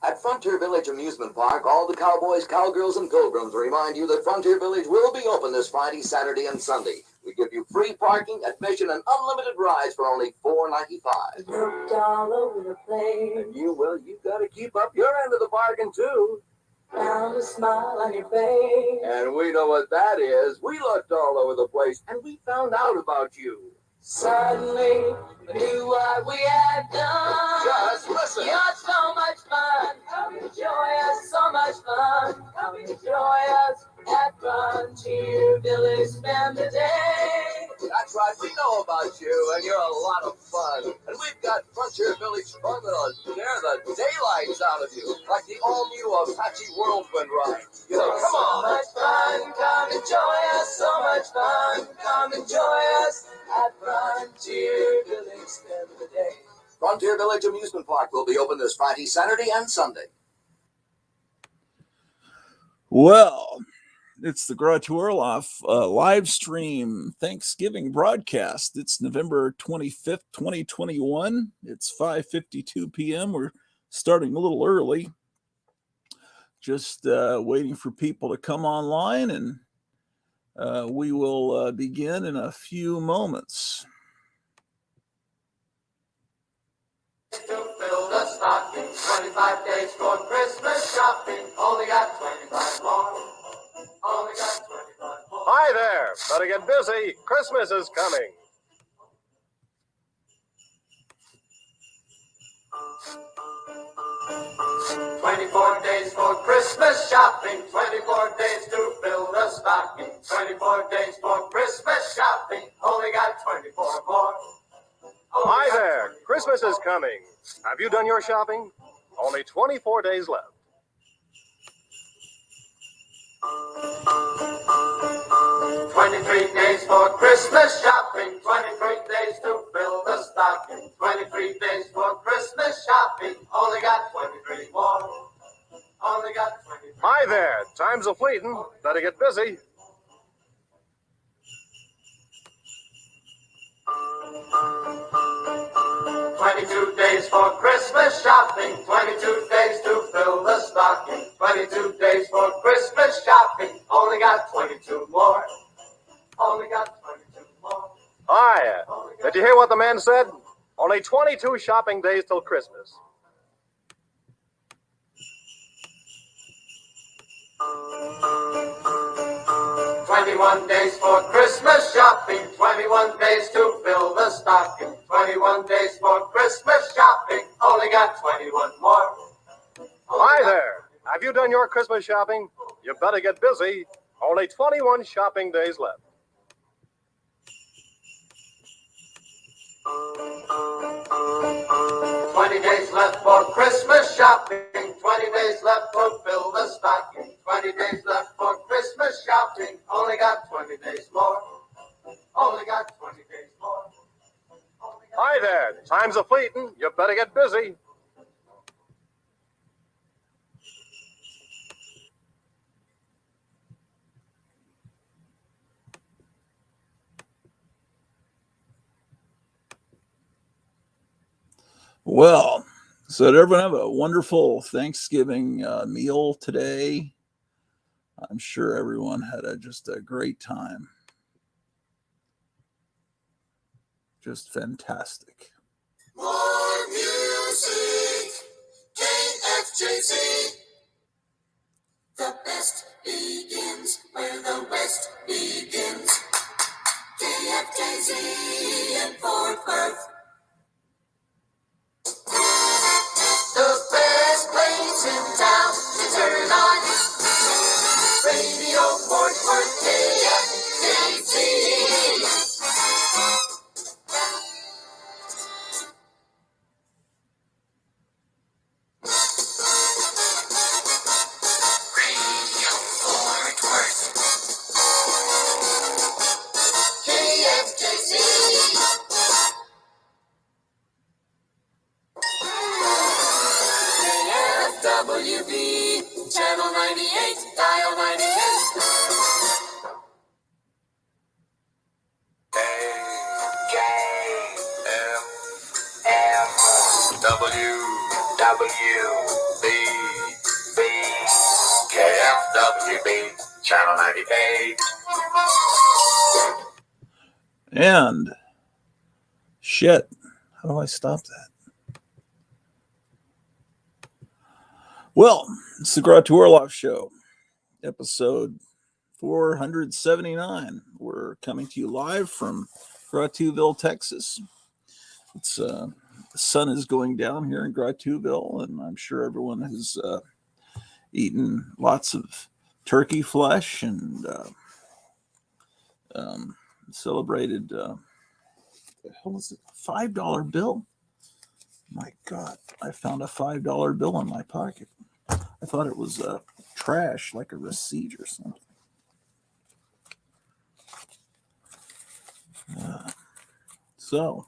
At Frontier Village Amusement Park, all the cowboys, cowgirls, and pilgrims remind you that Frontier Village will be open this Friday, Saturday, and Sunday. We give you free parking, admission, and unlimited rides for only $4.95. Looked all over the place. And you got to keep up your end of the bargain, too. Found a smile on your face. And we know what that is. We looked all over the place, and we found out about you. Suddenly, we knew what we had done. Just listen. You're so much fun. Come enjoy us, so much fun. Come enjoy us at Frontier Village. Spend the day. That's right, we know about you, and you're a lot of fun. And we've got Frontier Village fun that'll scare the daylights out of you, like the all-new Apache Whirlwind ride. You know, come on. So much fun, come enjoy us, so much fun. Come enjoy us at Frontier Village. Spend the day. Frontier Village Amusement Park will be open this Friday, Saturday, and Sunday. Well, it's the Garage Orloff live stream Thanksgiving broadcast. It's November 25th, 2021. It's 5:52 p.m. We're starting a little early. Just waiting for people to come online, and we will begin in a few moments. To fill the stocking, 25 days for Christmas shopping. Only got 25 more. Only got 25 more. Hi there. Better get busy. Christmas is coming. $24 days for Christmas shopping. 24 days to fill the stocking. 24 days for Christmas shopping. Only got 24 more. Hi there. Christmas is coming. Have you done your shopping? Only 24 days left. 23 days for Christmas shopping. 23 days to fill the stocking. 23 days for Christmas shopping. Only got 23 more. Only got 23. Hi there. Time's a-fleetin'. Better get busy. $22 days for Christmas shopping. 22 days to fill the stocking. 22 days for Christmas shopping. Only got 22 more. Only got 22 more. Hi. Did you hear what the man said? Only 22 shopping days till Christmas. $21 days for Christmas shopping. 21 days to fill the stocking. 21 days for Christmas shopping. Only got 21 more. Hi there. Have you done your Christmas shopping? You better get busy. Only 21 shopping days left. $20 days left for Christmas shopping. 20 days left to fill the stocking. 20 days left for Christmas shopping. Only got 20 days more. Only got 20 days more. Hi there. Time's a-fleetin'. You better get busy. Well, so did everyone have a wonderful Thanksgiving meal today? I'm sure everyone had just a great time. Just fantastic. More music, KFJZ. The best begins where the West begins. KFJZ in Fort Worth. The best place in town to turn on. Radio Fort Worth, KFJZ. Radio Fort Worth. KFJZ. KFWB, Channel 98, Dial 98. KFWB. WB, Channel 98. And shit, how do I stop that? Well, it's the Grot Orloff Show, episode 479. We're coming to you live from Grotuville, Texas. It's the sun is going down here in Grotuville, and I'm sure everyone has eaten lots of turkey flesh and celebrated. What the hell is it? $5 bill? My God, I found a $5 bill in my pocket. I thought it was trash, like a receipt or something. So,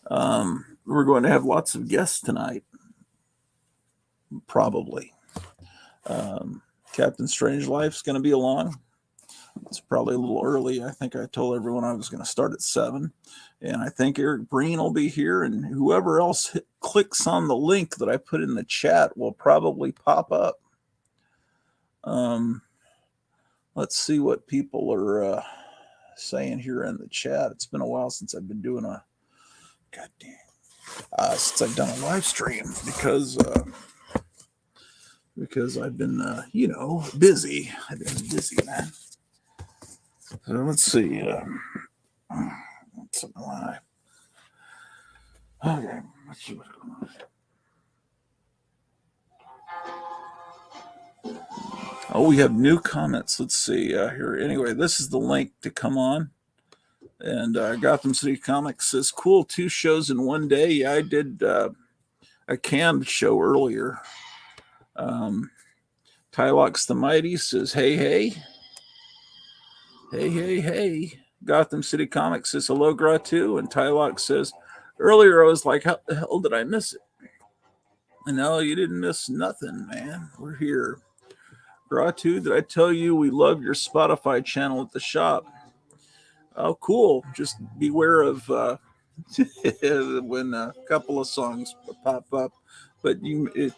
we're going to have lots of guests tonight, probably. Captain Strangelife's going to be along. It's probably a little early. I think I told everyone I was going to start at 7. And I think Eric Breen will be here. And whoever else clicks on the link that I put in the chat will probably pop up. Let's see what people are saying here in the chat. It's been a while since I've been doing since I've done a live stream because I've been, busy. I've been busy, man. So let's see. Something like, okay, let's see what's going on. Oh, we have new comments. Let's see here. Anyway, this is the link to come on. And Gotham City Comics says, cool, 2 shows in one day. Yeah, I did a canned show earlier. Tylox the Mighty says, hey, hey. Hey, hey, hey. Gotham City Comics says, hello, Gratu. And Tylox says, earlier I was like, how the hell did I miss it? And no, you didn't miss nothing, man. We're here. Gratu, did I tell you we love your Spotify channel at the shop? Oh, cool. Just beware of when a couple of songs pop up. But the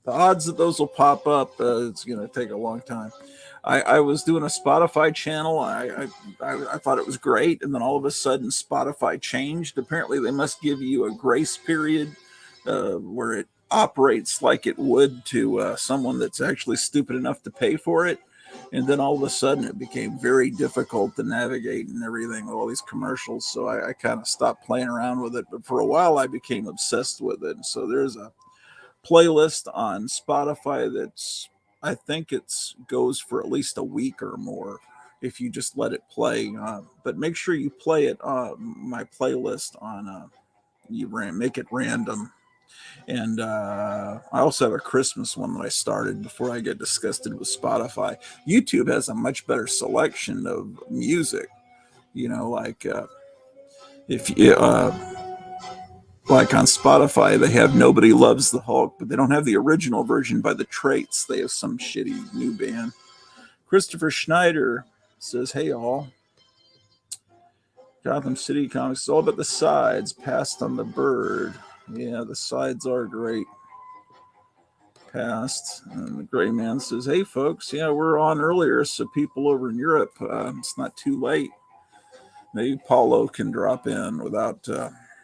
odds that those will pop up, it's going to take a long time. I was doing a Spotify channel. I thought it was great. And then all of a sudden Spotify changed. Apparently they must give you a grace period where it operates like it would to someone that's actually stupid enough to pay for it. And then all of a sudden it became very difficult to navigate and everything with all these commercials. So I kind of stopped playing around with it. But for a while I became obsessed with it. And so there's a playlist on Spotify that's, I think goes for at least a week or more if you just let it play. But make sure you play it my playlist on make it random. And I also have a Christmas one that I started before I get disgusted with Spotify. YouTube has a much better selection of music. Like if you like on Spotify, they have Nobody Loves the Hulk, but they don't have the original version by the Traits. They have some shitty new band. Christopher Schneider says, hey, all. Gotham City Comics is all about the sides, passed on the bird. Yeah, the sides are great. Passed. And the Gray Man says, hey, folks, yeah, we're on earlier, so people over in Europe, it's not too late. Maybe Paulo can drop in without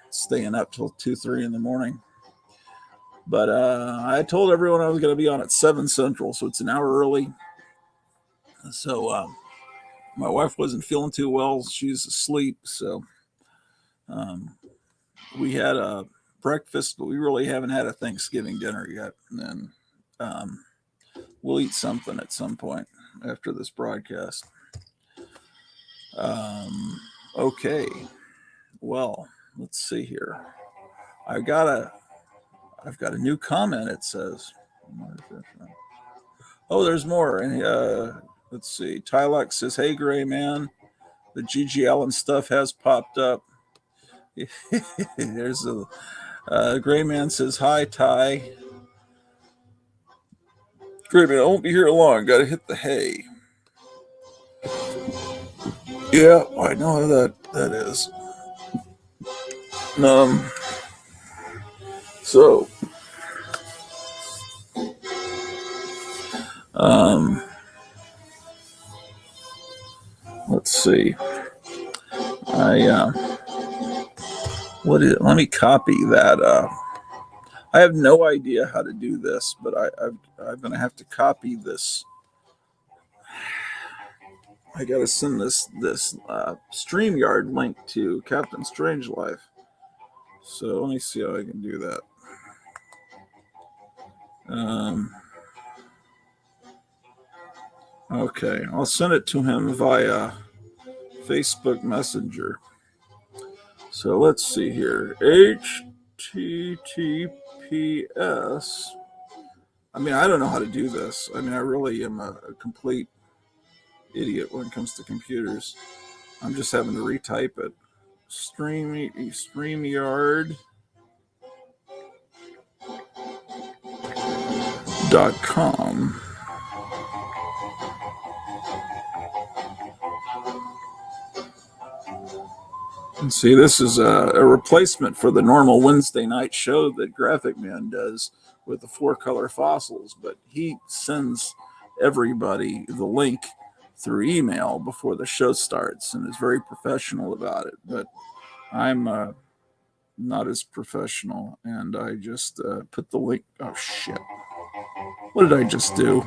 staying up till 2-3 in the morning. But I told everyone I was going to be on at 7 Central, so it's an hour early. So my wife wasn't feeling too well. She's asleep. So we had a breakfast, but we really haven't had a Thanksgiving dinner yet. And then we'll eat something at some point after this broadcast. Okay. Well, let's see here. I've got a new comment. It says, oh, there's more. And let's see. Tylox says, hey, Gray Man, the G.G. Allen stuff has popped up. There's a Gray Man says, hi, Ty. Gray Man, I won't be here long. Got to hit the hay. Yeah, I know how that is. So Let's see. Let me copy that. I have no idea how to do this, but I'm going to have to copy this. I got to send this StreamYard link to Captain Strangelife. So let me see how I can do that. Okay, I'll send it to him via Facebook Messenger. So let's see here. HTTPS. I mean, I don't know how to do this. I mean, I really am a complete idiot when it comes to computers. I'm just having to retype it. StreamYard.com. And see, this is a replacement for the normal Wednesday night show that Graphic Man does with the 4-color fossils, but he sends everybody the link through email before the show starts and is very professional about it. But I'm not as professional, and I just put the link. Oh, shit. What did I just do?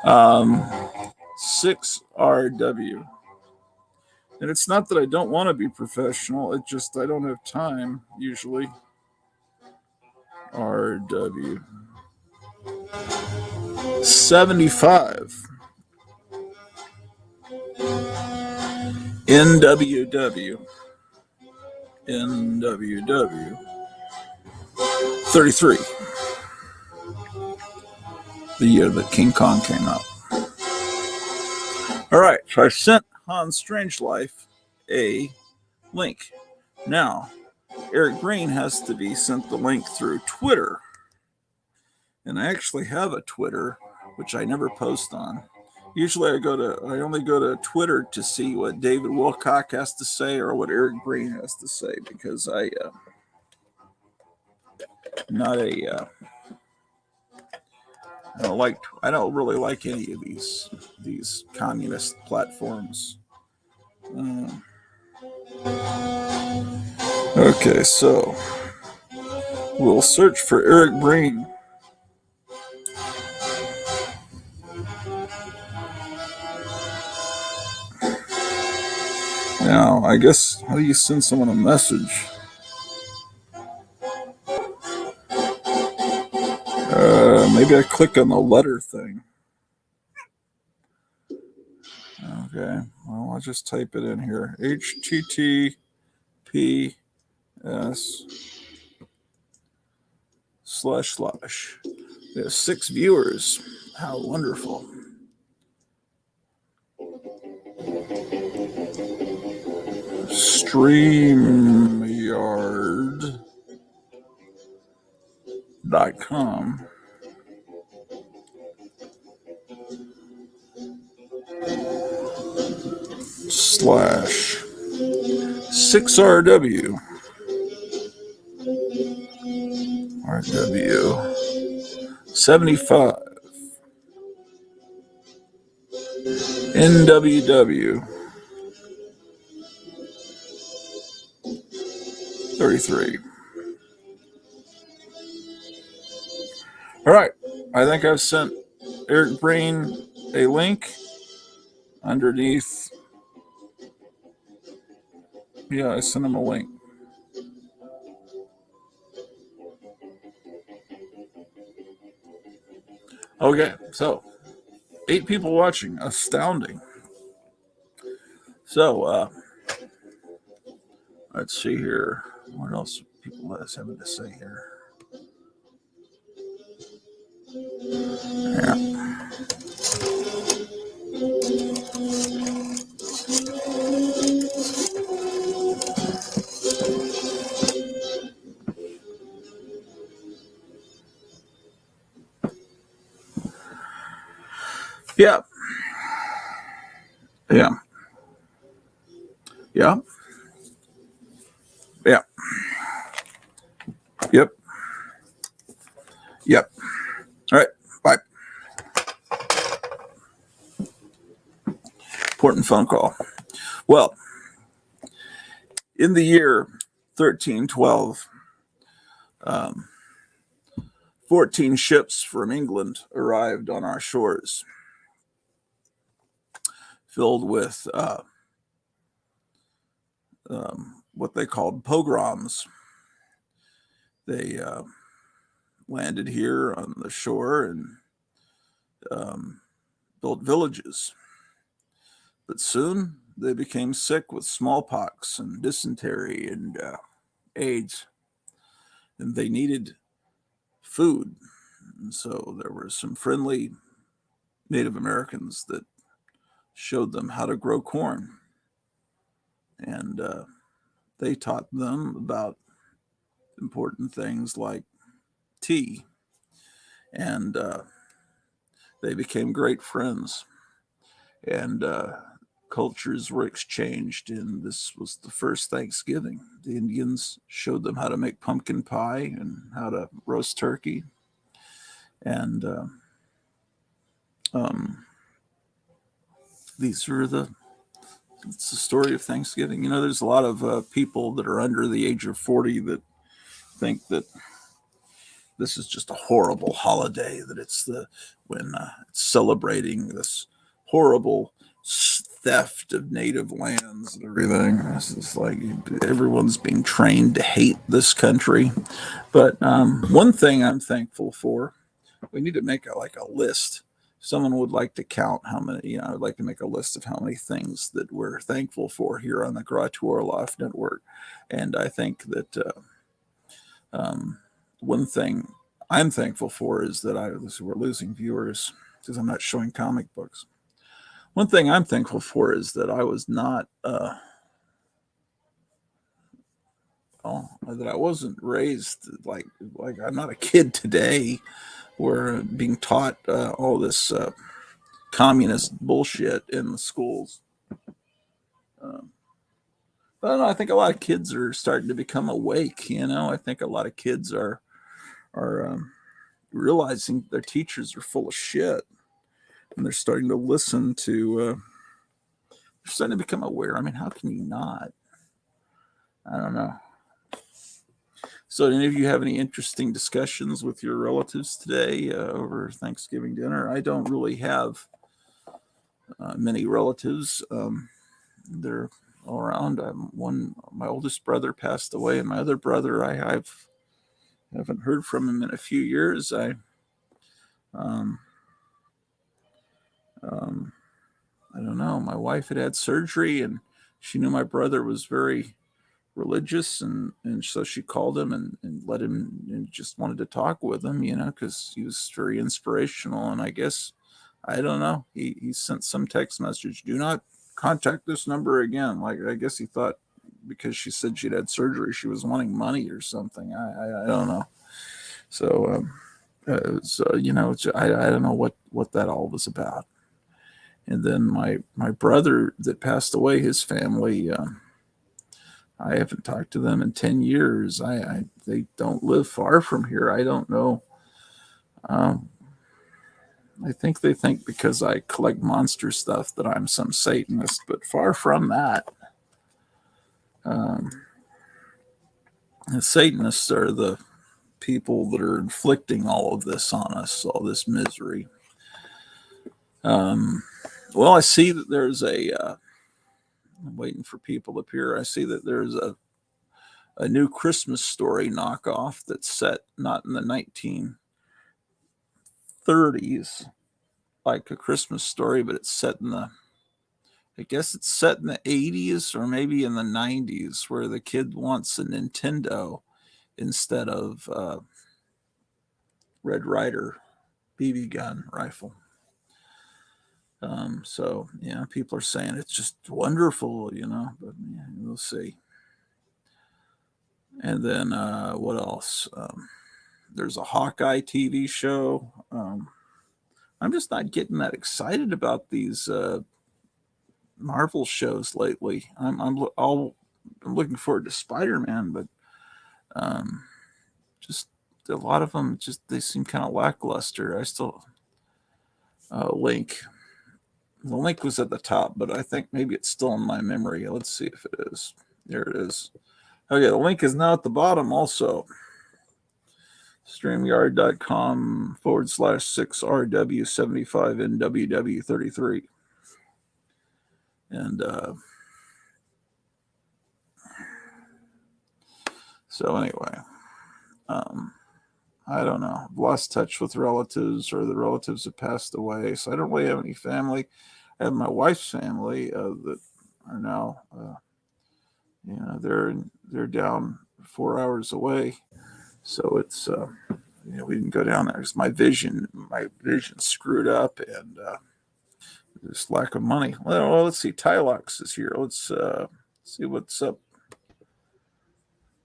6RW. And it's not that I don't want to be professional. It's just I don't have time, usually. RW. 75. NWW. NWW. 33. The year that King Kong came out. All right, so I sent Hans Strangelife a link. Now, Eric Green has to be sent the link through Twitter. And I actually have a Twitter, which I never post on. Usually I only go to Twitter to see what David Wilcock has to say or what Eric Green has to say, because I don't really like any of these communist platforms. Okay, so we'll search for Eric Green. Now, I guess, how do you send someone a message? Maybe I click on the letter thing. Okay, well, I'll just type it in here. HTTPS// There's 6 viewers. How wonderful. StreamYard.com. /6RW. RW 75. NWW 33. All right, I think I've sent Eric Green a link underneath. Yeah, I sent him a link. Okay, so 8 people watching. Astounding. So, let's see here. What else people having to say here? Yeah. Yeah. Yeah. Yeah. Yeah. Yep. Yep. All right. Bye. important phone call. Well, in the year 1312, 14 ships from England arrived on our shores, filled with what they called pogroms. They landed here on the shore and built villages. But soon they became sick with smallpox and dysentery and AIDS, and they needed food. And so there were some friendly Native Americans that showed them how to grow corn. And they taught them about important things like tea. And they became great friends. And cultures were exchanged. And this was the first Thanksgiving. The Indians showed them how to make pumpkin pie and how to roast turkey. And it's the story of Thanksgiving. You know, there's a lot of people that are under the age of 40 that think that this is just a horrible holiday, that it's when it's celebrating this horrible theft of native lands and everything. It's like everyone's being trained to hate this country. But one thing I'm thankful for, we need to make a list. Someone would like to count how many, I would like to make a list of how many things that we're thankful for here on the Gratu Orloff Network. And I think that one thing I'm thankful for is that we're losing viewers because I'm not showing comic books. One thing I'm thankful for is that I was not, that I wasn't raised like I'm not a kid today. We're being taught all this communist bullshit in the schools. But I don't know, I think a lot of kids are starting to become awake. You know, I think a lot of kids are realizing their teachers are full of shit, and they're starting to listen to. They're starting to become aware. I mean, how can you not? I don't know. So, do any of you have any interesting discussions with your relatives today over Thanksgiving dinner? I don't really have many relatives. They're all around. My oldest brother passed away, and my other brother, I haven't heard from him in a few years. I don't know. My wife had surgery, and she knew my brother was very religious, and so she called him and let him and just wanted to talk with him, you know, because he was very inspirational. And I guess, I don't know, he sent some text message, do not contact this number again. Like, I guess he thought because she said she'd had surgery, she was wanting money or something. I don't know. So, you know, I don't know what that all was about. And then my brother that passed away, his family, I haven't talked to them in 10 years. They don't live far from here. I don't know. I think they think because I collect monster stuff that I'm some Satanist, but far from that. The Satanists are the people that are inflicting all of this on us, all this misery. Well, I see that there's I'm waiting for people to appear. I see that there's a new Christmas Story knockoff that's set not in the 1930s, like A Christmas Story, but it's set in I guess it's set in the 80s or maybe in the 90s, where the kid wants a Nintendo instead of Red Ryder BB gun rifle. So yeah, people are saying it's just wonderful, you know, but yeah, we'll see. And then what else? There's a Hawkeye TV show. I'm just not getting that excited about these Marvel shows lately. I'm looking forward to Spider-Man, but just a lot of them they seem kind of lackluster. I still Link The link was at the top, but I think maybe it's still in my memory. Let's see if it is. There it is. Okay, the link is now at the bottom also. StreamYard.com/6RW75NWW33. And so anyway, I don't know. I've lost touch with relatives, or the relatives have passed away. So I don't really have any family. I have my wife's family that are now, they're down 4 hours away. So it's, we didn't go down there because my vision screwed up, and just lack of money. Well, let's see. Tylox is here. Let's see what's up.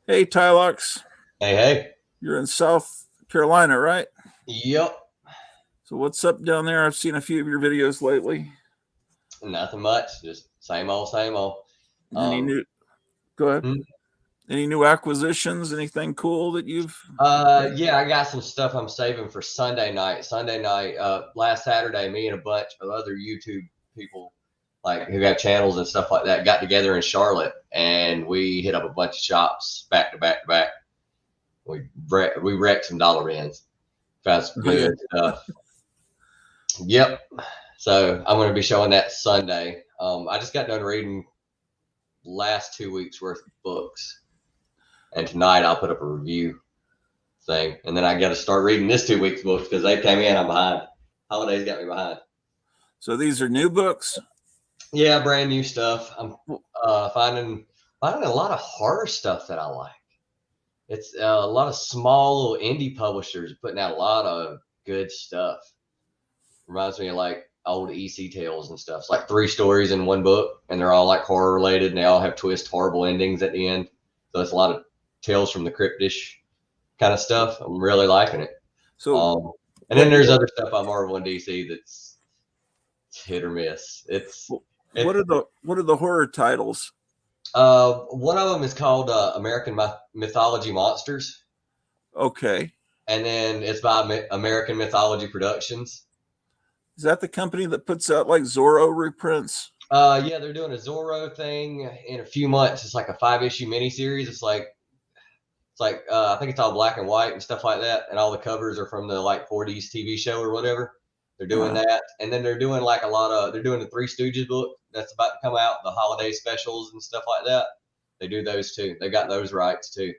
Hey, Tylox. Hey. You're in South Carolina, right? Yep. So what's up down there? I've seen a few of your videos lately. Nothing much. Just same old, same old. Any new? Go ahead. Any new acquisitions? Anything cool that you've? Yeah, I got some stuff I'm saving for Sunday night. Last Saturday, me and a bunch of other YouTube people, like who have channels and stuff like that, got together in Charlotte, and we hit up a bunch of shops back to back to back. We wrecked some dollar bins. Found some good stuff. Yep. So I'm going to be showing that Sunday. I just got done reading last 2 weeks worth of books, and tonight I'll put up a review thing, and then I got to start reading this 2 weeks books because they came in. I'm behind. Holidays got me behind. So these are new books? Yeah, brand new stuff. I'm finding a lot of horror stuff that I like. It's a lot of small little indie publishers putting out a lot of good stuff. Reminds me of like old EC tales and stuff. It's like 3 stories in one book, and they're all like horror related, and they all have horrible endings at the end. So it's a lot of Tales from the Cryptish kind of stuff. I'm really liking it. So, and then there's other stuff on Marvel and DC that's hit or miss. What are the horror titles? One of them is called American Mythology Monsters. Okay. And then it's by American Mythology Productions. Is that the company that puts out like Zorro reprints? Yeah, they're doing a Zorro thing in a few months. It's like a 5-issue miniseries. It's like I think it's all black and white and stuff like that, and all the covers are from the like 40s TV show or whatever. They're doing that, and then they're doing like they're doing the Three Stooges book that's about to come out, the holiday specials and stuff like that. They do those too. They got those rights too.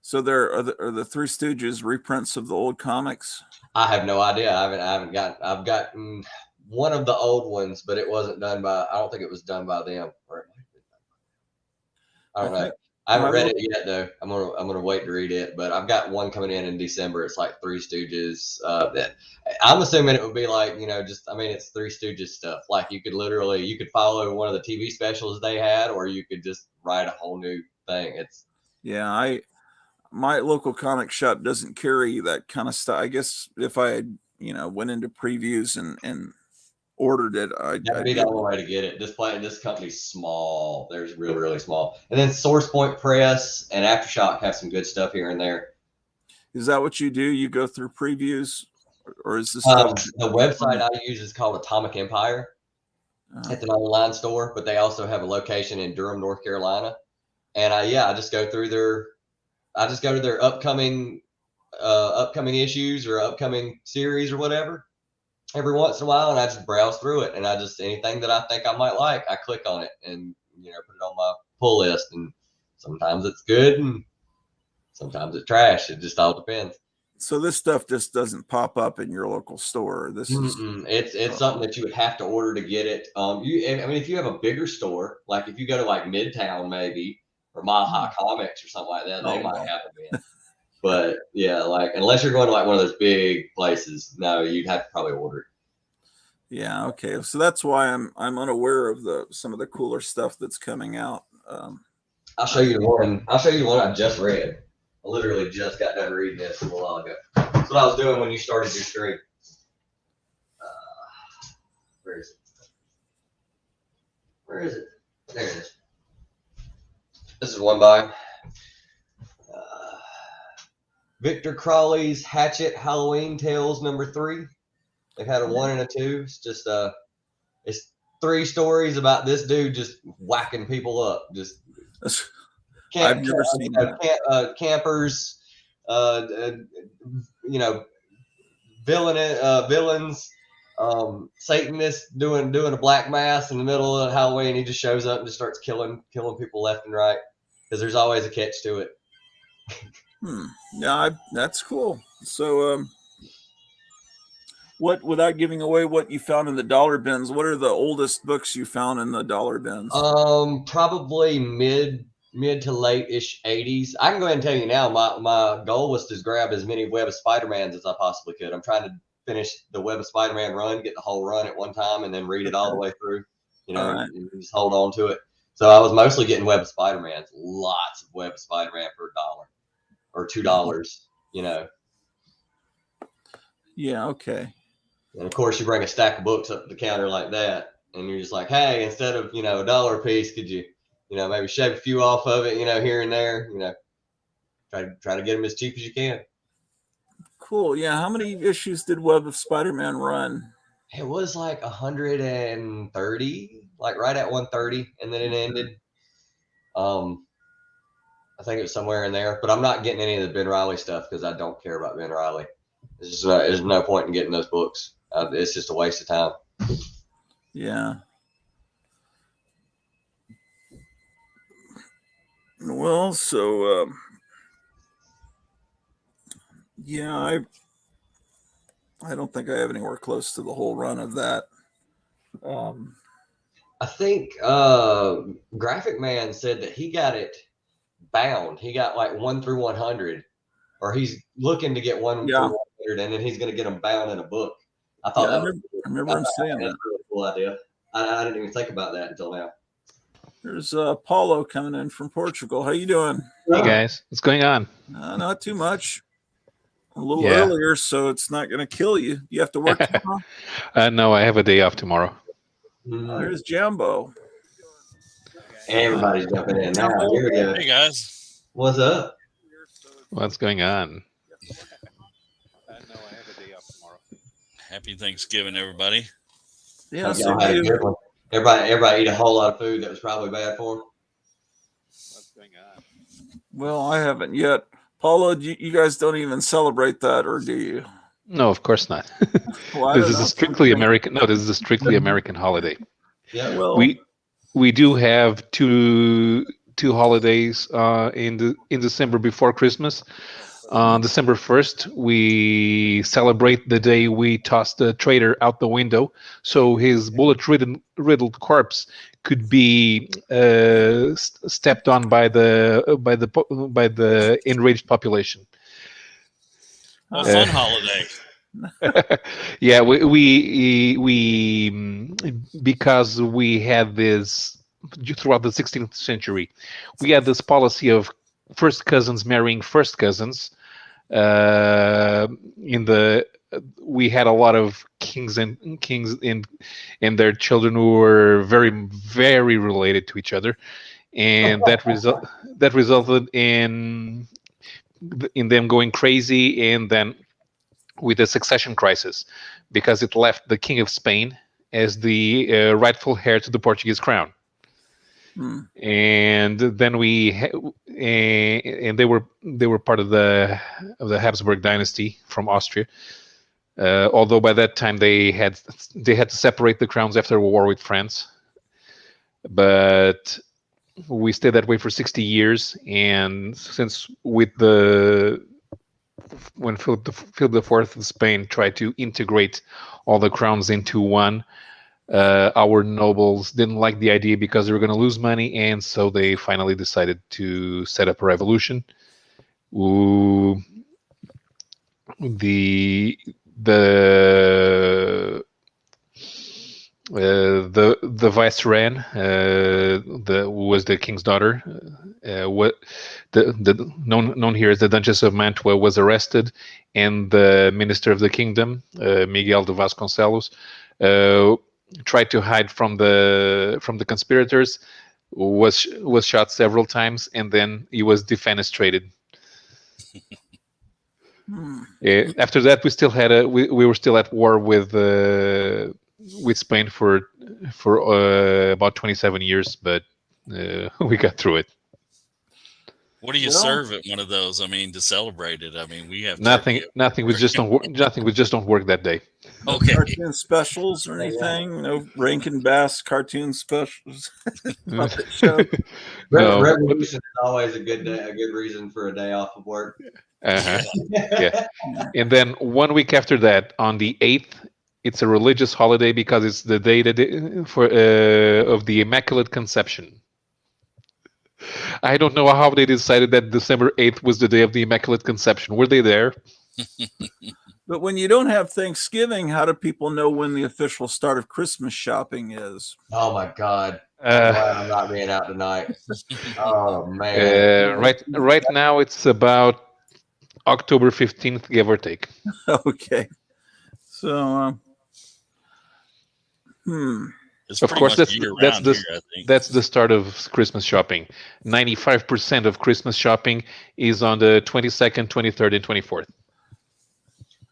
So there are the Three Stooges reprints of the old comics. I have no idea. I've gotten one of the old ones, but it wasn't done by. I don't think it was done by them. I don't know. I haven't read it yet though. I'm gonna wait to read it, but I've got one coming in December. It's like Three Stooges. That I'm assuming it would be like it's Three Stooges stuff. Like you could follow one of the TV specials they had, or you could just write a whole new thing. My local comic shop doesn't carry that kind of stuff. I guess if I had went into previews and ordered it, that'd be the only way to get it. This company's small. They're really, really small. And then Source Point Press and Aftershock have some good stuff here and there. Is that what you do? You go through previews, or is this the website I use is called Atomic Empire. It's an online store, but they also have a location in Durham, North Carolina. And I just go through their upcoming issues or upcoming series or whatever every once in a while, and I just browse through it, and anything that I think I might like, I click on it and put it on my pull list. And sometimes it's good and sometimes it's trash. It just all depends. So this stuff just doesn't pop up in your local store. This is it's something that you would have to order to get it. If you have a bigger store, like if you go to like Midtown maybe or Mile High Comics or something like that, they might have it in. But yeah, like unless you're going to like one of those big places, no, you'd have to probably order it. Yeah, okay. So that's why I'm unaware of some of the cooler stuff that's coming out. I'll show you the one I just read. I literally just got done reading this a little while ago. That's what I was doing when you started your stream. Where is it? There it is. This is one by Victor Crowley's Hatchet Halloween Tales #3. They've had a 1 and a 2. It's just It's 3 stories about this dude just whacking people up. Just I've never seen that. Campers, villains, Satanists doing a black mass in the middle of Halloween. He just shows up and just starts killing people left and right because there's always a catch to it. Yeah, that's cool. So, what, without giving away what you found in the dollar bins, what are the oldest books you found in the dollar bins? Probably mid to late-ish 80s. I can go ahead and tell you now, my goal was to grab as many Web of Spider-Mans as I possibly could. I'm trying to finish the Web of Spider-Man run, get the whole run at one time, and then read it all the way through. Right. And just hold on to it. So I was mostly getting Web of Spider-Mans, lots of Web of Spider-Man for $1 or $2. Yeah, okay. And of course, you bring a stack of books up to the counter like that, and you're just like, hey, instead of $1 a piece, could you maybe shave a few off of it, here and there, try to get them as cheap as you can. Cool. Yeah. How many issues did Web of Spider-Man run? It was like 130, like right at 130, and then it ended. I think it was somewhere in there, but I'm not getting any of the Ben Reilly stuff because I don't care about Ben Reilly. There's no point in getting those books. It's just a waste of time. Yeah. Well, so yeah, I don't think I have anywhere close to the whole run of that. I think Graphic Man said that he got it bound. He got like 1 through 100, or he's looking to get 1 through 100, and then he's going to get them bound in a book. I thought I remember him saying that. That's a really cool idea. I didn't even think about that until now. There's Paulo coming in from Portugal. How you doing? Hey guys, what's going on? Not too much. A little earlier, so it's not going to kill you. You have to work tomorrow? No, I have a day off tomorrow. There's Jambo. Everybody's jumping in now. Here we go. Hey guys, what's up? What's going on? No, I have a day off tomorrow. Happy Thanksgiving, everybody. Yeah, everybody eat a whole lot of food that was probably bad for them. What's going on? Well, I haven't yet. Paulo, you guys don't even celebrate that, or do you? No, of course not. Well, this is a strictly American. No, this is a strictly American holiday. Yeah. Well, we do have two holidays in December before Christmas. On December 1st, we celebrate the day we tossed the traitor out the window, so his bullet-riddled corpse could be stepped on by the enraged population. A fun holiday. Yeah, we because we had this throughout the 16th century, we had this policy of first cousins marrying first cousins. We had a lot of kings and their children who were very, very related to each other, and that resulted in them going crazy, and then with a succession crisis, because it left the King of Spain as the rightful heir to the Portuguese crown. And then and they were part of the Habsburg dynasty from Austria. Although by that time they had to separate the crowns after a war with France. But we stayed that way for 60 years, and since when Philip IV of Spain tried to integrate all the crowns into one, our nobles didn't like the idea because they were going to lose money, and so they finally decided to set up a revolution. The viceroy, who was the king's daughter, known here as the Duchess of Mantua, was arrested, and the minister of the kingdom, Miguel de Vasconcelos, tried to hide from the conspirators, was shot several times, and then he was defenestrated. After that, we were still at war with Spain for about 27 years, but we got through it. What do you Well- serve at one of those? I mean, to celebrate it. I mean, we have Nothing. turkey. Nothing was just don't work. Nothing was just don't work that day. No Okay. cartoon specials or anything? No Rankin Bass cartoon specials? Puppet show? No. Revolution is always a good reason for a day off of work. Uh-huh. Yeah. And then 1 week after that, on the 8th, it's a religious holiday because it's the day of the Immaculate Conception. I don't know how they decided that December 8th was the day of the Immaculate Conception. Were they there? But when you don't have Thanksgiving, how do people know when the official start of Christmas shopping is? Oh my God! I'm glad I'm not being out tonight. Oh man! Right now, it's about October 15th, give or take. Okay. So, It's Of pretty course, much that's year-round here, I think. that's the start of Christmas shopping. 95% of Christmas shopping is on the 22nd, 23rd, and 24th.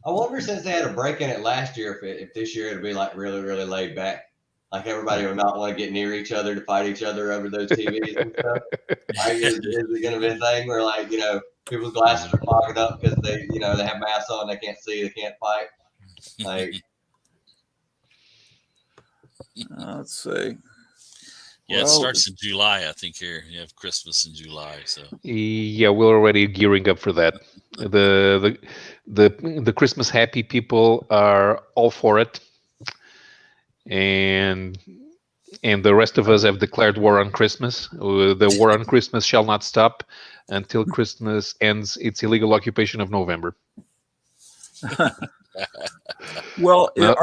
I wonder, since they had a break in it last year, if this year it'd be like really, really laid back. Like everybody would not want to get near each other to fight each other over those TVs and stuff. Like, is it going to be a thing where, like, people's glasses are fogging up because they have masks on, they can't see, they can't fight? Like, let's see. Yeah, Well- it starts in July, I think. Here you have Christmas in July, so Yeah, we're already gearing up for that. The Christmas happy people are all for it, and the rest of us have declared war on Christmas. The war on Christmas shall not stop until Christmas ends its illegal occupation of November. Well, No.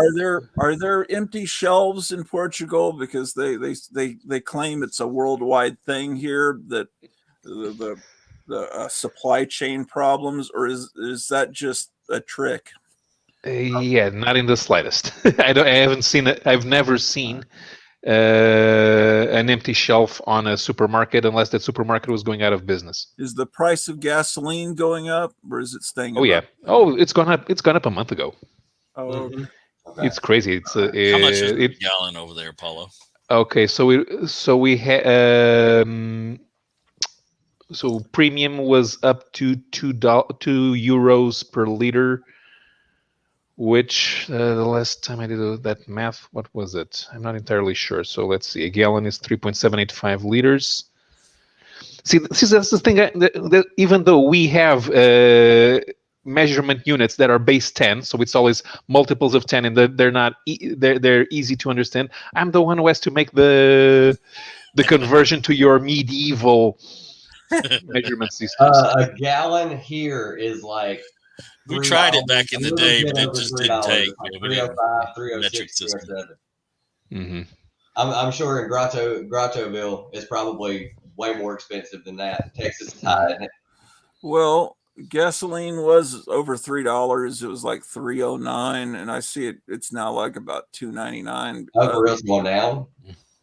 are there empty shelves in Portugal because they claim it's a worldwide thing here, that the supply chain problems, or is that just a trick? Yeah, not in the slightest. I haven't seen it. I've never seen an empty shelf on a supermarket unless that supermarket was going out of business. Is the price of gasoline going up, or is it staying? Oh yeah. Oh, it's gone up. It's gone up a month ago. Oh, okay. It's crazy. It's how much is a gallon over there, Paulo? okay. So we had so premium was up to €2 per liter, which the last time I did that math, what was it? I'm not entirely sure. So let's see. A gallon is 3.785 liters. See, that's the thing. That even though we have measurement units that are base 10, so it's always multiples of 10, and they're not they're easy to understand. I'm the one who has to make the conversion to your medieval measurement systems. A gallon here is like. We tried it back in the day, but it over just $3. didn't take. Like We didn't- 305, 306, metric system. 307. Mm-hmm. I'm sure in Grottoville it's probably way more expensive than that. Texas is high, isn't it? well, gasoline was over $3. It was like $3.09, and I see it's now like about $2.99. Oh, for real, it's going down.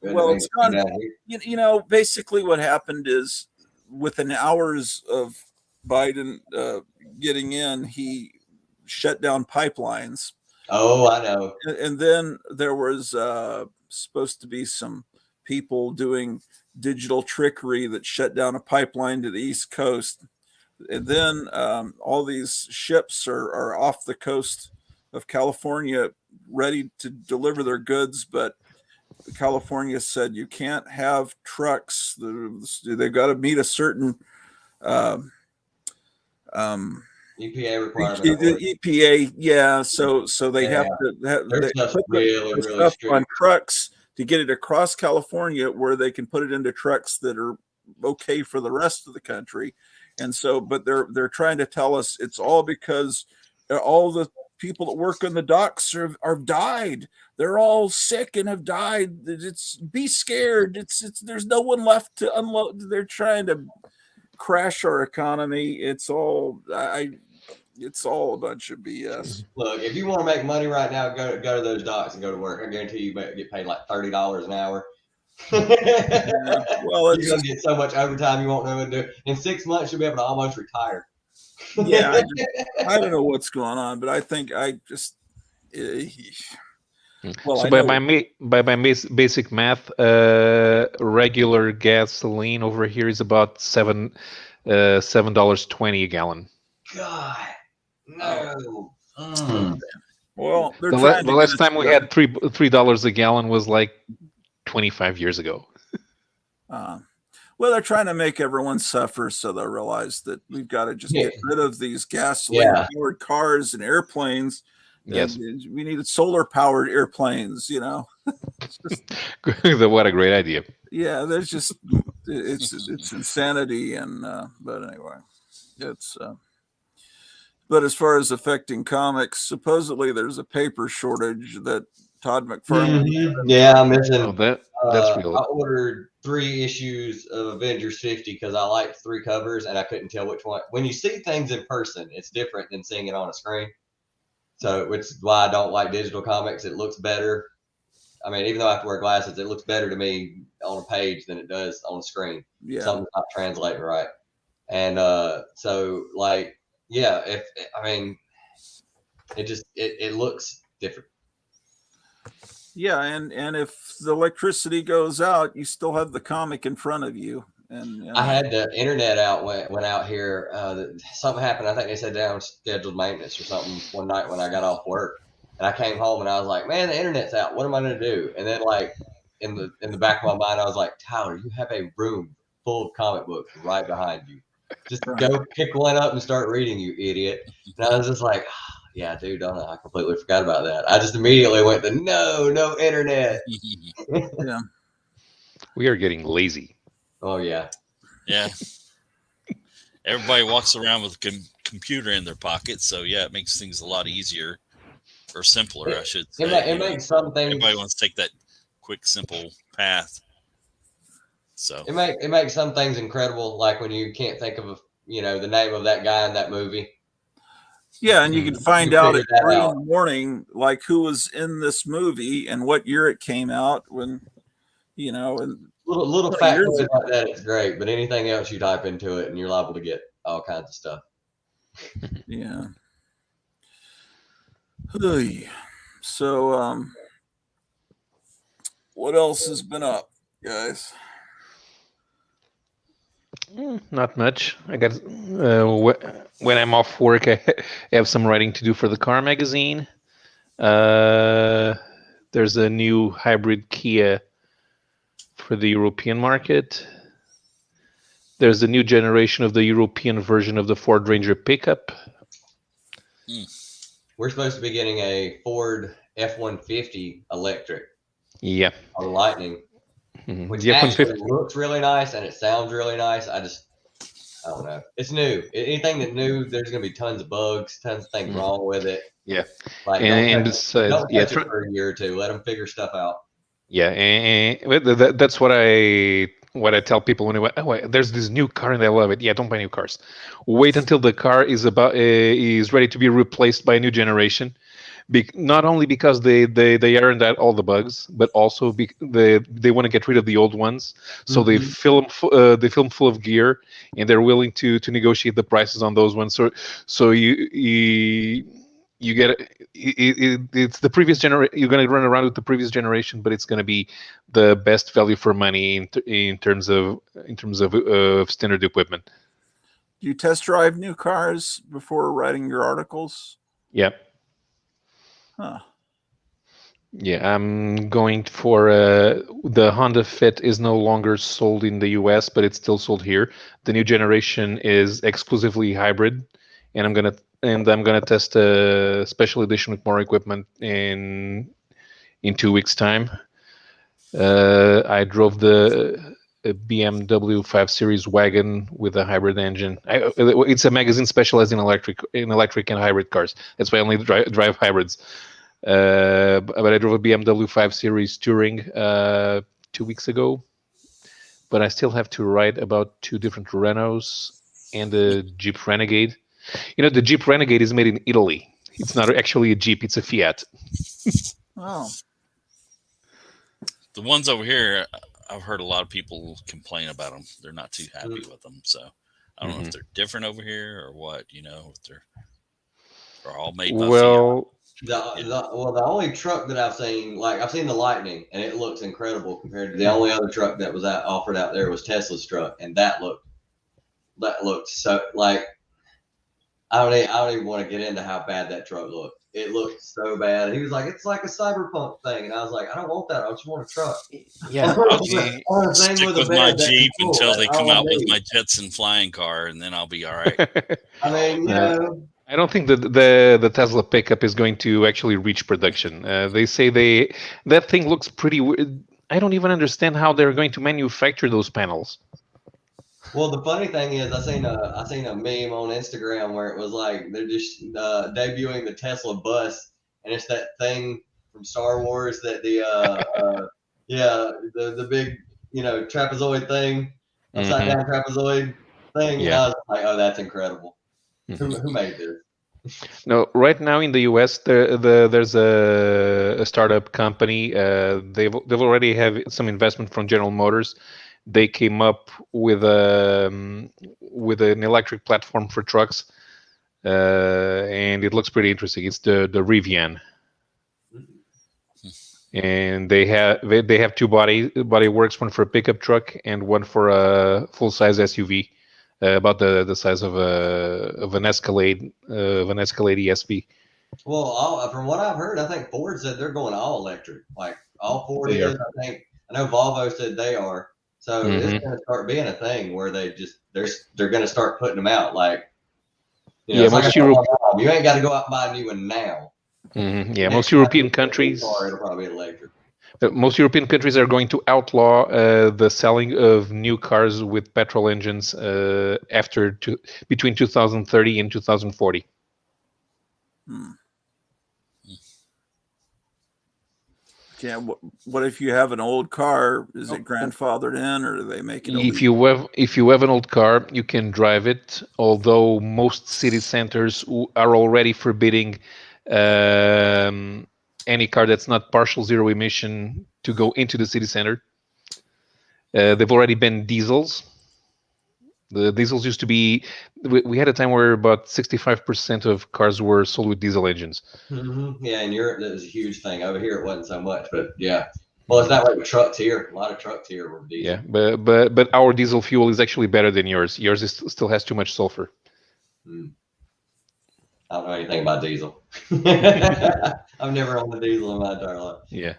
Well, it's gone. down here. Basically what happened is within hours of Biden getting in, he shut down pipelines. Oh, I know. And then there was supposed to be some people doing digital trickery that shut down a pipeline to the East Coast. And then all these ships are off the coast of California ready to deliver their goods, but California said you can't have trucks. They've got to meet a certain EPA requirement. the EPA, yeah. So they have to Their they stuff's put really, the really stuff strict. on trucks to get it across California, where they can put it into trucks that are okay for the rest of the country. And so, but they're trying to tell us it's all because all the people that work on the docks are died. They're all sick and have died. It's be scared. It's there's no one left to unload. They're trying to crash our economy. It's all a bunch of BS. Look, if you want to make money right now, go to those docks and go to work. I guarantee you get paid like $30 an hour. Well, You're gonna get so much overtime you won't know what to do. In 6 months, you'll be able to almost retire. yeah, I don't know what's going on, but I think Well, So I by know. basic math, regular gasoline over here is about $7.20 a gallon. God, no. Well, they're The, trying the to get last us time we to, had $3 a gallon was like 25 years ago. well, they're trying to make everyone suffer, so they'll realize that we've got to just get rid of these gasoline-powered cars and airplanes. Yes. We needed solar-powered airplanes, you know. It's just, What a great idea. yeah, there's just it's insanity, and but anyway, it's. But as far as affecting comics, supposedly there's a paper shortage that Todd McFarlane. Yeah, I'm missing. Oh, that's real. I ordered 3 issues of Avengers 50 because I liked 3 covers and I couldn't tell which one. When you see things in person, it's different than seeing it on a screen. So, which is why I don't like digital comics. It looks better. I mean, even though I have to wear glasses, it looks better to me on a page than it does on a screen. Yeah. Something's not translating right. And so, like, yeah, it looks different. Yeah, and if the electricity goes out, you still have the comic in front of you. And I had the internet out went out here. Something happened. I think they said down scheduled maintenance or something one night when I got off work, and I came home and I was like, "Man, the internet's out. What am I going to do?" And then, like in the back of my mind, I was like, "Tyler, you have a room full of comic books right behind you. Just go pick one up and start reading, you idiot." And I was just like, "Yeah, dude, don't I completely forgot about that." I just immediately went to no internet. Yeah, we are getting lazy. Oh yeah. Yeah. Everybody walks around with a computer in their pocket, so yeah, it makes things a lot easier or simpler, I should say. It makes some things. Everybody wants to take that quick, simple path. So it makes some things incredible, like when you can't think of the name of that guy in that movie. Yeah, and you can find out at 3 in the morning, like who was in this movie and what year it came out. When and little factoids like that, it's great. But anything else you type into it, and you're liable to get all kinds of stuff. Yeah. So, what else has been up, guys? Not much. I got when I'm off work, I have some writing to do for the car magazine. There's a new hybrid Kia for the European market. There's a new generation of the European version of the Ford Ranger pickup. We're supposed to be getting a Ford F-150 electric. Yeah. On Lightning. Mm-hmm. Which actually looks really nice and it sounds really nice. I don't know. It's new. Anything that's new, there's going to be tons of bugs, tons of things wrong with it. Yeah. Like, don't touch it for a year or two. Let them figure stuff out. Yeah, and that's what I tell people when there's this new car and I love it. Yeah, don't buy new cars. Wait until the car is ready to be replaced by a new generation. Not only because they ironed out all the bugs, but also they want to get rid of the old ones. So they fill them full of gear, and they're willing to negotiate the prices on those ones. So you get it's the previous generation. You're going to run around with the previous generation, but it's going to be the best value for money in terms of standard equipment. Do you test drive new cars before writing your articles? Yeah. Huh. Yeah, I'm going for the Honda Fit is no longer sold in the US, but it's still sold here. The new generation is exclusively hybrid, and I'm gonna test a special edition with more equipment in 2 weeks' time. I drove the BMW 5 Series wagon with a hybrid engine. It's a magazine specialized in electric and hybrid cars. That's why I only drive hybrids. But I drove a BMW 5 Series Touring 2 weeks ago. But I still have to write about 2 different Renaults and the Jeep Renegade. The Jeep Renegade is made in Italy. It's not actually a Jeep, it's a Fiat. Oh. The ones over here, I've heard a lot of people complain about them. They're not too happy with them. So I don't know if they're different over here or what, if they're... are all made by Fiat. Well, The only truck that I've seen, like I've seen the Lightning, and it looks incredible compared to the only other truck that was offered out there was Tesla's truck, and that looked so like I don't even want to get into how bad that truck looked. It looked so bad. He was like, it's like a cyberpunk thing, and I was like, I don't want that. I just want a truck. yeah. I'll stick with my Jeep until they come out with me. my Jetson flying car, and then I'll be all right. I mean, I don't think that the Tesla pickup is going to actually reach production. They say that thing looks pretty weird. I don't even understand how they're going to manufacture those panels. Well, the funny thing is, I seen a meme on Instagram where it was like they're just debuting the Tesla bus, and it's that thing from Star Wars that the big trapezoid thing, upside down trapezoid thing. Yeah. And I was like, oh, that's incredible. Who made this? No, right now in the U.S., there's a startup company. They've already have some investment from General Motors. They came up with an electric platform for trucks, and it looks pretty interesting. It's the Rivian, and they have two body works, one for a pickup truck and one for a full size SUV, about the size of an Escalade ESV. Well, from what I've heard, I think Ford said they're going all electric. Like all Ford They is. are. I know Volvo said they are. So it's going to start being a thing where they're going to start putting them out. Like, Most you ain't got to go out and buy a new one now. Yeah, most European countries. It'll probably be electric. Most European countries are going to outlaw the selling of new cars with petrol engines between 2030 and 2040. Yeah, what if you have an old car? Is it grandfathered in, or do they make it illegal? If you have an old car, you can drive it. Although most city centers are already forbidding any car that's not partial zero emission to go into the city center. They've already banned diesels. The diesels used to be. We had a time where about 65% of cars were sold with diesel engines. Mm-hmm. Yeah, in Europe that was a huge thing. Over here it wasn't so much, but yeah. Well, it's not like with trucks here. A lot of trucks here were diesel. Yeah, but our diesel fuel is actually better than yours. Yours still has too much sulfur. I don't know anything about diesel. I've never owned a diesel in my entire life. Yeah.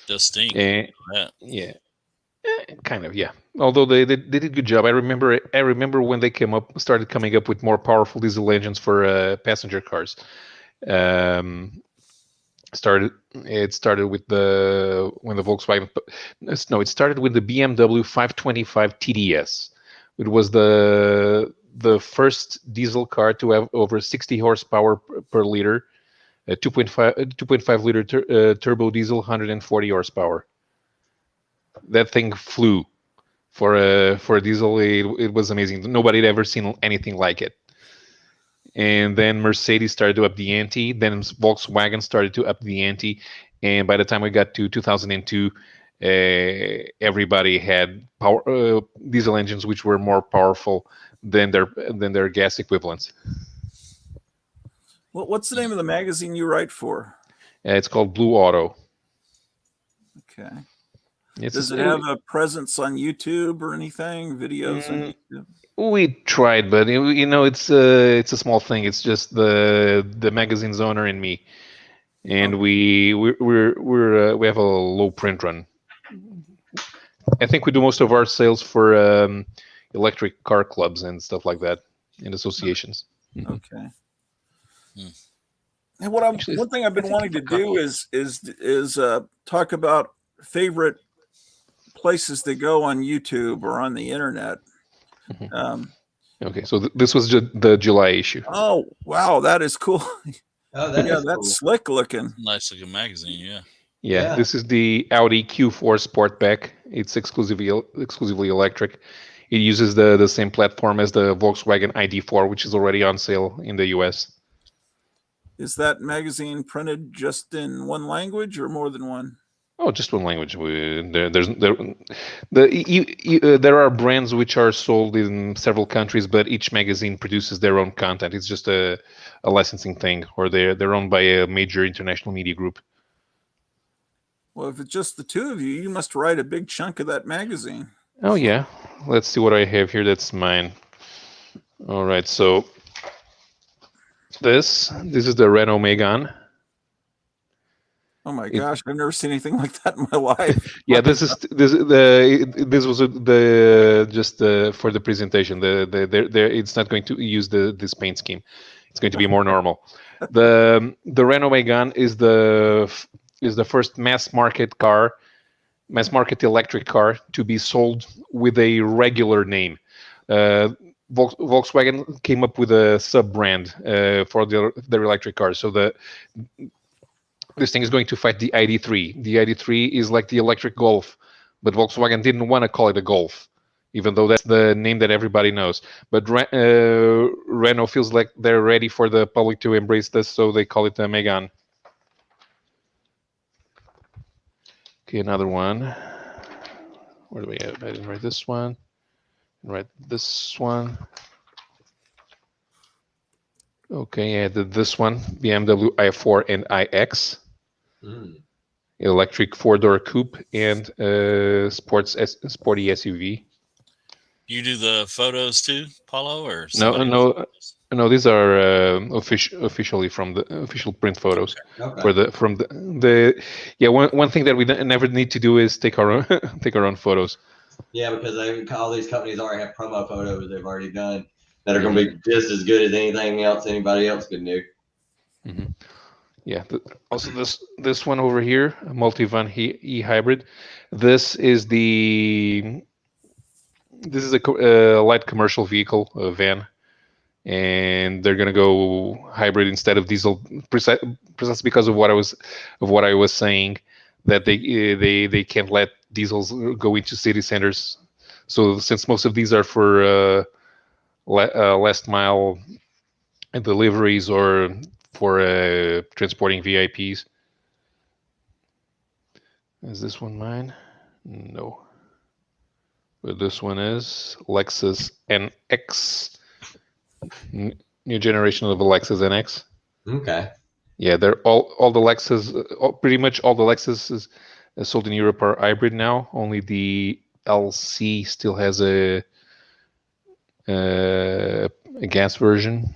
Does stink. Yeah. Kind of, yeah. Although they did a good job. I remember when they started coming up with more powerful diesel engines for passenger cars. It started with the Volkswagen. No, it started with the BMW 525 TDS. It was the first diesel car to have over 60 horsepower per liter, 2.5 liter turbo diesel, 140 horsepower. That thing flew for a diesel. It was amazing. Nobody had ever seen anything like it. And then Mercedes started to up the ante. Then Volkswagen started to up the ante. And by the time we got to 2002, everybody had diesel engines which were more powerful than their gas equivalents. What's the name of the magazine you write for? It's called Blue Auto. Okay. Does it have a presence on YouTube or anything? Videos on YouTube? We tried, but it's a small thing. It's just the magazine's owner and me, and we have a low print run. I think we do most of our sales for electric car clubs and stuff like that, and associations. Okay. And one thing I've been wanting to do is talk about favorite places to go on YouTube or on the internet. Okay, so this was the July issue. Oh wow, that is cool. That's cool. Slick looking. Nice looking magazine, yeah. This is the Audi Q4 Sportback. It's exclusively electric. It uses the same platform as the Volkswagen ID4, which is already on sale in the US. Is that magazine printed just in one language or more than one? Oh, just one language. There are brands which are sold in several countries, but each magazine produces their own content. It's just a licensing thing, or they're owned by a major international media group. Well, if it's just the two of you, you must write a big chunk of that magazine. Oh yeah, let's see what I have here. That's mine. All right, so this is the Renault Megane. Oh my gosh, I've never seen anything like that in my life. Yeah, this was for the presentation. It's not going to use this paint scheme. It's going to be more normal. The Renault Megane is the first mass market electric car to be sold with a regular name. Volkswagen came up with a sub brand for their electric cars. So this thing is going to fight the ID3. The ID3 is like the electric Golf, but Volkswagen didn't want to call it a Golf, even though that's the name that everybody knows. But Renault feels like they're ready for the public to embrace this, so they call it the Megane. Okay, another one. Where do we have? I didn't write this one. Write this one. Okay, I added this one, BMW i4 and iX. Electric 4-door coupe and sporty SUV. You do the photos too, Paulo, or no? These are officially from the official print photos. Okay. One thing that we never need to do is take our own photos. Yeah, because all these companies already have promo photos they've already done that are going to be just as good as anything else anybody else could do. Mm-hmm. Yeah. Also, this one over here, a multivan e-hybrid. This is a light commercial vehicle, a van, and they're going to go hybrid instead of diesel, precisely because of what I was saying, that they can't let diesels go into city centers. So since most of these are for last mile deliveries or for transporting VIPs. Is this one mine? No. But this one is Lexus NX. New generation of the Lexus NX. Okay. Yeah, they're all the Lexus, pretty much all the Lexus sold in Europe are hybrid now. Only the LC still has a gas version.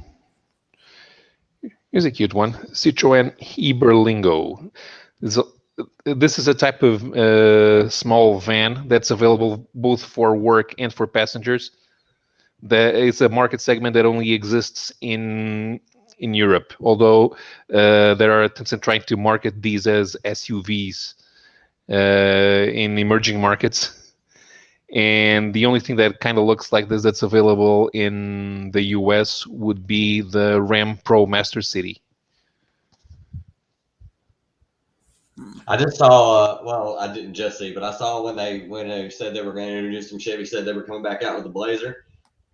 Here's a cute one, Citroën Iberlingo. This is a type of small van that's available both for work and for passengers. It's a market segment that only exists in Europe, although there are attempts at trying to market these as SUVs in emerging markets. And the only thing that kind of looks like this that's available in the US would be the Ram Pro Master City. I just saw, well, I didn't just see, but I saw when they said they were going to introduce some Chevy, said they were coming back out with the Blazer.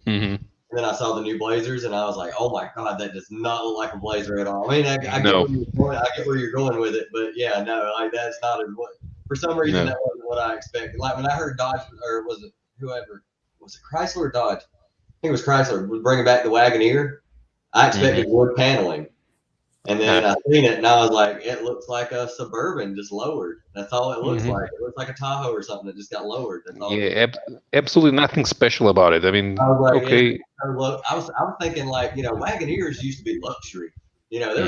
Mm-hmm. And then I saw the new Blazers, and I was like, oh my God, that does not look like a Blazer at all. I mean, I get where you're going with it, but yeah, no, like that's not what. For some reason, that wasn't what I expected. Like when I heard Dodge, or was it Chrysler or Dodge? I think it was Chrysler, was bringing back the Wagoneer. I expected wood paneling. And then I seen it, and I was like, it looks like a Suburban just lowered. That's all it looks like. It looks like a Tahoe or something that just got lowered. That's all. Yeah, absolutely nothing special about it. I mean, I was like, okay. Yeah, I was thinking like, Wagoneers used to be luxury. There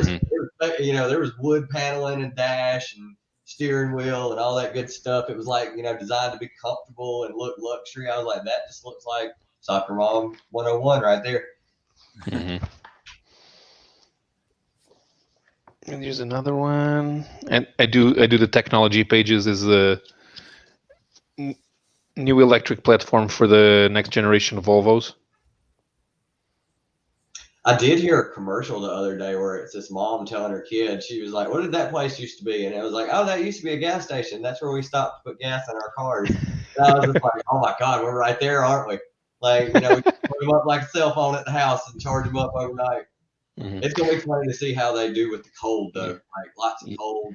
was wood paneling and dash and steering wheel and all that good stuff. It was like, designed to be comfortable and look luxury. I was like, that just looks like Soccer Mom 101 right there. Mm-hmm. And here's another one. And I do the technology pages is the new electric platform for the next generation of Volvos. I did hear a commercial the other day where it's this mom telling her kid, she was like, what did that place used to be? And it was like, oh, that used to be a gas station. That's where we stopped to put gas in our cars. And I was just like, oh my God, we're right there, aren't we? Like, we put them up like a cell phone at the house and charge them up overnight. Mm-hmm. It's going to be funny to see how they do with the cold, though. Like lots of cold.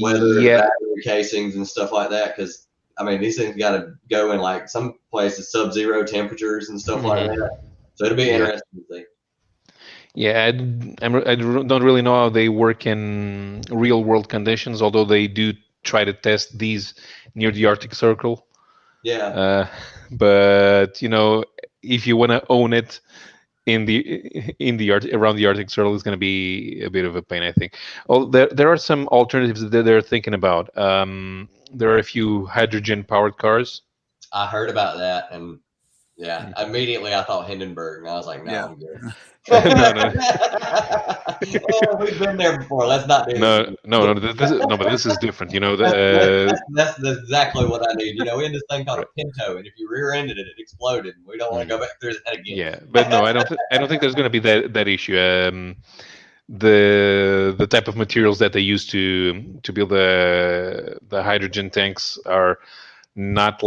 weather and Yeah, battery casings and stuff like that. Because I mean, these things got to go in like some places sub-zero temperatures and stuff like mhm, that. So it'll be yeah, interesting to see. yeah. Don't really know how they work in real world conditions, although they do try to test these near the Arctic Circle. Yeah. But if you want to own it in the around the Arctic Circle, is going to be a bit of a pain, I think. Oh, there are some alternatives that they're thinking about. There are a few hydrogen powered cars. I heard about that, and yeah, immediately I thought Hindenburg, and I was like, no, Yeah. I'm good. No, no, Yeah, we've been there before. Let's not do this no, again. no, no. But this is different. That's exactly what I need. We had this thing called Right. a Pinto, and if you rear-ended it, it exploded. We don't want to go back through that again. Yeah, but no, I don't think there's going to be that issue. The type of materials that they use to build the hydrogen tanks are not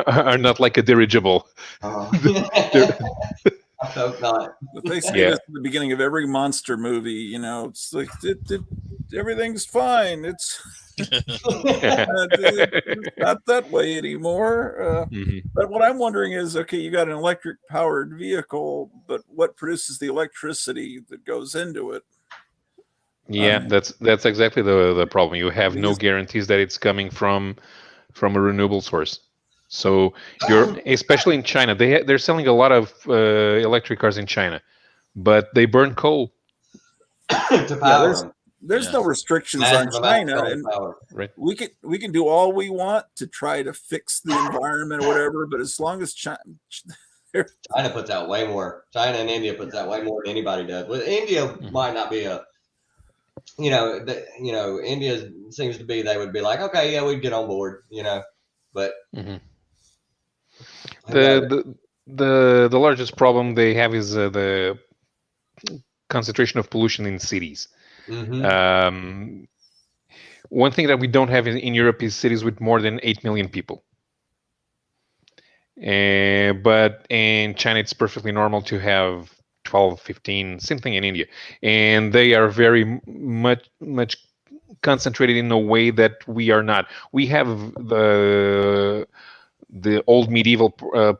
are not like a dirigible. They're- I hope not. But they say Yeah. this at the beginning of every monster movie. It's like everything's fine. It's not that way anymore. Mhm. But what I'm wondering is, okay, you got an electric powered vehicle, but what produces the electricity that goes into it? Yeah, that's exactly the problem. You have no Because- guarantees that it's coming from a renewable source. So especially in China, they're selling a lot of electric cars in China, but they burn coal. To power them. There's Yeah. no restrictions Massive on amounts China, of and power. Right. we can do all we want to try to fix the environment or whatever, but as long as China puts out way more. China and India puts out way more than anybody does. Well, India might not be a, India seems to be. They would be like, okay, yeah, we'd get on board, but Mhm. The largest problem they have is the concentration of pollution in cities. Mhm. One thing that we don't have in Europe is cities with more than 8 million people. But in China, it's perfectly normal to have 12, 15, same thing in India. And they are very much concentrated in a way that we are not. We have the old medieval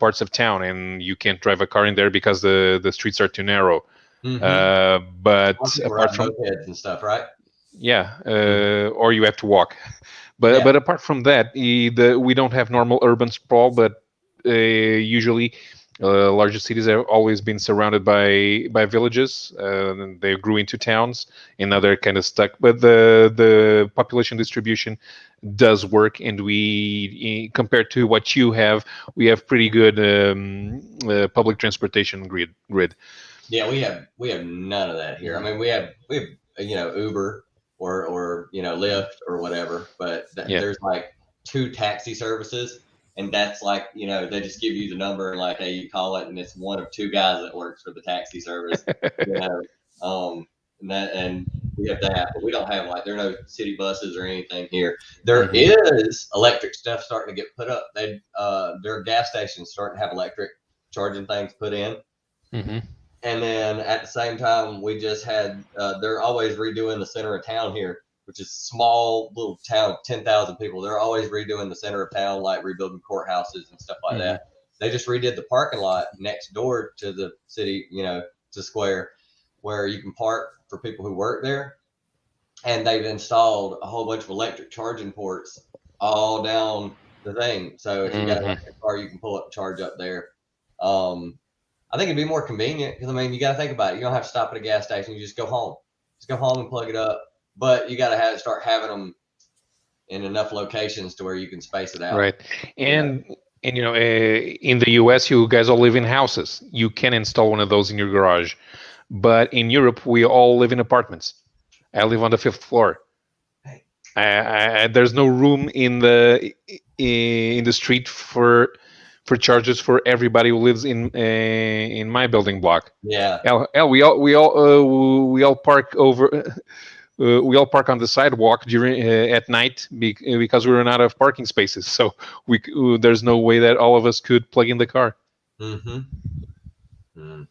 parts of town, and you can't drive a car in there because the streets are too narrow. But apart from mopeds and stuff, right? yeah, or you have to walk. But apart from that, we don't have normal urban sprawl. But usually, larger cities have always been surrounded by villages. They grew into towns, and now they're kind of stuck. But the population distribution does work, and we, compared to what you have, we have pretty good public transportation grid. Yeah, we have none of that here. I mean, we have Uber or Lyft or whatever, but there's like 2 taxi services, and that's like they just give you the number and like, hey, you call it, and it's one of 2 guys that works for the taxi service. And we have that, but we don't have there are no city buses or anything here. There is electric stuff starting to get put up. There are gas stations starting to have electric charging things put in. And then at the same time, we just had, they're always redoing the center of town here, which is small little town, 10,000 people. They're always redoing the center of town, like rebuilding courthouses and stuff like that. They just redid the parking lot next door to the city, to Square, where you can park for people who work there. And they've installed a whole bunch of electric charging ports all down the thing. So if you got an electric car, you can pull up, charge up there. I think it'd be more convenient because, you got to think about it. You don't have to stop at a gas station. You just go home. Just go home and plug it up. But you got to start having them in enough locations to where you can space it out. Right. And in the US, you guys all live in houses. You can install one of those in your garage. But in Europe, we all live in apartments. I live on the 5th floor. There's no room in the street for chargers for everybody who lives in my building block. Yeah. We all park over. We all park on the sidewalk during at night because we run out of parking spaces. So there's no way that all of us could plug in the car.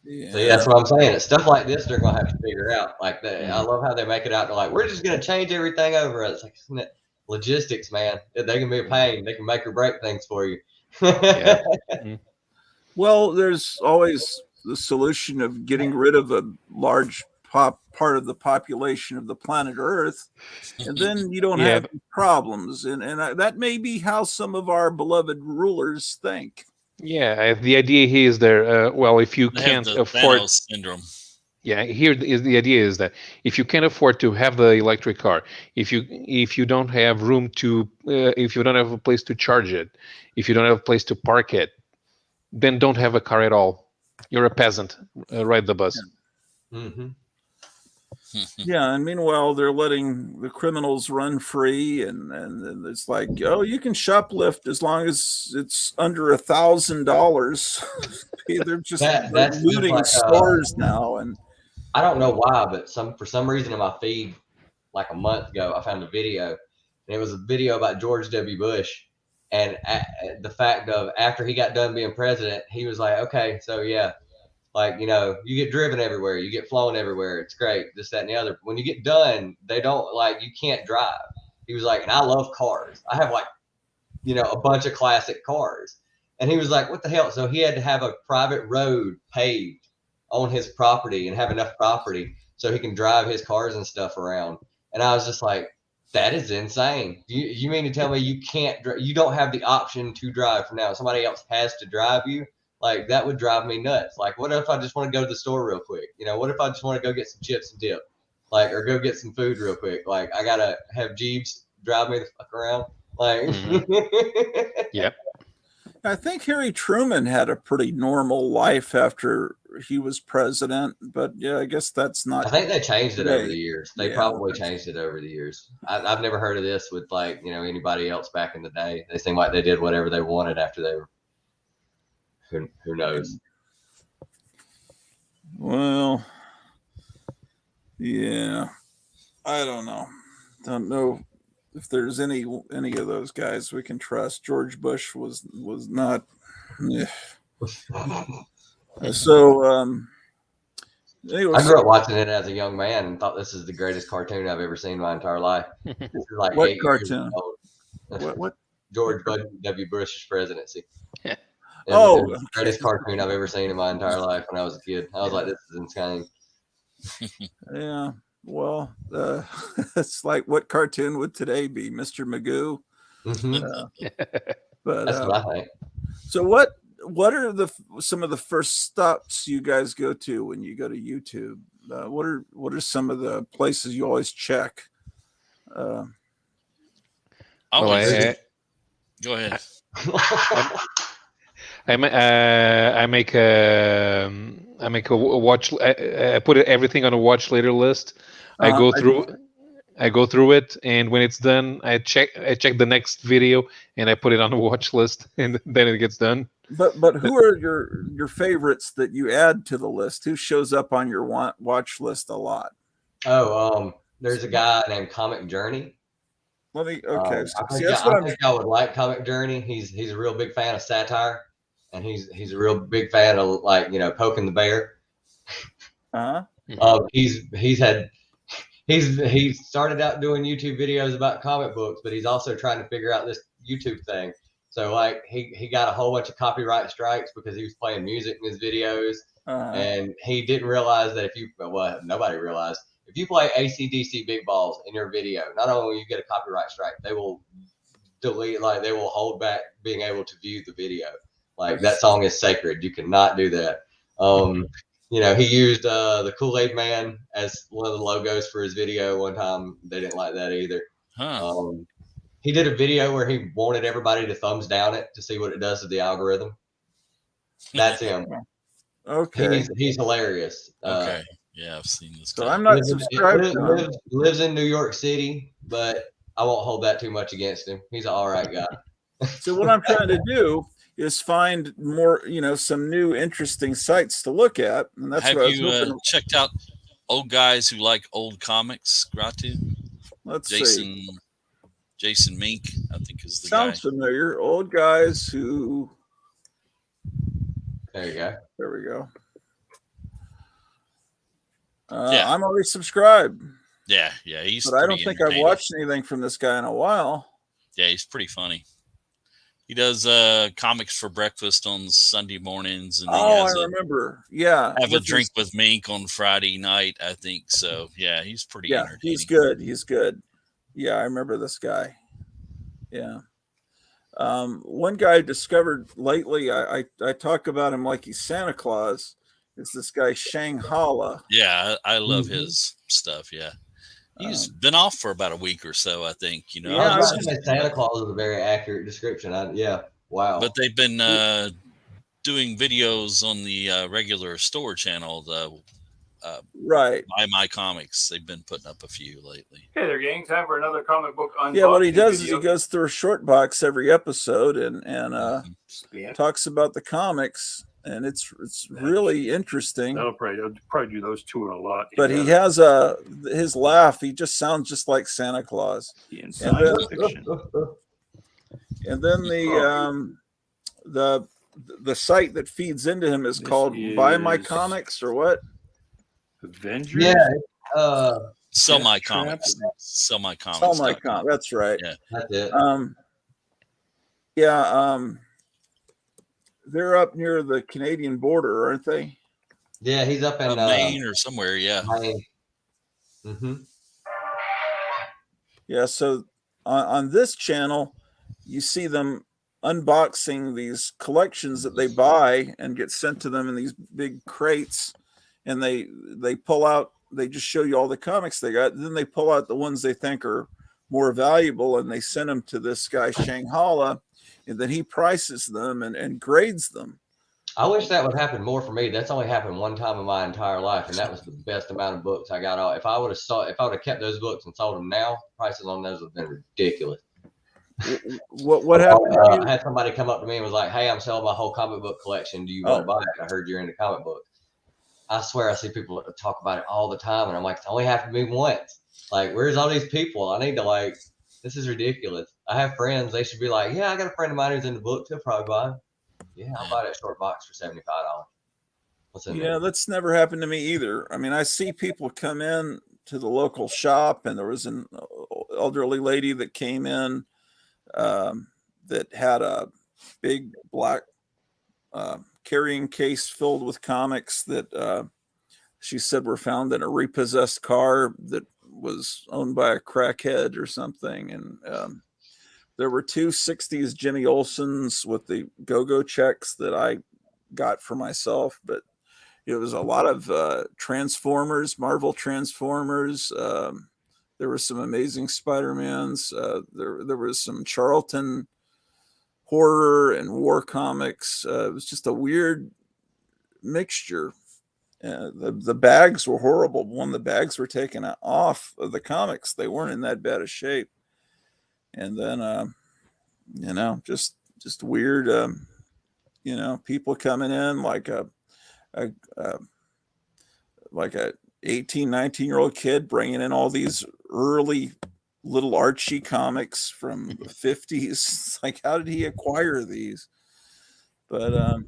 Yeah. See, that's what I'm saying. It's stuff like this they're gonna have to figure out. Like I love how they make it out. They're like, we're just gonna change everything over. It's like, isn't it? Logistics, man. They can be a pain. They can make or break things for you. Yeah. Well, there's always the solution of getting rid of a large part of the population of the planet Earth, and then you don't Yeah. have problems. And that may be how some of our beloved rulers think. Yeah, the idea here is there. Well, if you They have can't the afford, Thanos syndrome. yeah, here is the idea is that if you can't afford to have the electric car, if you don't have room to, if you don't have a place to charge it, if you don't have a place to park it, then don't have a car at all. You're a peasant. Ride the bus. Yeah, and meanwhile they're letting the criminals run free, and it's like, oh, you can shoplift as long as it's under $1,000. They're just That's looting like, stores now, and I don't know why, but for some reason in my feed, like a month ago, I found a video, and it was a video about George W. Bush, and the fact of after he got done being president, he was like, okay, so yeah, like, you know, you get driven everywhere, you get flown everywhere, it's great, this, that, and the other. When you get done, they don't, like, you can't drive. He was like, and I love cars. I have, like, you know, a bunch of classic cars. And he was like, what the hell? So he had to have a private road paved on his property and have enough property so he can drive his cars and stuff around. And I was just like, that is insane. You mean to tell me you can't, you don't have the option to drive from now? Somebody else has to drive you? Like, that would drive me nuts. Like, what if I just want to go to the store real quick? You know, what if I just want to go get some chips and dip? Like, or go get some food real quick? Like, I got to have Jeeves drive me the fuck around? Like, Yep. I think Harry Truman had a pretty normal life after he was president, but yeah, I guess that's not. I think they changed it over the years. They Yeah, probably changed it over the years. I've never heard of this with, like, you know, anybody else back in the day. They seemed like they did whatever they wanted after they were. Who knows? Well, yeah, I don't know. Don't know if there's any of those guys we can trust. George Bush was not. Yeah. So, anyway, I grew up watching it as a young man and thought this is the greatest cartoon I've ever seen in my entire life. This is like what 8 cartoon? years old. What? George W. Bush's presidency. It Oh, was the greatest cartoon I've ever seen in my entire life when I was a kid. I was like, this is insane. Yeah. Well, it's like, what cartoon would today be? Mr. Magoo. But that's what I think. So what are some of the first stops you guys go to when you go to YouTube? What are some of the places you always check? Go ahead. I make a watch. I put everything on a watch later list. I go through it, and when it's done, I check the next video, and I put it on the watch list, and then it gets done. But who are your favorites that you add to the list? Who shows up on your watch list a lot? Oh, there's a guy named Comic Journey. Okay. I think I would like Comic Journey. He's a real big fan of satire, and he's a real big fan of, like, you know, poking the bear. He started out doing YouTube videos about comic books, but he's also trying to figure out this YouTube thing. So, like, he got a whole bunch of copyright strikes because he was playing music in his videos, and he didn't realize that nobody realized, if you play AC/DC Big Balls in your video, not only will you get a copyright strike, they will delete, like, they will hold back being able to view the video. Like, that song is sacred. You cannot do that. You know, he used the Kool-Aid Man as one of the logos for his video one time. They didn't like that either. He did a video where he wanted everybody to thumbs down it to see what it does to the algorithm. That's him. Okay. He's hilarious. Okay. Yeah, I've seen this guy. So I'm not subscribed to him. Lives in New York City, but I won't hold that too much against him. He's an all right guy. So what I'm trying to do is find more, some new interesting sites to look at, and that's what I was hoping. Checked out old guys who like old comics, Gratu? Let's see. Jason Mink, I think, is the guy. Sounds familiar. Old guys who. There you go. There we go. Yeah. I'm already subscribed, Yeah, he's but I pretty don't think I've entertaining. watched anything from this guy in a while. Yeah, he's pretty funny. He does comics for breakfast on Sunday mornings, and he has I remember. Yeah, have a drink with Mink on Friday night, I think. So yeah, he's pretty entertaining. He's good. He's good. Yeah, I remember this guy. Yeah. One guy I discovered lately, I talk about him like he's Santa Claus, is this guy Shanghala. Yeah, I love his stuff. Yeah. He's been off for about a week or so, I think. You know, Yeah, I was about to say Santa Claus is a very accurate description. Wow. But they've been doing videos on the regular store channel, the right. Buy My Comics. They've been putting up a few lately. Okay, there, gang. Time for another comic book unboxing. Yeah, what he does video. is he goes through a short box every episode and talks about the comics, and it's really interesting. I'll probably do those two in a lot. But he has his laugh. He just sounds just like Santa Claus. And then the site that feeds into him is called Buy My Comics or what? Avengers. Yeah. Sell My Comics. Sell My Comics. Sell My Comics. That's right. Yeah. That's it. They're up near the Canadian border, aren't they? Yeah, he's up in Maine or somewhere. Yeah. Maine. Mm-hmm. Yeah. So on this channel, you see them unboxing these collections that they buy and get sent to them in these big crates, and they pull out. They just show you all the comics they got. And then they pull out the ones they think are more valuable, and they send them to this guy Shanghala, and then he prices them and grades them. I wish that would happen more for me. That's only happened one time in my entire life, and that was the best amount of books I got off. If I would have kept those books and sold them now, prices on those would have been ridiculous. What happened? I had somebody come up to me and was like, "Hey, I'm selling my whole comic book collection. Do you want to buy it? I heard you're into comic books." I swear I see people talk about it all the time, and I'm like, it's only happened to me once. Like, where's all these people? I need to this is ridiculous. I have friends. They should be like, yeah, I got a friend of mine who's into books. He'll probably buy them. Yeah, I'll buy that short box for $75. What's in there? That's never happened to me either. I mean, I see people come in to the local shop, and there was an elderly lady that came in that had a big black carrying case filled with comics that she said were found in a repossessed car that was owned by a crackhead or something. And there were two 60s Jimmy Olsens with the go-go checks that I got for myself, but it was a lot of Transformers, Marvel Transformers. There were some amazing Spider-Mans. There was some Charlton horror and war comics. It was just a weird mixture. The bags were horrible. When the bags were taken off of the comics, they weren't in that bad a shape. And then, just weird, people coming in like a 18, 19-year-old kid bringing in all these early little Archie comics from the 50s. It's like, how did he acquire these? But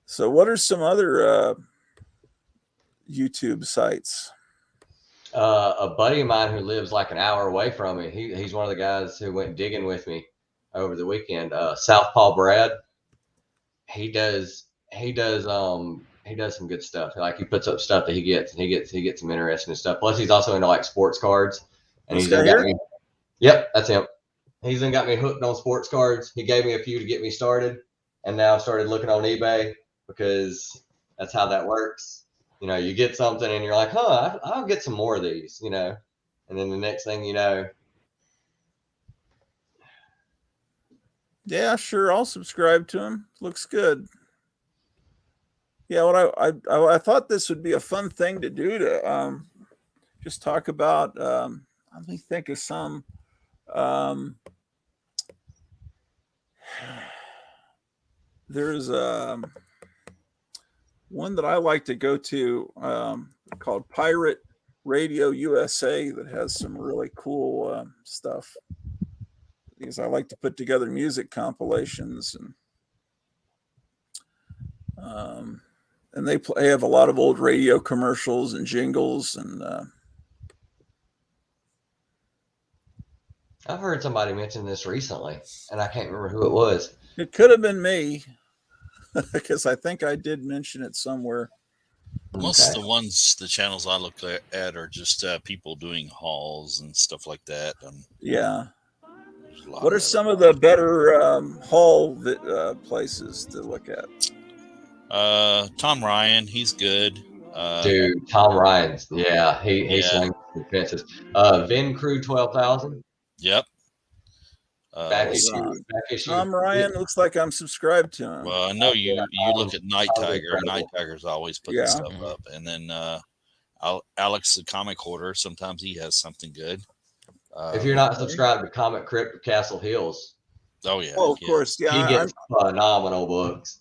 so what are some other YouTube sites? A buddy of mine who lives like an hour away from me, he's one of the guys who went digging with me over the weekend. Southpaw Brad. He does some good stuff. Like, he puts up stuff that he gets some interesting stuff. Plus, he's also into like sports cards. And he's got me. Yep, that's him. He's then got me hooked on sports cards. He gave me a few to get me started, and now I've started looking on eBay because that's how that works. You get something and you're like, I'll get some more of these, and then the next thing you know. Yeah, sure. I'll subscribe to him. Looks good. Yeah, what I thought this would be a fun thing to do to just talk about. Let me think of some. There's one that I like to go to called Pirate Radio USA that has some really cool stuff. Because I like to put together music compilations, and And they have a lot of old radio commercials and jingles, and I've heard somebody mention this recently, and I can't remember who it was. it could have been me because I think I did mention it somewhere. Most of the channels I look at are just people doing hauls and stuff like that. Yeah. There's a lot What are of some of the better haul places to look at? Tom Ryan, he's good. Dude, Tom Ryan's, he Yeah. swings the fences. Vin Crew 12,000. Yep. Back let's issue. see. Back issue. Tom Ryan looks like I'm subscribed to him. Well, I know you look at Night Tiger. incredible. Night Tiger's always putting Yeah. stuff up, and then Alex the comic hoarder. Sometimes he has something good. If you're not subscribed to Comic Crypt of Castle Hills, oh yeah, Oh, of course, he yeah. gets phenomenal books.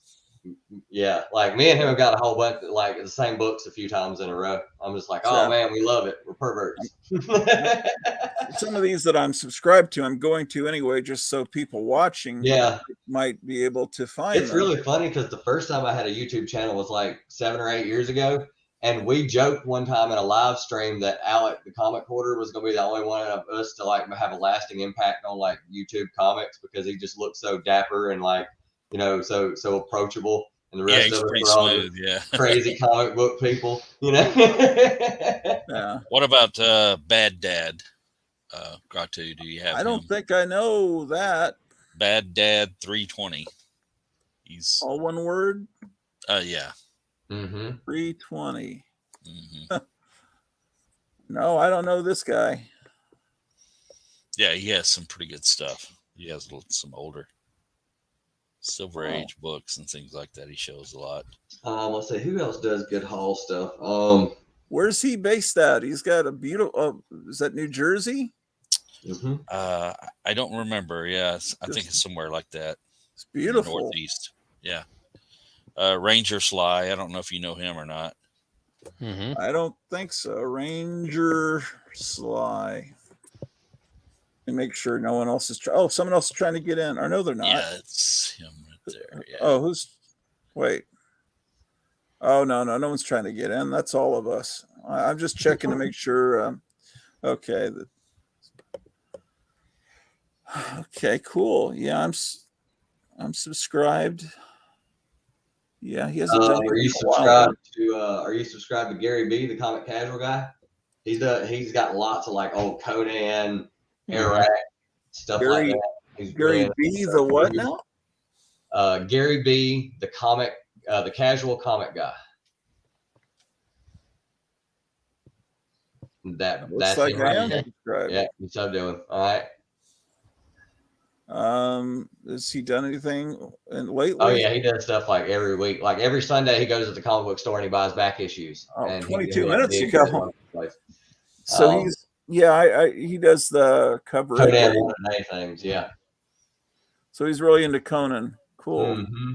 Yeah, like me and him have got a whole bunch of like the same books a few times in a row. I'm just like, oh Yeah. man, we love it. We're perverts. Some of these that I'm subscribed to, I'm going to anyway, just so people watching might be able to find It's them. really funny because the first time I had a YouTube channel was like 7 or 8 years ago. And we joked one time in a live stream that Alec, the comic hoarder, was going to be the only one of us to like have a lasting impact on like YouTube comics because he just looked so dapper and like, you know, so approachable. And the rest he's of us pretty were all smooth. just Yeah, crazy comic book people, you know. Yeah. What about Bad Dad? Gratu, do you have? I don't him? think I know that. Bad Dad 320. He's All one word. yeah. 320. Mm-hmm. No, I don't know this guy. Yeah, he has some pretty good stuff. He has some older Silver Age books and things like that. He shows a lot. Let's see who else does good haul stuff. Where's he based at? He's got a beautiful. Is that New Jersey? I don't remember. Yes, I think it's somewhere like that. It's beautiful. Northeast. Yeah. Ranger Sly. I don't know if you know him or not. I don't think so. Ranger Sly. And make sure no one else is. Someone else is trying to get in. Or no, they're not. Yeah, it's him right there. Yeah. Oh, who's? Wait. Oh no, no one's trying to get in. That's all of us. I'm just checking to make sure. Okay. Okay, cool. Yeah, I'm subscribed. Yeah, he hasn't done Are you subscribed to Are you subscribed to Gary B, the comic casual guy? He's got lots of like old Conan, Eric, stuff like that. He's Gary B, the what now? Gary B, the casual comic guy. That's like I am him. subscribed. Yeah, you sub to him. All right. Has he done anything lately? Oh yeah, he does stuff like every week. Like every Sunday, he goes to the comic book store and he buys back issues. Oh, and 22 minutes ago. So he does the cover. Conan things, yeah. So he's really into Conan. Cool. Mm-hmm.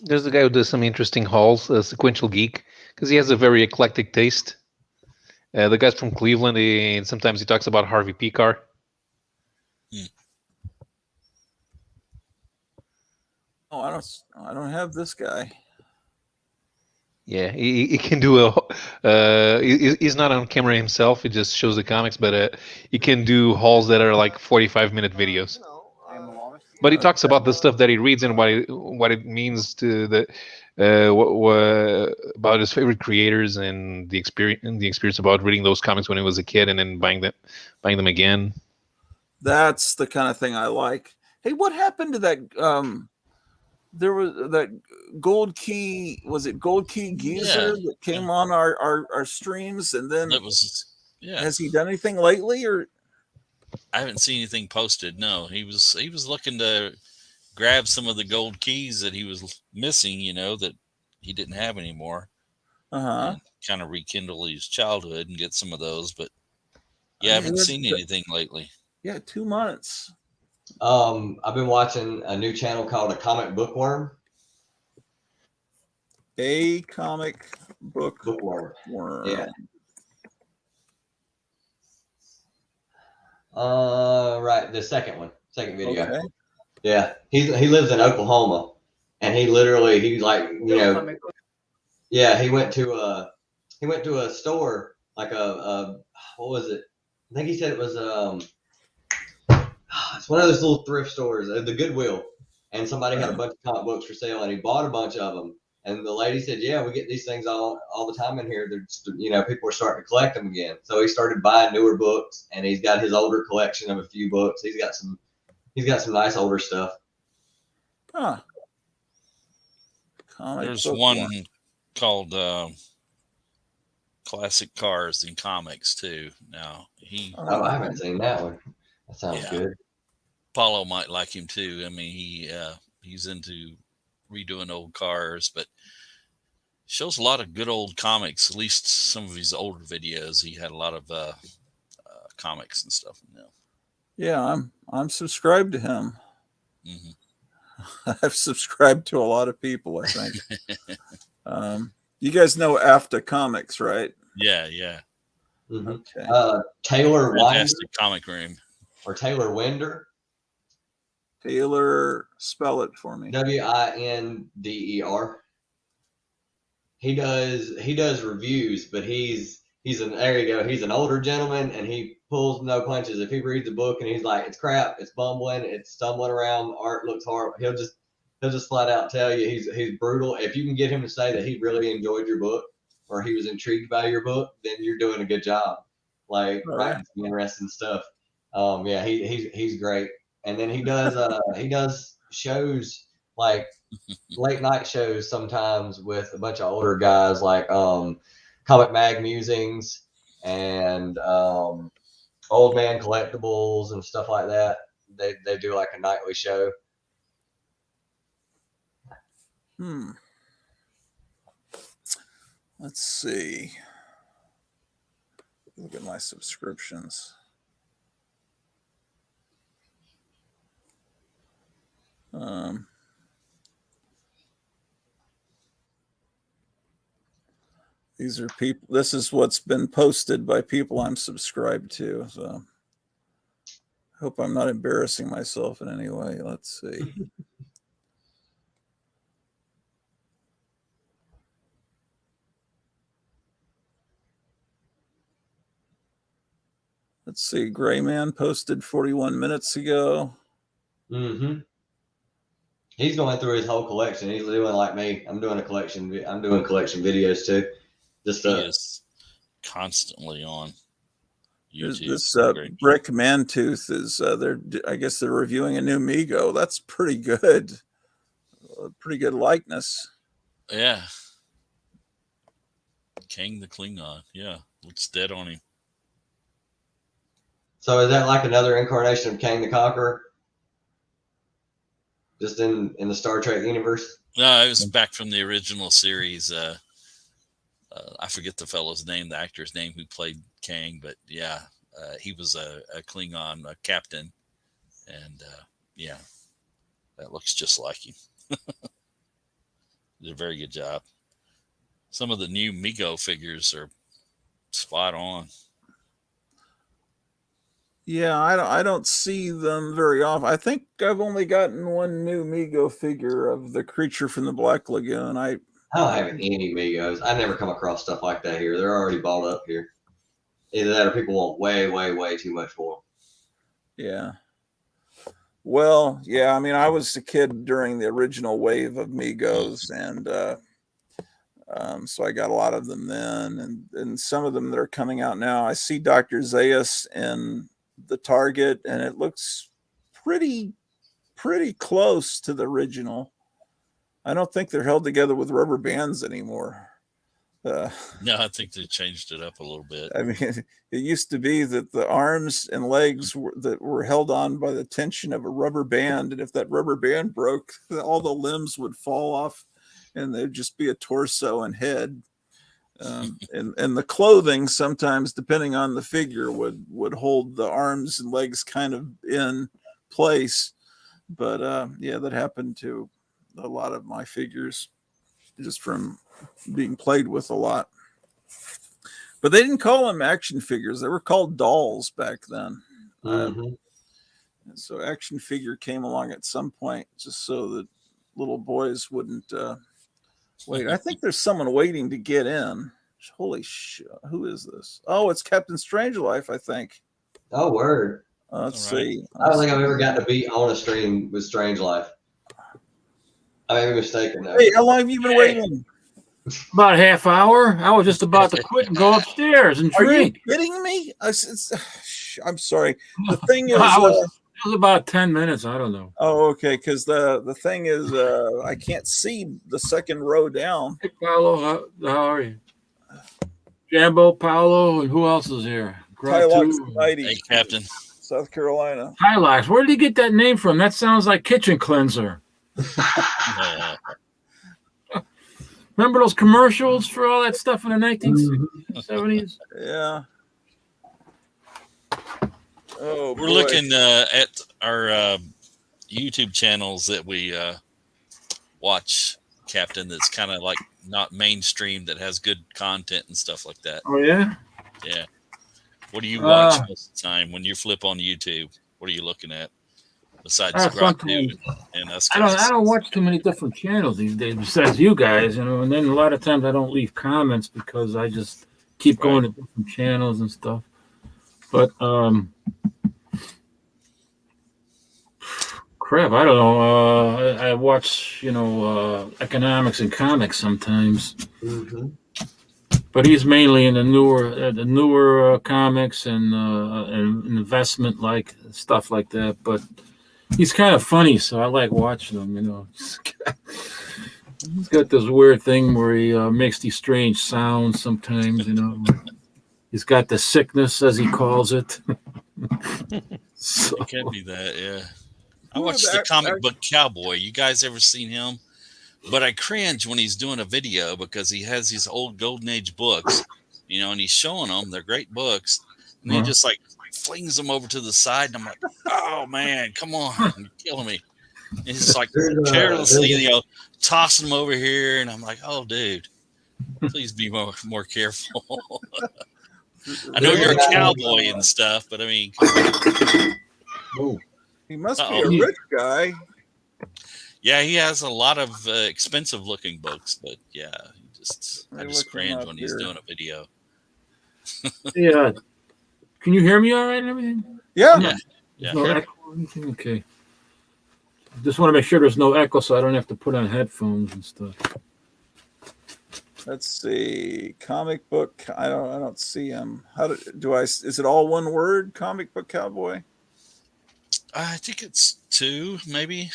There's a guy who does some interesting hauls, Sequential Geek, because he has a very eclectic taste. The guy's from Cleveland, and sometimes he talks about Harvey Pekar. Oh, I don't have this guy. Yeah, he can do he's not on camera himself. He just shows the comics, but he can do hauls that are like 45-minute videos. But he talks about the stuff that he reads and what it means to about his favorite creators and the experience about reading those comics when he was a kid and then buying them again. That's the kind of thing I like. Hey, what happened to that? There was that Gold Key. Was it Gold Key Geezer that came on our streams, and then it was. Yeah. Has he done anything lately, or? I haven't seen anything posted. No, he was looking to grab some of the gold keys that he was missing, that he didn't have anymore. Kind of rekindle his childhood and get some of those, but I haven't seen anything lately. Yeah, 2 months. I've been watching a new channel called A Comic Bookworm. A Comic Bookworm. Yeah. Right, the second video. Yeah, he lives in Oklahoma, and he like, you know, yeah, he went to a store, like a what was it? I think he said it was it's one of those little thrift stores, the Goodwill, and somebody had a bunch of comic books for sale, and he bought a bunch of them. And the lady said, "Yeah, we get these things all the time in here. They're just, you know, people are starting to collect them again." So he started buying newer books, and he's got his older collection of a few books. He's got some nice older stuff. Huh. There's one called Classic Cars in Comics too. Now I haven't seen that one. That sounds good. Paulo might like him too. I mean, he's into redoing old cars, but shows a lot of good old comics. At least some of his older videos, he had a lot of comics and stuff in them. Yeah, I'm subscribed to him. Mm-hmm. I've subscribed to a lot of people, I think. You guys know AFTA Comics, right? Yeah. Mm-hmm. Okay. Taylor Fantastic Comic Room. Or Taylor Winder. Taylor, spell it for me. Winder. He does reviews, but he's there you go. He's an older gentleman, and he pulls no punches. If he reads a book and he's like, "It's crap, it's bumbling, it's stumbling around, art looks horrible," he'll just flat out tell you he's brutal. If you can get him to say that he really enjoyed your book or he was intrigued by your book, then you're doing a good job. Like writing some interesting stuff. Yeah, he's great. And then he does shows like late night shows sometimes with a bunch of older guys, like Comic Mag Musings and Old Man Collectibles and stuff like that. They do like a nightly show. Let's see. Look at my subscriptions. These are people. This is what's been posted by people I'm subscribed to. So I hope I'm not embarrassing myself in any way. Let's see. Let's see. Gray Man posted 41 minutes ago. Mm-hmm. He's going through his whole collection. He's doing like me. I'm doing collection videos too. He is constantly on YouTube. This Brick Mantooth is I guess they're reviewing a new Mego. That's pretty good. Pretty good likeness. Yeah. King the Klingon. Yeah. Looks dead on him. So is that like another incarnation of Kang the Conqueror? Just in the Star Trek universe? No, it was back from the original series. I forget the fellow's name, the actor's name who played Kang, but yeah, he was a Klingon captain, and yeah, that looks just like him. Did a very good job. Some of the new Mego figures are spot on. Yeah, I don't see them very often. I think I've only gotten one new Mego figure of the creature from the Black Lagoon. I don't have any Megos. I never come across stuff like that here. They're already balled up here. Either that or people want way too much for them. Yeah. Well, yeah, I mean, I was a kid during the original wave of Megos, and so I got a lot of them then, and some of them that are coming out now. I see Dr. Zaius in the Target, and it looks pretty close to the original. I don't think they're held together with rubber bands anymore. No, I think they changed it up a little bit. I mean, it used to be that the arms and legs were held on by the tension of a rubber band, and if that rubber band broke, all the limbs would fall off, and there'd just be a torso and head. And the clothing sometimes, depending on the figure, would hold the arms and legs kind of in place. But yeah, that happened to a lot of my figures just from being played with a lot. But they didn't call them action figures. They were called dolls back then. Mm-hmm. So action figure came along at some point just so that little boys wouldn't wait. I think there's someone waiting to get in. Holy shit. Who is this? Oh, it's Captain Strangeliffe, I think. Oh, word. Let's see. I don't think I've ever gotten to be on a stream with Strange Life. I may be mistaken, though. Hey, how long have you been waiting? About a half hour. I was just about to quit and go upstairs and drink. Are you kidding me? I'm sorry. The thing is, it was about 10 minutes. I don't know. Oh, okay. Because the thing is, I can't see the second row down. Hey, Paolo, how are you? Jambo, Paolo, and who else is here? Hey, Captain. South Carolina. Hylax. Where did he get that name from? That sounds like kitchen cleanser. Remember those commercials for all that stuff in the 1970s? Yeah. Oh, we're looking at our YouTube channels that we watch, Captain. That's kind of like not mainstream, that has good content and stuff like that. Oh yeah. Yeah. What do you watch most of the time when you flip on YouTube? What are you looking at besides Grok and us? I don't watch too many different channels these days besides you guys, and then a lot of times I don't leave comments because I just keep going to different channels and stuff. But crap, I don't know. I watch, economics and comics sometimes. Mm-hmm. But he's mainly in the newer comics and investment like stuff like that. But he's kind of funny, so I like watching him. He's got this weird thing where he makes these strange sounds sometimes. He's got the sickness, as he calls it. So. It can be that, yeah. I watched the comic book Cowboy. You guys ever seen him? But I cringe when he's doing a video because he has these old Golden Age books, and he's showing them. They're great books. And he just flings them over to the side. And I'm like, oh, man, come on. You're killing me. And he's like carelessly, tossing them over here. And I'm like, oh, dude, please be more careful. I know you're a cowboy and stuff, but I mean, he must be a rich guy. Yeah, he has a lot of expensive looking books, but yeah, I just cringe when he's doing a video. Yeah. Can you hear me all right and everything? Yeah. No echo or anything? Okay. Just want to make sure there's no echo so I don't have to put on headphones and stuff. Let's see. Comic book. I don't see him. Is it all one word? Comic book cowboy? I think it's 2, maybe.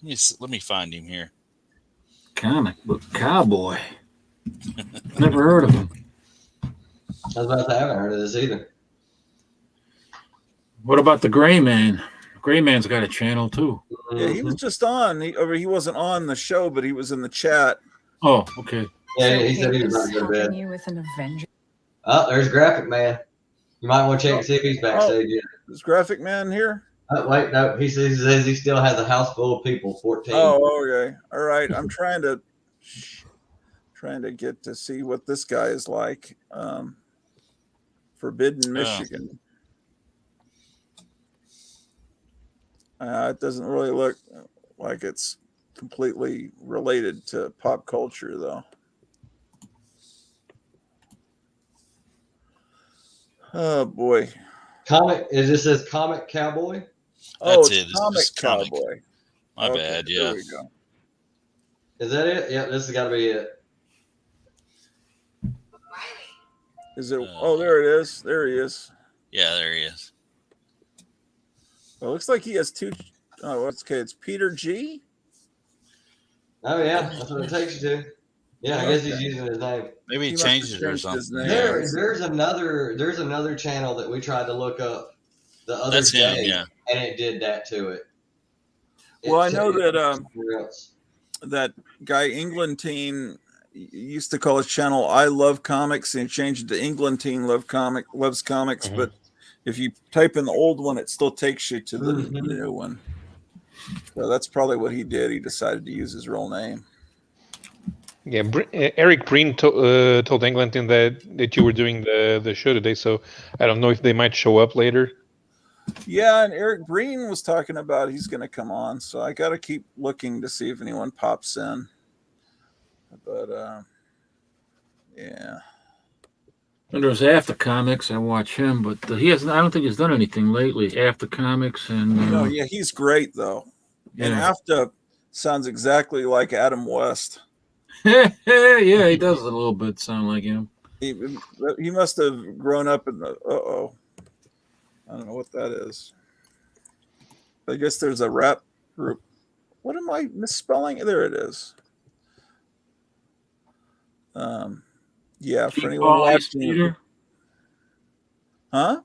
Let me find him here. Comic book cowboy. Never heard of him. I was about to say, I haven't heard of this either. What about the Gray Man? Gray Man's got a channel too. Yeah, he was just on. He wasn't on the show, but he was in the chat. Oh, okay. Yeah, he said he was about to go to bed. You with an Avenger. Oh, there's Graphic Man. You might want to check and see if he's backstage yet. Is Graphic Man here? Wait, no. He says he still has a house full of people. 14. Oh, okay. All right. I'm trying to get to see what this guy is like. Forbidden, Michigan. It doesn't really look like it's completely related to pop culture, though. Oh boy. It just says Comic Cowboy. That's it's it. Comic Cowboy. My bad. Yeah. There we go. Is that it? Yeah, this has got to be it. Is it? There it is. There he is. Yeah, there he is. Well, it looks like he has 2. Oh, that's okay. It's Peter G. Oh yeah, that's what it takes you to. Yeah, I guess he's using his name. Maybe he changed it or something. There's another channel that we tried to look up the other day, and it did that to it. Well, I know that guy Englentine used to call his channel "I Love Comics," and he changed it to Englentine Loves Comics. But if you type in the old one, it still takes you to the new one. So that's probably what he did. He decided to use his real name. Yeah, Eric Breen told Eglinton that you were doing the show today, so I don't know if they might show up later. Yeah, and Eric Breen was talking about he's going to come on, so I got to keep looking to see if anyone pops in. But yeah. And there's After Comics. I watch him, but he hasn't. I don't think he's done anything lately. After Comics and No, yeah, he's great though. And yeah. After sounds exactly like Adam West. Yeah, he does a little bit sound like him. He must have grown up in the. I don't know what that is. I guess there's a rap group. What am I misspelling? There it is. Yeah, for anyone watching. Huh?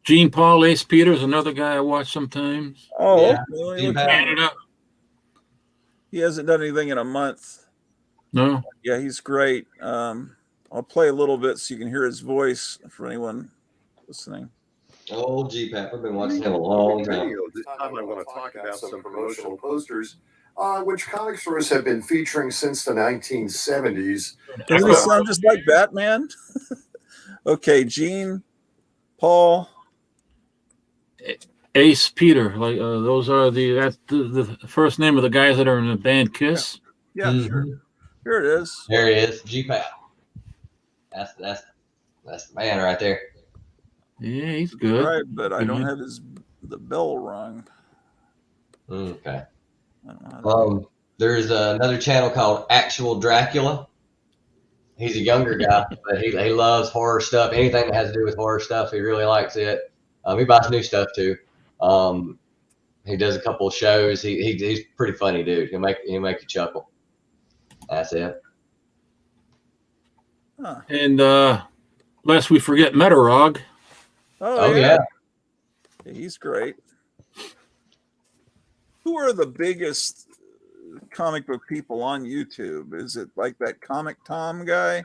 Gene Paul Ace Peters, another guy I watch sometimes. Oh, yeah. okay. Canada. He hasn't done anything in a month. No. Yeah, he's great. I'll play a little bit so you can hear his voice for anyone listening. Oh, GPAP. I've been watching him a long time. This time I want to talk about some promotional posters, which comic stores have been featuring since the 1970s. Doesn't he sound just like Batman? Okay, Gene, Paul, Ace Peter. Like those are that's the first name of the guys that are in the band Kiss. Yeah, sure. Here it is. There he is, GPAP. That's the man right there. Yeah, he's good. Right, but I don't have the bell rung. Okay. There's another channel called Actual Dracula. He's a younger guy, but he loves horror stuff. Anything that has to do with horror stuff, he really likes it. He buys new stuff too. He does a couple of shows. He's pretty funny dude. He'll make you chuckle. That's it. Huh. And lest we forget Metarog. Oh yeah. He's great. Who are the biggest comic book people on YouTube? Is it like that Comic Tom guy?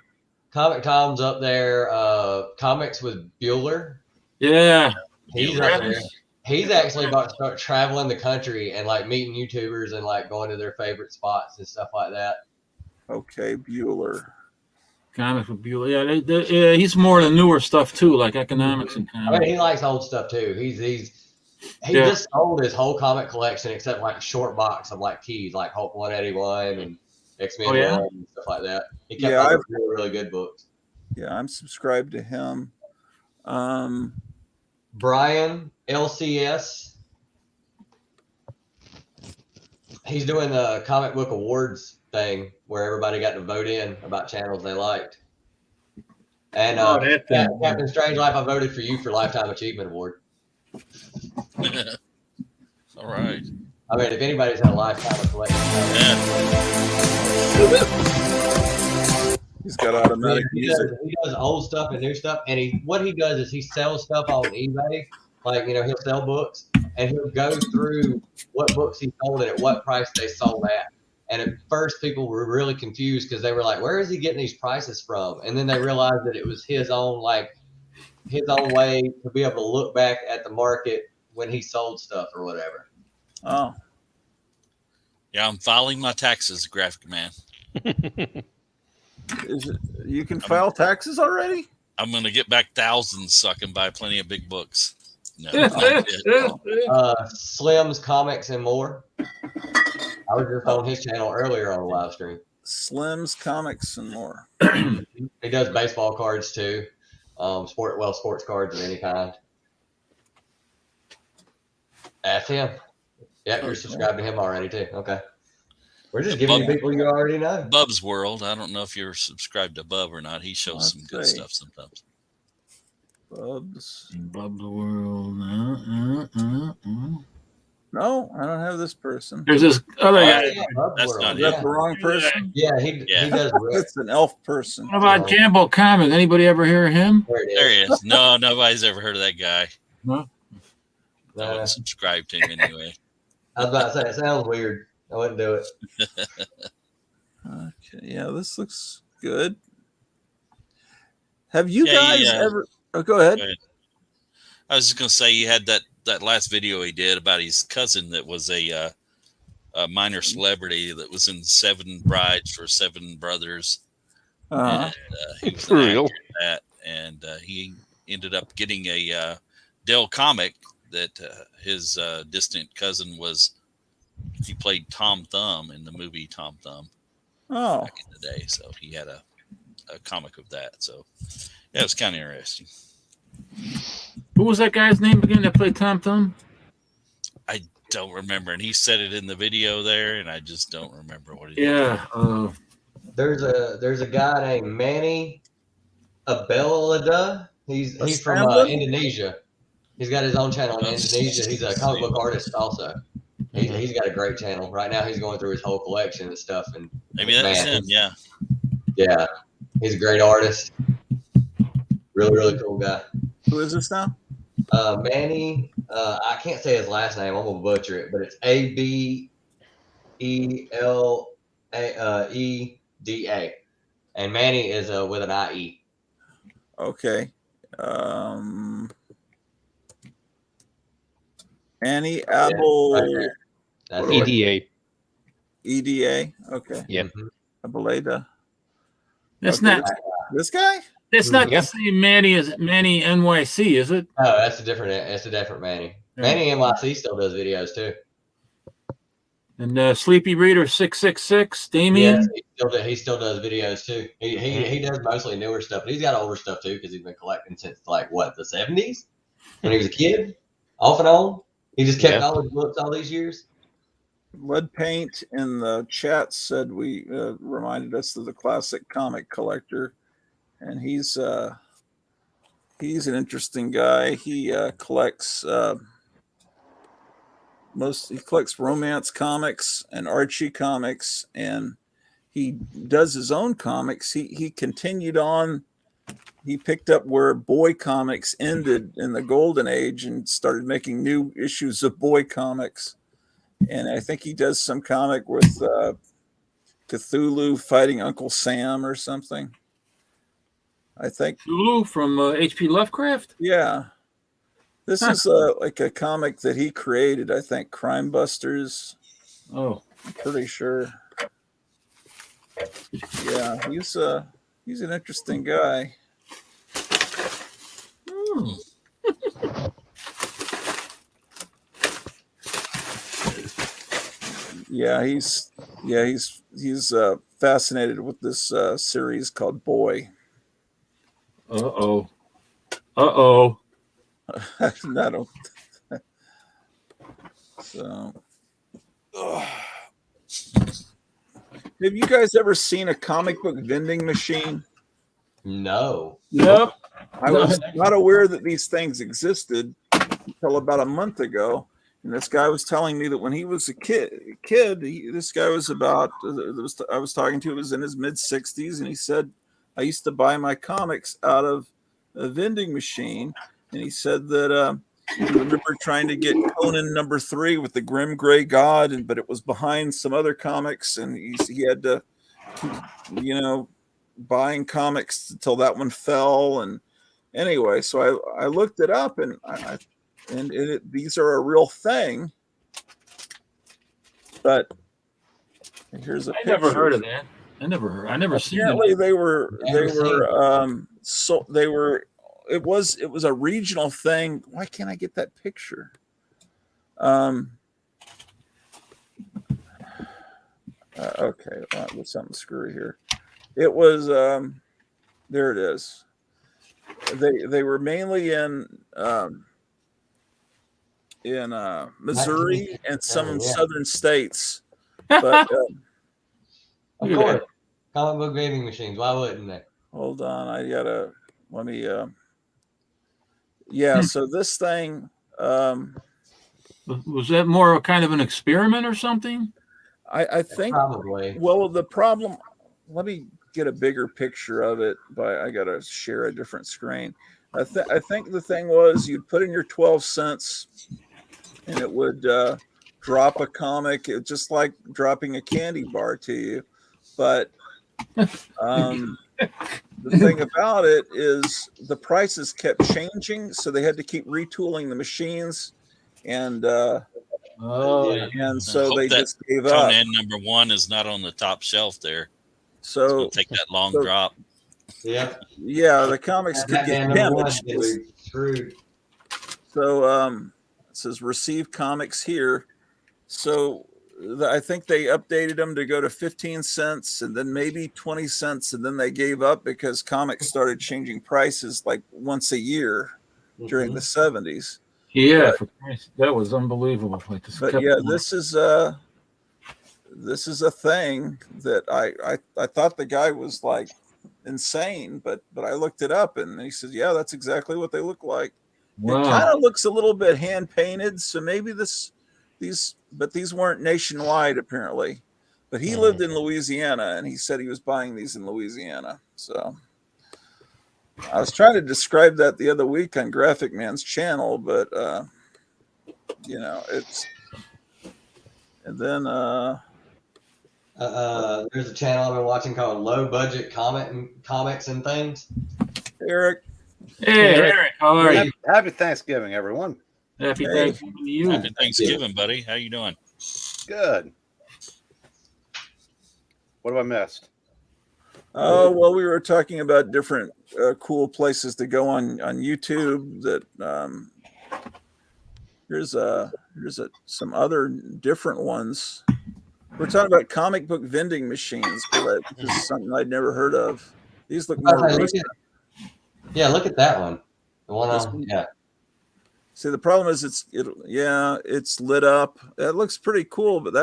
Comic Tom's up there. Comics with Bueller. Yeah. He's up there. He's actually about to start traveling the country and like meeting YouTubers and like going to their favorite spots and stuff like that. Okay, Bueller. Comics with Bueller. Yeah, he's more of the newer stuff too, like economics and comics. I mean, he likes old stuff too. He just sold his whole comic collection except like a short box of like keys, like Hulk 181 and X-Men 1 and stuff like that. He kept all really good books. Yeah, I'm subscribed to him. Brian LCS. He's doing the comic book awards thing where everybody got to vote in about channels they liked. And Captain Strangelove, I voted for you for Lifetime Achievement Award. All right. I mean, if anybody's had a lifetime of collecting, he's got automatic music. He does old stuff and new stuff, and what he does is he sells stuff on eBay. Like, he'll sell books, and he'll go through what books he sold and at what price they sold at. And at first, people were really confused because they were like, "Where is he getting these prices from?" And then they realized that it was his own way to be able to look back at the market when he sold stuff or whatever. Oh. Yeah, I'm filing my taxes, Graphic Man. You can file taxes already? I'm going to get back thousands so I can buy plenty of big books. No, Slim's Comics and More. I was just on his channel earlier on the live stream. Slim's Comics and More. He does baseball cards too. Sports cards of any kind. That's him. Yep, you're subscribed to him already too. Okay. We're just giving you people you already know. Bub's World. I don't know if you're subscribed to Bub or not. He shows some good stuff sometimes. Bub's World. No, I don't have this person. There's this other guy. That's not Is that the wrong person? Yeah, he does. It's an elf person. How about Campbell Comics? Anybody ever hear of him? There he is. No, nobody's ever heard of that guy. No. I wouldn't subscribe to him anyway. I was about to say, it sounds weird. I wouldn't do it. Okay, yeah, this looks good. Have you guys ever? Oh, go ahead. I was just gonna say he had that last video he did about his cousin that was a minor celebrity that was in 7 Brides for 7 Brothers. And, he was an actor in that, and he ended up getting a Dell comic that his distant cousin he played Tom Thumb in the movie Tom Thumb back in the day. So he had a comic of that. So yeah, it was kind of interesting. Who was that guy's name again that played Tom Thumb? I don't remember, and he said it in the video there, and I just don't remember what it is. Yeah. There's a guy named Manny Abelada. He's from Indonesia. He's got his own channel in Indonesia. He's a comic book artist also. He's got a great channel. Right now he's going through his whole collection and stuff. And maybe that was him, yeah. Yeah. He's a great artist. Really, really cool guy. Who is this now? Manny, I can't say his last name. I'm gonna butcher it, but it's Abeleda, and Manny is with an IE. Okay. Manny Abel. That's EDA. EDA. Okay. Yep. Abeleda. That's not this guy. That's not the same Manny as Manny NYC, is it? No, that's a different Manny. Manny NYC still does videos too. And Sleepy Reader 666, Damien. Yes, he still does videos too. He does mostly newer stuff, but he's got older stuff too because he's been collecting since like the 70s when he was a kid, off and on. He just kept all his books all these years. Lead Paint in the chat said we reminded us of the classic comic collector, and he's an interesting guy. He collects he collects romance comics and Archie comics, and he does his own comics. He continued on. He picked up where boy comics ended in the golden age and started making new issues of boy comics. And I think he does some comic with Cthulhu fighting Uncle Sam or something. I think Cthulhu from H.P. Lovecraft. Yeah, this is like a comic that he created. I think Crime Busters. Oh, I'm pretty sure. Yeah, he's an interesting guy. Yeah, he's fascinated with this series called Boy. Uh-oh. No. So, have you guys ever seen a comic book vending machine? No. Yep. I was not aware that these things existed until about a month ago. And this guy was telling me that when he was a kid, this guy was about, I was talking to, was in his mid-60s, and he said, I used to buy my comics out of a vending machine. And he said that he remember trying to get Conan #3 with the Grim Gray God, but it was behind some other comics, and he had to keep, buying comics until that one fell. And anyway, so I looked it up, and these are a real thing. But here's a picture. I never heard of that. I never seen them. Apparently it was a regional thing. Why can't I get that picture? Okay, there's something screwy here. It was there it is. They were mainly in Missouri and some southern states. But of course, comic book vending machines. Why wouldn't they? Hold on, let me. So this thing. Was that more kind of an experiment or something? I think probably. Well, the problem. Let me get a bigger picture of it. I got to share a different screen. I think the thing was you'd put in your 12 cents, and it would drop a comic. It's just like dropping a candy bar to you. But the thing about it is the prices kept changing, so they had to keep retooling the machines, and so they just gave up. Conan #1 is not on the top shelf there. So take that long drop. Yeah, the comics could get damaged. So says receive comics here. So I think they updated them to go to 15 cents and then maybe 20 cents. And then they gave up because comics started changing prices like once a year during the 70s. Yeah, for Christ, that was unbelievable. Like but yeah, this is a thing that I thought the guy was like insane, but I looked it up and he says, yeah, that's exactly what they look like. Wow. It kind of looks a little bit hand painted, so maybe these weren't nationwide apparently. But he lived in Louisiana and he said he was buying these in Louisiana. So I was trying to describe that the other week on Graphic Man's channel, but it's, and then there's a channel I've been watching called Low Budget Comics and Things. Eric. Hey, Eric, how are you? Happy Thanksgiving, everyone. Happy Thanksgiving to you. Happy Thanksgiving, buddy. How you doing? Good. What have I missed? Oh, well, we were talking about different cool places to go on YouTube. That here's some other different ones. We're talking about comic book vending machines. This is something I'd never heard of. These look more recent. Yeah, look at that one. The one on, yeah. See, the problem is it's lit up. It looks pretty cool, but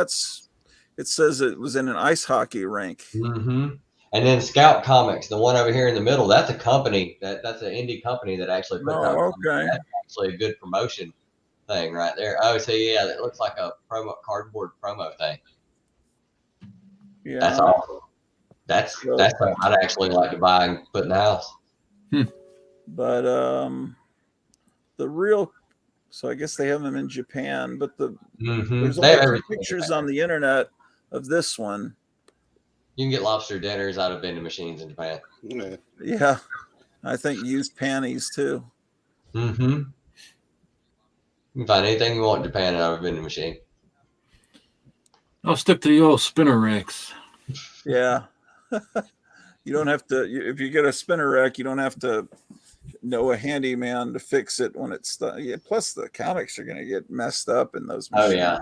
it says it was in an ice hockey rink. Mm-hmm. And then Scout Comics, the one over here in the middle, that's a company that's an indie company that actually put out. Okay. That's actually a good promotion thing right there. Oh, so yeah, it looks like a cardboard promo thing. Yeah, that's awesome. That's something I'd actually like to buy and put in the house. But the real, so I guess they have them in Japan, but there's only 2 pictures on the internet of this one. You can get lobster dinners out of vending machines in Japan. Yeah, I think used panties too. Mm-hmm. You can find anything you want in Japan out of a vending machine. I'll stick to the old spinner racks. Yeah. You don't have to, if you get a spinner rack, you don't have to know a handyman to fix it when it's done. Yeah, plus the comics are going to get messed up in those machines. Oh, yeah.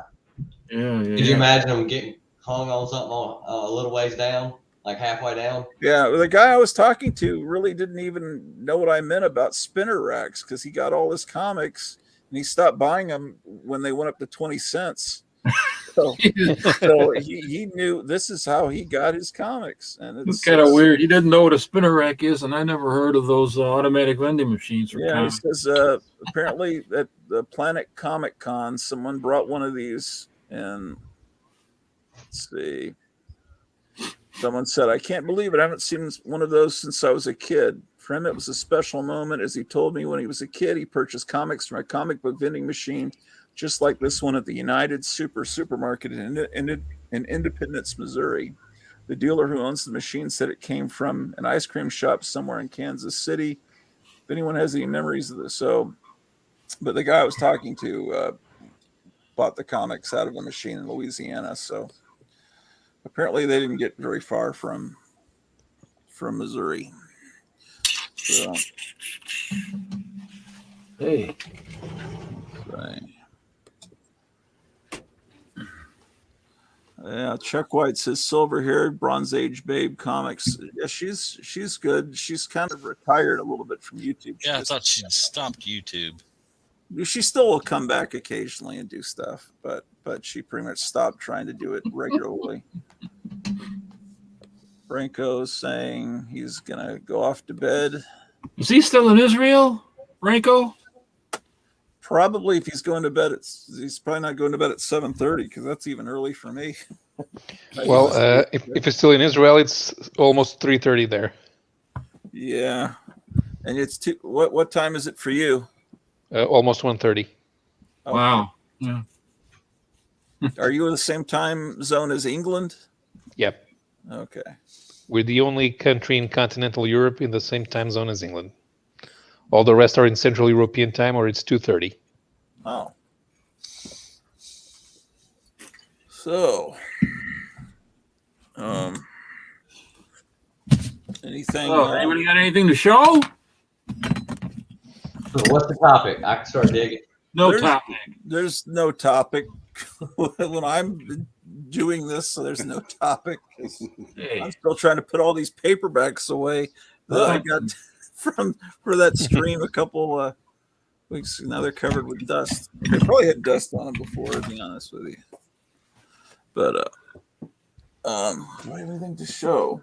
Could you imagine them getting hung on something a little ways down, like halfway down? Yeah, the guy I was talking to really didn't even know what I meant about spinner racks because he got all his comics and he stopped buying them when they went up to 20 cents. So he knew this is how he got his comics, and it's kind of weird. He didn't know what a spinner rack is, and I never heard of those automatic vending machines. For comics. He says apparently at the Planet Comic Con, someone brought one of these, and let's see, someone said, "I can't believe it. I haven't seen one of those since I was a kid." For him, it was a special moment, as he told me when he was a kid, he purchased comics from a comic book vending machine. Just like this one at the United Supermarket in Independence, Missouri. The dealer who owns the machine said it came from an ice cream shop somewhere in Kansas City. If anyone has any memories of this, but the guy I was talking to bought the comics out of a machine in Louisiana. So apparently they didn't get very far from Missouri. So, hey. Right. Yeah, Chuck White says silver-haired, Bronze Age babe comics. Yeah, she's good. She's kind of retired a little bit from YouTube. Yeah, I thought she'd stopped YouTube. She still will come back occasionally and do stuff, but she pretty much stopped trying to do it regularly. Branko's saying he's gonna go off to bed. Is he still in Israel, Branko? Probably if he's going to bed, he's probably not going to bed at 7:30 because that's even early for me. Well, if it's still in Israel, it's almost 3:30 there. Yeah, and it's what time is it for you? Almost 1:30. Okay. Wow. Yeah. Are you in the same time zone as England? Yep. Okay. We're the only country in continental Europe in the same time zone as England. All the rest are in Central European time, or it's 2:30. Oh. So, anything? Anybody got anything to show? So what's the topic? I can start digging. There's no topic. When I'm doing this, so there's no topic. Hey. I'm still trying to put all these paperbacks away that I got for that stream a couple weeks. Now they're covered with dust. They probably had dust on them before, to be honest with you. But do I have anything to show?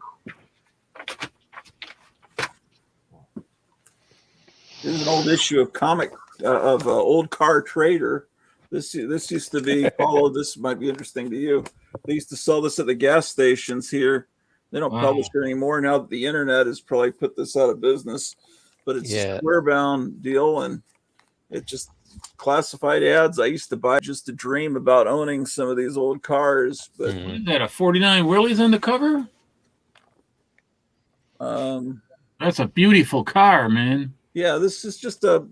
Here's an old issue of comic of Old Car Trader. This used to be, Paulo, this might be interesting to you. They used to sell this at the gas stations here. They don't publish it anymore now that the internet has probably put this out of business. But it's a square bound deal, and it just classified ads. I used to buy just to dream about owning some of these old cars. But What is that, a 49 Willys on the cover? That's a beautiful car, man. Yeah, this is just a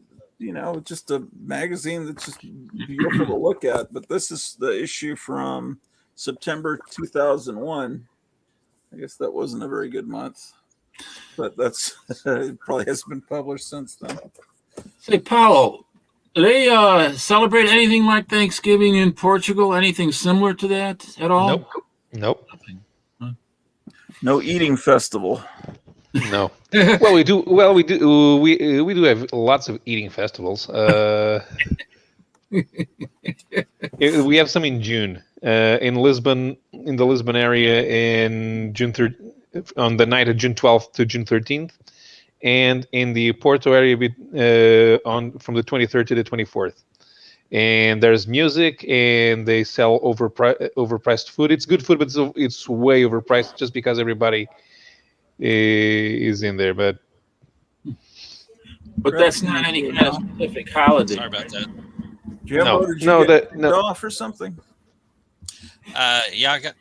magazine that's just beautiful to look at. But this is the issue from September 2001. I guess that wasn't a very good month, but that's it probably hasn't been published since then. Say, Paulo, do they celebrate anything like Thanksgiving in Portugal? Anything similar to that at all? Nope. No eating festival. No. Well, we do. Well, we do. We do have lots of eating festivals. We have some in June, in Lisbon, in the Lisbon area, in June 3rd, on the night of June 12th to June 13th, and in the Porto area from the 23rd to the 24th. And there's music, and they sell overpriced food. It's good food, but it's way overpriced just because everybody is in there. But that's not any kind of specific holiday. Sorry about that. Did you get off or something? Yeah, I got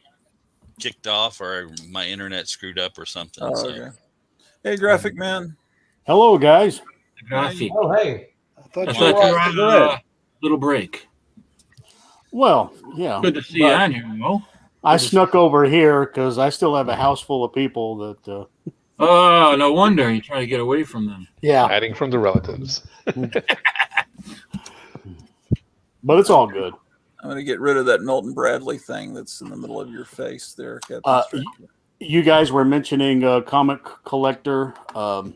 kicked off, or my internet screwed up or something. Oh, so. okay. Hey, Graphic Man. Hello, guys. Graphic. Oh, hey. I thought you were on a little break. Well, yeah. Good to see you on here, Mo. I snuck over here because I still have a house full of people that. Oh, no wonder you try to get away from them. Yeah, hiding from the relatives. But it's all good. I'm going to get rid of that Milton Bradley thing that's in the middle of your face there. You guys were mentioning comic collector. Am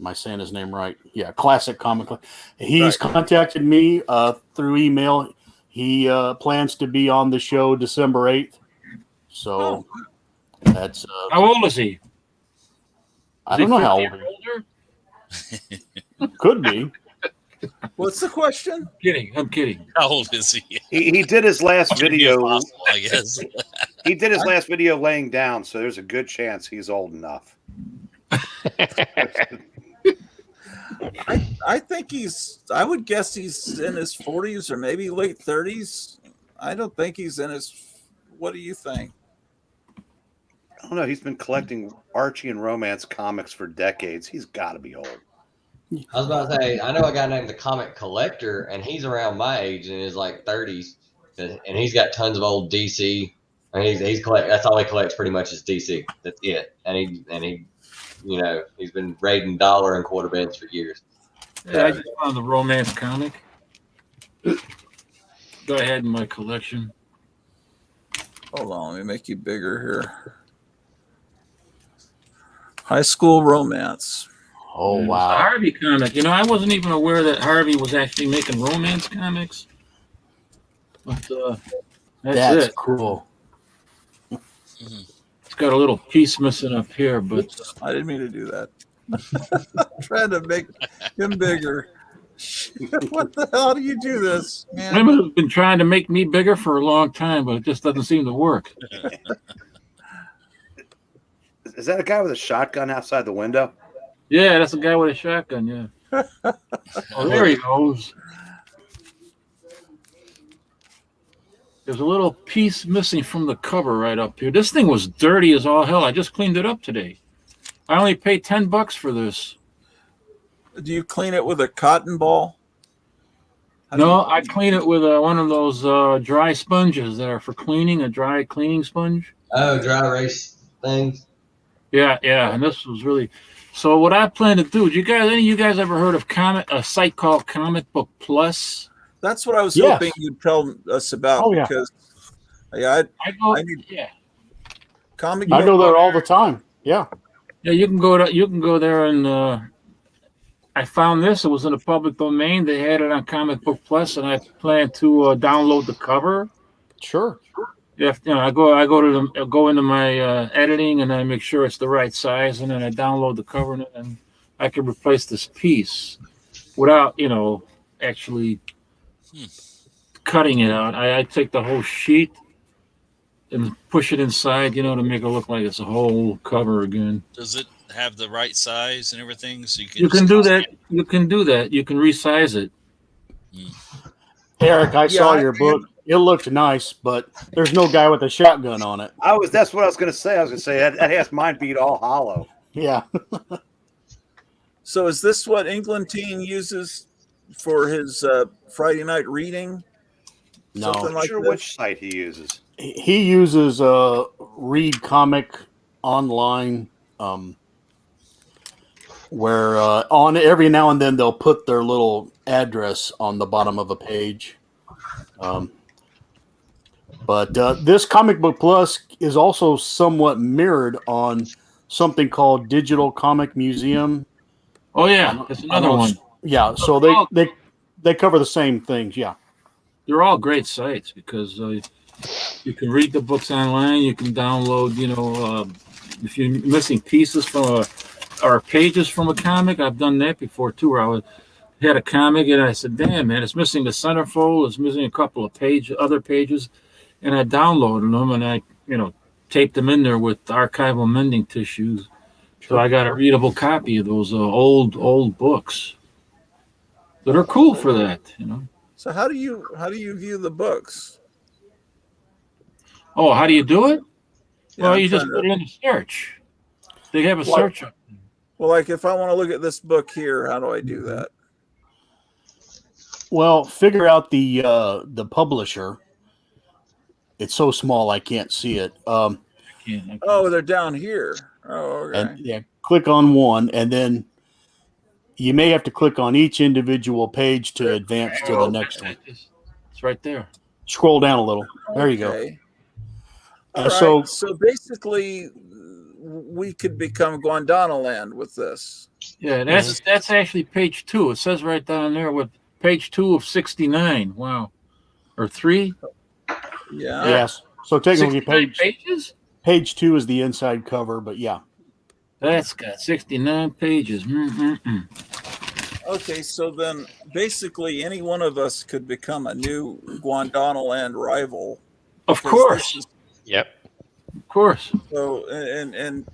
I saying his name right? Yeah, classic comic. He's contacted me through email. He plans to be on the show December 8th. So that's. How old is he? I don't know how old he is. Could be. What's the question? I'm kidding. How old is he? He did his last video. Possible, I guess. He did his last video laying down, so there's a good chance he's old enough. I think I would guess he's in his 40s or maybe late 30s. I don't think he's in his. What do you think? I don't know. He's been collecting Archie and romance comics for decades. He's got to be old. I was about to say, I know a guy named the Comic Collector, and he's around my age in his like 30s, and he's got tons of old DC. I mean, he's collect. That's all he collects, pretty much, is DC. That's it. And he, he's been raiding dollar and quarter bins for years. Yeah, I just found the romance comic. Go ahead in my collection. Hold on, let me make you bigger here. High school romance. Oh, wow. The Harvey comic. I wasn't even aware that Harvey was actually making romance comics. But that's it. Cool. It's got a little piece missing up here, but I didn't mean to do that. I'm trying to make him bigger. What the hell do you do this, man? Women have been trying to make me bigger for a long time, but it just doesn't seem to work. Is that a guy with a shotgun outside the window? Yeah, that's a guy with a shotgun, yeah. Oh, there he goes. There's a little piece missing from the cover right up here. This thing was dirty as all hell. I just cleaned it up today. I only paid $10 for this. Do you clean it with a cotton ball? No, I clean it with one of those dry sponges that are for cleaning, a dry cleaning sponge. Oh, dry erase things. Yeah, and this was really. So what I plan to do? Any of you guys ever heard of a site called Comic Book Plus? That's what I was Yes. hoping you'd tell us about. Oh, yeah. Because I need comic. I go there all the time. Yeah. Yeah, you can go there and I found this. It was in the public domain. They had it on Comic Book Plus, and I plan to download the cover. Sure. I go into my editing, and I make sure it's the right size, and then I download the cover, and I can replace this piece without actually cutting it out. I take the whole sheet and push it inside, to make it look like it's a whole cover again. Does it have the right size and everything? So You can do that. You can do that. You can resize it. Eric, I saw your book. It looked nice, but there's no guy with a shotgun on it. That's what I was going to say. I was going to say that has mine beat all hollow. Yeah. So is this what Englentine uses for his Friday night reading? No. Something I'm like sure this? which site he uses. He uses Read Comic Online, where on every now and then they'll put their little address on the bottom of a page. But this Comic Book Plus is also somewhat mirrored on something called Digital Comic Museum. Oh yeah, it's another one. Yeah, so they cover the same things. Yeah, they're all great sites because you can read the books online. You can download, if you're missing pieces from or pages from a comic. I've done that before too. Where I had a comic and I said, "Damn, man, it's missing the centerfold. It's missing a couple of other pages," and I downloaded them and I, taped them in there with archival mending tissues. So I got a readable copy of those old books that are cool for that, So how do you view the books? Oh, how do you do it? Yeah, well, I'm you just trying put it in the search. They have a search. Well, like if I want to look at this book here, how do I do that? Well, figure out the publisher. It's so small I can't see it. Oh, they're down here. Oh, okay. And click on one, and then you may have to click on each individual page to advance to the next one. It's right there. Scroll down a little. There you go. And so basically, we could become Guandana land with this. Yeah, that's actually page 2. It says right down there with page 2 of 69. Wow, or 3. Yeah. Yes. So technically, page 2 is the inside cover, but yeah. That's got 69 pages. Okay, so then basically any one of us could become a new Guandana land rival. Of course. Yep. Of course. So and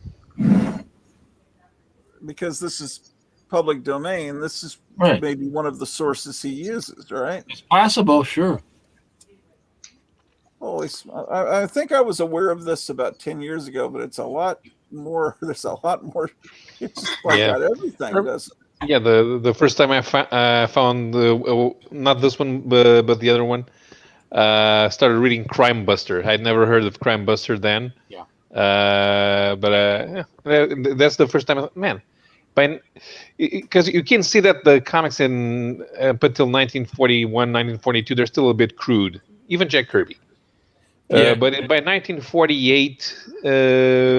because this is public domain, this is maybe one of the sources he uses, right? It's possible, sure. Holy, I think I was aware of this about 10 years ago, but it's a lot more. There's a lot more. It's just like got everything, doesn't it? Yeah, the first time I found not this one, but the other one, started reading Crime Buster. I'd never heard of Crime Buster then. Yeah. But that's the first time I thought, man, because you can see that the comics in up until 1941, 1942, they're still a bit crude. Even Jack Kirby. But by 1948,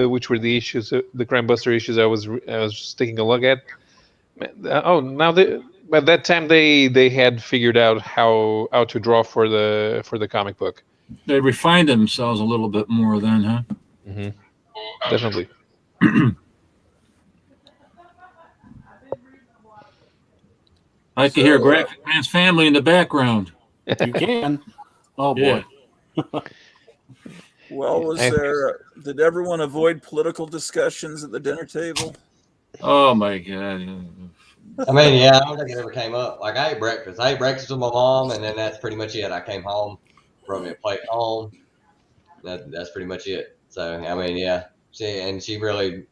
which were the issues, the Crime Buster issues, I was taking a look at. By that time they had figured out how to draw for the comic book. They refined themselves a little bit more then, huh? Mm-hmm. Definitely. I can hear Graphic Man's family in the background. You can. Oh boy. Well, did everyone avoid political discussions at the dinner table? Oh my God. I mean, yeah, I don't think it ever came up. Like I ate breakfast with my mom, and then that's pretty much it. I came home, brought me a plate home. That's pretty much it. So I mean, yeah, she pretty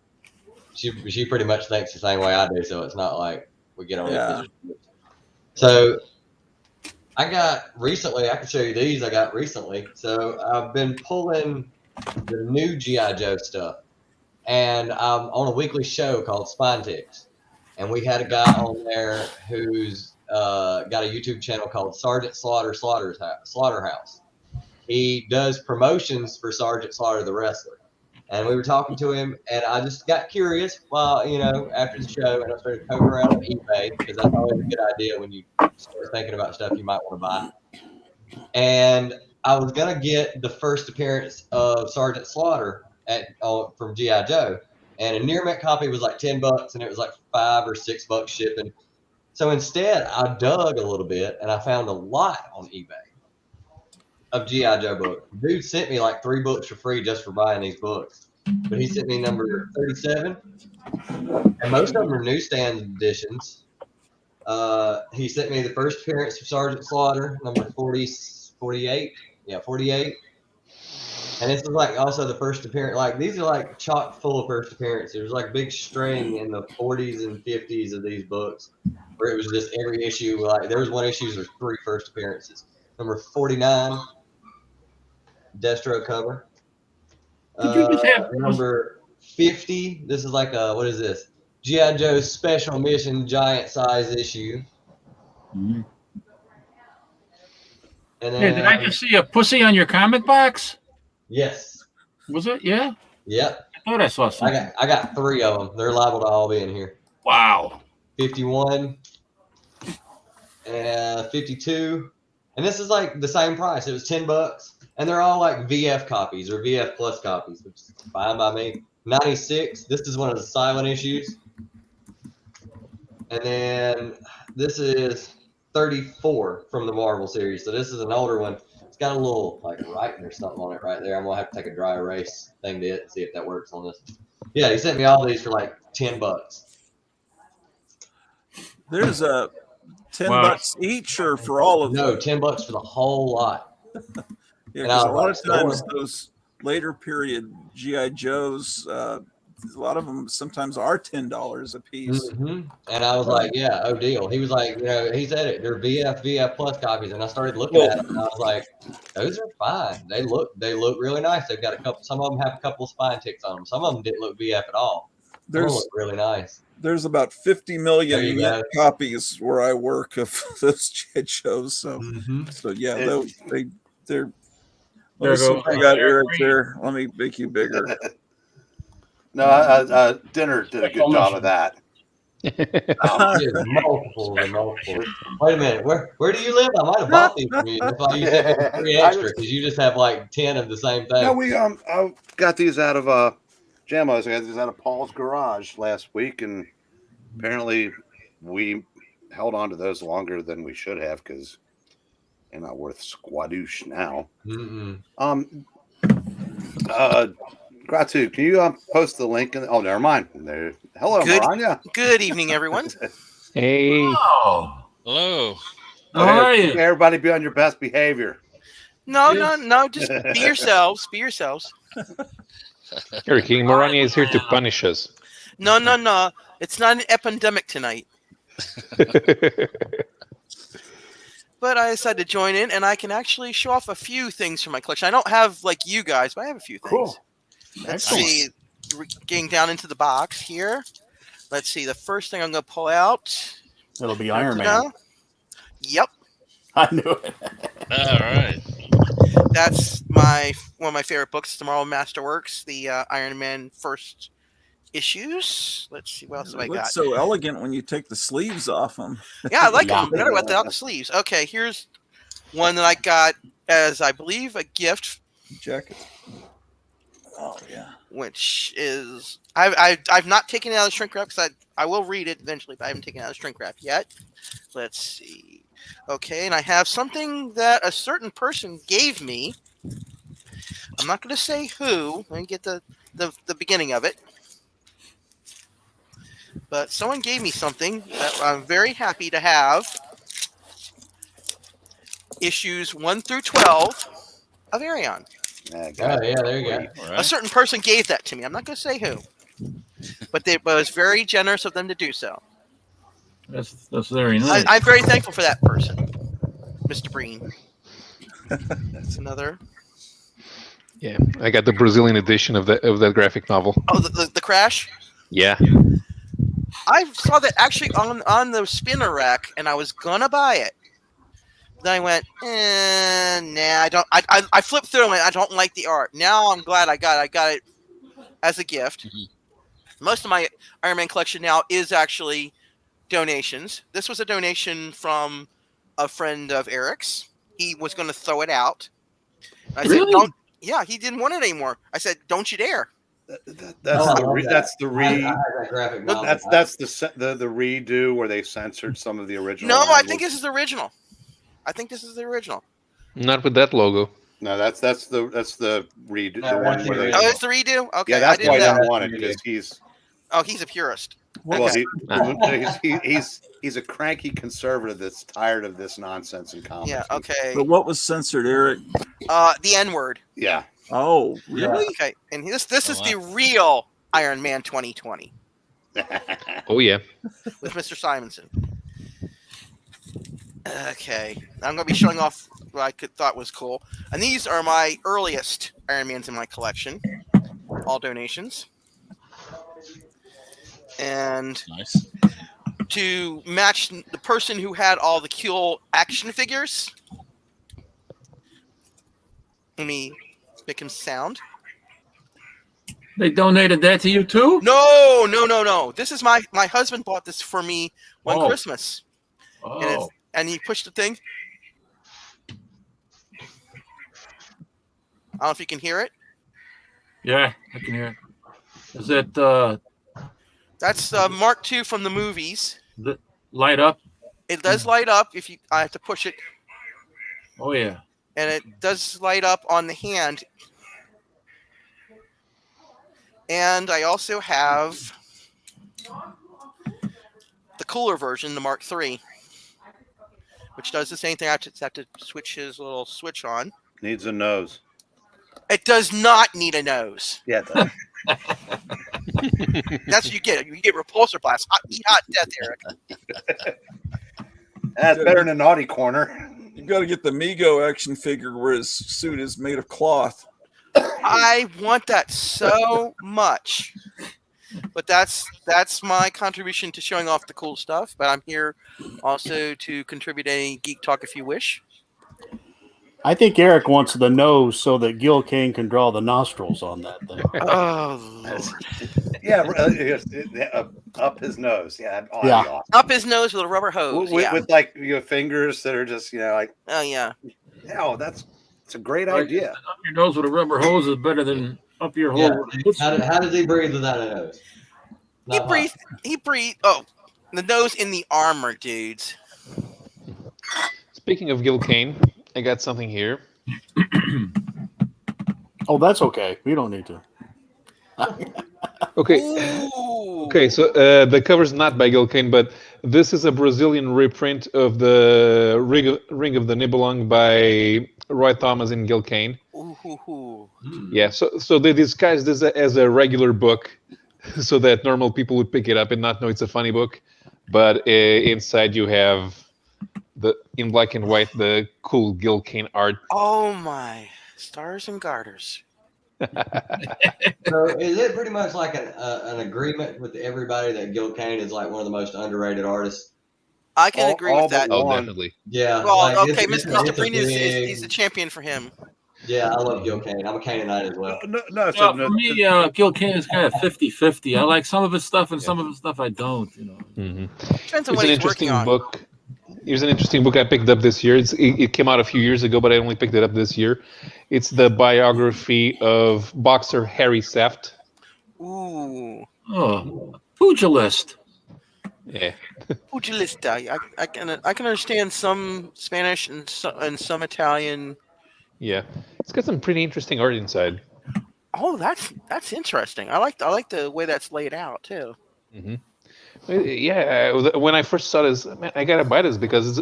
much thinks the same way I do. So it's not like we get on. Yeah. So I can show you these I got recently. So I've been pulling the new G.I. Joe stuff, and I'm on a weekly show called Spine Ticks, and we had a guy on there who's got a YouTube channel called Sergeant Slaughterhouse. He does promotions for Sergeant Slaughter the wrestler. And we were talking to him, and I just got curious while, after the show, and I started poking around on eBay, because that's always a good idea when you start thinking about stuff you might want to buy. And I was going to get the first appearance of Sergeant Slaughter from G.I. Joe. And a near mint copy was like $10, and it was like $5 or $6 shipping. So instead, I dug a little bit, and I found a lot on eBay of G.I. Joe books. Dude sent me like 3 books for free just for buying these books. But he sent me number 37, and most of them are newsstand editions. He sent me the first appearance of Sergeant Slaughter, number 48. Yeah, 48. And this is like also the first appearance. Like, these are like chock full of first appearances. There's like big string in the 40s and 50s of these books, where it was just every issue. Like, there was one issue, there's 3 first appearances. Number 49. Destro cover. Number 50. This is like what is this? G.I. Joe's Special Mission giant size issue. Mm-hmm. And then, hey, did I just see a pussy on your comic box? Yes. Was it? Yeah. Yep. I thought I saw something. I got 3 of them. They're liable to all be in here. Wow. 51 and 52. And this is like the same price. It was $10. And they're all like VF copies or VF plus copies, which is fine by me. 96. This is one of the silent issues. And then this is 34 from the Marvel series. So this is an older one. It's got a little like writing or something on it right there. I'm going to have to take a dry erase thing to it and see if that works on this. Yeah, he sent me all these for like $10. There's a $10 each, or for all of them? No, $10 for the whole lot. Yeah, because a lot of times those later period G.I. Joes, a lot of them sometimes are $10 a piece. Mm-hmm. And I was like, yeah, oh deal. He was like, he said it. They're VF plus copies. And I started looking at them, and I was like, those are fine. They look really nice. They've got a couple. Some of them have a couple of spine ticks on them. Some of them didn't look VF at all. They look really nice. There's about 50 million copies where I work of those G.I. Joes. So, so yeah, they're. I got Eric there. Let me make you bigger. No, Dinner did a good job of that. Multiple. Wait a minute. Where do you live? I might have bought these from you. That's why you get 3 extra, because you just have like 10 of the same thing. No, I got these out of Jamos. I got these out of Paul's garage last week, and apparently we held on to those longer than we should have, because they're not worth squadoosh now. Gratu, can you post the link? Oh, never mind. There. Hello, Maranya. Good evening, everyone. Hey. Oh. Hello. How are you? Everybody be on your best behavior. No. Just be yourselves. Be yourselves. Eric, King Maranya is here to punish us. No. It's not an epidemic tonight. But I decided to join in, and I can actually show off a few things from my collection. I don't have like you guys, but I have a few things. Cool. Let's see. We're getting down into the box here. Let's see. The first thing I'm going to pull out. It'll be Iron Man. Yep. I knew it. All right. That's one of my favorite books, Tomorrow Masterworks, the Iron Man first issues. Let's see what else have I got. Looks so elegant when you take the sleeves off them. Yeah, I like them better without the sleeves. Okay, here's one that I got as, I believe, a gift. Jacket. Oh yeah. Which is I've not taken it out of the shrink wrap, because I will read it eventually, but I haven't taken it out of the shrink wrap yet. Let's see. Okay, and I have something that a certain person gave me. I'm not going to say who. Let me get the beginning of it. But someone gave me something that I'm very happy to have. Issues 1 through 12 of Arion. Yeah, there you go. Right. A certain person gave that to me. I'm not going to say who. But it was very generous of them to do so. That's very nice. I'm very thankful for that person, Mr. Breen. That's another. Yeah, I got the Brazilian edition of that graphic novel. Oh, the Crash? Yeah. I saw that actually on the spinner rack, and I was gonna buy it. Then I went, nah, I don't. I flipped through them, and I don't like the art. Now I'm glad I got it as a gift. Most of my Iron Man collection now is actually donations. This was a donation from a friend of Eric's. He was going to throw it out. I said, "Don't." Yeah, he didn't want it anymore. I said, "Don't you dare." That's Oh, I the love re- that. that's the I re had that graphic novel. that's the redo where they censored some of the original. No, I language. think this is the original. I think this is the original. Not with that logo. No, that's the redo. No, the that's one the where they. original. Oh, it's the redo. Okay, Yeah, I that's didn't why I know. don't want it because he's. Oh, he's a purist. Well, Okay. he's a cranky conservative that's tired of this nonsense in comics. Yeah. Okay. But what was censored, Eric? The N word. Yeah. Oh, really? Okay, and this is the real Iron Man 2020 Oh yeah. with Mr. Simonson. Okay, I'm going to be showing off what I thought was cool, and these are my earliest Iron Mans in my collection, all donations. And Nice. to match the person who had all the cool action figures, let me make him sound. They donated that to you too? No. This is my husband bought this for me one Christmas. Oh. And he pushed the thing. I don't know if you can hear it. Yeah, I can hear it. Is that That's Mark II from the movies. the light up? It does light up if you. I have to push it, Oh yeah. and it does light up on the hand. And I also have the cooler version, the Mark III, which does the same thing. I have to switch his little switch on. Needs a nose. It does not need a nose. Yeah, it does. That's what you get. You get repulsor blast. Eat hot death, Eric. That's better than a naughty corner. You got to get the Mego action figure where his suit is made of cloth. I want that so much. But that's my contribution to showing off the cool stuff. But I'm here also to contribute any geek talk if you wish. I think Eric wants the nose so that Gil Kane can draw the nostrils on that thing. Oh, Lord. Yeah, up his nose. Yeah, that'd be awesome. Up his nose with a rubber hose. With like your fingers that are just like. Oh yeah. Yeah, that's a great idea. Up your nose with a rubber hose is better than up your hole. How does he breathe without a nose? He breathed. Oh, the nose in the armor, dudes. Speaking of Gil Kane, I got something here. Oh, that's okay. We don't need to. Okay. Okay, so the cover's not by Gil Kane, but this is a Brazilian reprint of the Ring of the Nibelung by Roy Thomas and Gil Kane. Yeah, so they disguised this as a regular book so that normal people would pick it up and not know it's a funny book. But inside you have in black and white the cool Gil Kane art. Oh my stars and garters. So is it pretty much like an agreement with everybody that Gil Kane is like one of the most underrated artists? I can agree with that. Oh, definitely. Yeah. Well, like, okay, it's Mr. Breen is big- he's the champion for him. Yeah, I love Gil Kane. I'm a Canaanite as well. For me, Gil Kane is kind of 50-50. I like some of his stuff, and some of his stuff I don't. You know. Depends on Here's what an he's interesting working on. book. Here's an interesting book I picked up this year. It came out a few years ago, but I only picked it up this year. It's the biography of boxer Harry Seft. Ooh. Oh, pugilist. Yeah. Pugilista. I can understand some Spanish and some Italian. Yeah. It's got some pretty interesting art inside. Oh, that's interesting. I like the way that's laid out too. Mm-hmm. Yeah, when I first saw this, man, I gotta buy this because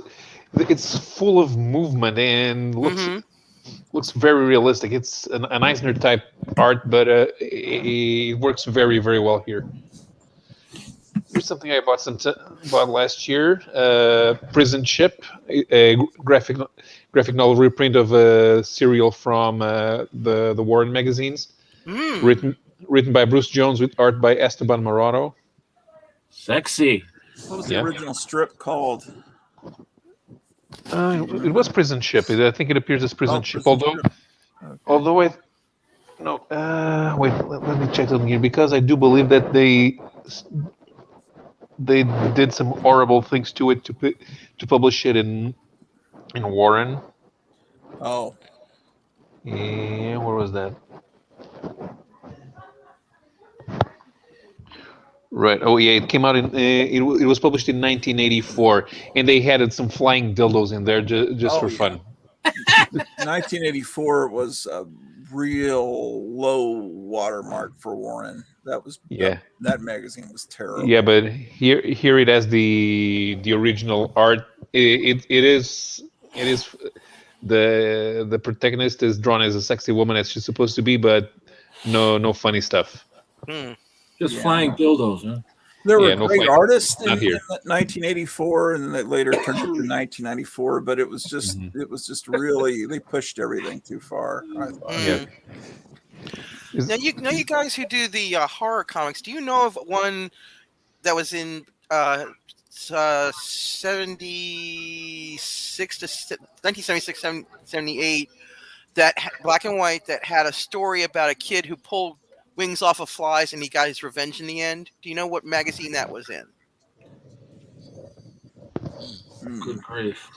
it's full of movement and looks very realistic. It's an Eisner type art, but it works very, very well here. Here's something I bought last year: Prison Ship, a graphic novel reprint of a serial from the Warren magazines, written by Bruce Jones with art by Esteban Morato. Sexy. What was the original strip called? It was Prison Ship. I think it appears as Prison Ship. Although wait, let me check something here, because I do believe that they did some horrible things to it to publish it in Warren. Oh. Yeah, where was that? Right. Oh, yeah. It came out in. It was published in 1984, and they added some flying dildos in there just for fun. 1984 was a real low watermark for Warren. That was that magazine was terrible. Yeah, but here it has the original art. It is the protagonist is drawn as a sexy woman as she's supposed to be, but no funny stuff. Just flying dildos, huh? There were great artists in 1984, and then it later turned into 1994. But it was just really, they pushed everything too far, I thought. Now you guys who do the horror comics, do you know of one that was in 1976 to 78 that black and white, that had a story about a kid who pulled wings off of flies and he got his revenge in the end? Do you know what magazine that was in? Good grief.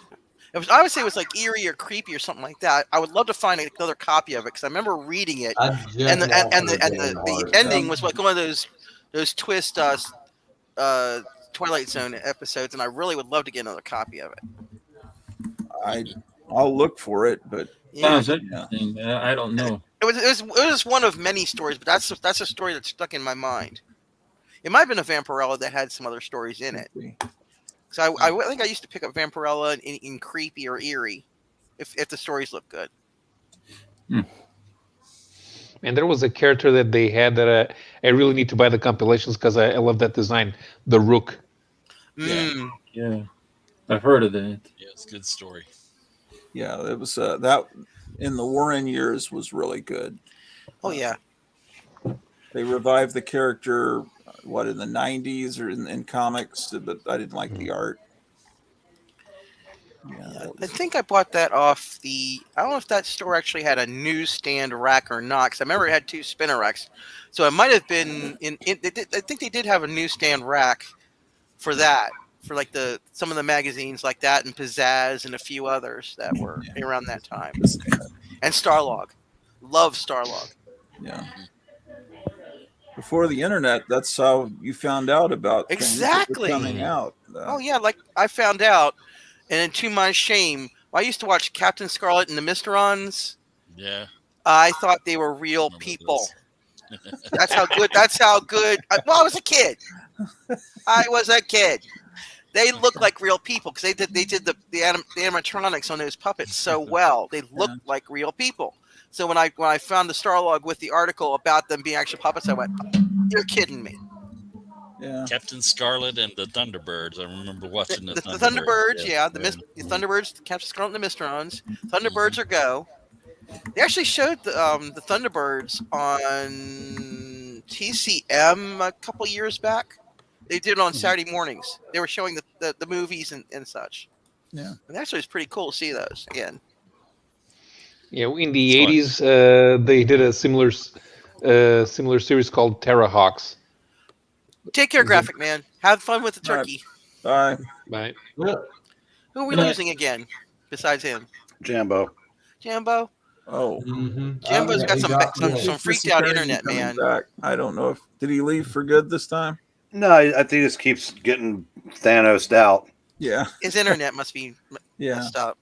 I would say it was like eerie or creepy or something like that. I would love to find another copy of it because I remember reading it, and the ending was like one of those twist Twilight Zone episodes, and I really would love to get another copy of it. I'll look for it, but sounds interesting. I don't know. It was one of many stories, but that's a story that stuck in my mind. It might have been a Vampirella that had some other stories in it. So I think I used to pick up Vampirella in creepy or eerie, if the stories look good. And there was a character that they had that I really need to buy the compilations because I love that design, the Rook. Yeah, I've heard of that. Yeah, it's a good story. Yeah, it was that in the Warren years was really good. Oh yeah, they revived the character. What, in the 90s or in comics, but I didn't like the art. I think I bought that off I don't know if that store actually had a newsstand rack or not, because I remember it had two spinner racks. So it might have been I think they did have a newsstand rack for that, for like some of the magazines like that, and Pizzazz and a few others that were around that time. And Starlog. Love Starlog. Yeah. Before the internet, that's how you found out about things that were coming out. Oh yeah, like I found out, and to my shame, I used to watch Captain Scarlet and the Mysterons. Yeah. I thought they were real people. That's how good. Well, I was a kid. They look like real people because they did the animatronics on those puppets so well. They looked like real people. So when I found the Starlog with the article about them being actual puppets, I went, "You're kidding me." Yeah. Captain Scarlet and the Thunderbirds. I remember watching the Thunderbirds. The Thunderbirds, Captain Scarlet and the Mysterons. Thunderbirds are go. They actually showed the Thunderbirds on TCM a couple years back. They did it on Saturday mornings. They were showing the movies and such. Yeah. And actually, it's pretty cool to see those again. Yeah, in the 80s, they did a similar series called Terrahawks. Take care, Graphic Man. Have fun with the turkey. Bye. Bye. Who are we losing again besides him? Jambo. Jambo? Oh. Jambo's got some freaked out internet, man. Back. I don't know did he leave for good this time? No, I think he just keeps getting Thanos'd out. Yeah. His internet must be messed up.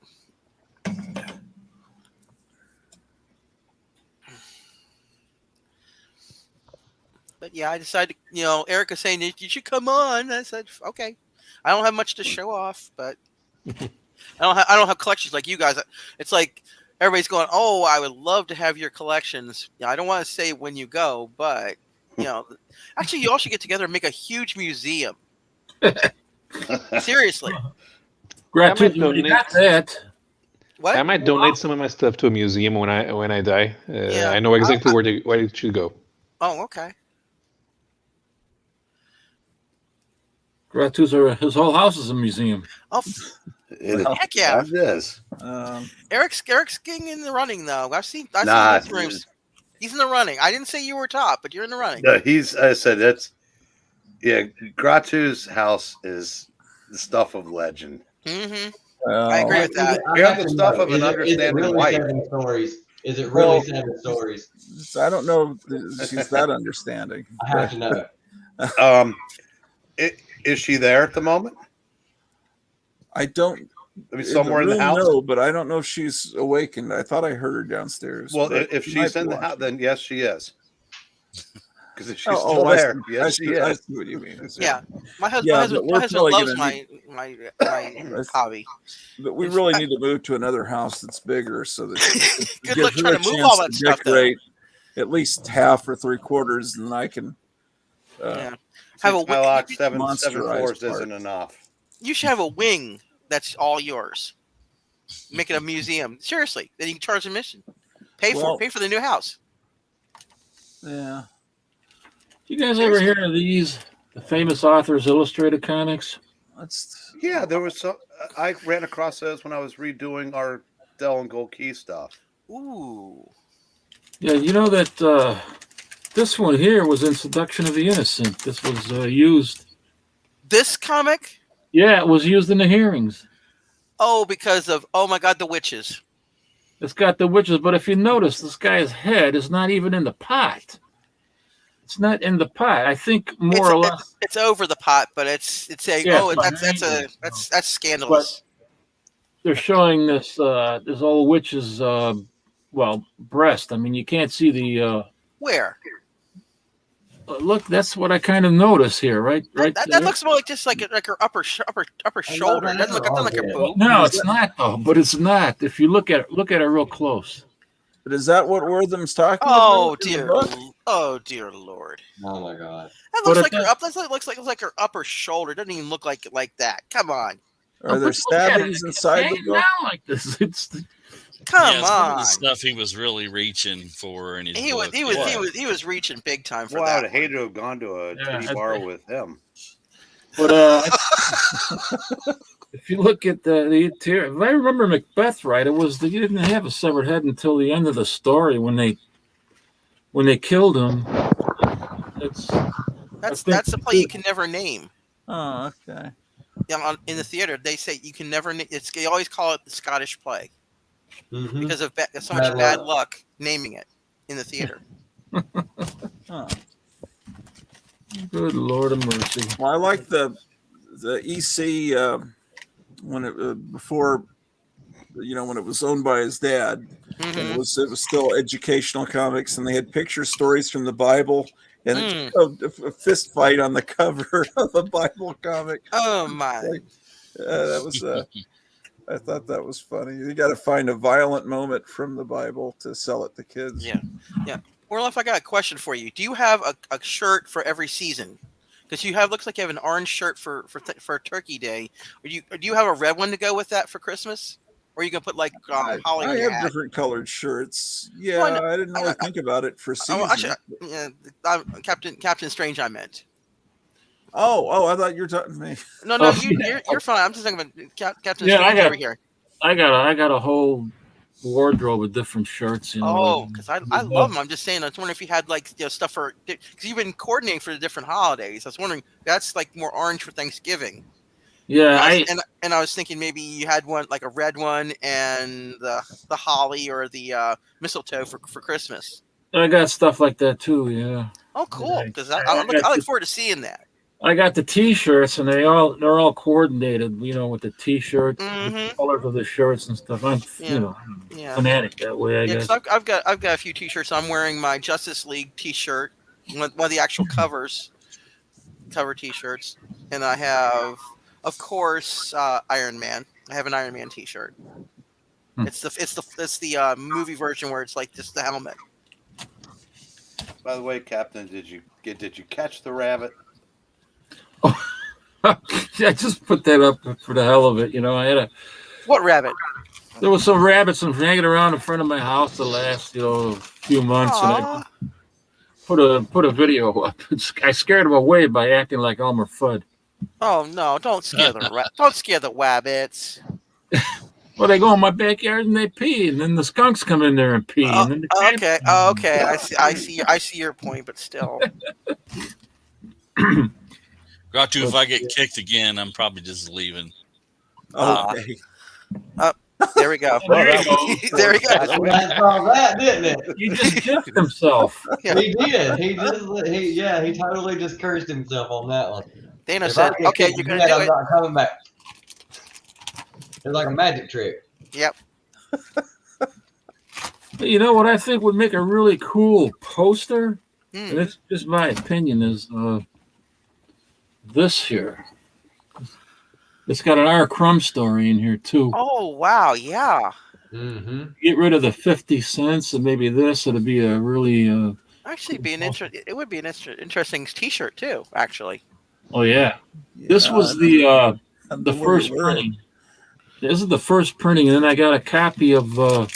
But yeah, I decided, Erica saying, "You should come on." I said, "Okay." I don't have much to show off, but I don't have collections like you guys. It's like everybody's going, "Oh, I would love to have your collections." I don't want to say when you go, but actually, you all should get together and make a huge museum. Seriously. Gratitude. That. What? I might donate some of my stuff to a museum when I die. I know exactly where it should go. Oh, okay. Gratu's his whole house is a museum. Oh, Well, heck yeah! It is. Eric's getting in the running though. I've seen Nah, his rooms. He's in the running. I didn't say you were top, but you're in the running. No, I said that's. Yeah, Gratu's house is the stuff of legend. Mm-hmm. I agree with that. You have the stuff of an understanding really wife. 7 stories? Is it really 7 stories? I don't know if she's that understanding. I have to know. Is she there at the moment? I don't. I mean, somewhere in the room, house. No, but I don't know if she's awakened. I thought I heard her downstairs. Well, but if she she's might be in the watching. house, then yes, she is. Because if she's Oh, still I there, see- yes, I she see, I is. see what you mean. Yeah, my but husband we're probably loves gonna my hobby. But we really need to move to another house that's bigger so that Good gives luck her trying a to move chance all that to stuff, though. decorate at least half or 3/4, and I can. Yeah. Have a my lock, wing- seven monsterized floors part. isn't enough. You should have a wing that's all yours. Make it a museum. Seriously, then you can charge admission. Pay for the new house. Yeah. You guys ever hear of the famous authors illustrated comics? Yeah, there was some. I ran across those when I was redoing our Dell and Gold Key stuff. Ooh. Yeah, you know that this one here was in Seduction of the Innocent. This was used. This comic? Yeah, it was used in the hearings. Oh, because of my God, the witches. It's got the witches, but if you notice, this guy's head is not even in the pot. It's not in the pot. I think more or less it's over the pot, but it's saying, Yeah, that's scandalous. But they're showing this old witch's breast. I mean, you can't see the Where? look. That's what I kind of notice here, right? That looks more like just like her upper shoulder. It doesn't look like her boob. No, it's not though. But it's not. If you look at it real close. But is that what Wortham's talking Oh about? in the dear! book? Oh dear Lord! Oh my God! That looks like her up. That looks like her upper shoulder. It doesn't even look like that. Come on. Are there stabbings inside the book? Like this. It's Come Some of on. the stuff he was really reaching for in his He book. was reaching big time for Well, I that. would hate to have gone to a titty bar with him. But if you look at the interior, if I remember Macbeth right, it was you didn't have a severed head until the end of the story when they killed him. That's a play you can never name. Oh, okay. Yeah, in the theater they say you can never. They always call it the Scottish play because of so much bad luck naming it in the theater. Huh. Good Lord of mercy. Well, I like the EC when it before, when it was owned by his dad. And it was still educational comics, and they had picture stories from the Bible, and a fist fight on the cover of a Bible comic. Oh my! That was I thought that was funny. You got to find a violent moment from the Bible to sell it to kids. Yeah. Orloff, I got a question for you. Do you have a shirt for every season? Because looks like you have an orange shirt for Turkey Day. Or do you have a red one to go with that for Christmas? Or are you gonna put like holly I on your have hat? different colored shirts. Yeah, Well, I didn't really think about it for season. Captain Strange, I meant. Oh, I thought you were talking to me. No, you're fine. I'm just talking about Captain Yeah, Strange over here. I got a whole wardrobe of different shirts. Oh, because I love them. I'm just saying. I was wondering if you had stuff for because you've been coordinating for the different holidays. I was wondering that's like more orange for Thanksgiving. Yeah, and I was thinking maybe you had one like a red one and the holly or the mistletoe for Christmas. I got stuff like that too. Yeah. Oh, cool! Because I look forward to seeing that. I got the T-shirts, and they're all coordinated. With the T-shirts, the colors of the shirts and stuff. I'm fanatic that way. I guess. I've got a few T-shirts. I'm wearing my Justice League T-shirt, one of the actual cover T-shirts, and I have, of course, Iron Man. I have an Iron Man T-shirt. It's the movie version where it's like just the helmet. By the way, Captain, did you catch the rabbit? I just put that up for the hell of it. I had What rabbit? There was some rabbits hanging around in front of my house the last few months, and I put a video up. I scared them away by acting like Elmer Fudd. Oh no! Don't scare don't scare the wabbits. Well, they go in my backyard and they pee, and then the skunks come in there and pee, and then the cats Okay. Oh, okay. I see your point, but still. Gratu, if I get kicked again, I'm probably just leaving. Okay. There we go. There you go. There we go. That's all that, didn't it? He just jiffed himself. Yeah. He did. He totally just cursed himself on that one. Dana If said, I get "Okay, kicked you're gonna again, do I'm it." not coming back. It's like a magic trick. Yep. But you know what I think would make a really cool poster, and it's just my opinion, is this here. It's got an R. Crumb story in here too. Oh wow! Yeah. Mm-hmm. Get rid of the 50 cents and maybe this. It'd be a really. Actually, it would be an interesting T-shirt too. Actually. Oh yeah. This was the first printing. This is the first printing, and then I got a copy of the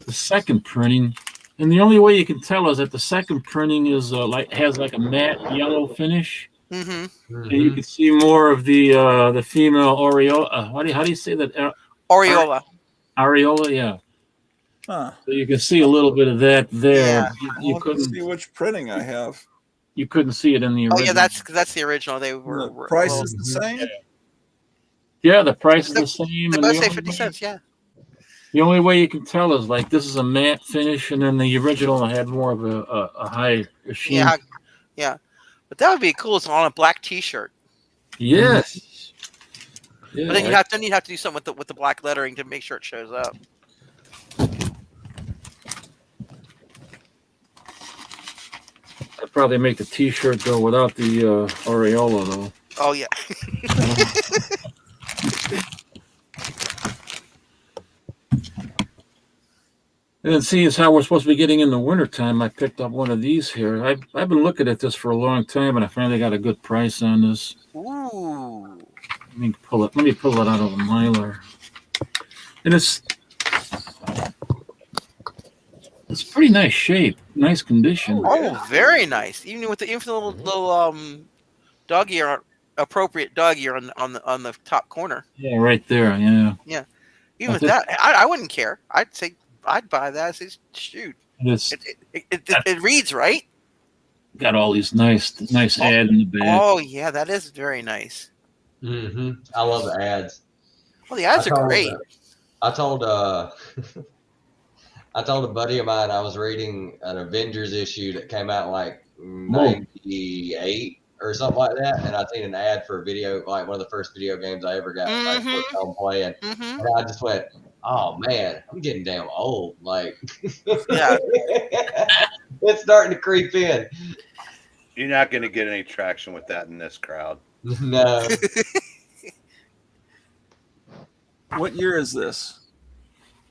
second printing. And the only way you can tell is that the second printing is has like a matte yellow finish. Mm-hmm. And you can see more of the female aureola. How do you say that? Aureola. Aureola, yeah. Huh. So you can see a little bit of that there. Yeah. You couldn't see which printing I have. You couldn't see it in the original. Oh yeah, that's the original. They were The price is the same. Yeah, the price is the same. They both say 50 cents. Yeah. The only way you can tell is like this is a matte finish, and then the original had more of a high sheen. Yeah. Yeah. But that would be cool. It's on a black T-shirt. Yes. Yeah. But then you have to do something with the black lettering to make sure it shows up. I'd probably make the T-shirt go without the aureola though. Oh yeah. And then seeing as how we're supposed to be getting in the wintertime, I picked up one of these here. I've been looking at this for a long time, and I finally got a good price on this. Ooh. Let me pull it out of the Mylar. And it's pretty nice shape, nice condition. Oh, very nice. Even with the little dog ear, appropriate dog ear on the top corner. Yeah, right there. Yeah. Yeah. Even with that, I wouldn't care. I'd say I'd buy that. Say, shoot. It reads right. Got all these nice ads in the back. Oh yeah, that is very nice. Mm-hmm. I love the ads. Well, the ads are great. I told a buddy of mine I was reading an Avengers issue that came out like 98 or something like that, and I seen an ad for a video, like one of the first video games I ever got like home playing, and I just went, "Oh man, I'm getting damn old." Like, yeah, it's starting to creep in. You're not going to get any traction with that in this crowd. No. What year is this?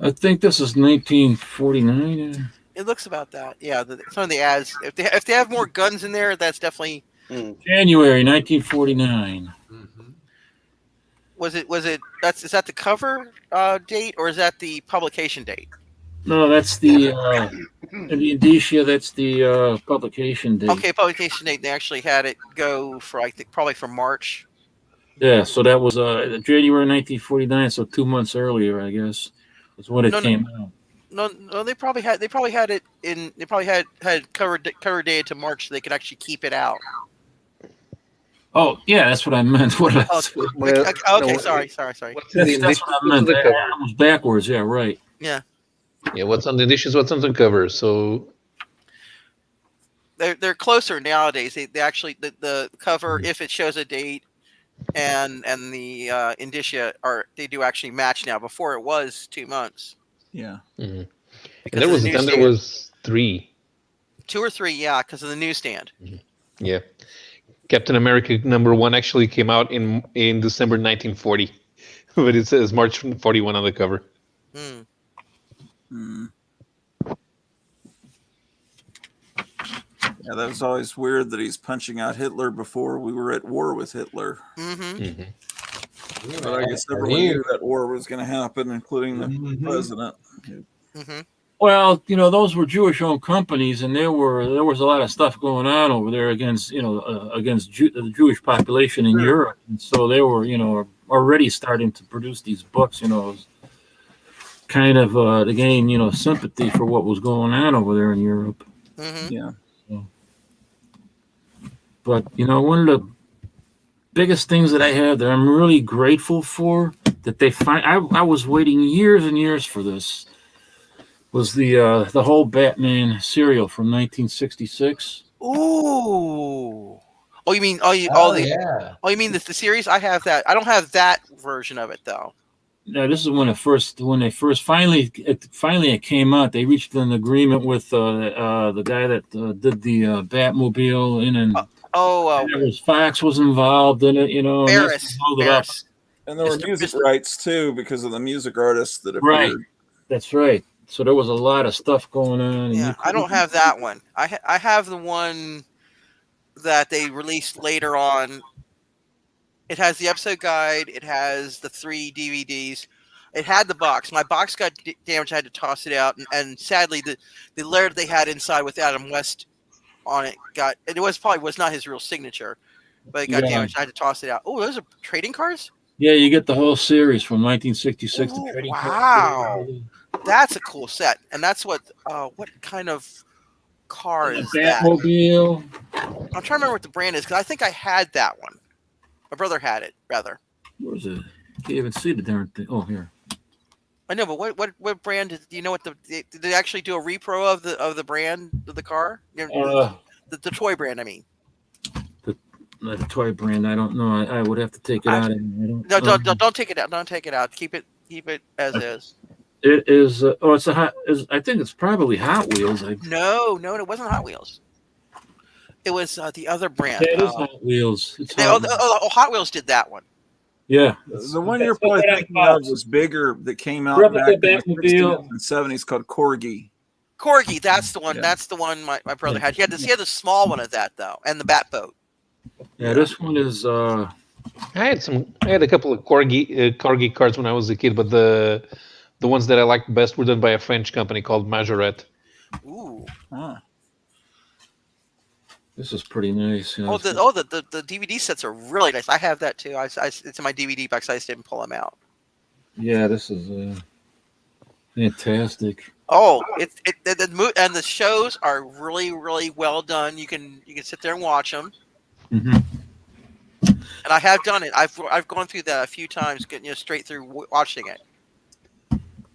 I think this is 1949. It looks about that. Yeah, some of the ads. If they have more guns in there, that's definitely January 1949. Mm-hmm. Was it? Is that the cover date or is that the publication date? No, that's the indicia. That's the publication date. Okay, publication date. They actually had it go for I think probably for March. Yeah, so that was January 1949. So 2 months earlier, I guess, is when it came out. No, they probably had it in. They probably had cover date to March so they could actually keep it out. Oh, yeah, that's what I meant. What Okay, sorry. That's what I meant. I was backwards. Yeah, right. Yeah. Yeah, what's on the dishes? What's on the cover? So they're closer nowadays. They actually the cover, if it shows a date, and the indicia they do actually match now. Before it was 2 months. Yeah. Mm-hmm. And there was 3. 2 or 3, yeah, because of the newsstand. Mm-hmm. Yeah. Captain America #1 actually came out in December 1940, but it says March 41 on the cover. Mm. Yeah, that was always weird that he's punching out Hitler before we were at war with Hitler. Mm-hmm. Mm-hmm. But I guess everyone knew that war was going to happen, including the president. Mm-hmm. Well, those were Jewish-owned companies, and there was a lot of stuff going on over there against the Jewish population in Europe, and so they were already starting to produce these books, kind of to gain sympathy for what was going on over there in Europe. Mm-hmm. Yeah. So, but one of the biggest things that I have that I'm really grateful for that they find I was waiting years and years for this. Was the whole Batman serial from 1966? Ooh. Oh, you mean yeah. Oh, you mean the series? I have that. I don't have that version of it though. No, this is when they first finally it came out. They reached an agreement with the guy that did the Batmobile Fox was involved in it, Barris. And there were music rights too because of the music artists that appeared. Right. That's right. So there was a lot of stuff going on. Yeah, I don't have that one. I have the one that they released later on. It has the episode guide. It has the 3 DVDs. It had the box. My box got damaged. I had to toss it out. And sadly, the letter they had inside with Adam West on it was not his real signature, but it got damaged. I had to toss it out. Oh, those are trading cards? Yeah, you get the whole series from 1966 to trading cards. Wow. That's a cool set. And that's what kind of car is that? Batmobile. I'm trying to remember what the brand is because I think I had that one. My brother had it, rather. Where is it? Can't even see the darn thing. Oh, here. I know, but what brand do you know? Did they actually do a repro of the brand of the car? The toy brand, I mean. The toy brand, I don't know. I would have to take it out. Don't take it out. Don't take it out. Keep it as is. It is. I think it's probably Hot Wheels. No, it wasn't Hot Wheels. It was the other brand. Yeah, it is Hot Wheels. Hot Wheels did that one. Yeah. The one you're probably thinking of was bigger that came out back in the 60s and 70s called Corgi. Corgi, that's the one. Yeah. That's the one my brother had. He had the small one of that though, and the bat boat. Yeah, this one is. I had a couple of Corgi cards when I was a kid, but the ones that I liked best were done by a French company called Majorette. Ooh. Huh. This is pretty nice. The DVD sets are really nice. I have that too. It's in my DVD box. I just didn't pull them out. Yeah, this is fantastic. Oh, and the shows are really, really well done. You can sit there and watch them. Mm-hmm. And I have done it. I've gone through that a few times, getting straight through watching it.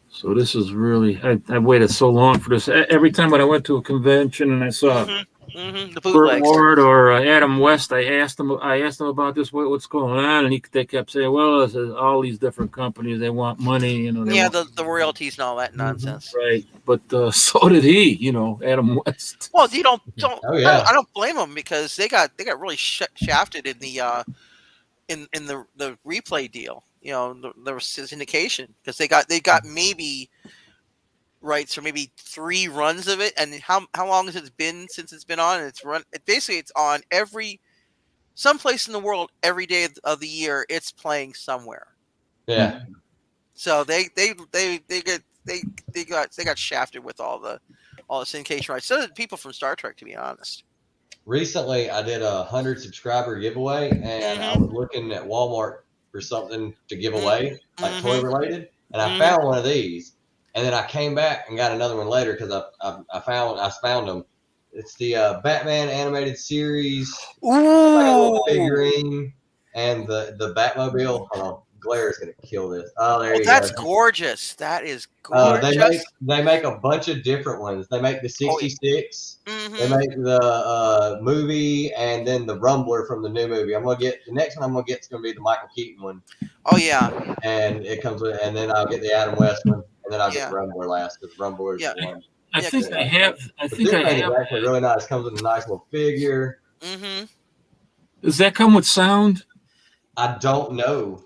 So this is really. I waited so long for this. Every time when I went to a convention and I saw. The Burt Ward or Adam West, I asked them about this. What's going on? And they kept saying, "Well, it's all these different companies. They want money, the royalties and all that nonsense." Right, but so did he. Adam West. Well, you don't. I don't blame them because they got really shafted in the in the replay deal. The syndication because they got maybe rights for maybe 3 runs of it, and how long has it been since it's been on? And it's on someplace in the world every day of the year. It's playing somewhere. Yeah. So they got shafted with all the syndication rights. So did people from Star Trek, to be honest. Recently, I did a 100 subscriber giveaway, and I was looking at Walmart for something to give away, like toy related, and I found one of these. And then I came back and got another one later because I found them. It's the Batman animated series. Ooh, figurine and the Batmobile. Hold on, glare is gonna kill this. Oh, there you go. That's gorgeous. That is gorgeous. They make a bunch of different ones. They make the 66. They make the movie and then the Rumbler from the new movie. The next one I'm gonna get is gonna be the Michael Keaton one. Oh yeah. And it comes with, and then I'll get the Adam West one. And then I'll get Rumbler last because Rumbler is the one. I think I have. It's actually really nice. Comes with a nice little figure. Mm-hmm. Does that come with sound? I don't know.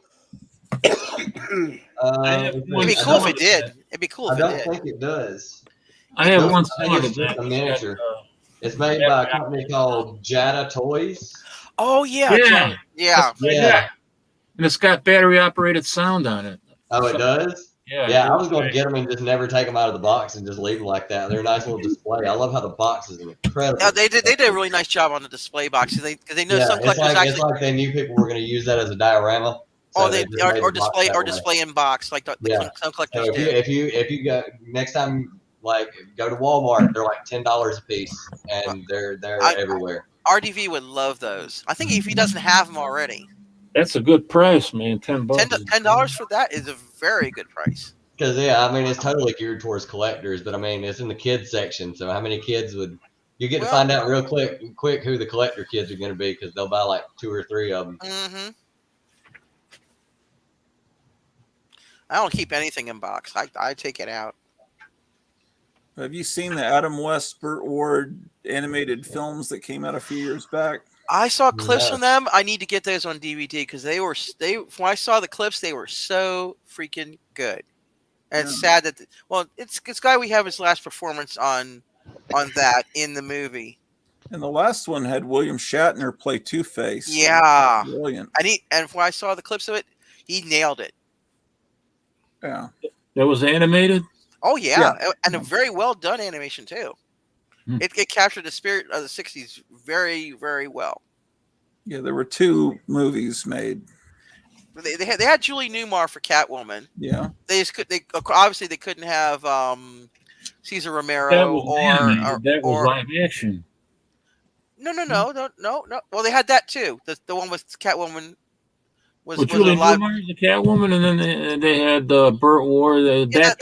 It'd be cool if it did. It'd be cool if it did. I don't think it does. I have one. I think it's just a miniature. It's made by a company called Jada Toys. Oh yeah. And it's got battery operated sound on it. Oh, it does? Yeah, I was going to get them and just never take them out of the box and just leave them like that. They're a nice little display. I love how the box is incredible. Yeah, they did a really nice job on the display boxes. They know some collectors it's like they knew people were going to use that as a diorama. So or display in box like some collectors so do. If you go next time, like go to Walmart, they're like $10 a piece, and they're everywhere. RDV would love those. I think if he doesn't have them already. That's a good price, man. $10. $10 for that is a very good price. Because I mean, it's totally geared towards collectors, but I mean, it's in the kids section. So how many kids would you get to find out real quick who the collector kids are going to be? Because they'll buy like 2 or 3 of them. Mm-hmm. I don't keep anything in box. I take it out. Have you seen the Adam West, Burt Ward animated films that came out a few years back? I saw clips from them. I need to get those on DVD because when I saw the clips, they were so freaking good. And it's sad that it's this guy we have his last performance on that in the movie. And the last one had William Shatner play Two-Face. Yeah, brilliant. And when I saw the clips of it, he nailed it. Yeah, that was animated. Oh yeah. And a very well done animation too. It captured the spirit of the '60s very, very well. Yeah, there were 2 movies made. They had Julie Newmar for Catwoman. Yeah, they obviously they couldn't have Cesar Romero that was live action. No. Well, they had that too. The one with Catwoman was Julie live. Newmar, the Catwoman, and then they had Burt Ward. Back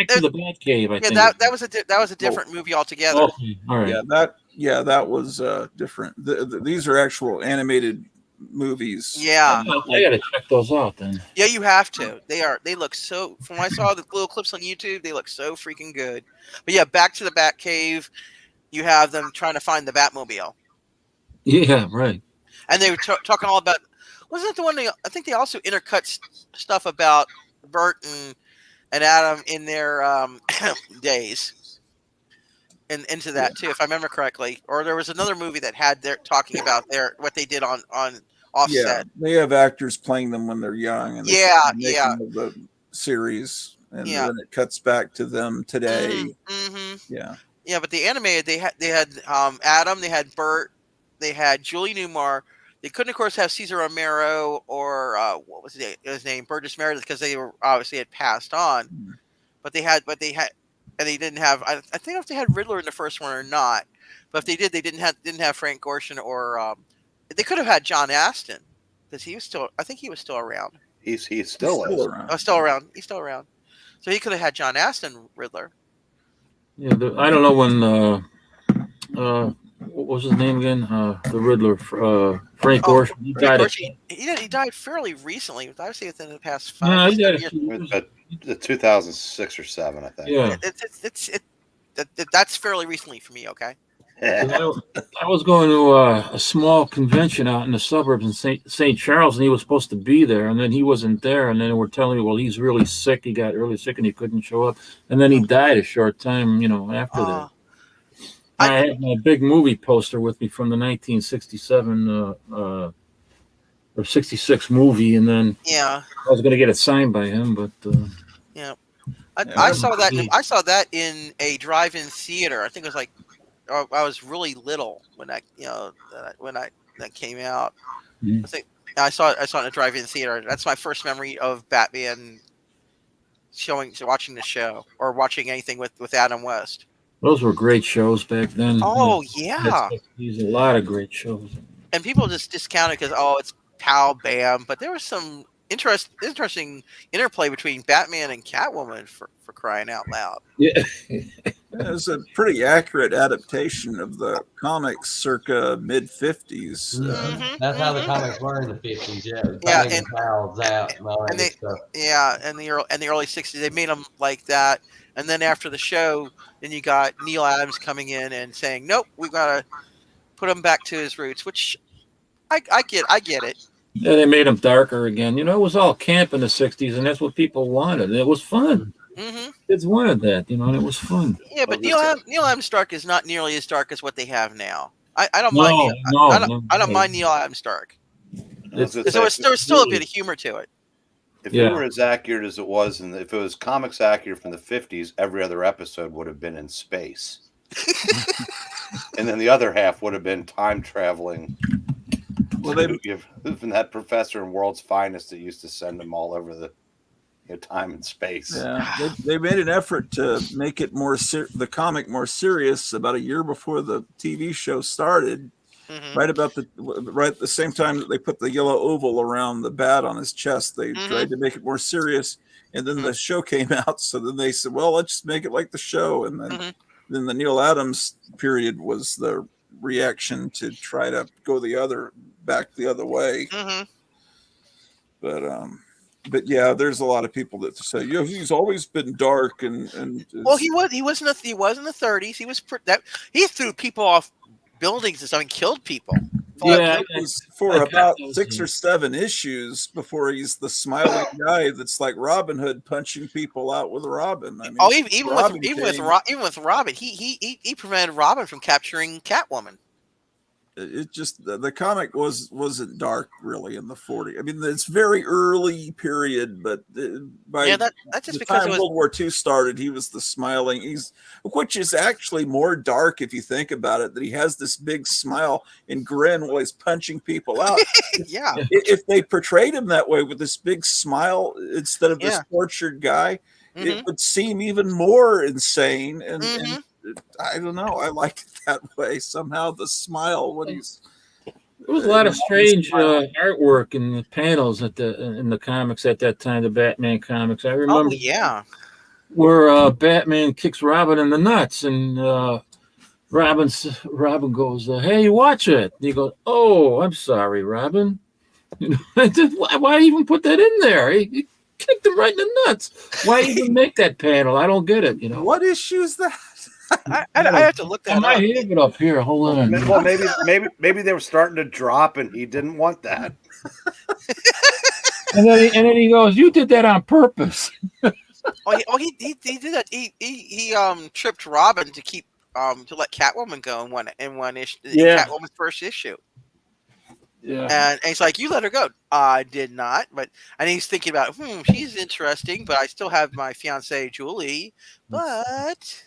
to the Batcave. I think that was a different movie altogether. Okay. All right. That was different. These are actual animated movies. Yeah, I gotta check those out then. Yeah, you have to. They look so. From when I saw the little clips on YouTube, they look so freaking good. But yeah, back to the Batcave. You have them trying to find the Batmobile. Yeah, right. And they were talking all about. Wasn't it the one? I think they also intercut stuff about Bert and Adam in their days. And into that too, if I remember correctly, or there was another movie that had their talking about what they did on Offset. Yeah, they have actors playing them when they're young, and the series, and then it cuts back to them today. Yeah, but the animated they had Adam, they had Bert, they had Julie Newmar. They couldn't, of course, have Cesar Romero or what was his name, Burgess Meredith, because they were obviously had passed on. But they had. And they didn't have. I think if they had Riddler in the first one or not, but if they did, they didn't have Frank Gorshin or they could have had John Astin because he was still. I think he was still around. He's still around. Oh, still around. He's still around. So he could have had John Astin Riddler. Yeah, I don't know when. What was his name again? The Riddler. Frank Gorshin. He died. He died fairly recently. I would say within the past 5 years. 2006 or 7, I think. Yeah, that's fairly recently for me. Okay. I was going to a small convention out in the suburbs in St. Charles, and he was supposed to be there, and then he wasn't there, and then they were telling me, well, he's really sick. He got really sick, and he couldn't show up, and then he died a short time, after that. I had my big movie poster with me from the 1967 or 66 movie, and then I was going to get it signed by him, but I saw that. I saw that in a drive-in theater. I think it was like I was really little when that came out. Mm-hmm. I saw it in a drive-in theater. That's my first memory of Batman watching the show or watching anything with Adam West. Those were great shows back then. Oh yeah, there's a lot of great shows. And people just discount it because it's Pow Bam, but there was some interesting interplay between Batman and Catwoman for crying out loud. Yeah. It was a pretty accurate adaptation of the comics circa mid-50s. That's how the comics were in the 50s. And Pals out and all that stuff. And the early 60s they made them like that. And then after the show, then you got Neil Adams coming in and saying, "Nope, we've got to put him back to his roots," which I get it. Yeah, they made him darker again. It was all camp in the 60s, and that's what people wanted. It was fun. Mm-hmm. Kids wanted that, and it was fun. Yeah, but Neil Adams Dark is not nearly as dark as what they have now. I don't mind. I don't mind Neil Adams Dark. There's still a bit of humor to it. If Yeah. it were as accurate as it was, and if it was comics accurate from the 50s, every other episode would have been in space. And then the other half would have been time traveling. Well, to give that professor in World's Finest that used to send them all over the time and space. Yeah, they made an effort to make it more the comic more serious about a year before the TV show started. Right at the same time that they put the yellow oval around the bat on his chest, they tried to make it more serious. And then the show came out, so then they said, "Well, let's just make it like the show." And then the Neil Adams period was the reaction to try to go back the other way. But yeah, there's a lot of people that say, he's always been dark and well, he was in the 30s. He was he threw people off buildings and something, killed people. Yeah, it was for about 6 or 7 issues before he's the smiling guy that's like Robin Hood punching people out with Robin. I mean, even with Robin, he prevented Robin from capturing Catwoman. It just the comic wasn't dark really in the 40s. I mean, it's very early period, but by that's just the because time World War II started, he was the smiling. Which is actually more dark if you think about it. That he has this big smile and grin while he's punching people out. Yeah, if they portrayed him that way with this big smile instead of this tortured guy, it would seem even more insane and I don't know. I like it that way. Somehow the smile when he's. There was a lot of strange artwork in the panels in the comics at that time. The Batman comics. I remember. Where Batman kicks Robin in the nuts, and Robin goes, "Hey, watch it." And he goes, "Oh, I'm sorry, Robin." You know, why even put that in there? He kicked him right in the nuts. Why even make that panel? I don't get it. You know, what issue is that? I have to look that up. I might have it up here. Hold on. Well, maybe they were starting to drop, and he didn't want that. and then he goes, "You did that on purpose." He did that. He tripped Robin to keep to let Catwoman go in one issue. Catwoman's first issue. Yeah. And he's like, "You let her go." I did not, and he's thinking about, she's interesting, but I still have my fiancée Julie. But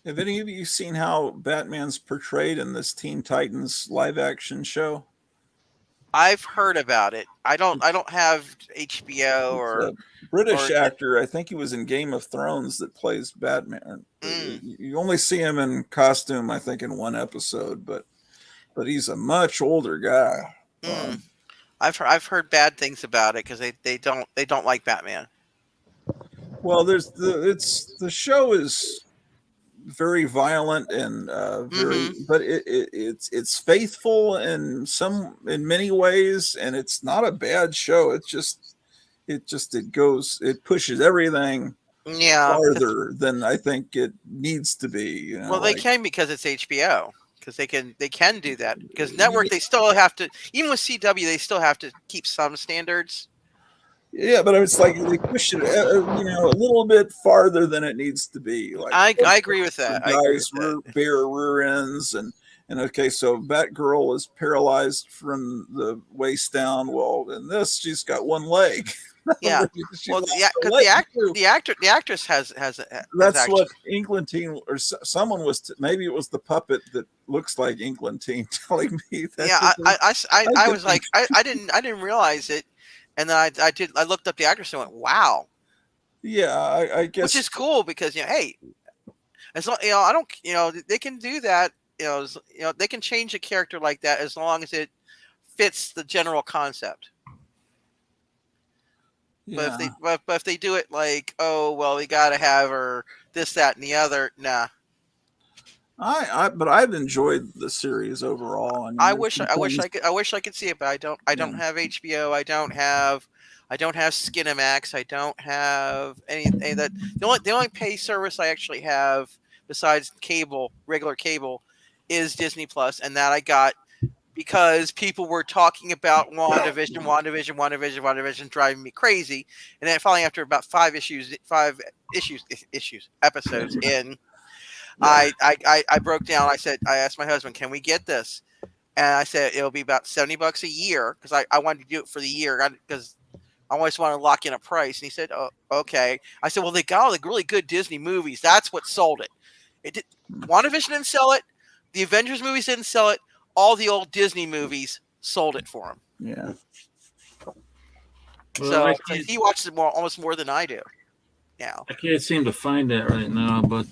have any of you seen how Batman's portrayed in this Teen Titans live action show? I've heard about it. I don't have HBO or British actor. I think he was in Game of Thrones that plays Batman. You only see him in costume, I think, in one episode, but he's a much older guy. I've heard bad things about it because they don't like Batman. Well, the show is very violent and but it's faithful in many ways, and it's not a bad show. It pushes everything farther than I think it needs to be. You know, well, they can because it's HBO. Because they can do that. Because network, they still have to, even with CW, they still have to keep some standards. Yeah, but it's like they push it, a little bit farther than it needs to be. Like I agree with that. Guys bare rear ends, and okay, so Batgirl is paralyzed from the waist down. Well, in this, she's got one leg. Yeah, well, the actress has. That's what Eglantine or someone was. Maybe it was the puppet that looks like Eglantine telling me that. Yeah, I was like, I didn't realize it, and then I looked up the actress and went, wow. Yeah, I guess, which is cool because hey, as long I don't they can do that. They can change a character like that as long as it fits the general concept. Yeah. But if they do it like, oh well, we gotta have her this, that, and the other, nah. But I've enjoyed the series overall. I wish I could see it, but I don't have HBO. I don't have Skinamax. I don't have any of that. The only pay service I actually have besides regular cable, is Disney Plus, and that I got because people were talking about WandaVision driving me crazy. And then finally, after about 5 episodes in, I broke down. I asked my husband, can we get this? And I said, it'll be about $70 a year because I wanted to do it for the year because I always want to lock in a price. And he said, oh, okay. I said, well, they got all the really good Disney movies. That's what sold it. WandaVision didn't sell it. The Avengers movies didn't sell it. All the old Disney movies sold it for him. Yeah. So he watches it almost more than I do now. I can't seem to find that right now, but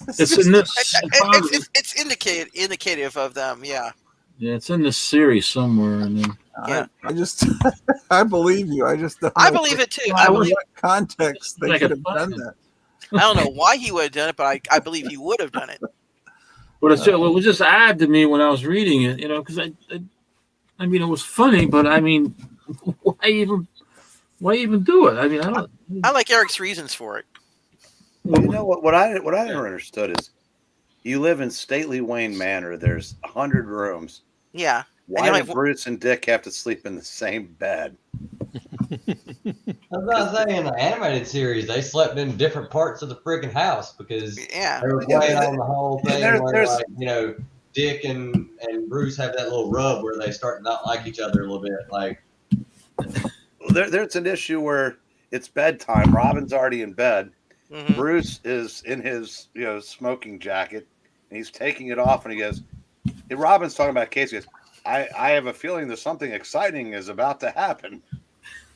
it's in this. It's indicative of them. Yeah. Yeah, it's in this series somewhere, and then I just I believe you. I just don't I know believe it too. I I believe what context they could have done that. I don't know why he would have done it, but I believe he would have done it. But it was just odd to me when I was reading it, because I mean, it was funny, but I mean, why even do it? I mean, I like Eric's reasons for it. Well, you know what I never understood is, you live in stately Wayne Manor. There's 100 rooms. Yeah. Why do Bruce and Dick have to sleep in the same bed? I was about to say, in the animated series, they slept in different parts of the freaking house because they were playing on the whole thing where, like, Dick and Bruce have that little rub where they start to not like each other a little bit. Like, there's an issue where it's bedtime. Robin's already in bed. Mm-hmm. Bruce is in his smoking jacket, and he's taking it off, and he goes, Robin's talking about Casey. He goes, I have a feeling that something exciting is about to happen.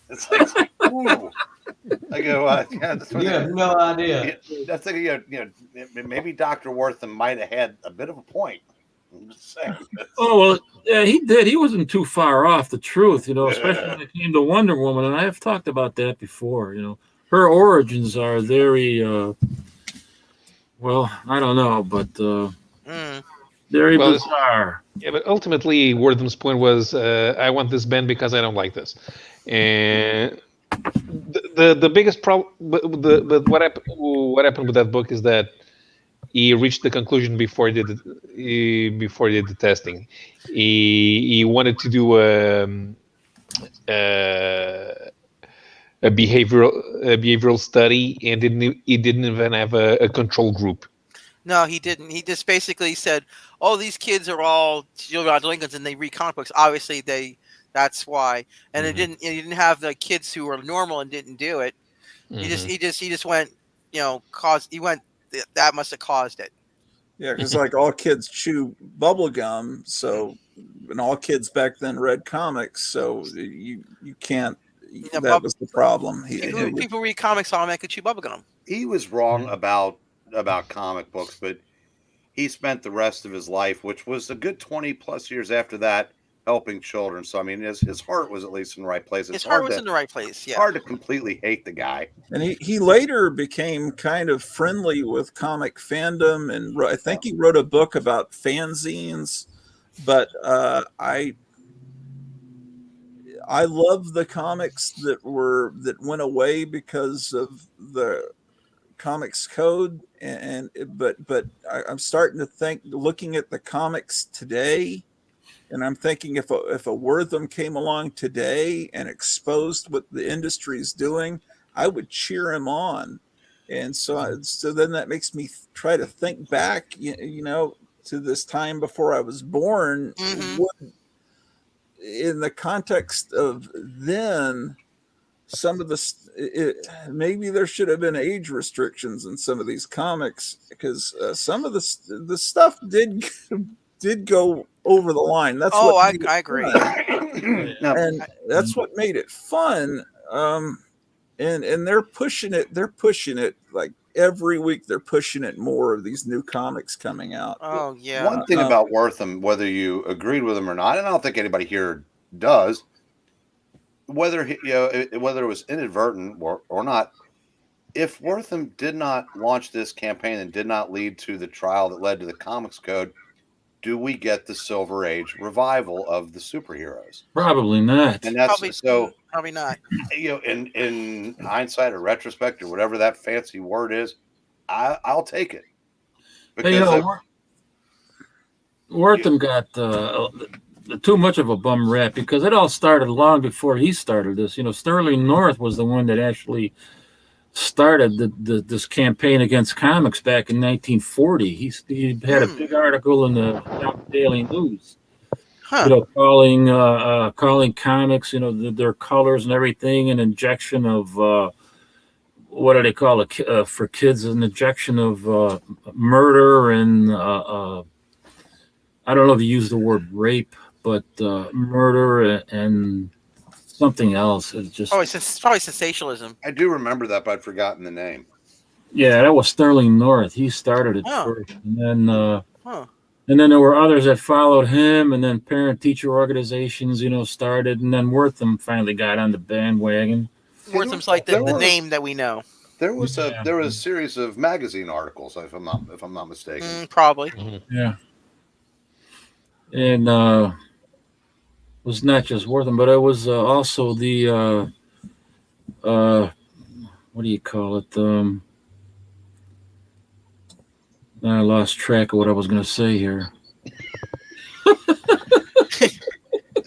It's like, ooh. I go, yeah, that's what you have no idea. That's like, maybe Dr. Wortham might have had a bit of a point. I'm just saying. Oh, well, yeah, he did. He wasn't too far off the truth, especially when it came to Wonder Woman. And I have talked about that before, Her origins are very, well, I don't know, but very bizarre. Yeah, but ultimately, Wortham's point was, I want this band because I don't like this. And the biggest problem, but what happened with that book is that he reached the conclusion before he did the testing. He wanted to do a behavioral study, and he didn't even have a control group. No, he didn't. He just basically said, "Oh, these kids are all delinquents, and they read comic books. Obviously, that's why." And He didn't have the kids who were normal and didn't do it. Mm-hmm. He just went, that must have caused it. Yeah, because like all kids chew bubble gum, and all kids back then read comics, so you can't. That was the problem. People read comics automatically chew bubblegum. He was wrong about comic books, but he spent the rest of his life, which was a good 20 plus years after that, helping children. So I mean, his heart was at least in the right place. His heart was in the right place. Yeah, hard to completely hate the guy. And he later became kind of friendly with comic fandom, and I think he wrote a book about fanzines. But I love the comics that went away because of the Comics Code, but I'm starting to think, looking at the comics today, and I'm thinking if a Wortham came along today and exposed what the industry is doing, I would cheer him on. And so then that makes me try to think back, to this time before I was born. Mm-hmm. In the context of then, some of maybe there should have been age restrictions in some of these comics, because some of the stuff did go over the line. That's I agree. And that's what made it fun. And they're pushing it like every week. They're pushing it more of these new comics coming out. Oh yeah. One thing about Wortham, whether you agreed with him or not, and I don't think anybody here does, whether it was inadvertent or not, if Wortham did not launch this campaign and did not lead to the trial that led to the Comics Code, do we get the Silver Age revival of the superheroes? Probably not. And that's probably not. In hindsight or retrospect or whatever that fancy word is, I'll take it. Because Wortham got too much of a bum rap, because it all started long before he started this. Sterling North was the one that actually started this campaign against comics back in 1940. He had a big article in the Daily News. You know, calling comics, you know, their colors and everything, an injection of what do they call it for kids? An injection of murder and I don't know if you use the word rape, but murder and something else. It's just probably sensationalism. I do remember that, but I'd forgotten the name. yeah, that was Sterling North. He started it first, and then there were others that followed him, and then parent-teacher organizations, you know, started, and then Wortham finally got on the bandwagon. Wortham's like the name that we know. There was a series of magazine articles, if I'm not mistaken. Probably. Yeah. And it was not just Wortham, but it was also the what do you call it? I lost track of what I was going to say here.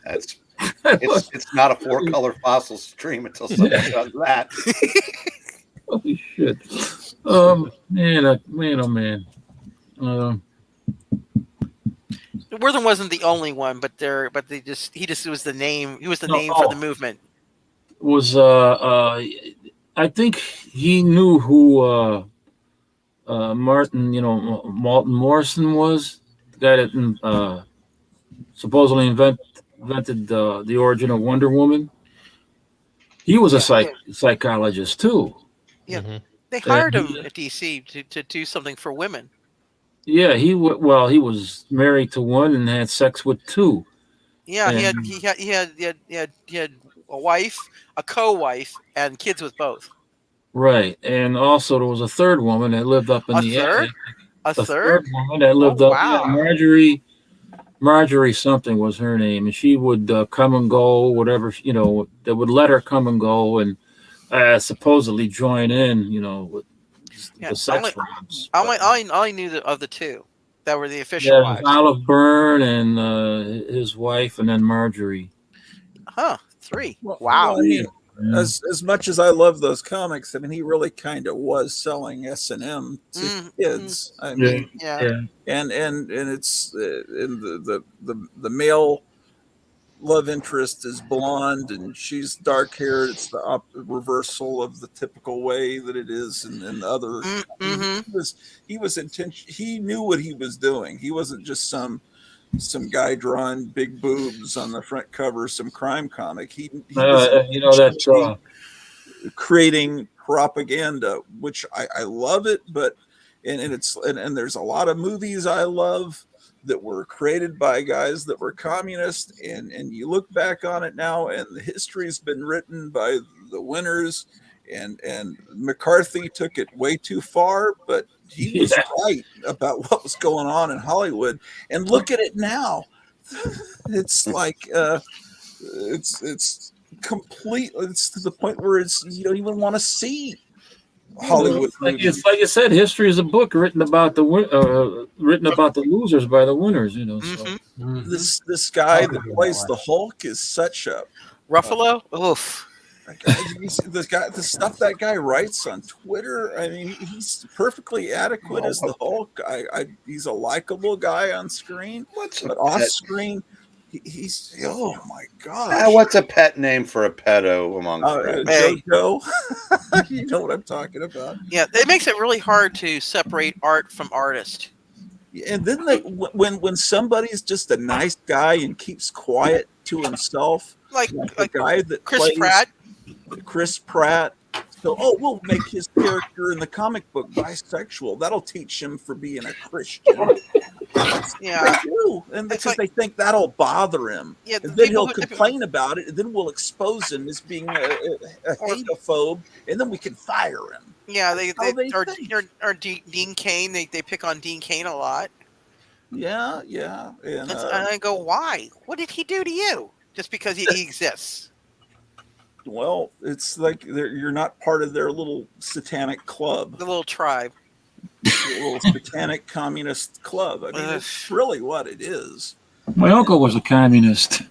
It's not a 4-color fossil stream until somebody does that. Holy shit! Man, oh man. Wortham wasn't the only one, but he just was the name. He was the name for the movement. Was I think he knew who Martin, Malton Morrison was, the guy that supposedly invented the origin of Wonder Woman. He was a psychologist too. Yeah, they hired him at DC to do something for women. Yeah, he was married to one and had sex with two. Yeah, and he had a wife, a co-wife, and kids with both. Right, and also there was a third woman that lived up in the attic. A third woman that lived up. Wow. Yeah, Marjorie something was her name, and she would come and go, whatever, that would let her come and go and supposedly join in, with the sex rooms. I knew of the two that were the official wives. Olive Byrne and his wife, and then Marjorie. Huh, three. Wow. Well, I mean, as much as I love those comics, I mean, he really kind of was selling S&M to kids. I mean, and it's and the male love interest is blonde and she's dark haired. It's the reversal of the typical way that it is in the other. He was intention. He knew what he was doing. He wasn't just some guy drawing big boobs on the front cover of some crime comic. He was creating propaganda, which I love it, but and there's a lot of movies I love that were created by guys that were communist, and you look back on it now and the history's been written by the winners, and McCarthy took it way too far, but he was right about what was going on in Hollywood. And look at it now. It's like it's complete. It's to the point where you don't even want to see Hollywood. It's like you said, history is a book written about the losers by the winners. So. This guy that plays the Hulk is such a Ruffalo. Oof. The stuff that guy writes on Twitter, I mean, he's perfectly adequate as the Hulk. He's a likable guy on screen, but off screen, he's oh my god. What's a pet name for a pedo among friends? Jojo. You know what I'm talking about. Yeah, it makes it really hard to separate art from artist. And then when somebody's just a nice guy and keeps quiet to himself, like the guy that Chris Pratt. So, we'll make his character in the comic book bisexual. That'll teach him for being a Christian. Yeah, they do, and because they think that'll bother him. Yeah, and then he'll complain about it, and then we'll expose him as being a hatophobe, and then we can fire him. Yeah, or Dean Cain. They pick on Dean Cain a lot. Yeah, and I go, why? What did he do to you? Just because he exists. Well, it's like you're not part of their little satanic club. The little tribe. The little satanic communist club. I mean, it's really what it is. My uncle was a communist.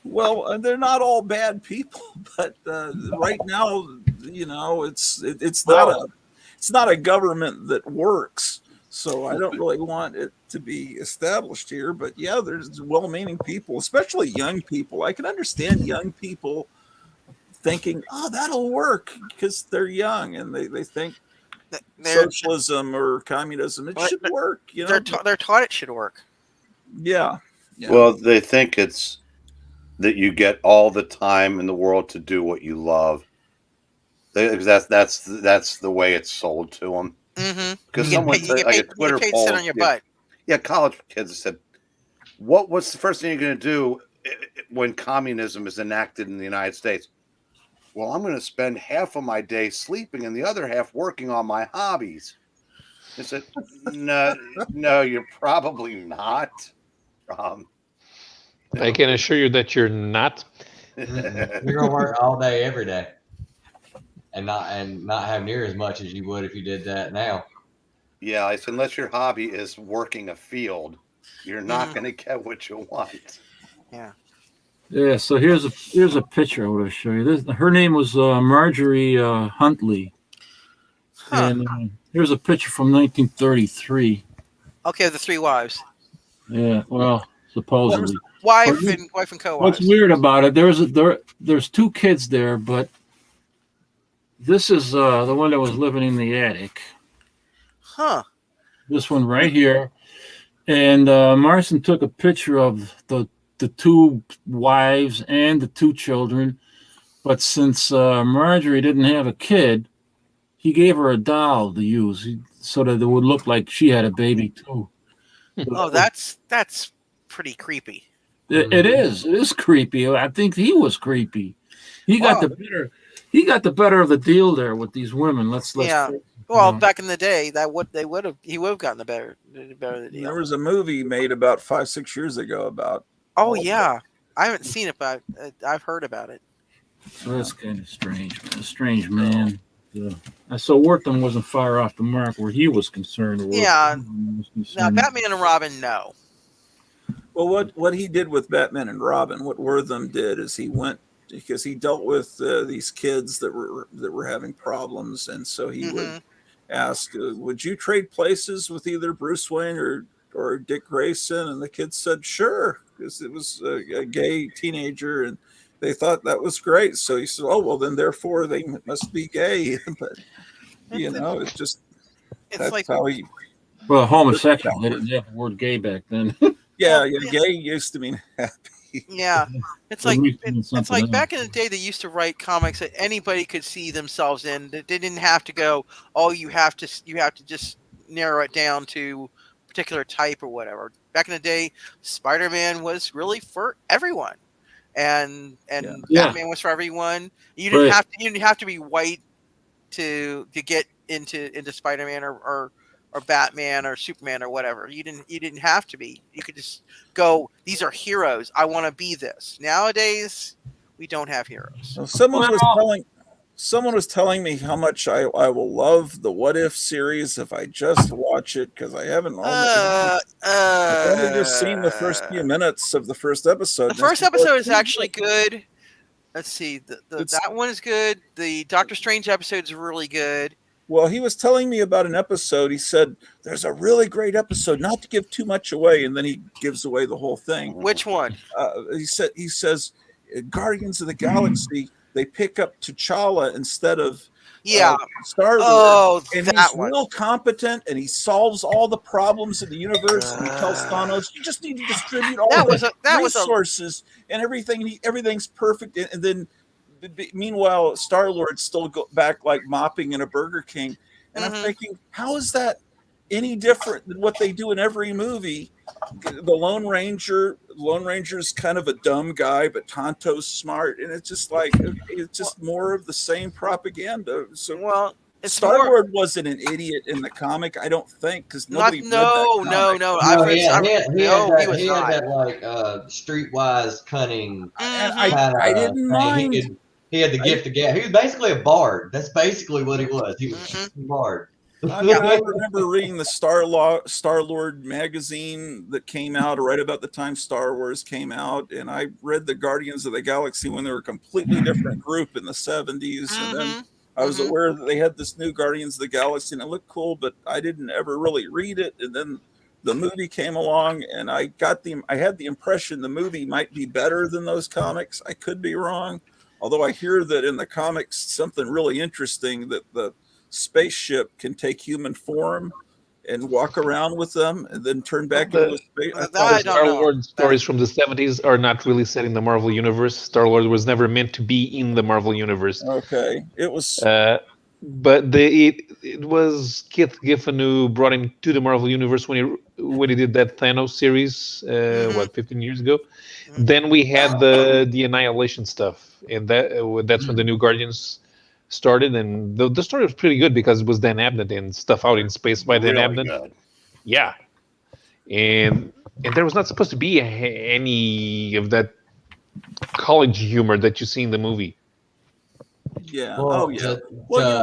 Well, they're not all bad people, but right now, it's not a government that works. So I don't really want it to be established here, but yeah, there's well-meaning people, especially young people. I can understand young people thinking, "Oh, that'll work," because they're young and they think socialism or communism it should work. You know, they're taught it should work. Yeah. Well, they think it's that you get all the time in the world to do what you love. That's the way it's sold to them. Mm-hmm. Because someone said, like a Twitter paid to poll, sit on your butt. Yeah, college kids said, "What's the first thing you're going to do when communism is enacted in the United States?" Well, I'm going to spend half of my day sleeping and the other half working on my hobbies. I said, no, you're probably not. I can assure you that you're not. You're gonna work all day, every day, and not have near as much as you would if you did that now. Yeah, I said, unless your hobby is working a field, you're not going to get what you want. Yeah. Yeah. So here's a picture I want to show you. Her name was Marjorie Huntley, and here's a picture from 1933. Okay, the three wives. Yeah. Well, supposedly. Wife and co-wives. What's weird about it? There's two kids there, but this is the one that was living in the attic. Huh. This one right here. And Marson took a picture of the two wives and the two children. But since Marjorie didn't have a kid, he gave her a doll to use so that it would look like she had a baby too. Oh, that's pretty creepy. It is creepy. I think he was creepy. He got the better of the deal there with these women. Let's yeah. Well, back in the day, he would have gotten the better of the deal. There was a movie made about 5-6 years ago about. Oh yeah, I haven't seen it, but I've heard about it. So that's kind of strange. A strange man. So Wortham wasn't far off the mark where he was concerned. Yeah. Now, Batman and Robin, no. Well, what he did with Batman and Robin, what Wortham did is he went because he dealt with these kids that were having problems, and so he would ask, "Would you trade places with either Bruce Wayne or Dick Grayson?" And the kids said, "Sure," because it was a gay teenager, and they thought that was great. So he said, "Oh, well, then therefore they must be gay." But it's just that's like how he. Well, homosexual. They didn't have the word gay back then. Yeah, gay used to mean happy. Yeah, it's like back in the day they used to write comics that anybody could see themselves in. They didn't have to go, "Oh, you have to just narrow it down to a particular type or whatever." Back in the day, Spider-Man was really for everyone. And Batman was for everyone. You didn't have to be white to get into Spider-Man or Batman or Superman or whatever. You didn't have to be. You could just go, these are heroes. I want to be this. Nowadays, we don't have heroes. Well, someone was telling me how much I will love the What If series if I just watch it, because I haven't I've only just seen the first few minutes of the first episode. The first episode is actually good. Let's see. That one is good. The Doctor Strange episode is really good. Well, he was telling me about an episode. He said, "There's a really great episode, not to give too much away," and then he gives away the whole thing. Which one? He says, Guardians of the Galaxy, they pick up T'Challa instead of Star-Lord. Oh, and he's real competent, and he solves all the problems in the universe. And he tells Thanos, "You just need to distribute all the resources and everything. Everything's perfect." And then, meanwhile, Star-Lord's still back like mopping in a Burger King. And I'm thinking, how is that any different than what they do in every movie? The Lone Ranger's kind of a dumb guy, but Tonto's smart, and it's just like it's just more of the same propaganda. So Star-Lord wasn't an idiot in the comic, I don't think, because nobody read that comic. He had that like streetwise cunning. I didn't mind. He had the gift of gab. He was basically a bard. That's basically what he was. He was a bard. I remember reading the Star-Lord magazine that came out right about the time Star Wars came out, and I read the Guardians of the Galaxy when they were a completely different group in the 70s, and then I was aware that they had this new Guardians of the Galaxy, and it looked cool, but I didn't ever really read it. And then the movie came along, and I had the impression the movie might be better than those comics. I could be wrong, although I hear that in the comics something really interesting, that the spaceship can take human form and walk around with them and then turn back into a space. I don't know. Star-Lord stories from the 70s are not really set in the Marvel Universe. Star-Lord was never meant to be in the Marvel Universe. Okay. It was... but it was Keith Giffen who brought him to the Marvel Universe when he did that Thanos series, 15 years ago. Then we had the Annihilation stuff, and that's when the New Guardians started, and the story was pretty good because it was Dan Abnett and stuff out in space by Dan Abnett. Good. Yeah, and there was not supposed to be any of that college humor that you see in the movie. Yeah. Well,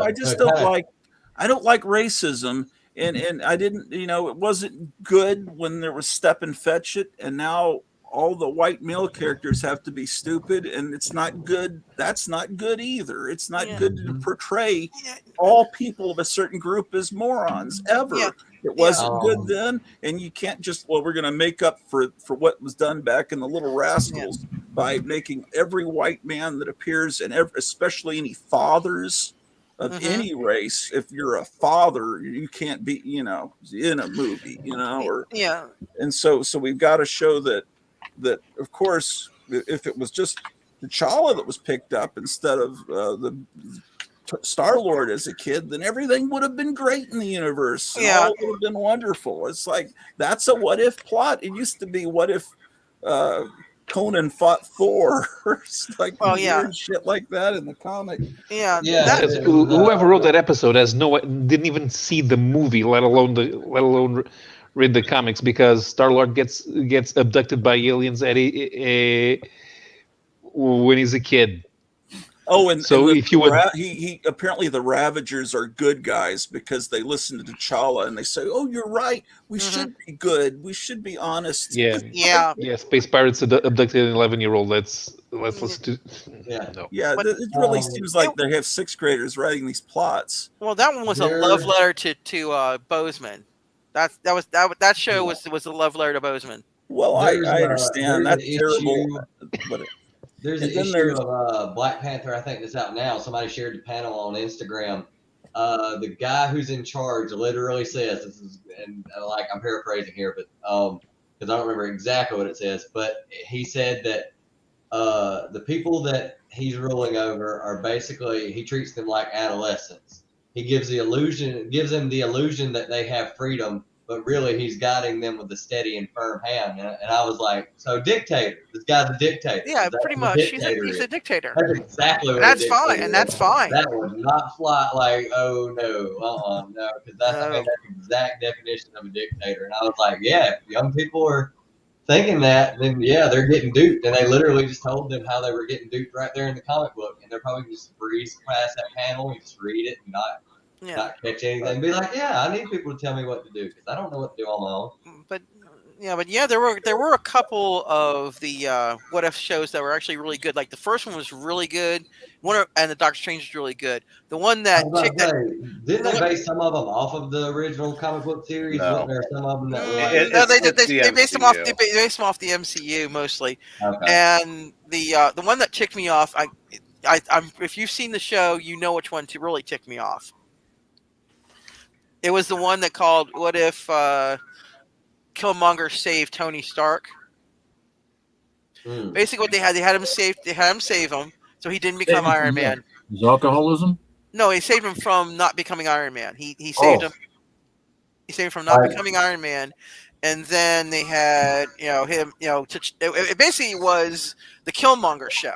I just don't like racism, and I didn't, it wasn't good when there was Step and Fetch It, and now all the white male characters have to be stupid, and it's not good. That's not good either. It's not good to portray all people of a certain group as morons ever. It wasn't good then, and you can't just, we're going to make up for what was done back in the Little Rascals by making every white man that appears, and especially any fathers of any race. If you're a father, you can't be, in a movie, and so we've got to show that of course, if it was just T'Challa that was picked up instead of the Star-Lord as a kid, then everything would have been great in the universe. Yeah, all would have been wonderful. It's like, that's a what if plot. It used to be, what if Conan fought Thor, or weird shit like that in the comic. Whoever wrote that episode didn't even see the movie, let alone read the comics, because Star-Lord gets abducted by aliens when he's a kid. Oh, and so if you would, he apparently the Ravagers are good guys because they listen to T'Challa and they say, "Oh, you're right. We should be good. We should be honest." Yeah. Space pirates abducted an 11-year-old. Let's listen to. It really seems like they have sixth graders writing these plots. Well, that one was a love letter to Bozeman. That show was a love letter to Bozeman. Well, I understand that's terrible. There's an issue of Black Panther, I think that's out now. Somebody shared the panel on Instagram. The guy who's in charge literally says, I'm paraphrasing here, but because I don't remember exactly what it says, but he said that the people that he's ruling over are basically, he treats them like adolescents. He gives them the illusion that they have freedom, but really he's guiding them with a steady and firm hand. And I was like, so dictator. This guy's a dictator. Yeah, pretty much. He's a dictator. That's exactly what that's fine, and that's fine. That would not fly no, because that's the exact definition of a dictator. And I was like, yeah, if young people are thinking that, then they're getting duped. And they literally just told them how they were getting duped right there in the comic book. And they're probably just breeze past that panel and just read it and not catch anything and be like, I need people to tell me what to do because I don't know what to do on my own. But there were a couple of the what if shows that were actually really good. Like the first one was really good. And the Doctor Strange was really good. The one that didn't they base some of them off of the original comic book series? No. Wasn't there some of them that were they based them off. They based them off the MCU mostly. Okay. And the one that ticked me off, I'm if you've seen the show, you know which one to really tick me off. It was the one that called "What If Killmonger Saved Tony Stark." Basically, what they had him save him, so he didn't become Iron Man. His alcoholism? No, he saved him from not becoming Iron Man. He saved him. He saved him from not becoming Iron Man, and then they had him. It basically was the Killmonger show.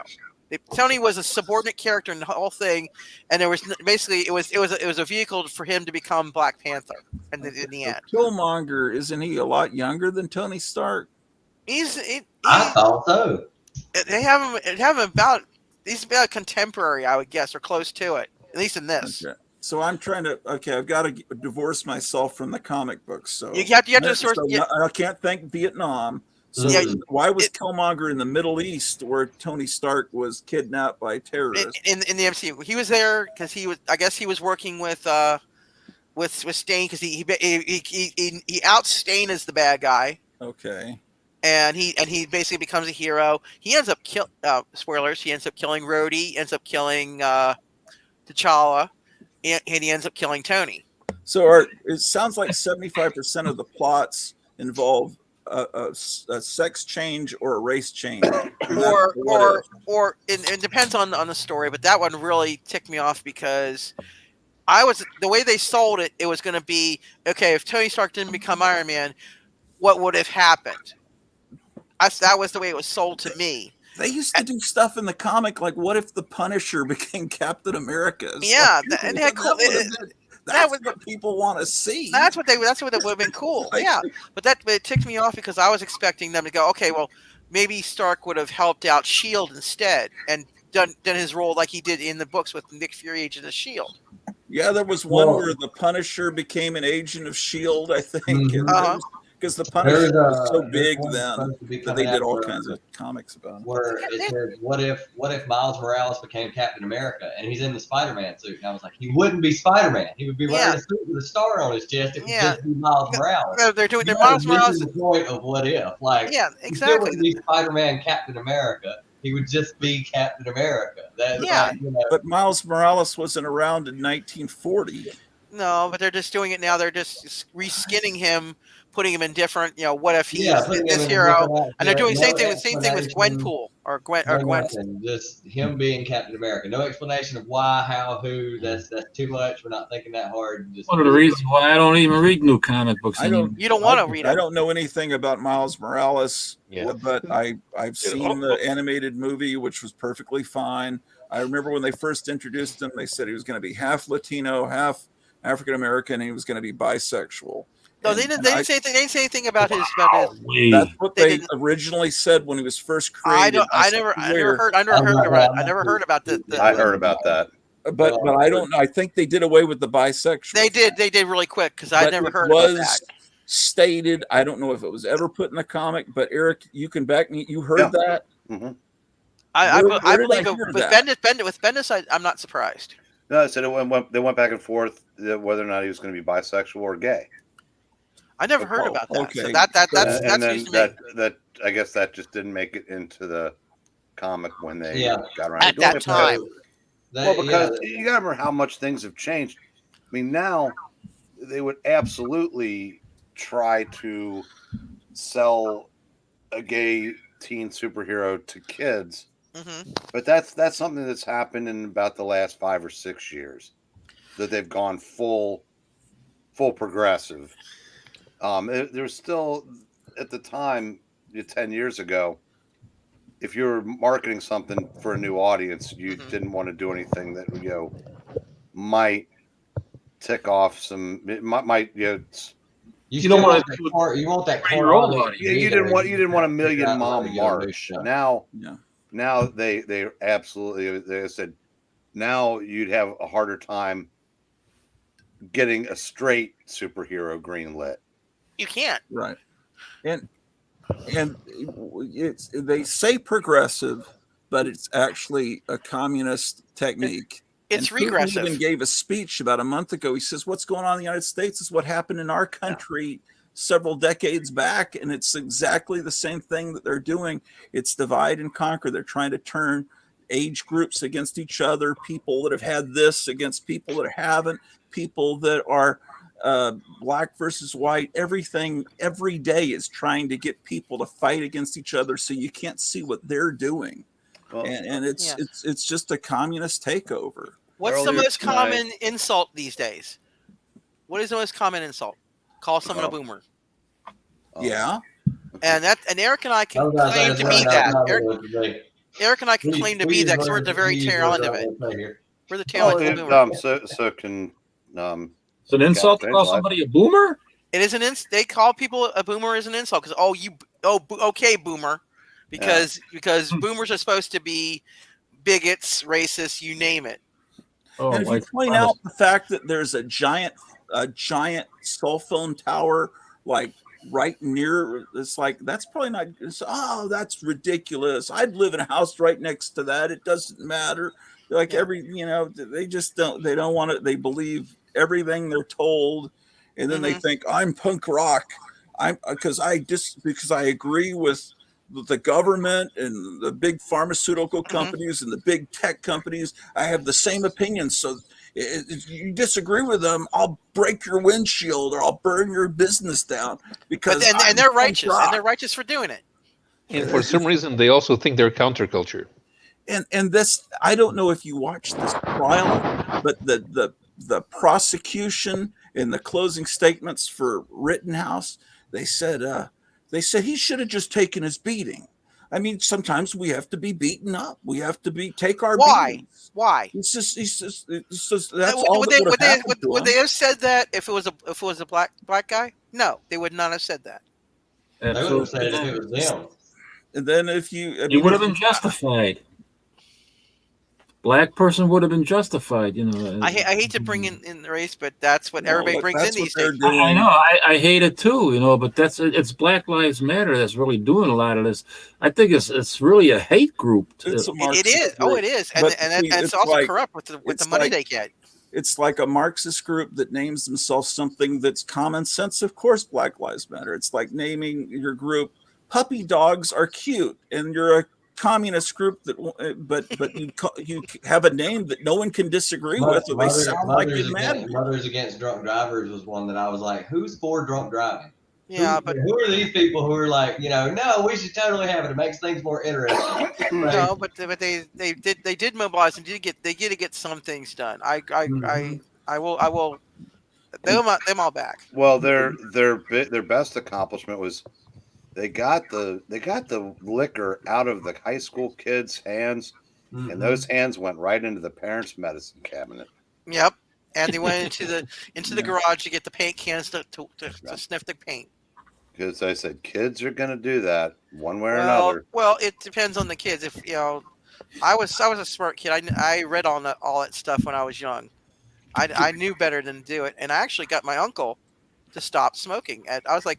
Tony was a subordinate character in the whole thing, and there was basically it was a vehicle for him to become Black Panther. And in the end, Killmonger, isn't he a lot younger than Tony Stark? I thought so. They have him about. He's about contemporary, I would guess, or close to it. At least in this. Okay. So I'm trying to. Okay, I've got to divorce myself from the comic books. So you have to. I can't think Vietnam. So why was Killmonger in the Middle East where Tony Stark was kidnapped by terrorists? In the MCU, he was there because I guess he was working with Stain because he outs Stain as the bad guy. Okay. And he basically becomes a hero. He ends up spoilers. He ends up killing Rhodey. Ends up killing T'Challa, and he ends up killing Tony. So it sounds like 75% of the plots involve a sex change or a race change, or it depends on the story. But that one really ticked me off because the way they sold it. It was going to be okay if Tony Stark didn't become Iron Man, what would have happened? That was the way it was sold to me. They used to do stuff in the comic like, what if the Punisher became Captain America? Yeah, and they had cool. That's what people want to see. That's what would have been cool. Yeah, but it ticked me off because I was expecting them to go, okay, well, maybe Stark would have helped out Shield instead and done his role like he did in the books with Nick Fury, Agent of Shield. Yeah, there was one where the Punisher became an agent of Shield, I think. Because the Punisher was so big then that they did all kinds of comics about him. Where it says, what if Miles Morales became Captain America and he's in the Spider-Man suit? And I was like, he wouldn't be Spider-Man. He would be wearing a suit with a star on his chest. It would just be Miles Morales. No, they're doing Miles Morales. The point of what if, like, yeah, exactly. He still wouldn't be Spider-Man Captain America. He would just be Captain America. But Miles Morales wasn't around in 1940. No, but they're just doing it now. They're just reskinning him, putting him in different. What if he's this hero? And they're doing same thing with Gwenpool or Gwen. Just him being Captain America. No explanation of why, how, who. That's too much. We're not thinking that hard. One of the reasons why I don't even read new comic books anymore. You don't want to read them. I don't know anything about Miles Morales, but I've seen the animated movie, which was perfectly fine. I remember when they first introduced him, they said he was going to be half Latino, half African American, and he was going to be bisexual. No, they didn't say anything about his. That's what they originally said when he was first created. I never heard about that. I heard about that. But I don't know. I think they did away with the bisexual. They did really quick because I never heard about that. Stated. I don't know if it was ever put in the comic, but Eric, you can back me. You heard that? Mm-hmm. I believe it with Bendis. I'm not surprised. No, I said they went back and forth whether or not he was going to be bisexual or gay. I never heard about that. Okay. So that's news to me. That I guess that just didn't make it into the comic when they got around at that time. Because you got to remember how much things have changed. I mean, now they would absolutely try to sell a gay teen superhero to kids. Mm-hmm. But that's something that's happened in about the last 5 or 6 years that they've gone full progressive. There's still at the time 10 years ago, if you were marketing something for a new audience, you didn't want to do anything that might tick off some. It might You don't want that. You want that core audience. You didn't want a million mom march. Now they absolutely, they said, now you'd have a harder time getting a straight superhero greenlit. You can't. Right. And they say progressive, but it's actually a communist technique. It's and regressive. Putin even gave a speech about a month ago. He says, what's going on in the United States is what happened in our country several decades back, and it's exactly the same thing that they're doing. It's divide and conquer. They're trying to turn age groups against each other, people that have had this against people that haven't, people that are black versus white. Everything every day is trying to get people to fight against each other so you can't see what they're doing. Well, and it's just a communist takeover. What's the most common insult these days? What is the most common insult? Call someone a boomer. Yeah. And Eric and I can claim to be that. Eric and I can claim to be that because we're at the very tail end of it. We're the tail end of the boomer. It's an insult to call somebody a boomer? It is an they call people a boomer is an insult because okay boomer, because boomers are supposed to be bigots, racists, you name it. And if you point out the fact that there's a giant cell phone tower like right near. It's like that's probably not. Oh, that's ridiculous. I'd live in a house right next to that. It doesn't matter. Like they just don't. They don't want it. They believe everything they're told, and then they think I'm punk rock. I'm because I agree with the government and the big pharmaceutical companies and the big tech companies. I have the same opinions. So if you disagree with them, I'll break your windshield or I'll burn your business down because and they're righteous, and they're righteous for doing it. And for some reason, they also think they're counterculture. And this, I don't know if you watched this trial, but the prosecution in the closing statements for Rittenhouse, they said he should have just taken his beating. I mean, sometimes we have to be beaten up. We have to take our beatings. Why? It's just that's all would they have said that if it was a black guy? No, they would not have said that. They would have said it if it was them. And then you would have been justified. Black person would have been justified, I hate to bring in the race, but that's what everybody brings in these days. I know, I hate it too, but it's Black Lives Matter that's really doing a lot of this. I think it's really a hate group. It is. Oh, it is, and it's also like, corrupt with the money they get. It's like a Marxist group that names themselves something that's common sense. Of course, Black Lives Matter. It's like naming your group puppy dogs are cute, and you're a communist group that but you have a name that no one can disagree with, or they sound like you're mad. Mothers Against Drunk Drivers was one that I was like, who's for drunk driving? Yeah, who are these people who are like, no, we should totally have it. It makes things more interesting. No, but they did mobilize and they did get some things done. I will them all back. Well, their best accomplishment was they got the liquor out of the high school kids' hands, and those hands went right into the parents' medicine cabinet. Yep, and they went into the garage to get the paint cans to sniff the paint. Because I said kids are going to do that one way or another. Well, it depends on the kids. If I was a smart kid. I read all that stuff when I was young. I knew better than to do it, and I actually got my uncle to stop smoking. I was a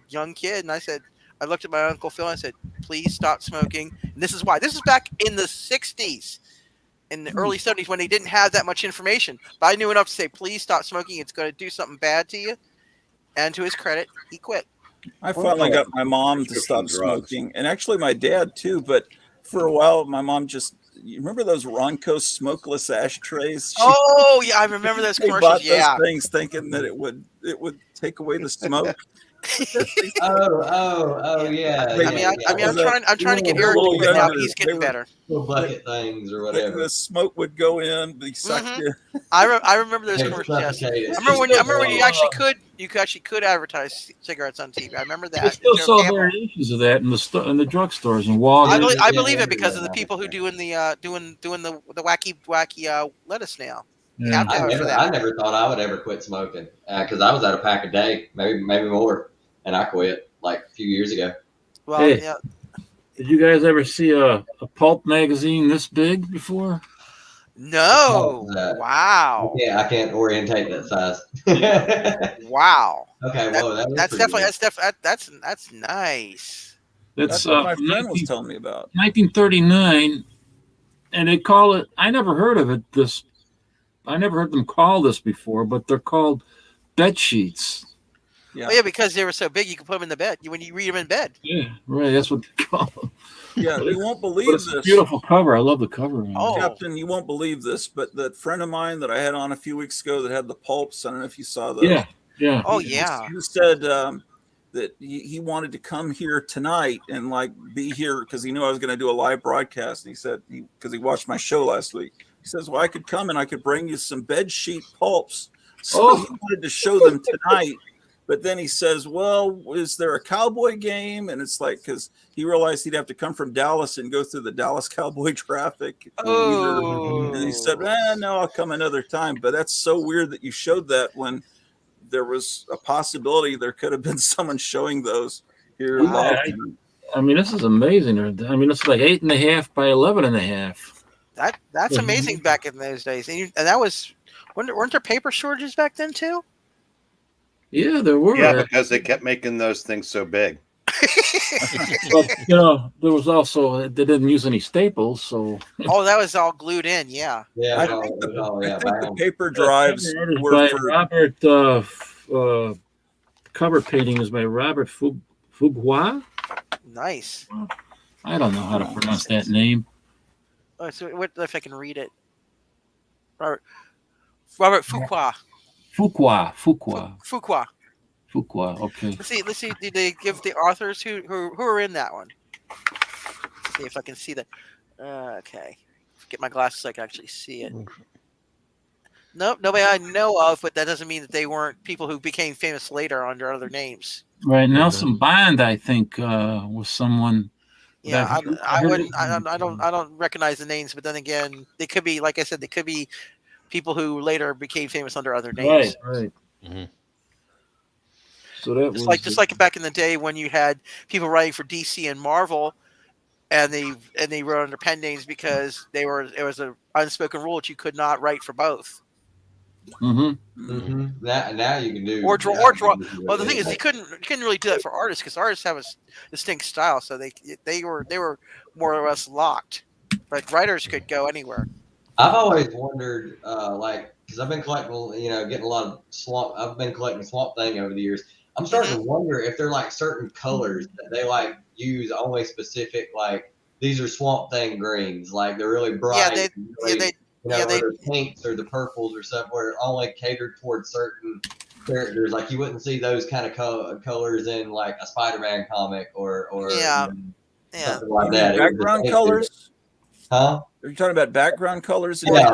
young kid, and I looked at my Uncle Phil and I said, please stop smoking. And this is why. This is back in the 60s, in the early 70s, when they didn't have that much information. But I knew enough to say, please stop smoking. It's going to do something bad to you. And to his credit, he quit. I finally got my mom to stop smoking, and actually my dad too. But for a while, my mom you remember those Ronco smokeless ashtrays? Yeah, I remember those commercials. Those things thinking that it would take away the smoke. Yeah. I'm trying to get Eric to quit now. He's getting better. Little bucket things or whatever. The smoke would go in, be sucked in. I remember those commercials. Yes. I remember when you actually could advertise cigarettes on TV. I remember that. I still saw variations of that in the drugstores and Walgreens. I believe it because of the people who doing the wacky lettuce now. Yeah. I never thought I would ever quit smoking because I was at a pack a day, maybe more, and I quit like a few years ago. Well, hey, yeah. Did you guys ever see a pulp magazine this big before? No. Wow. Yeah, I can't orientate that size. Wow. Okay, well, that's nice. That's what my friend was telling me about. 1939, and they call it. I never heard of it. I never heard them call this before, but they're called bed sheets. Yeah. Well, yeah, because they were so big, you could put them in the bed when you read them in bed. Yeah, right. That's what they call them. Yeah, you won't believe this. It's a beautiful cover. I love the cover. Captain, you won't believe this, but that friend of mine that I had on a few weeks ago that had the pulps, I don't know if you saw those. Yeah. Oh, He said that he wanted to come here tonight and be here because he knew I was going to do a live broadcast. And he said, because he watched my show last week, he says, well, I could come and I could bring you some bed sheet pulps. So he wanted to show them tonight. But then he says, well, is there a Cowboy game? And it's like, because he realized he'd have to come from Dallas and go through the Dallas Cowboy traffic. And he said, no, I'll come another time. But that's so weird that you showed that when there was a possibility there could have been someone showing those here. I mean, this is amazing. I mean, it's like 8.5 by 11.5. That's amazing back in those days. And that was, weren't there paper shortages back then too? Yeah, there were. Yeah, because they kept making those things so big. But there was also they didn't use any staples, so. Oh, that was all glued in. Yeah. Yeah, I think the paper drives were by for Robert. Cover painting is by Robert Fuqua. Nice. I don't know how to pronounce that name. Oh, so what if I can read it? Robert Fuqua. Fuqua. Okay. Let's see. Did they give the authors who are in that one? Let's see if I can see that. Okay. Get my glasses so I can actually see it. Nope, nobody I know of, but that doesn't mean that they weren't people who became famous later under other names. Right, Nelson Bond, I think, was someone. Yeah, I don't recognize the names, but then again, they could be, like I said, they could be people who later became famous under other names. Right. Mm-hmm. So that was just like back in the day when you had people writing for DC and Marvel, and they wrote under pen names because it was an unspoken rule that you could not write for both. Now you can do or draw. Well, the thing is, you couldn't really do that for artists because artists have a distinct style, so they were more or less locked. But writers could go anywhere. I've always wondered, because I've been collecting, getting a lot of Swamp. I've been collecting Swamp Thing over the years. I'm starting to wonder if they're like certain colors that they like use only specific, like these are Swamp Thing greens, like they're really bright. Or the pinks or the purples or stuff where only catered towards certain characters. Like you wouldn't see those kind of colors in like a Spider-Man comic or something like that. Background colors? Huh? Are you talking about background colors? Yeah,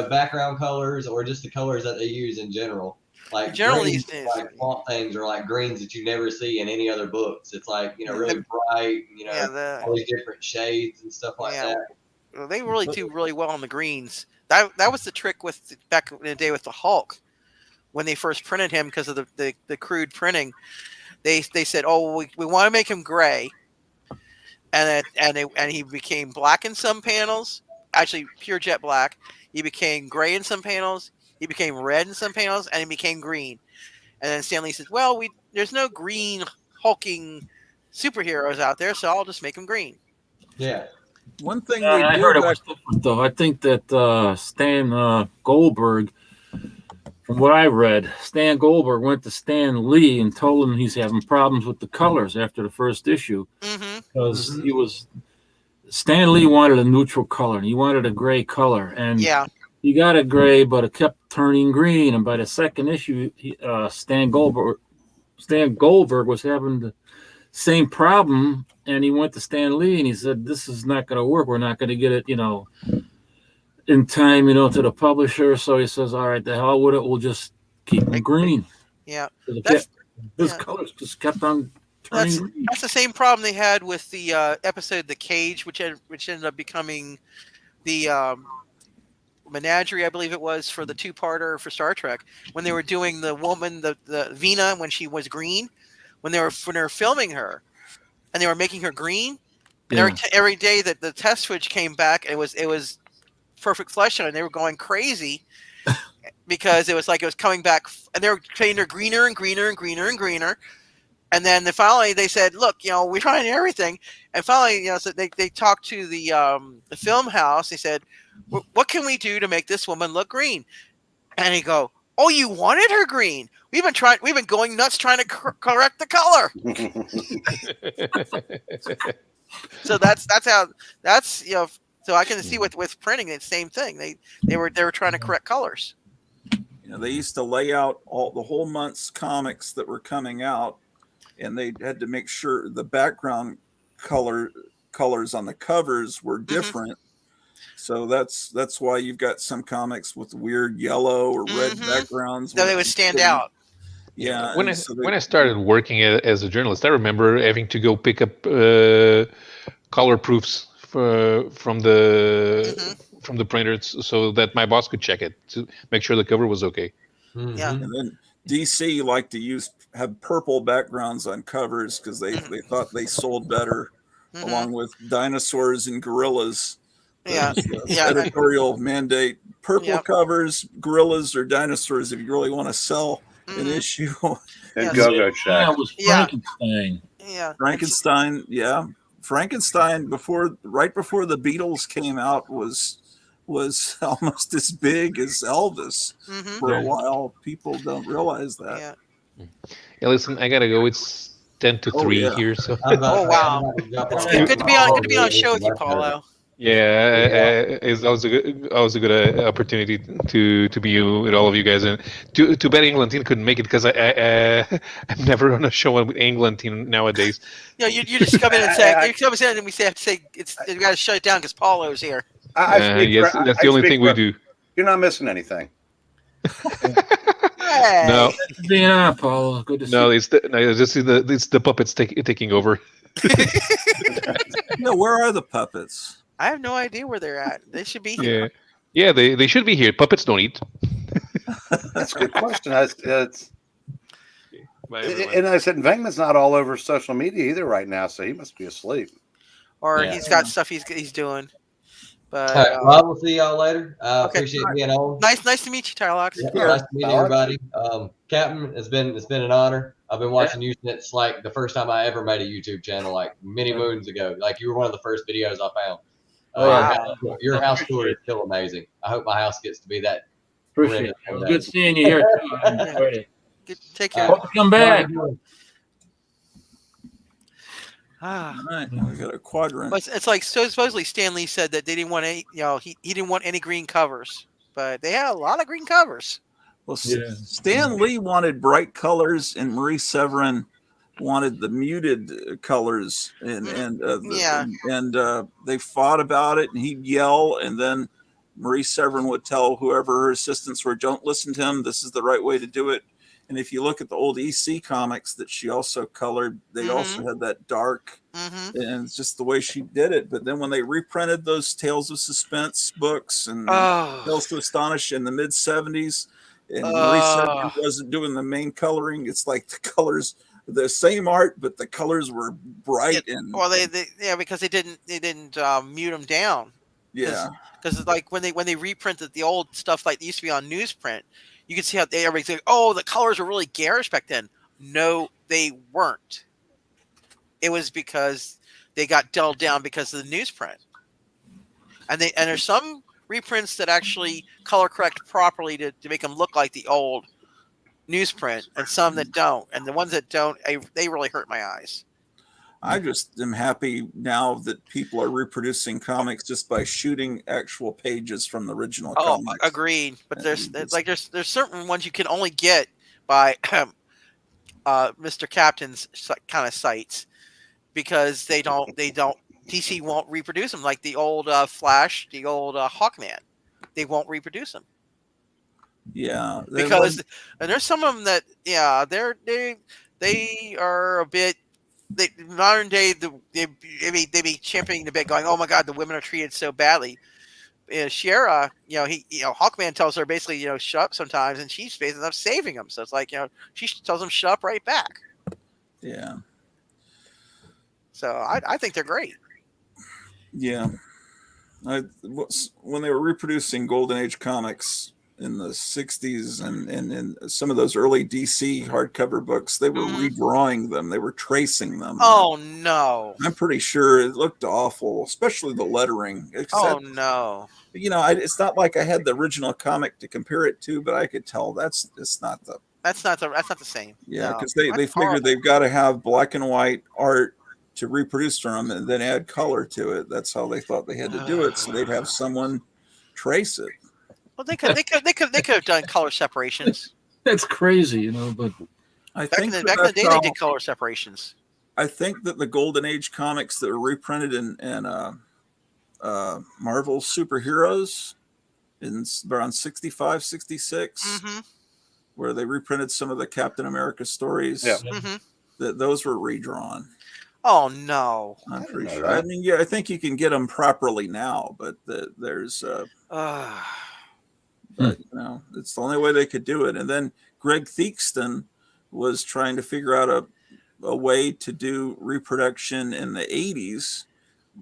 background colors or just the colors that they use in general. Like generally, like Swamp Things are like greens that you never see in any other books. It's like really bright. All these different shades and stuff like that. Well, they really do really well on the greens. That was the trick with back in the day with the Hulk when they first printed him because of the crude printing. They said, "Oh, we want to make him gray," and he became black in some panels, actually pure jet black. He became gray in some panels. He became red in some panels, and he became green. And then Stan Lee says, "Well, there's no green hulking superheroes out there, so I'll just make him green." Yeah. One thing I heard it was different, though. I think that Stan Goldberg, from what I read, Stan Goldberg went to Stan Lee and told him he's having problems with the colors after the first issue because Stan Lee wanted a neutral color. He wanted a gray color, and he got a gray, but it kept turning green. And by the second issue, Stan Goldberg was having the same problem. And he went to Stan Lee and he said, "This is not going to work. We're not going to get it, in time, to the publisher." So he says, "All right, the hell with it. We'll just keep them green." Yeah. His colors just kept on turning green. That's the same problem they had with the episode "The Cage," which ended up becoming the menagerie, I believe it was, for the two-parter for Star Trek. When they were doing the woman, the Vina, when she was green, when they were filming her. And they were making her green. And every day that the test footage came back, it was perfect flesh tone, and they were going crazy because it was coming back, and they were painting her greener and greener and greener and greener. And then finally they said, "Look, we're trying everything." And finally, so they talked to the film house. They said, "What can we do to make this woman look green?" And he go, "Oh, you wanted her green? We've been going nuts trying to correct the color." So so I can see with printing it's the same thing. They were trying to correct colors. They used to lay out the whole month's comics that were coming out, and they had to make sure the background colors on the covers were different. So that's why you've got some comics with weird yellow or red backgrounds. So they would stand out. Yeah. When I started working as a journalist, I remember having to go pick up color proofs from the printers so that my boss could check it to make sure the cover was okay. Yeah. And then DC liked to have purple backgrounds on covers because they thought they sold better, along with dinosaurs and gorillas. Editorial mandate: purple covers, gorillas or dinosaurs if you really want to sell an issue. And Yes. Go-Go Shack. Yeah, it was Yeah. Frankenstein. Yeah. Frankenstein, yeah. Frankenstein right before the Beatles came out was almost as big as Elvis for a while. People don't realize that. Yeah. Yeah, listen, I gotta go. It's 10 to 3 yeah. here, so. Oh wow! Good to be on. Good to be on a show with you, Paulo. Yeah, it's always a good opportunity to be with all of you guys, and too bad Englandine couldn't make it because I'm never on a show with Englandine nowadays. You just come in and say you come in and we have to say you got to shut it down because Paulo's here. Yes, that's the only thing we do. You're not missing anything. Hey. No, Being on, Paul. Good to see. It's the puppets taking over. No, where are the puppets? I have no idea where they're at. They should be here. Yeah, they should be here. Puppets don't eat. That's a good question. And I said, Venkman's not all over social media either right now, so he must be asleep. Or he's got stuff he's doing. But all right, well, we'll see y'all later. Appreciate being on. Nice to meet you, Tarlox. Yeah, nice to meet everybody. Captain, it's been an honor. I've been watching you since like the first time I ever made a YouTube channel, like many moons ago. Like you were one of the first videos I found. Your house tour is still amazing. I hope my house gets to be that. Appreciate it. It was good seeing you here too. I enjoyed it. Take care. Hope you come back. All right, now we got a quadrant. But it's like supposedly Stan Lee said that they didn't want any. He didn't want any green covers, but they had a lot of green covers. Well, Stan Lee wanted bright colors, and Marie Severin wanted the muted colors, and they fought about it, and he'd yell, and then Marie Severin would tell whoever her assistants were, "Don't listen to him. This is the right way to do it." And if you look at the old EC comics that she also colored, they also had that dark, and it's just the way she did it. But then when they reprinted those Tales of Suspense books and Tales to Astonish in the mid 70s, and Marie Severin wasn't doing the main coloring, it's like the colors, the same art, but the colors were bright because they didn't mute them down. Yeah, because like when they reprinted the old stuff like used to be on newsprint. You can see how everybody's like, oh, the colors were really garish back then. No, they weren't. It was because they got dulled down because of the newsprint. And there's some reprints that actually color correct properly to make them look like the old newsprint, and some that don't. And the ones that don't, they really hurt my eyes. I just am happy now that people are reproducing comics just by shooting actual pages from the original comics. Agreed. But there's certain ones you can only get by Mr. Captain's kind of sites because they don't DC won't reproduce them, like the old Flash, the old Hawkman. They won't reproduce them. Yeah, because and there's some of them that they are a bit. Modern day, they be championing the bit, going, "Oh my God, the women are treated so badly." Shiera, Hawkman tells her basically, shut up sometimes, and she's basically up saving him. So it's like, she tells him shut up right back. Yeah. So I think they're great. Yeah. When they were reproducing Golden Age comics in the 60s and some of those early DC hardcover books, they were redrawing them. They were tracing them. Oh, no. I'm pretty sure it looked awful, especially the lettering. No. It's not like I had the original comic to compare it to, but I could tell that's not the same. Yeah, because they figured they've got to have black and white art to reproduce from and then add color to it. That's how they thought they had to do it. So they'd have someone trace it. Well, they could have done color separations. That's crazy, but back in the day they did color separations. I think that the Golden Age comics that were reprinted in Marvel Superheroes in around 65, 66, where they reprinted some of the Captain America stories, that those were redrawn. Oh no! I'm pretty sure. I mean, I think you can get them properly now, but there's but it's the only way they could do it. And then Greg Theakston was trying to figure out a way to do reproduction in the 80s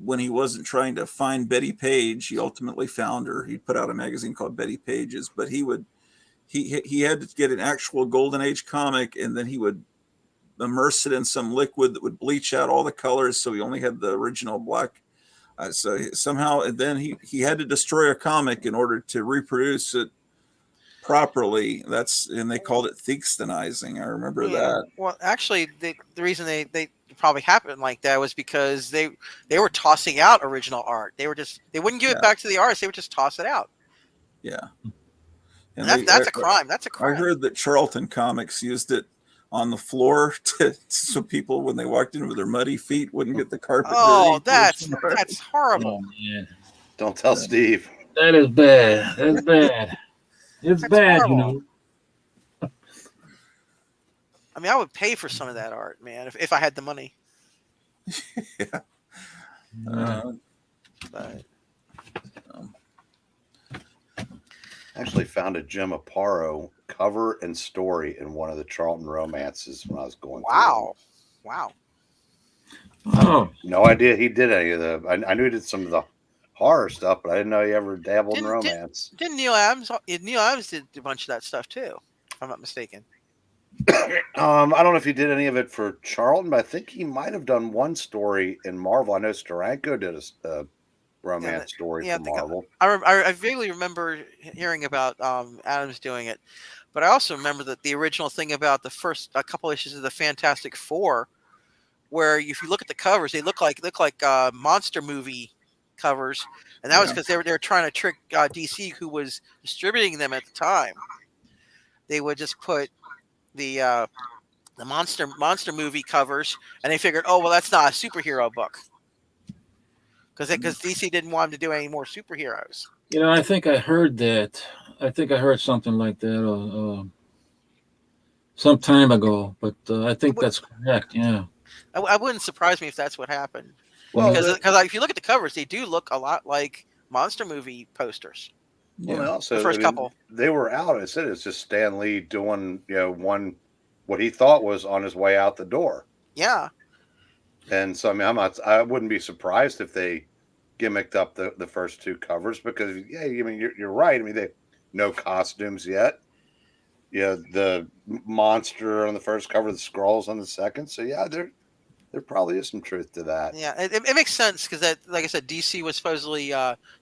when he wasn't trying to find Betty Page. He ultimately found her. He put out a magazine called Betty Pages, but he would he had to get an actual Golden Age comic, and then he would immerse it in some liquid that would bleach out all the colors, so he only had the original black. So somehow, and then he had to destroy a comic in order to reproduce it properly. And they called it theekstenizing. I remember that. Well, actually, the reason they probably happened like that was because they were tossing out original art. They wouldn't give it back to the artist. They would just toss it out. Yeah. And that's a crime. That's a crime. I heard that Charlton Comics used it on the floor so people, when they walked in with their muddy feet, wouldn't get the carpet dirty. Oh, that's horrible. Oh, yeah. Don't tell Steve. That is bad. That's bad. It's That's bad, horrible. I mean, I would pay for some of that art, man, if I had the money. Yeah. But Actually found a Jim Aparo cover and story in one of the Charlton romances when I was going wow. Oh. No idea he did any of the. I knew he did some of the horror stuff, but I didn't know he ever dabbled in romance. Didn't Neil Adams? Neil Adams did a bunch of that stuff too, if I'm not mistaken. I don't know if he did any of it for Charlton, but I think he might have done one story in Marvel. I know Steranko did a romance story for Marvel. I vaguely remember hearing about Adams doing it, but I also remember that the original thing about the first couple issues of the Fantastic Four, where if you look at the covers, they look like monster movie covers, and that was because they were trying to trick DC, who was distributing them at the time. They would just put the monster movie covers, and they figured, oh well, that's not a superhero book, because DC didn't want him to do any more superheroes. You know, I think I heard that. I think I heard something like that some time ago, but I think that's correct. Yeah. I wouldn't surprise me if that's what happened. Well, because if you look at the covers, they do look a lot like monster movie posters. Well, they also, the first couple. They were out. I said it's just Stan Lee doing, what he thought was on his way out the door. Yeah. And so, I mean, I wouldn't be surprised if they gimmicked up the first two covers, because, you're right. I mean, no costumes yet. The monster on the first cover, the Skrulls on the second. So, yeah, there probably is some truth to that. Yeah, it makes sense because, like I said, DC was supposedly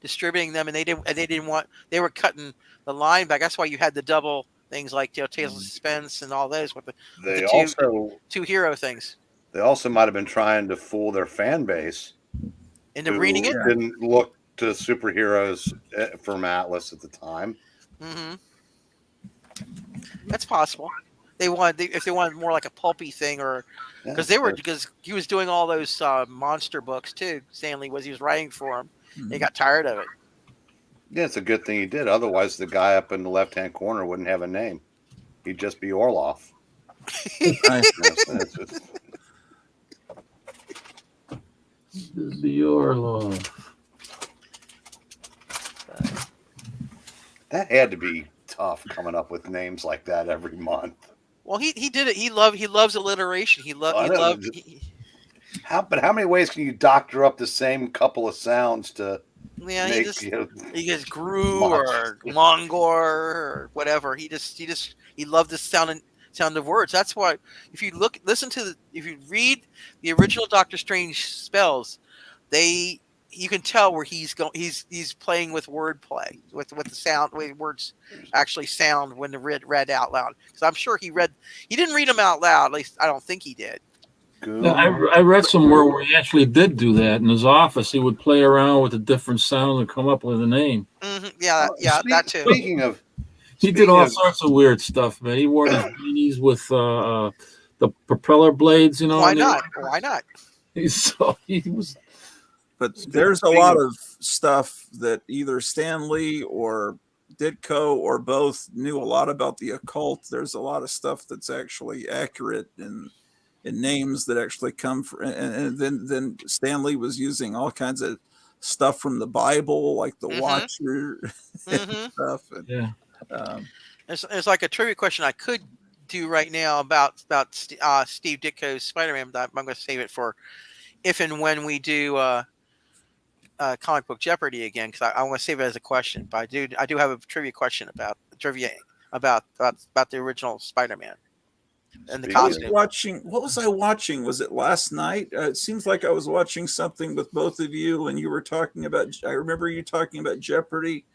distributing them, and they were cutting the line back. That's why you had the double things like Tales of Suspense and all those with the two hero things. They also might have been trying to fool their fan base into reading it. Didn't look to superheroes from Atlas at the time. Mm-hmm. That's possible. If they wanted more like a pulpy thing, or because he was doing all those monster books too. Stanley he was writing for him. Mm-hmm. They got tired of it. Yeah, it's a good thing he did. Otherwise, the guy up in the left-hand corner wouldn't have a name. He'd just be Orloff. The Orloff. That had to be tough coming up with names like that every month. Well, he did it. He loves alliteration. How many ways can you doctor up the same couple of sounds to make, he just Gru or Longor or whatever. He loved the sound of words. That's why if you read the original Doctor Strange spells, you can tell where he's playing with wordplay, with the sound, the way words actually sound when they're read out loud. Because I'm sure he didn't read them out loud. At least I don't think he did. No, I read somewhere where he actually did do that in his office. He would play around with the different sounds and come up with a name. Mm-hmm. Yeah, that too. He did all sorts of weird stuff, man. He wore these beanies with the propeller blades, Why not? Why not? He was. But there's a lot of stuff that either Stan Lee or Ditko or both knew a lot about the occult. There's a lot of stuff that's actually accurate in names that actually come from, and then Stan Lee was using all kinds of stuff from the Bible, like the Watcher and stuff. And, there's like a trivia question I could do right now about Steve Ditko's Spider-Man, but I'm going to save it for if and when we do Comic Book Jeopardy again, because I want to save it as a question. But I do have a trivia question about trivia about the original Spider-Man and the Speaking of- costume. What was I watching? Was it last night? It seems like I was watching something with both of you, and you were talking about. I remember you talking about Jeopardy.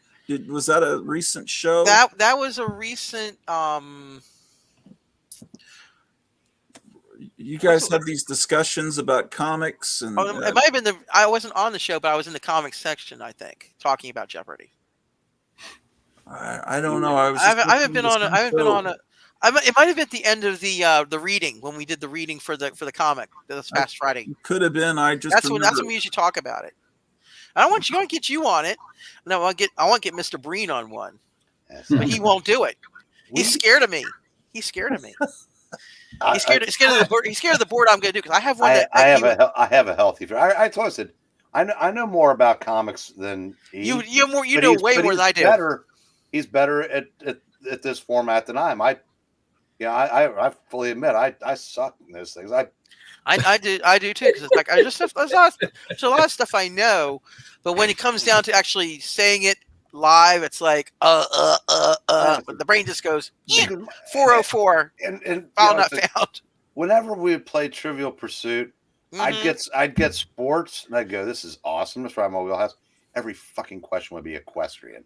Was that a recent show? That was a recent. You guys had these discussions about comics, and it might have been I wasn't on the show, but I was in the comics section. I think talking about Jeopardy. I don't know. I haven't been on. It might have been at the end of the reading when we did the reading for the comic. This past Friday. Could have been. That's when we usually talk about it. I want to get you on it. No, I want to get Mr. Breen on one, but he won't do it. He's scared of me. He's scared of me. He's scared of the board. He's scared of the board. I'm going to do because I have one. I have a healthy fear. I told you, I know more about comics than he. You know way more than I do. He's better at this format than I am. I fully admit I suck in those things. I do too, because it's like there's a lot of stuff I know, but when it comes down to actually saying it live, it's like but the brain just goes 404 and file not found. Whenever we would play Trivial Pursuit, I'd get sports and I'd go, this is awesome. That's right in my wheelhouse. Every fucking question would be equestrian.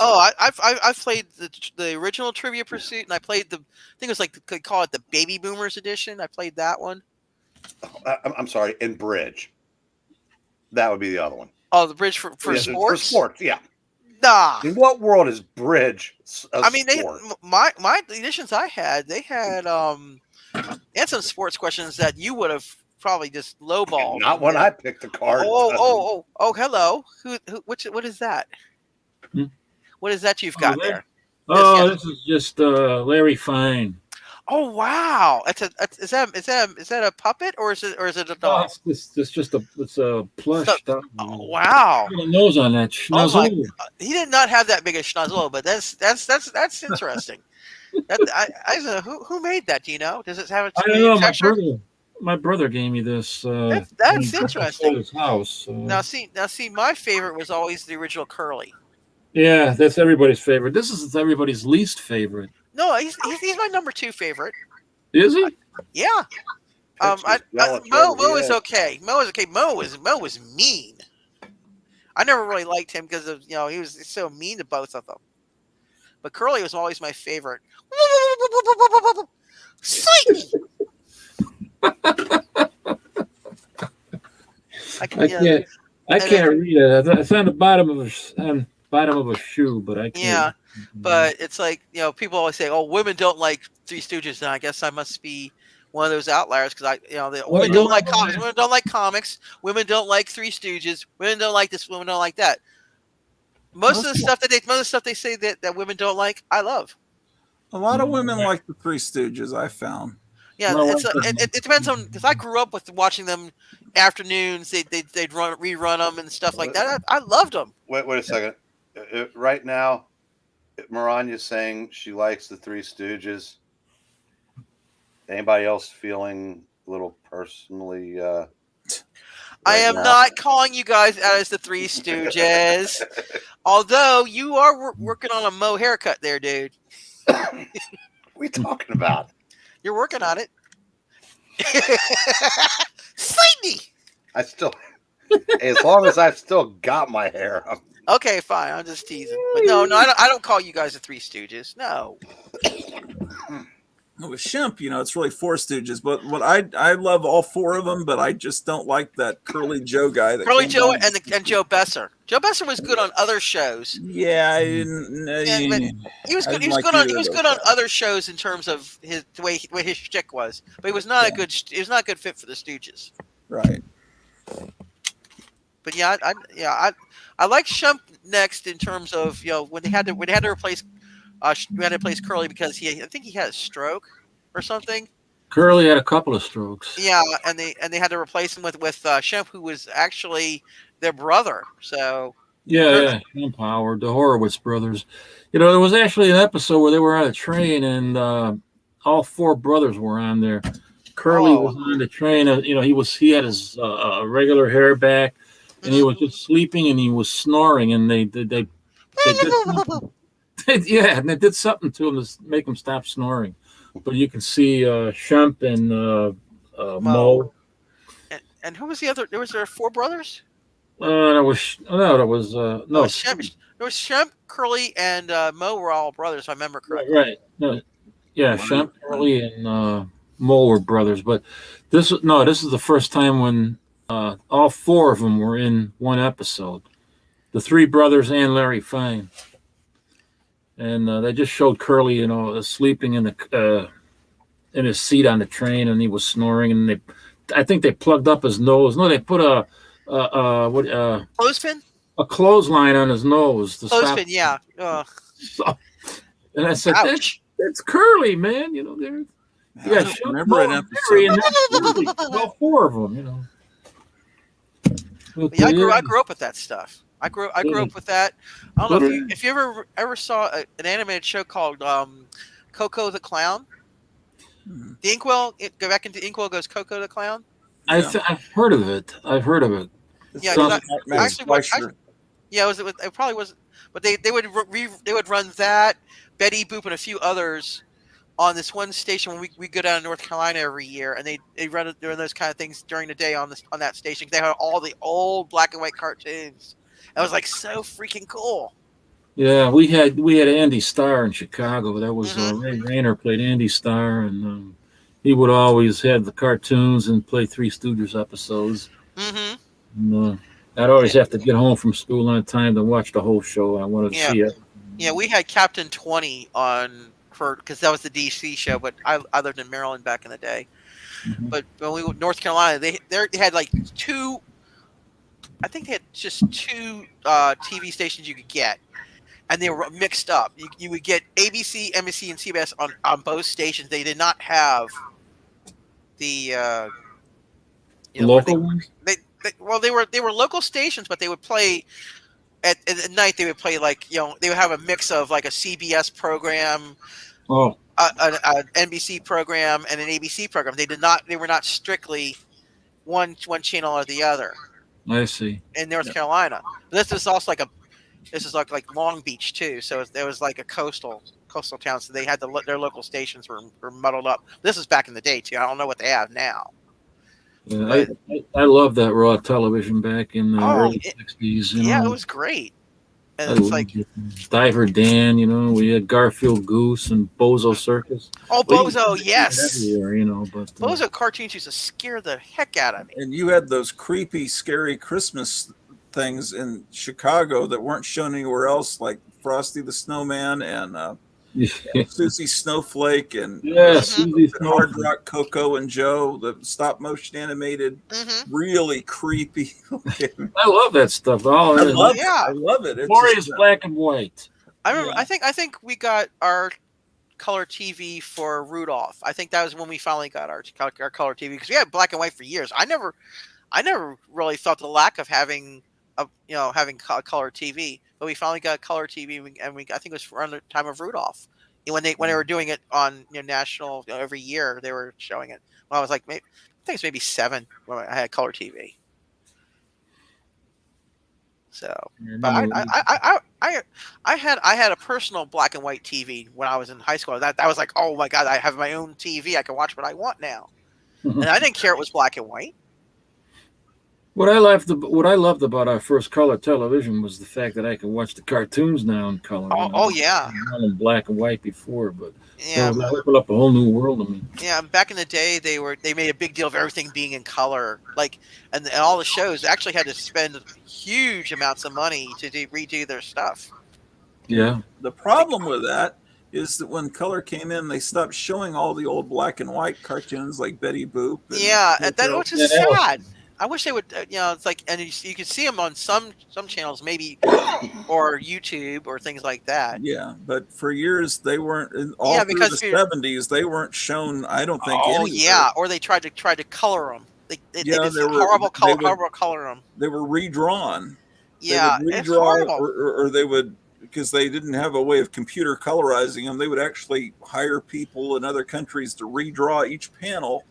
Oh, I've played the original Trivia Pursuit, and I played I think it was like they call it the Baby Boomers edition. I played that one. I'm sorry, in Bridge. That would be the other one. Oh, the Bridge for sports? For sports, yeah. Nah. In what world is Bridge I mean, my editions I had, they had some sports questions that you would have probably just lowballed. Not when I picked the card. Oh, hello. What is that? What is that you've got there? Oh, this is just Larry Fine. Oh wow! Is that a puppet or is it a dog? Oh, it's just a plush dog. Oh wow! Got a nose on that schnuzzle. He did not have that big a schnuzzle, but that's interesting. I don't know who made that. Do you know? Does it have a? I don't know. My brother gave me this. That's interesting. His house. Now see, my favorite was always the original Curly. Yeah, that's everybody's favorite. This is everybody's least favorite. No, he's my number 2 favorite. Is he? Yeah. Mo is okay. Mo is okay. Mo was mean. I never really liked him because of he was so mean to both of them. But Curly was always my favorite. Slightly. I can't read it. It's on the bottom of a shoe, but I can't. Yeah, but it's like people always say, "Oh, women don't like Three Stooges," and I guess I must be one of those outliers because women don't like comics. Women don't like comics. Women don't like Three Stooges. Women don't like this. Women don't like that. Most of the stuff they say that women don't like, I love. A lot of women like the Three Stooges. I found. Yeah, it depends on because I grew up with watching them afternoons. They'd rerun them and stuff like that. I loved them. Wait a second. Right now, Miranya's saying she likes the Three Stooges. Anybody else feeling a little personally? I am not calling you guys out as the Three Stooges. Although you are working on a Mo haircut there, dude. What are we talking about? You're working on it. Slightly. As long as I've still got my hair. Okay, fine. I'm just teasing. But no, I don't call you guys the Three Stooges. No. With Shemp, it's really Four Stooges. But what I love all 4 of them, but I just don't like that Curly Joe guy. Curly Joe and Joe Besser. Joe Besser was good on other shows. Yeah, he was good. He was good on other shows in terms of the way his shtick was. But he was not a good. He was not a good fit for the Stooges. Right. But I like Shemp next in terms of when they had to replace. We had to replace Curly because I think he had a stroke or something. Curly had a couple of strokes. Yeah, and they had to replace him with Shemp, who was actually their brother. So Shemp Howard, the Horowitz brothers. There was actually an episode where they were on a train and all 4 brothers were on there. Curly was on the train. He had his regular hair back, and he was just sleeping and he was snoring, and they Yeah, and they did something to him to make him stop snoring. But you can see Shump and Mo. And who was the other? Was there 4 brothers? That was no. There was Shemp, Curly, and Mo were all brothers, if I remember correctly. Right. No, yeah, Shump, Curly, and Mo were brothers. But this is the first time when all 4 of them were in one episode. The 3 brothers and Larry Fine. And they just showed Curly, sleeping in his seat on the train, and he was snoring. And I think they plugged up his nose. No, they put clothespin, a clothesline on his nose to clothespin. stop. Yeah. So, and I said, "That's Curly, man. I don't remember an episode. All 4 of them. Yeah, I grew up with that stuff. I grew up with that. I don't know if you ever saw an animated show called Coco the Clown. The Inkwell, go back into Inkwell goes Coco the Clown. I've heard of it. Yeah, I actually watched. It probably wasn't, but they would run that, Betty Boop, and a few others on this one station when we go down to North Carolina every year, and they run those kind of things during the day on that station. They had all the old black and white cartoons. It was like so freaking cool. Yeah, we had Andy Starr in Chicago. That was Ray Rayner played Andy Starr, and he would always have the cartoons and play Three Stooges episodes. And, I'd always have to get home from school on time to watch the whole show. I wanted to see it. Yeah, we had Captain 20 on because that was the DC show, but I lived in Maryland back in the day. But when we went to North Carolina, they had like 2. I think they had just 2 TV stations you could get, and they were mixed up. You would get ABC, NBC, and CBS on both stations. They did not have the local ones. They were local stations, but they would play at night. They would play they would have a mix of like a CBS program, an NBC program, and an ABC program. They were not strictly one channel or the other. I see. In North Carolina, this is also like Long Beach too. So there was like a coastal town. So they had their local stations were muddled up. This is back in the day too. I don't know what they have now. Yeah, I love that raw television back in the early 60s. It was great. And it's like Diver Dan, we had Garfield Goose and Bozo Circus. Oh, Bozo, yes. Everywhere, but Bozo cartoons used to scare the heck out of me. And you had those creepy, scary Christmas things in Chicago that weren't shown anywhere else, like Frosty the Snowman and Susie Snowflake and Hard Rock Coco and Joe, the stop motion animated, really creepy. I love that stuff. Oh, I love it. It's glorious black and white. I remember. I think we got our color TV for Rudolph. I think that was when we finally got our color TV, because we had black and white for years. I never really felt the lack of having color TV. But we finally got color TV, and I think it was around the time of Rudolph, when they were doing it on national every year. They were showing it. When I was like, I think it's maybe 7 when I had color TV. So, but I had a personal black and white TV when I was in high school. That was like, oh my god, I have my own TV. I can watch what I want now, and I didn't care it was black and white. What I loved about our first color television was the fact that I could watch the cartoons now in color. Oh yeah, not in black and white before, but it opened up a whole new world to me. Yeah, back in the day, they made a big deal of everything being in color, and all the shows actually had to spend huge amounts of money to redo their stuff. Yeah, the problem with that is that when color came in, they stopped showing all the old black and white cartoons like Betty Boop. Which is sad. I wish they would, it's like, and you can see them on some channels, maybe, or YouTube or things like that. Yeah, but for years they weren't. Through the 70s, they weren't shown. I don't think. Oh yeah, or they tried to color them. They did horrible color them. They were redrawn. Yeah, it's horrible. Or they would, because they didn't have a way of computer colorizing them. They would actually hire people in other countries to redraw each panel,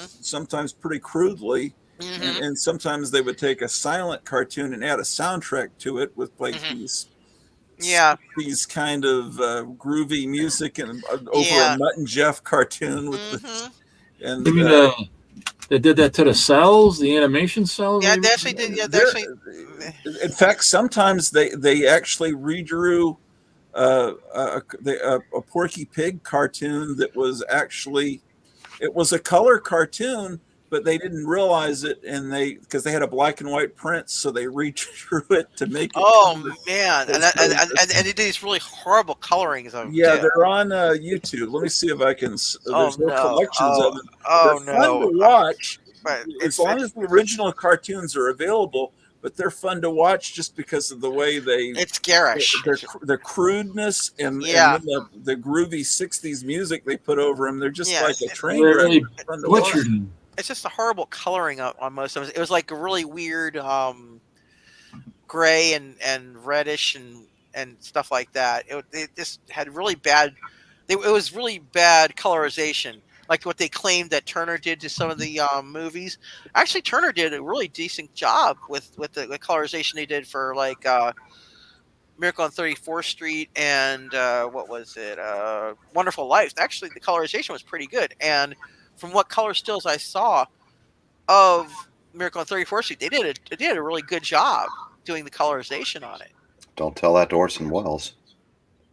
sometimes pretty crudely. And sometimes they would take a silent cartoon and add a soundtrack to it with these Yeah. these kind of groovy music and over a Mutt and Jeff cartoon with the and You mean they did that to the cells, the animation cells? Yeah, they actually did. Yeah, they actually. in fact, sometimes they actually redrew a Porky Pig cartoon that was actually, it was a color cartoon, but they didn't realize it, and because they had a black and white print, so they redrew it to make it. Oh man, and they did these really horrible colorings of. Yeah, too. they're on YouTube. Let me see if I can. There's no no. collections of them. Oh They're fun no. to watch But as long as the original cartoons are available. But they're fun to watch just because of the way it's garish. The crudeness and then the groovy '60s music they put over them. They're just like a train wreck. Really Fun to watch. It's just a horrible coloring on most of it. It was like a really weird gray and reddish and stuff like that. It just had really bad. It was really bad colorization, like what they claimed that Turner did to some of the movies. Actually, Turner did a really decent job with the colorization they did for like Miracle on 34th Street and what was it? Wonderful Life. Actually, the colorization was pretty good. And from what color stills I saw of Miracle on 34th Street, they did a really good job doing the colorization on it. Don't tell that to Orson Welles.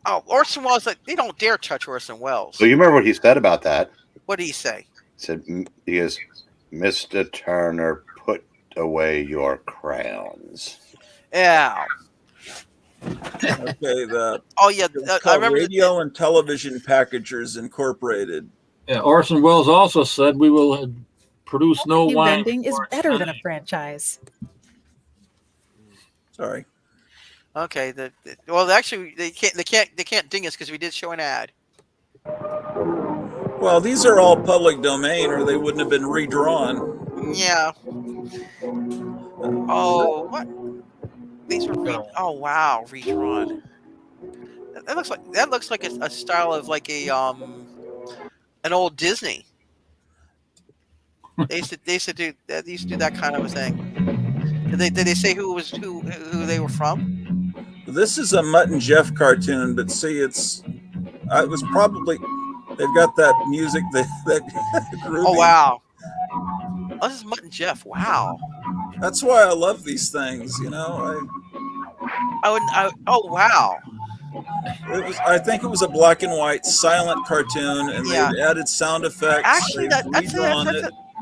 Oh, Orson Welles, they don't dare touch Orson Welles. So you remember what he said about that? What did he say? He said, he goes, Mr. Turner, put away your crayons. Yeah. Okay, I remember Radio and Television Packagers Incorporated. Yeah, Orson Welles also said we will produce no wine. Vending is better than a franchise. Sorry. Okay. Well, actually, they can't ding us because we did show an ad. Well, these are all public domain, or they wouldn't have been redrawn. Yeah. Oh, what? These were oh wow, redrawn. That looks like a style of like a an old Disney. They used to do that kind of a thing. Did they say who they were from? This is a Mutt and Jeff cartoon, but see, it was probably, they've got that music that groovy. Oh wow. Oh, this is Mutt and Jeff. Wow. That's why I love these things, you know. Oh wow. I think it was a black and white silent cartoon, and they added sound effects. Actually, I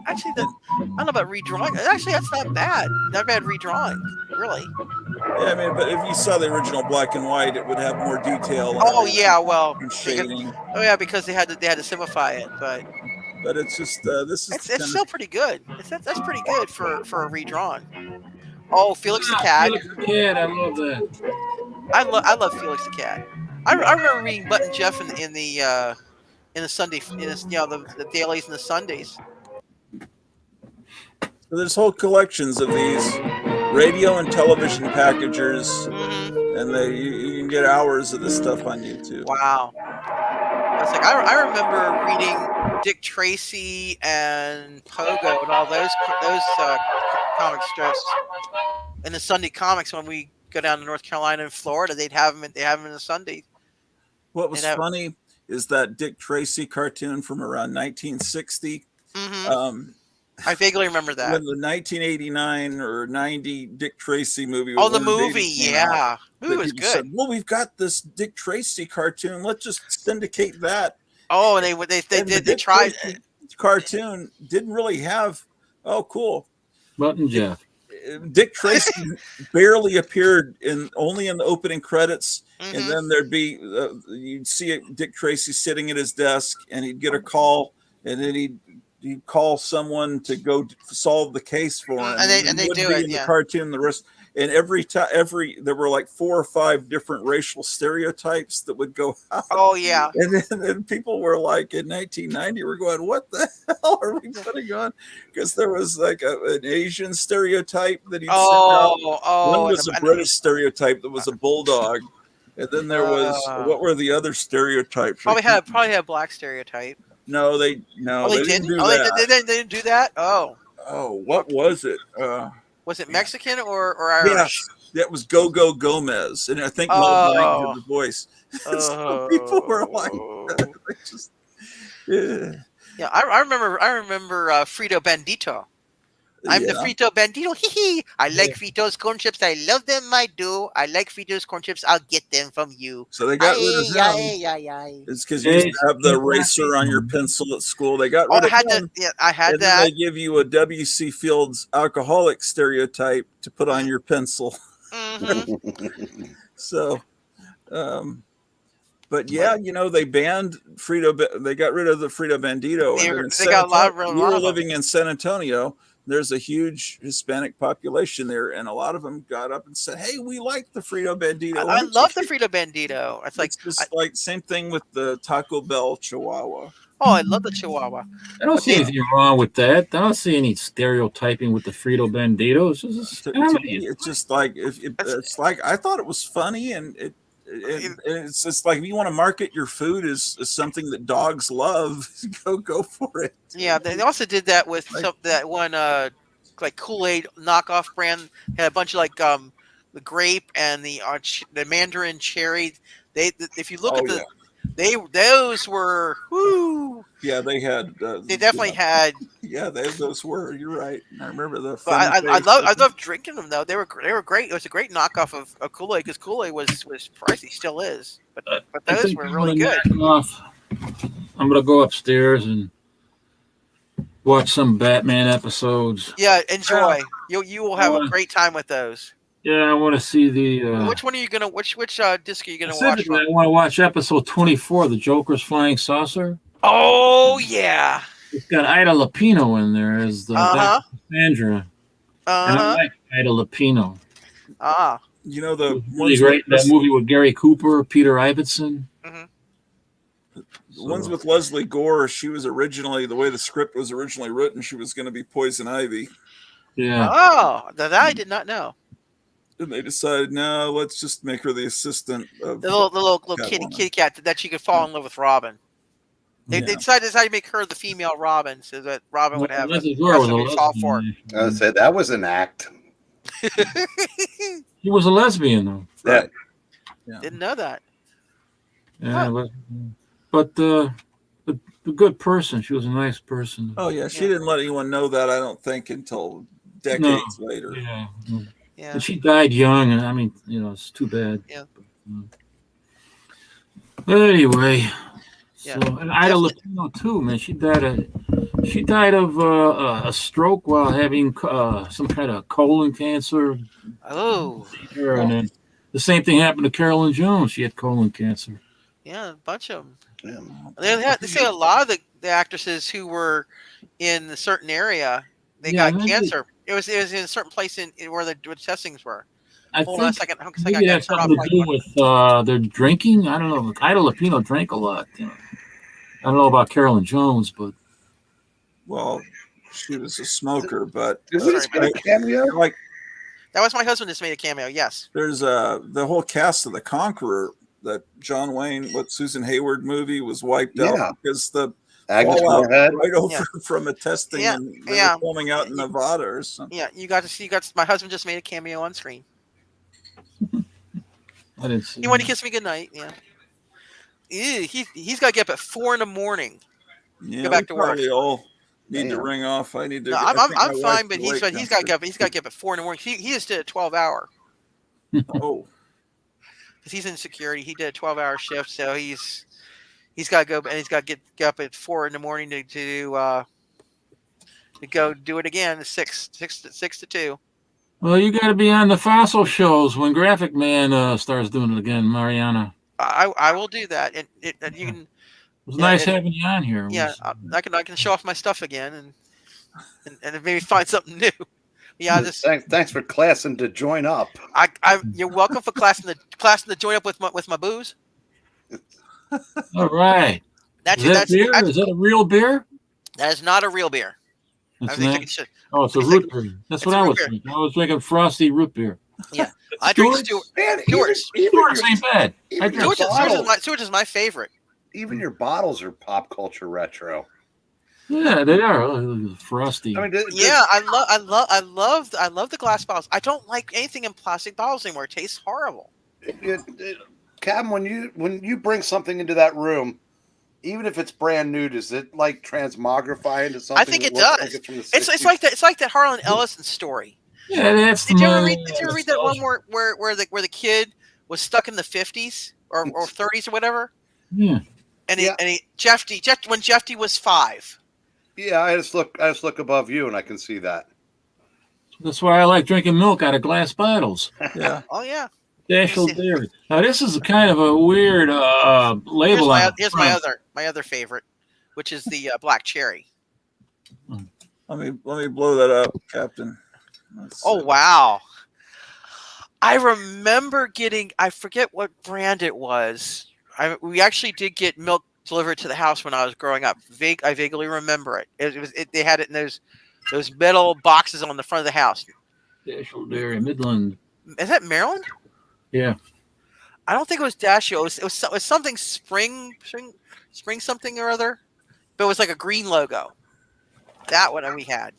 don't know about redrawing. Actually, that's not bad. Not bad redrawing, really. Yeah, I mean, but if you saw the original black and white, it would have more detail. Oh yeah, well, shading. Because they had to simplify it, but it's just this is. It's still pretty good. That's pretty good for a redrawn. Oh, Felix the Cat. Felix the Cat, I love that. I love Felix the Cat. I remember reading Mutt and Jeff in the Sunday, the dailies and the Sundays. So there's whole collections of these radio and television packagers, and you can get hours of this stuff on YouTube. Wow. It's like I remember reading Dick Tracy and Pogo and all those comic strips in the Sunday comics when we go down to North Carolina and Florida. They have them in the Sunday. What was funny is that Dick Tracy cartoon from around 1960. I vaguely remember that. When the 1989 or 90 Dick Tracy movie. Oh, the movie, yeah. The movie was good. Said, well, we've got this Dick Tracy cartoon. Let's just syndicate that. Oh, and they tried. Cartoon didn't really have. Oh, cool. Mutt and Jeff. Dick Tracy barely appeared only in the opening credits, and then there'd be you'd see Dick Tracy sitting at his desk, and he'd get a call, and then he'd call someone to go solve the case for him, and they do it. In the cartoon, the rest, and there were like 4 or 5 different racial stereotypes that would go out. Oh yeah, and then people were like, in 1990, we're going, what the hell are we putting on? Because there was like an Asian stereotype that he sent out. One was a British stereotype that was a bulldog, and then there was what were the other stereotypes? Probably had black stereotype. No, they didn't do that. They didn't do that. Oh, what was it? Was it Mexican or Irish? That was Go Go Gomez, and I think Mel Blanc did the voice. So people were like, they just, yeah. Yeah, I remember Frito Bandito. I'm the Frito Bandito. Hee hee. I like Frito's corn chips. I love them. I do. I like Frito's corn chips. I'll get them from you. So they got rid of them. It's because you used to have the eraser on your pencil at school. They got rid of them. I had and that. Then they give you a W.C. Fields alcoholic stereotype to put on your pencil. Mm-hmm. So, but yeah, you know, they banned Frito. They got rid of the Frito Bandito. They got a lot you were living in San Antonio. There's a huge Hispanic population there, and a lot of them got up and said, "Hey, we like the Frito Bandito." I love the Frito Bandito. It's just like same thing with the Taco Bell Chihuahua. Oh, I love the Chihuahua. I don't see anything wrong with that. I don't see any stereotyping with the Frito Bandito. It's just it's just like it's like I thought it was funny, and it's just like if you want to market your food as something that dogs love, go for it. Yeah, they also did that with that one like Kool-Aid knockoff brand. Had a bunch of like the grape and the mandarin cherry. If you look at those were whoo. Yeah, they had. They definitely had. Yeah, those were. You're right. I remember the. I love drinking them though. They were great. It was a great knockoff of Kool-Aid because Kool-Aid was pricey, still is. But those were really good. I'm gonna go upstairs and watch some Batman episodes. Yeah, enjoy. You will have a great time with those. Yeah, I want to see the. Which one are you gonna? Which disc are you gonna watch? I want to watch episode 24, the Joker's Flying Saucer. Oh yeah. It's got Ida Lupino in there as the Cassandra. And I like Ida Lupino. You know the really great that movie with Gary Cooper, Peter Ibbotson. The ones with Leslie Gore. She was originally the way the script was originally written. She was going to be Poison Ivy. Yeah. Oh, that I did not know. And they decided, no, let's just make her the assistant of the little kitty cat that she could fall in love with Robin. They decided to make her the female Robin so that Robin would have something to fall for. I would say that was an act. He was a lesbian, though. Right. Yeah. Didn't know that. Yeah, but a good person. She was a nice person. Oh yeah, she didn't let anyone know that. I don't think until decades later. Yeah. Yeah. And she died young, and I mean, you know, it's too bad. Yeah. But anyway, yeah. So and Ida Lupino too, man. She died of a stroke while having some kind of colon cancer. Oh. And then the same thing happened to Carolyn Jones. She had colon cancer. Yeah, a bunch of them. Yeah. They say a lot of the actresses who were in a certain area, they got cancer. It was in a certain place in where the testings were. Hold on a second. Maybe it had something to do with their drinking. I don't know. Ida Lupino drank a lot. You know. I don't know about Carolyn Jones, but she was a smoker. But a cameo? Like that was my husband just made a cameo. Yes. There's the whole cast of The Conqueror, that John Wayne, Susan Hayward movie was wiped out because the fallout right over from a testing and they were filming out in Nevada or something. Yeah, you got to see. My husband just made a cameo on screen. I didn't see. He wanted to kiss me goodnight. Yeah. He's got to get up at 4 a.m. Yeah, go back to work. Probably all need to ring off. I need to. No, I'm fine, but he's got to get up at 4 a.m. He just did a 12-hour. Oh. Because he's in security, he did a 12-hour shift, so he's got to go and he's got to get up at 4 a.m. to go do it again. 6 to 2. Well, you got to be on the Fossil shows when Graphic Man starts doing it again, Mariana. I will do that, and you can. It was nice having you on here. Yeah, I can show off my stuff again, and maybe find something new. Yeah, thanks for classing to join up. You're welcome for classing to join up with my booze. All right. Is that a real beer? That is not a real bear. It's a root beer. That's what I was thinking. I was drinking frosty root beer. Yeah, I drink Stewart's. Stewart's ain't bad. Stewart's is my favorite. Even your bottles are pop culture retro. Yeah, they are frosty. I mean, Yeah, I love the glass bottles. I don't like anything in plastic bottles anymore. It tastes horrible. Cam, when you bring something into that room, even if it's brand new, does it like transmogrify into something? I think that it looks does. Like it's from the 60s? It's like that. It's like that Harlan Ellison story. Yeah, that's Did you ever read that one where the kid was stuck in the 50s or 30s or whatever? Yeah. And Jeffy when Jeffy was 5. Yeah, I just look above you and I can see that. That's why I like drinking milk out of glass bottles. Yeah. Oh yeah. Dashel Dairy. Now this is a kind of a weird label. Here's my other favorite, which is the black cherry. Let me blow that up, Captain. Oh wow. I remember getting, I forget what brand it was. We actually did get milk delivered to the house when I was growing up. I vaguely remember it. They had it in those metal boxes on the front of the house. Dashel Dairy, Midland. Is that Maryland? Yeah. I don't think it was Dashel. It was something spring something or other. But it was like a green logo. That one we had.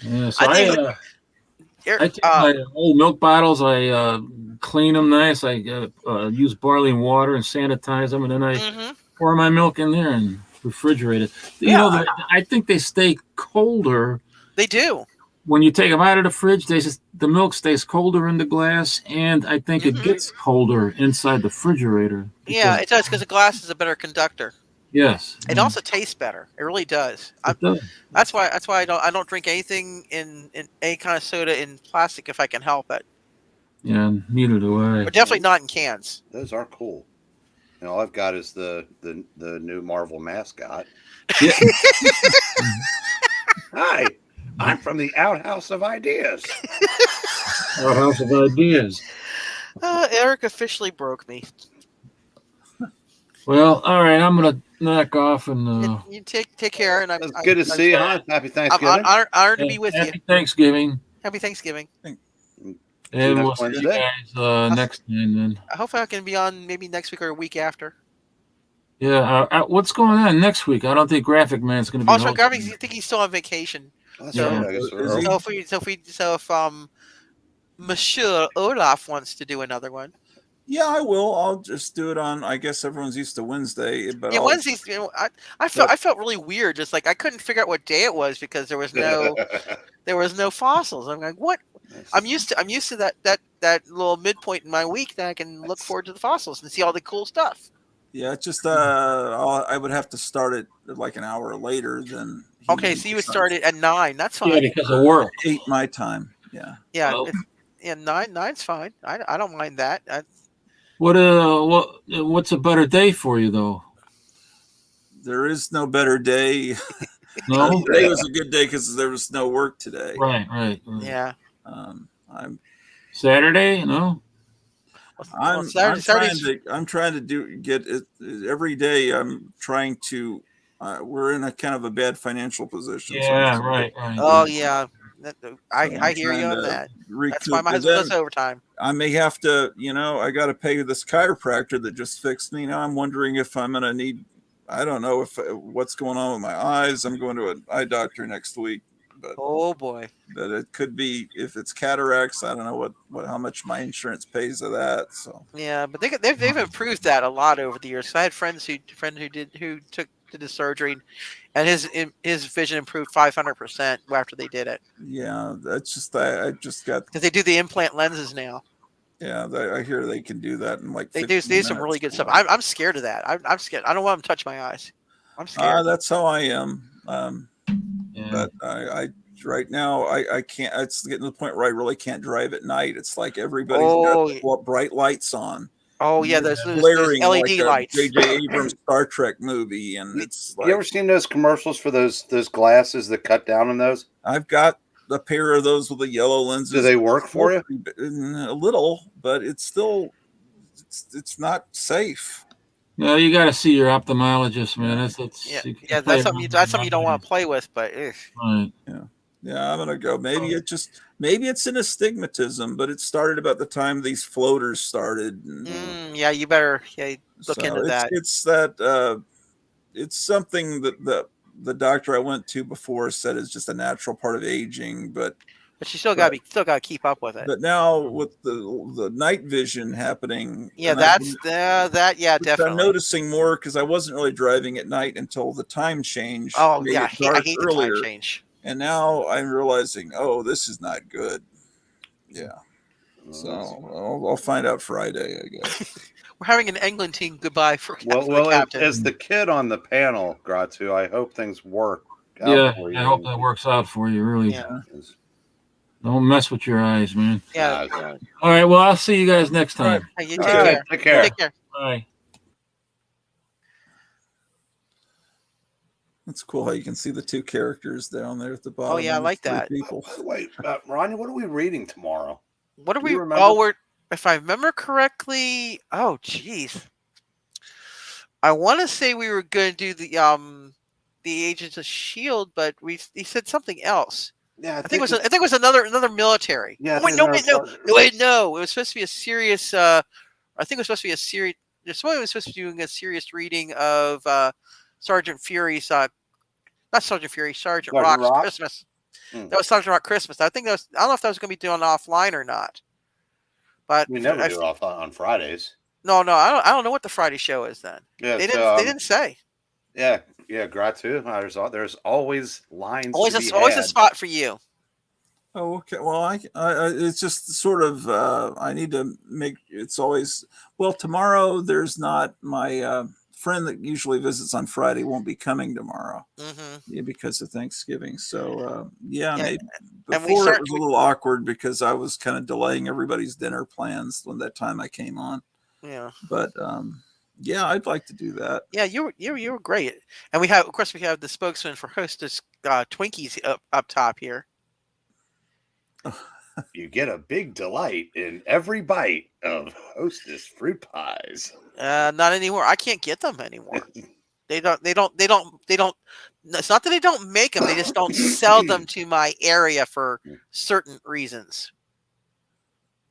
Yeah, so I take my old milk bottles. I clean them nice. I use barley and water and sanitize them, and then I pour my milk in there and refrigerate it. You know, I think they stay colder. They do. When you take them out of the fridge, the milk stays colder in the glass, and I think it gets colder inside the refrigerator. Yeah, it does because the glass is a better conductor. Yes. It also tastes better. It really does. That's why I don't drink anything in any kind of soda in plastic if I can help it. Yeah, neither do I. But definitely not in cans. Those are cool. And all I've got is the new Marvel mascot. Yeah. Hi, I'm from the Outhouse of Ideas. Outhouse of Ideas. Eric officially broke me. Well, all right. I'm gonna knock off and. You take care, and it's good to see you. Huh? Happy Thanksgiving. I'm honored to be with you. Happy Thanksgiving. Happy Thanksgiving. And we'll see you guys next time then. I hope I can be on maybe next week or a week after. Yeah. What's going on next week? I don't think Graphic Man's going to be. Also, Graphic, I think he's still on vacation. So if Monsieur Olaf wants to do another one. Yeah, I will. I'll just do it on. I guess everyone's used to Wednesday, but yeah, Wednesdays. You know, I felt really weird. Just like I couldn't figure out what day it was because there was no fossils. I'm like, what? I'm used to that little midpoint in my week that I can look forward to the fossils and see all the cool stuff. Yeah, it's just I would have to start it like an hour later than. Okay, so you would start it at 9. That's fine. Yeah, because of work. 8 my time. Yeah. Yeah. Well, 9's fine. I don't mind that. What's a better day for you though? There is no better day. No, today was a good day because there was no work today. Right. Yeah. I'm Saturday. No. I'm trying to get it every day. I'm trying to. We're in a kind of a bad financial position. Yeah. So right. Oh yeah. I hear you on that. That's why my husband does overtime. I may have to, I got to pay this chiropractor that just fixed me. Now I'm wondering if I'm going to need, I don't know what's going on with my eyes. I'm going to an eye doctor next week. But, oh boy. But it could be, if it's cataracts, I don't know how much my insurance pays of that. So yeah, but they've improved that a lot over the years. I had friends who did the surgery, and his vision improved 500% after they did it. Yeah, that's just I just got because they do the implant lenses now. Yeah, I hear they can do that in like they do some really good stuff. I'm scared of that. I'm scared. I don't want them to touch my eyes. I'm scared. That's how I am. But I right now I can't. It's getting to the point where I really can't drive at night. It's like everybody's got bright lights on. Oh yeah, those blaring LED like lights. J.J. Abrams Star Trek movie, and it's like, you ever seen those commercials for those glasses that cut down on those? I've got a pair of those with the yellow lenses. Do they work for you? A little, but it's still it's not safe. No, you got to see your ophthalmologist, man. That's something you don't want to play with, but right. Yeah, I'm gonna go. Maybe it's an astigmatism, but it started about the time these floaters started. And, yeah, you better look into that. It's that it's something that the doctor I went to before said is just a natural part of aging, but you still gotta keep up with it. But now with the night vision happening, Yeah, and that's yeah, which I'm definitely. noticing more because I wasn't really driving at night until the time change. Oh made yeah, it dark I hate the time change. And now I'm realizing, oh, this is not good. Yeah. So I'll find out Friday, I guess. We're having an England team goodbye for Well, the captain. as the kid on the panel, Gratu, I hope things work out Yeah, for you. I hope that works out for you. Really. Yeah. Don't mess with your eyes, man. Yeah. All right. Well, I'll see you guys next time. Hey, you take care. Take care. Take care. Bye. It's cool how you can see the two characters down there at the bottom. Oh yeah, I like Three that. People. Wait, Ronnie, what are we reading tomorrow? What are Do we? you remember? Oh, we're. If I remember correctly, oh geez, I want to say we were going to do the Agents of Shield, but he said something else. Yeah, I think it was another military. Yeah. Oh, wait, no. It was supposed to be a serious. I think it was supposed to be a serious. Somebody was supposed to be doing a serious reading of Sergeant Fury's. Not Sergeant Fury. Sergeant Rock's Rock? Christmas. That was Sergeant Rock Christmas. I think that was. I don't know if that was going to be done offline or not. But We never do it off on Fridays. No, I don't know what the Friday show is then. Yeah, they didn't say. Yeah, Gratu. There's always lines. Always a spot for you. Oh, okay. Well, I it's just sort of I need to make it's always tomorrow. There's not my friend that usually visits on Friday won't be coming tomorrow. Yeah, because of Thanksgiving. So maybe before it was a little awkward because I was kind of delaying everybody's dinner plans when that time I came on. Yeah, but I'd like to do that. Yeah, you were great, and we have the spokesman for Hostess Twinkies up top here. You get a big delight in every bite of Hostess fruit pies. Not anymore. I can't get them anymore. They don't. It's not that they don't make them. They just don't sell them to my area for certain reasons.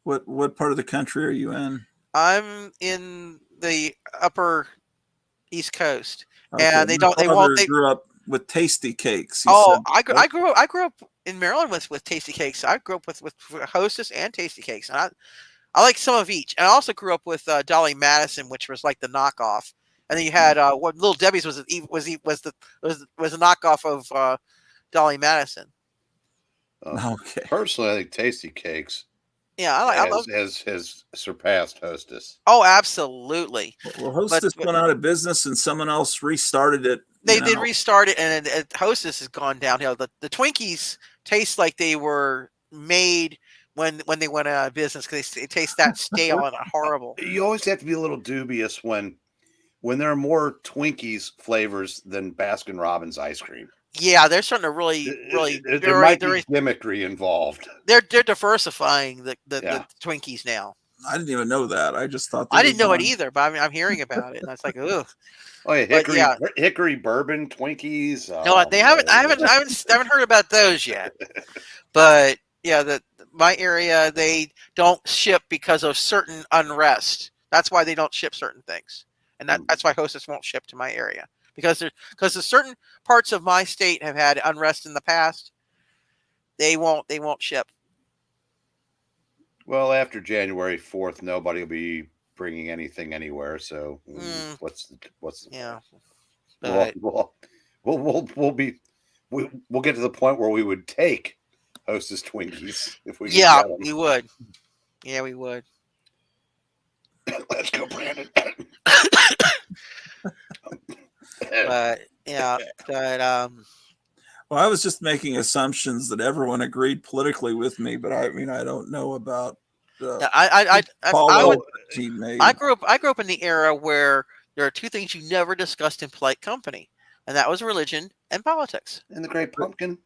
What part of the country are you in? I'm in the upper East Coast, Okay. and they won't. They grew up with Tasty Cakes. I grew up in Maryland with Tasty Cakes. I grew up with Hostess and Tasty Cakes, and I like some of each. And I also grew up with Dolly Madison, which was like the knockoff. And then you had what Little Debbie's was a knockoff of Dolly Madison. Okay. Personally, I think Tasty Cakes. Yeah, has surpassed Hostess. Oh, absolutely. Well, Hostess went out of business, and someone else restarted it. They did restart it, and Hostess has gone downhill. The Twinkies taste like they were made when they went out of business because they taste that stale and horrible. You always have to be a little dubious when there are more Twinkies flavors than Baskin Robbins ice cream. Yeah, they're starting to really there might be gimmickry involved. They're diversifying the Twinkies now. I didn't even know that. I just thought I didn't know it either, but I'm hearing about it, and I was like, ugh. Oh yeah, hickory bourbon Twinkies. No, they haven't. I haven't heard about those yet. But yeah, my area, they don't ship because of certain unrest. That's why they don't ship certain things, and that's why Hostess won't ship to my area because there's certain parts of my state have had unrest in the past. They won't ship. Well, after January 4th, nobody will be bringing anything anywhere. So what's yeah? We'll get to the point where we would take Hostess Twinkies if we we would. Yeah, we would. Let's go, Brandon. Well, I was just making assumptions that everyone agreed politically with me, but I mean, I don't know about. I grew up in the era where there are two things you never discussed in polite company, and that was religion and politics. And the Great Pumpkin.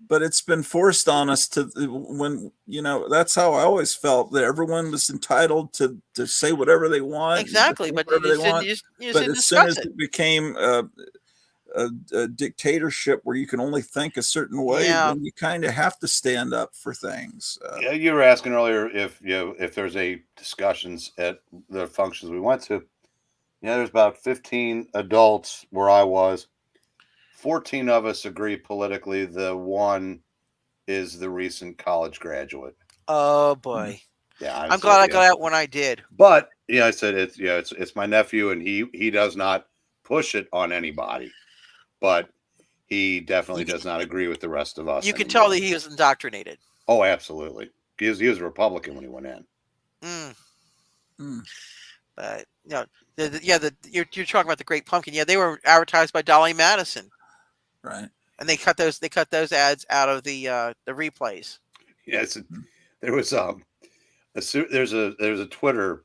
But it's been forced on us that's how I always felt, that everyone was entitled to say whatever they want. Exactly, but you just but as soon as it became a dictatorship where you can only think a certain way, then you kind of have to stand up for things. You were asking earlier if there's a discussions at the functions we went to. Yeah, there's about 15 adults where I was. 14 of us agree politically. The one is the recent college graduate. Oh boy. Yeah, I'm glad I got out when I did. But yeah, I said it's my nephew, and he does not push it on anybody, but he definitely does not agree with the rest of us. You can tell that he was indoctrinated. Oh, absolutely. He was a Republican when he went in. But you're talking about the Great Pumpkin. Yeah, they were advertised by Dolly Madison, right? And they cut those ads out of the replays. Yes, there was there's a Twitter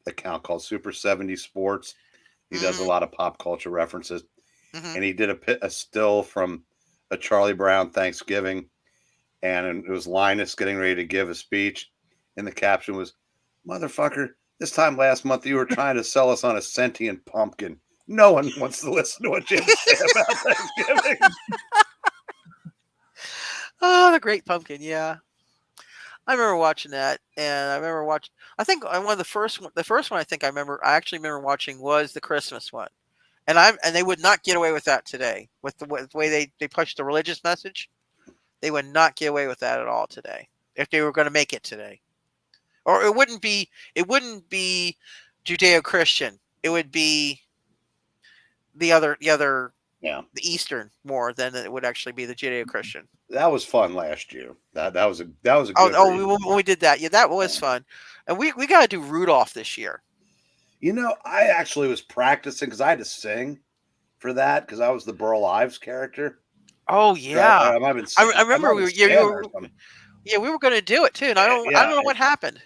account called Super 70 Sports. He does a lot of pop culture references, and he did a still from a Charlie Brown Thanksgiving, and it was Linus getting ready to give a speech, and the caption was, "Motherfucker, this time last month you were trying to sell us on a sentient pumpkin. No one wants to listen to what you have to say about Thanksgiving." Oh, the Great Pumpkin, yeah. I remember watching that, and I remember watching. I think one of the first one I think I actually remember watching was the Christmas one, and they would not get away with that today with the way they pushed the religious message. They would not get away with that at all today if they were going to make it today, or it wouldn't be Judeo-Christian. It would be the other the Eastern more than it would actually be the Judeo-Christian. That was fun last year. That was a good when we did that. Yeah, that was fun. And we got to do Rudolph this year. You know, I actually was practicing because I had to sing for that because I was the Burl Ives character. Oh yeah, I might have been. I remember we were going to do it too, and I don't know what happened.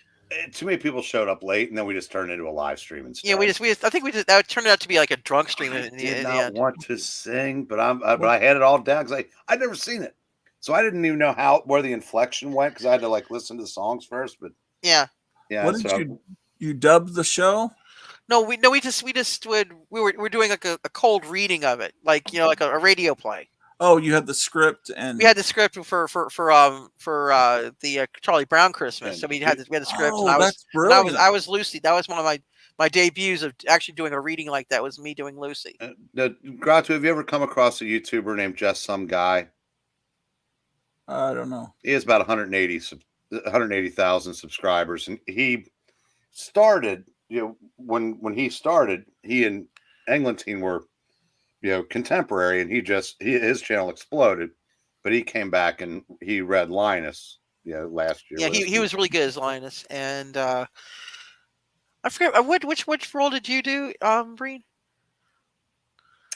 Too many people showed up late, and then we just turned into a live stream instead. Yeah, I think that turned out to be like a drunk stream. I did not want to sing, but I had it all down because I'd never seen it. So I didn't even know where the inflection went because I had to listen to the songs first. But yeah. What did you dub the show? No, we just we're doing like a cold reading of it, like a radio play. Oh, you had the script, and we had the script for the Charlie Brown Christmas. So we had the script. Oh, and that's brilliant. I was Lucy. That was one of my debuts of actually doing a reading like that. Was me doing Lucy. Gratu, have you ever come across a YouTuber named Just Some Guy? I don't know. He has about 180,000 subscribers, and he started. When he started, he and Eglantine were, contemporary, and his channel exploded. But he came back and he read Linus, last year. Yeah, he was really good as Linus, and I forget which role did you do, Breen?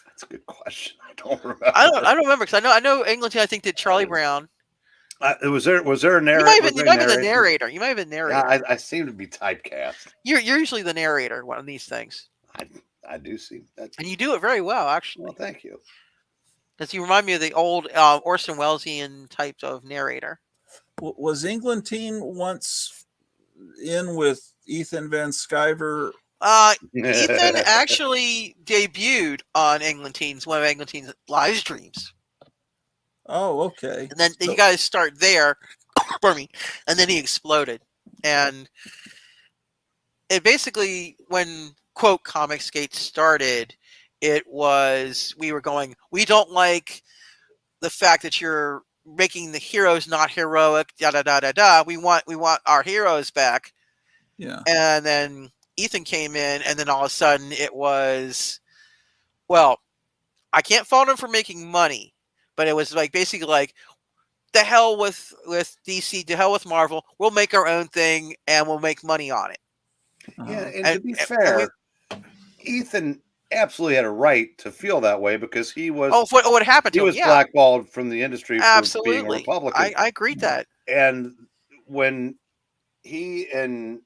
That's a good question. I don't remember. I don't remember because I know Eglantine. I think did Charlie Brown. Was there a narrator? You might have been the narrator. You might have been narrator. Yeah, I seem to be typecast. You're usually the narrator on these things. I do see that, and you do it very well, actually. Well, thank you. Because you remind me of the old Orson Wellesian type of narrator. Was Eglantine once in with Ethan Van Sciver? Ethan actually debuted on one of Eglantine's live streams. Oh, okay. And then you guys start there, pardon me, and then he exploded. And it basically, when quote Comicsgate started, it was we don't like the fact that you're making the heroes not heroic, da da da da da. We want our heroes back. Yeah. And then Ethan came in, and then all of a sudden it was, well, I can't fault him for making money. But it was basically the hell with DC, the hell with Marvel. We'll make our own thing and we'll make money on it. Yeah, and to be fair, Ethan absolutely had a right to feel that way because he was. Oh, what happened to him? He was blackballed from the industry for being a Republican. I agree that. And when he and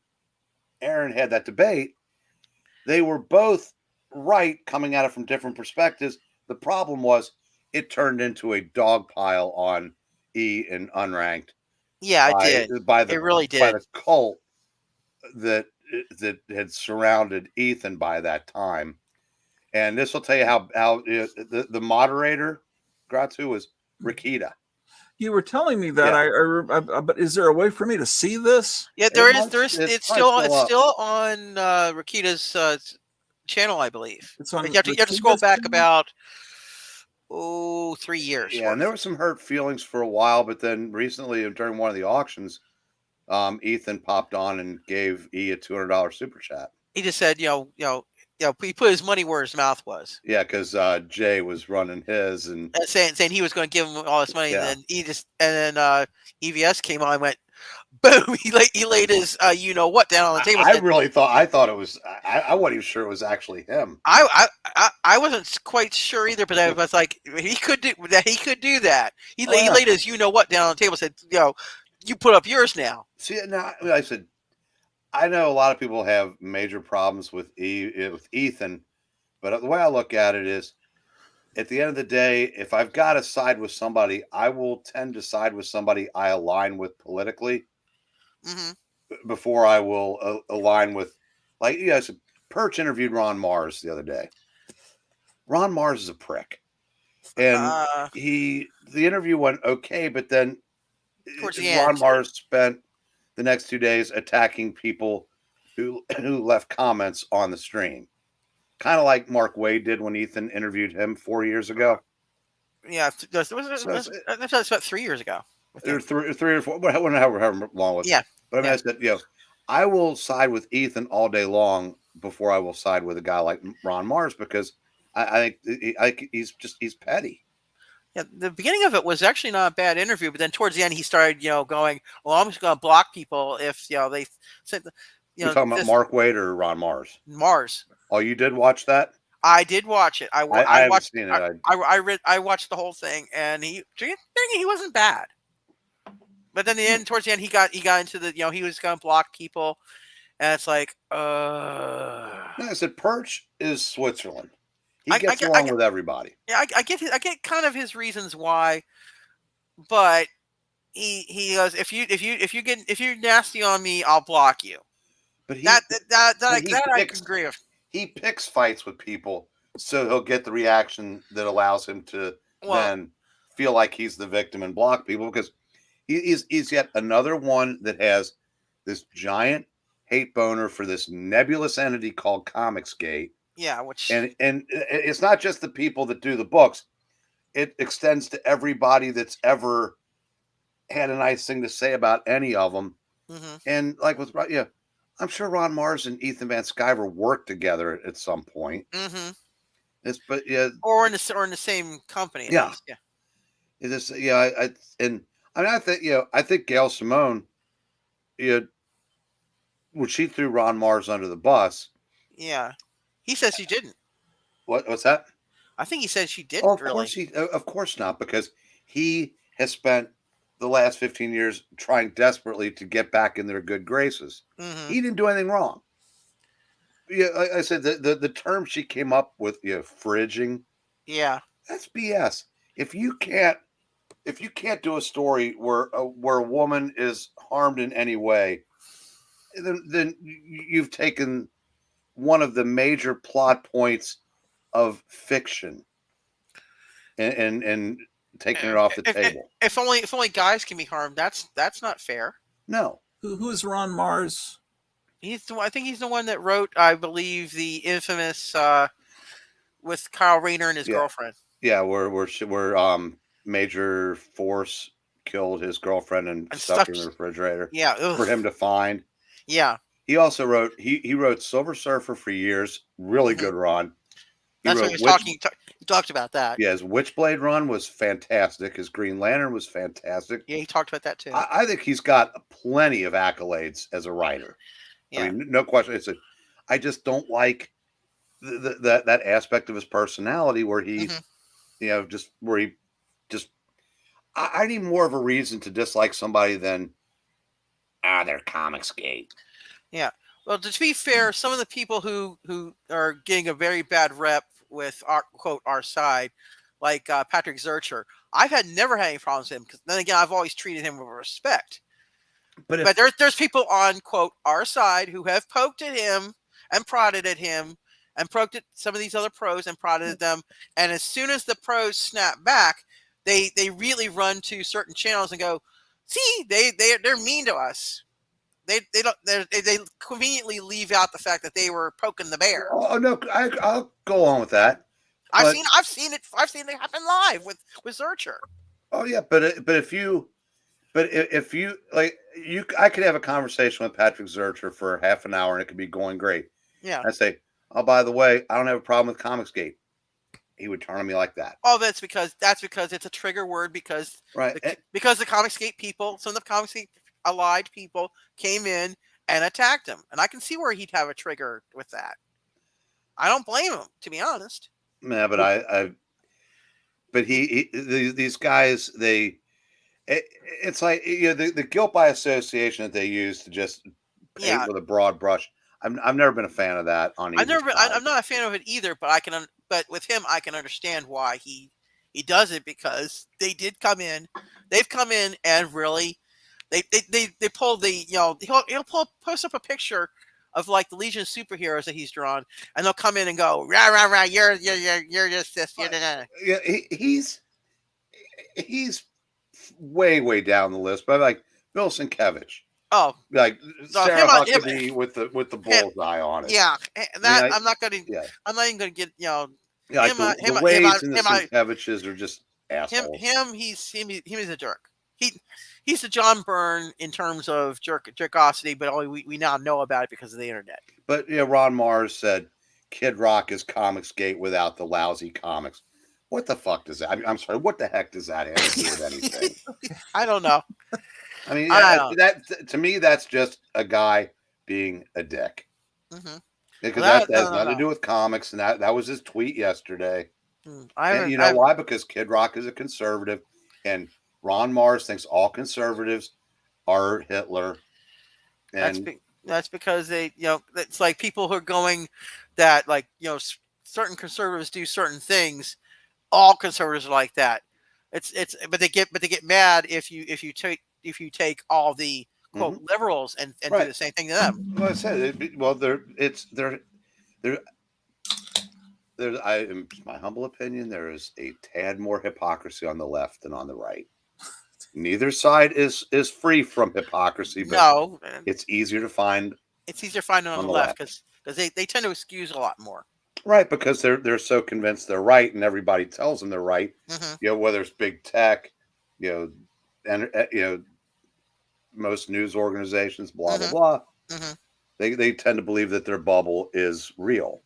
Aaron had that debate, they were both right coming at it from different perspectives. The problem was, it turned into a dog pile on E and Unranked. Yeah, it did. It really did. By the cult that had surrounded Ethan by that time. And this will tell you how the moderator, Gratu, was Rikita. You were telling me that. But is there a way for me to see this? Yeah, there is. It's still on Rikita's channel, I believe. It's on. You have to scroll back about 3 years. Yeah, and there were some hurt feelings for a while, but then recently during one of the auctions, Ethan popped on and gave E a $200 super chat. He just said, he put his money where his mouth was. Yeah, because Jay was running his and saying he was going to give him all this money, Yeah. and then EVS came on and went, boom! He laid his what down on the table. I thought it was. I wasn't even sure it was actually him. I wasn't quite sure either, but I was like, he could do that. He laid his what down on the table. Said, you put up yours now. See, now I said, I know a lot of people have major problems with Ethan, but the way I look at it is, at the end of the day, if I've got to side with somebody, I will tend to side with somebody I align with politically before I will align with, like, Perch interviewed Ron Mars the other day. Ron Mars is a prick. And the interview went okay, but then Ron Mars spent the next 2 days attacking people who left comments on the stream. Kind of like Mark Wade did when Ethan interviewed him 4 years ago. Yeah, that's about 3 years ago. Or three or four, however long it was. Yeah. But I mean, I said, I will side with Ethan all day long before I will side with a guy like Ron Mars, because I think he's petty. Yeah, the beginning of it was actually not a bad interview, but then towards the end he started, going, well, I'm just going to block people if they sent. You're talking about Mark Wade or Ron Mars? Mars. Oh, you did watch that? I did watch it. I haven't watched seen it. I watched the whole thing, and he wasn't bad. But then towards the end, he got into the he was going to block people, and it's like, No, I said Perch is Switzerland. He gets along with everybody. Yeah, I get kind of his reasons why, but he goes, if you're nasty on me, I'll block you. But I can agree with. He picks fights with people, so he'll get the reaction that allows him to then feel like he's the victim and block people, because he's yet another one that has this giant hate boner for this nebulous entity called Comicsgate. Yeah, and it's not just the people that do the books; it extends to everybody that's ever had a nice thing to say about any of them. Mm-hmm. And like with I'm sure Ron Mars and Ethan Van Sciver worked together at some point. Mm-hmm. Or in the same company. Yeah. Least. Yeah. It is. Yeah. I think Gail Simone, when she threw Ron Mars under the bus. Yeah. He says she didn't. What's that? I think he said she didn't. Of course not, because he has spent the last 15 years trying desperately to get back in their good graces. Mm-hmm. He didn't do anything wrong. Yeah, like I said, the term she came up with, fridging. Yeah, that's BS. If you can't do a story where a woman is harmed in any way, then you've taken one of the major plot points of fiction and taking it off the table. If only guys can be harmed, that's not fair. No. Who's Ron Mars? I think he's the one that wrote, I believe, the infamous with Kyle Rayner and his girlfriend. Yeah, where Major Force killed his girlfriend and stuck her in the refrigerator. Yeah, for him to find. Yeah. He also wrote he wrote Silver Surfer for years. Really good run. That's what he was talking. He talked about that. Yeah, his Witchblade run was fantastic. His Green Lantern was fantastic. Yeah, he talked about that too. I think he's got plenty of accolades as a writer. Yeah. I mean, no question. I just don't like that aspect of his personality where he, I need more of a reason to dislike somebody than they're Comicsgate. Yeah. Well, to be fair, some of the people who are getting a very bad rep with our side, like Patrick Zurcher, I've never had any problems with him, because then again, I've always treated him with respect. But there's people on quote our side who have poked at him and prodded at him and poked at some of these other pros and prodded at them, and as soon as the pros snap back, they really run to certain channels and go, see, they're mean to us. they conveniently leave out the fact that they were poking the bear. Oh no, I'll go on with that. I've seen it happen live with Zurcher. Oh yeah, but if you like I could have a conversation with Patrick Zurcher for half an hour and it could be going great. Yeah. I say, oh, by the way, I don't have a problem with Comicsgate. He would turn on me like that. Oh, that's because it's a trigger word because because the Comicsgate people, some of the Comicsgate allied people came in and attacked him, and I can see where he'd have a trigger with that. I don't blame him, to be honest. Yeah, but but these guys, it's like the guilt by association that they use to just paint with a broad brush. I've never been a fan of that on either side. I'm not a fan of it either, but but with him I can understand why he does it, because they've come in and really they pull the he'll post up a picture of like the Legion of Superheroes that he's drawn, and they'll come in and go rah rah rah, you're just this, yeah, he's way down the list, but like Bill Sienkiewicz. Oh, like Sarah Huckabee with the bullseye on it. Yeah, that I'm not even going to get the Wades and the Sienkiewiczes are just assholes. He's a jerk. He's the John Byrne in terms of jerkosity, but only we now know about it because of the internet. But Ron Mars said Kid Rock is Comicsgate without the lousy comics. What the fuck does that? I'm sorry. What the heck does that have to do with anything? I don't know. I mean, that to me, that's just a guy being a dick. Mm-hmm. Because that has nothing to do with comics, and that was his tweet yesterday. And you know why? Because Kid Rock is a conservative, and Ron Mars thinks all conservatives are Hitler. And that's because they, it's like people who are going that, like, certain conservatives do certain things. All conservatives are like that. But they get mad if you take all the quote liberals and do the same thing to them. Well, I said, in my humble opinion, there is a tad more hypocrisy on the left than on the right. Neither side is free from hypocrisy, but it's easier to find. It's easier to find on the left because they tend to excuse a lot more. Right, because they're so convinced they're right, and everybody tells them they're right. Mm-hmm. Whether it's big tech, and most news organizations, blah blah blah. Mm-hmm. They tend to believe that their bubble is real.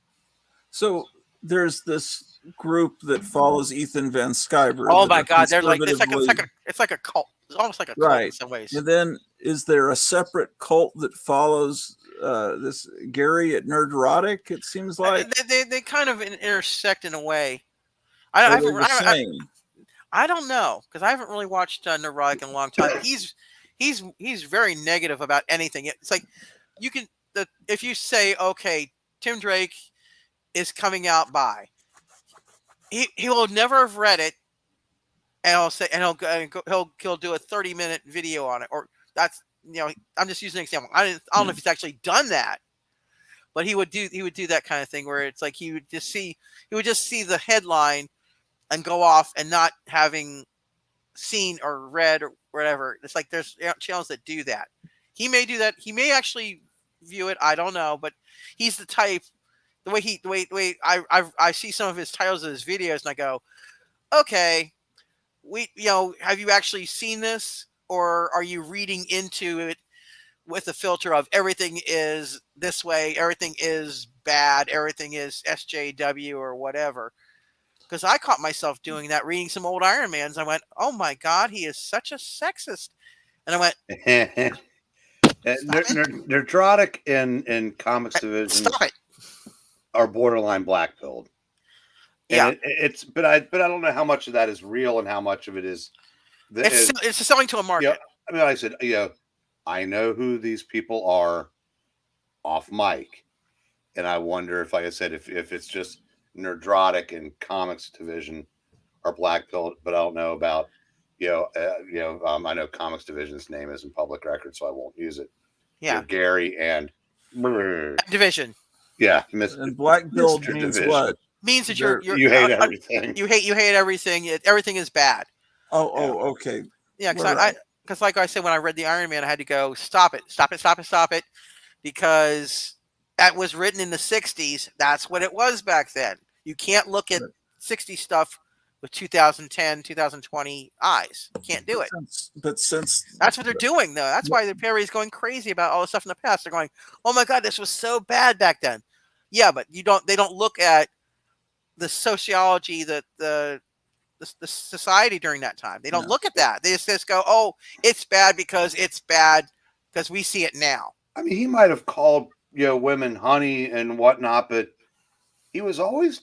So there's this group that follows Ethan Van Sciver. Oh my God, they're like it's like a cult. It's almost like a cult in some ways. And then is there a separate cult that follows this Gary at Nerdrotic? It seems like they kind of intersect in a way. I don't know, because I haven't really watched Nerdrotic in a long time. He's very negative about anything. It's like if you say, okay, Tim Drake is coming out by, he will never have read it, and he'll do a 30-minute video on it, or that's I'm just using an example. I don't know if he's actually done that, but he would do that kind of thing where it's like he would just see the headline and go off and not having seen or read or whatever. It's like there's channels that do that. He may do that. He may actually view it. I don't know, but he's the type. The way I see some of his titles of his videos, and I go, okay, have you actually seen this, or are you reading into it with the filter of everything is this way, everything is bad, everything is SJW or whatever? Because I caught myself doing that, reading some old Iron Mans. I went, oh my God, he is such a sexist. And I went, Nerdrotic in Comics Division are borderline black-pilled. Yeah, but I don't know how much of that is real and how much of it is. It's selling to a market. I mean, like I said, I know who these people are off mic, and I wonder if, like I said, if it's just Nerdrotic and Comics Division are black-pilled, but I don't know about. I know Comics Division's name isn't public record, so I won't use it. Yeah, Gary and Division. Yeah, and black billed means Division. What? Means that you hate everything. You hate everything. Everything is bad. Oh, okay. Yeah, because because like I said, when I read the Iron Man, I had to go stop it, because that was written in the '60s. That's what it was back then. You can't look at '60s stuff with 2010, 2020 eyes. You can't do it. But since That's what they're doing, though. That's why the Perry is going crazy about all the stuff in the past. They're going, "Oh my God, this was so bad back then." Yeah, but they don't look at the sociology, the society during that time. They don't look at that. They just go, "Oh, it's bad because we see it now." I mean, he might have called women honey and whatnot, but he was always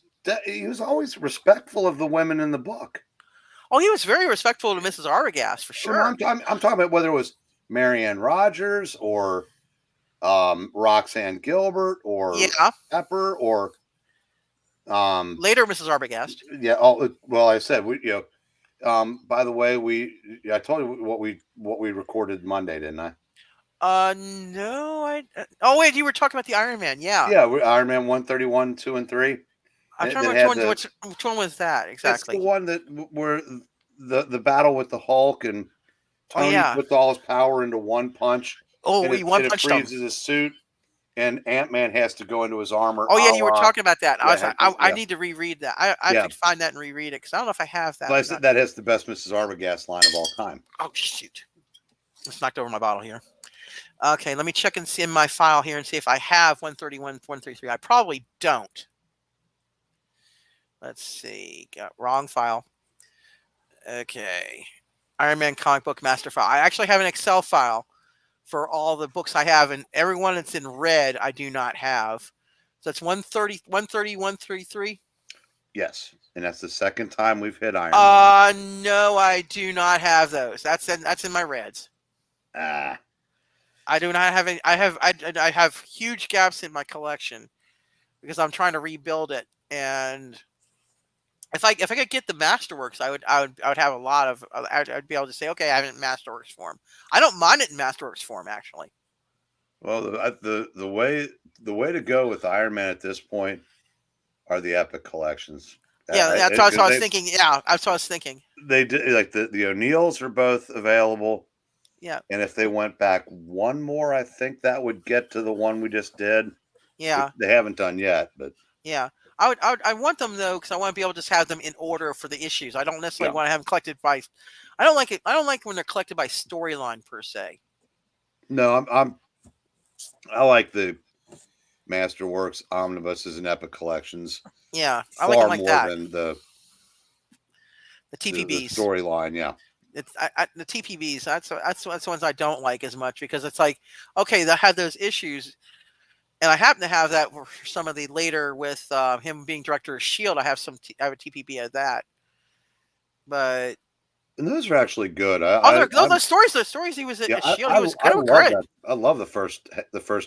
respectful of the women in the book. Oh, he was very respectful to Mrs. Arbogast for sure. I'm talking about whether it was Marianne Rogers or Roxanne Gilbert or Pepper or later Mrs. Arbogast. Yeah. Oh, well, I said by the way, I told you what we recorded Monday, didn't I? No, oh wait, you were talking about the Iron Man, yeah. Yeah, Iron Man 131, 2, and 3. I'm trying to remember which one was that exactly. It's the one that where the battle with the Hulk and Tony puts all his power into one punch. Oh, he one punched him. It freezes his suit, and Ant-Man has to go into his armor. Oh yeah, you were talking about that. I need to reread that. I have to find that and reread it because I don't know if I have that. But that has the best Mrs. Arbogast line of all time. Oh shoot! Just knocked over my bottle here. Okay, let me check and see in my file here and see if I have 131, 133. I probably don't. Let's see. Got wrong file. Okay. Iron Man comic book master file. I actually have an Excel file for all the books I have, and every one that's in red I do not have. So it's 130, 133. Yes, and that's the second time we've hit Iron Man. No, I do not have those. That's in my reds. I do not have any. I have huge gaps in my collection because I'm trying to rebuild it, and if I could get the Masterworks, I would have a lot of. I'd be able to say, okay, I have it in Masterworks form. I don't mind it in Masterworks form, actually. Well, the way to go with Iron Man at this point are the Epic collections. Yeah, that's what I was thinking. Yeah, that's what I was thinking. They did like the O'Neills are both available. Yeah. And if they went back one more, I think that would get to the one we just did. Yeah. They haven't done yet, but yeah. I want them though because I want to be able to just have them in order for the issues. I don't necessarily want to have them collected by. I don't like it. I don't like when they're collected by storyline per se. No, I like the Masterworks omnibuses and Epic collections. Yeah, I like them like that. Than the TPBs the storyline. Yeah. It's the TPBs. That's the ones I don't like as much because it's like, okay, they had those issues, and I happen to have that for some of the later with him being director of S.H.I.E.L.D. I have a TPB of that, but and those are actually good. The stories he was in S.H.I.E.L.D. He was kind of great. I love the first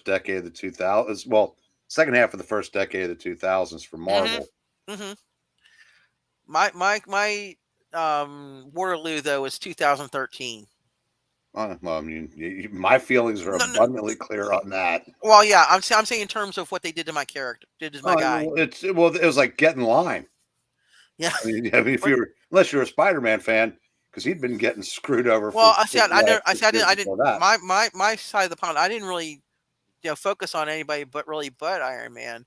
decade of the 2000s. Well, second half of the first decade of the 2000s for Marvel. Mm-hmm. My Waterloo though was 2013. Well, I mean, my feelings are abundantly clear on that. Well, yeah, I'm saying in terms of what they did to my character, did to my guy. It was like get in line. Yeah, I mean unless you're a Spider-Man fan, because he'd been getting screwed over. Well, I didn't. My side of the pond, I didn't really, focus on anybody but Iron Man,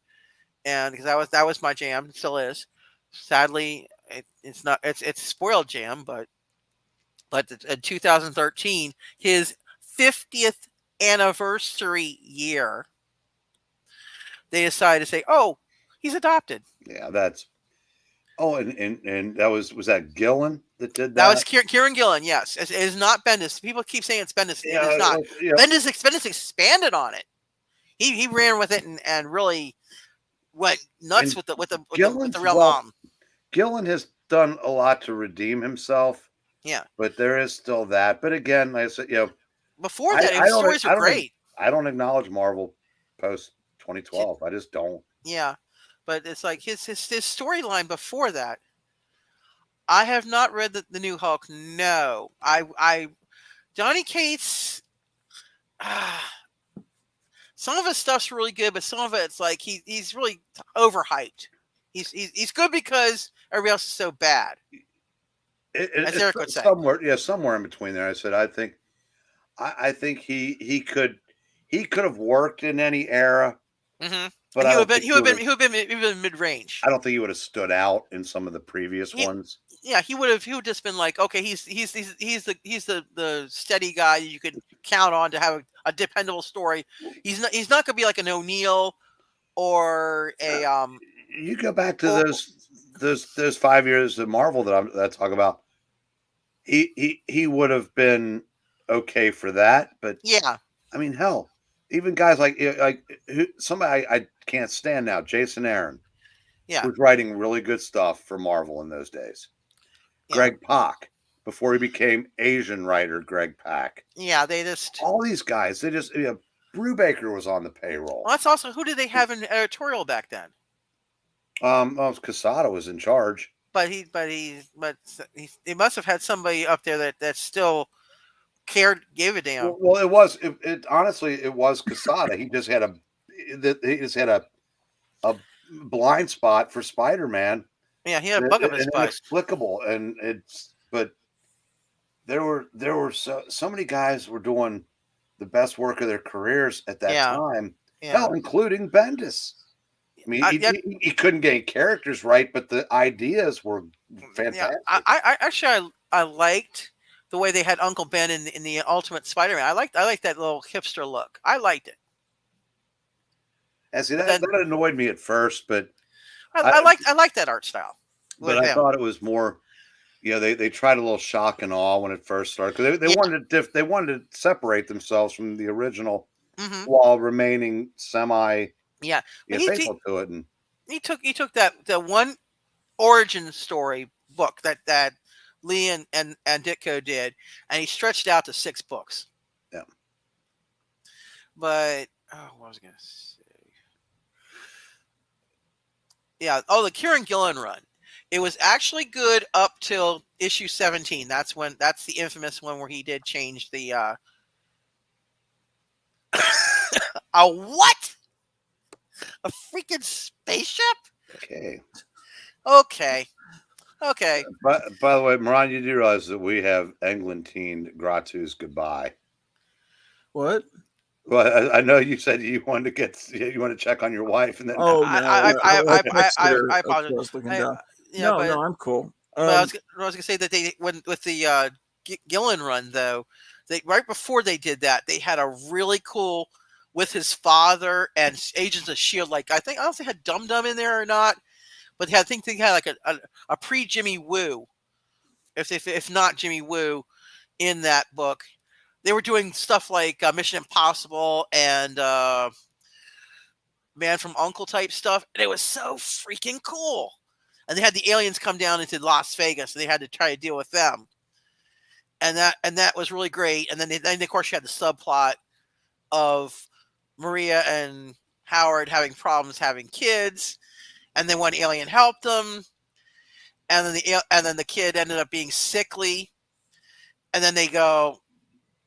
and because that was my jam, it still is. Sadly, it's not. It's spoiled jam, but in 2013, his 50th anniversary year, they decided to say, "Oh, he's adopted." Yeah, that's. Oh, and that was that Gillen that did that? That was Kieran Gillen, yes. It is not Bendis. People keep saying it's Bendis. It is not. Yeah. Bendis expanded on it. He ran with it and really went nuts with the real mom. Gillen has done a lot to redeem himself. Yeah. But there is still that. But again, I said, before that, his stories were great. I don't acknowledge Marvel post 2012. I just don't. Yeah. But it's like his storyline before that. I have not read the New Hulk. No, Johnny Cates. Some of his stuff's really good, but some of it's like he's really overhyped. He's good because everybody else is so bad. As Eric would say, somewhere in between there. I said I think I think he could have worked in any era, Mm-hmm. but he would have been mid range. I don't think he would have stood out in some of the previous ones. Yeah, he would have just been like, okay, he's the steady guy you could count on to have a dependable story. He's not going to be like an O'Neill or a You go back to those 5 years of Marvel that I talk about. He would have been okay for that, but yeah, I mean, hell, even guys like somebody I can't stand now, Jason Aaron, yeah, was writing really good stuff for Marvel in those days. Yeah. Greg Pak, before he became Asian writer, Greg Pak. Yeah, they just all these guys. They just Brubaker was on the payroll. Well, that's also who did they have in editorial back then? Quesada was in charge. But he must have had somebody up there that still gave a damn. Well, it honestly it was Quesada. He just had a blind spot for Spider-Man. Yeah, he had a bug up his butt. Inexplicable, but there were so many guys were doing the best work of their careers at that time. Yeah. Hell, including Bendis. I mean, he couldn't get characters right, but the ideas were fantastic. Yeah, I liked the way they had Uncle Ben in the Ultimate Spider-Man. I liked that little hipster look. I liked it. And see, that annoyed me at first, but I liked that art style. But I thought it was more, they tried a little shock and awe when it first started because they wanted to separate themselves from the original while remaining semi. Yeah, faithful to it, and he took the one origin story book that Lee and Ditko did, and he stretched out to 6 books. Yeah. But what was I going to say? Yeah. Oh, the Kieran Gillen run. It was actually good up till issue 17. That's the infamous one where he did change the. A what? A freaking spaceship? Okay. But by the way, Moran, you do realize that we have Eglantine Gratu's Goodbye. What? Well, I know you said you wanted to check on your wife, and then I apologize. No, I'm cool. I was gonna say that they with the Gillen run though, right before they did that, they had a really cool with his father and Agents of S.H.I.E.L.D. Like I don't know if they had Dum Dum in there or not, but I think they had like a pre Jimmy Woo, if not Jimmy Woo, in that book. They were doing stuff like Mission Impossible and Man from U.N.C.L.E. type stuff, and it was so freaking cool. And they had the aliens come down into Las Vegas, and they had to try to deal with them. And that was really great. And then of course you had the subplot of Maria and Howard having problems having kids, and then one alien helped them, and then the kid ended up being sickly, and then they go,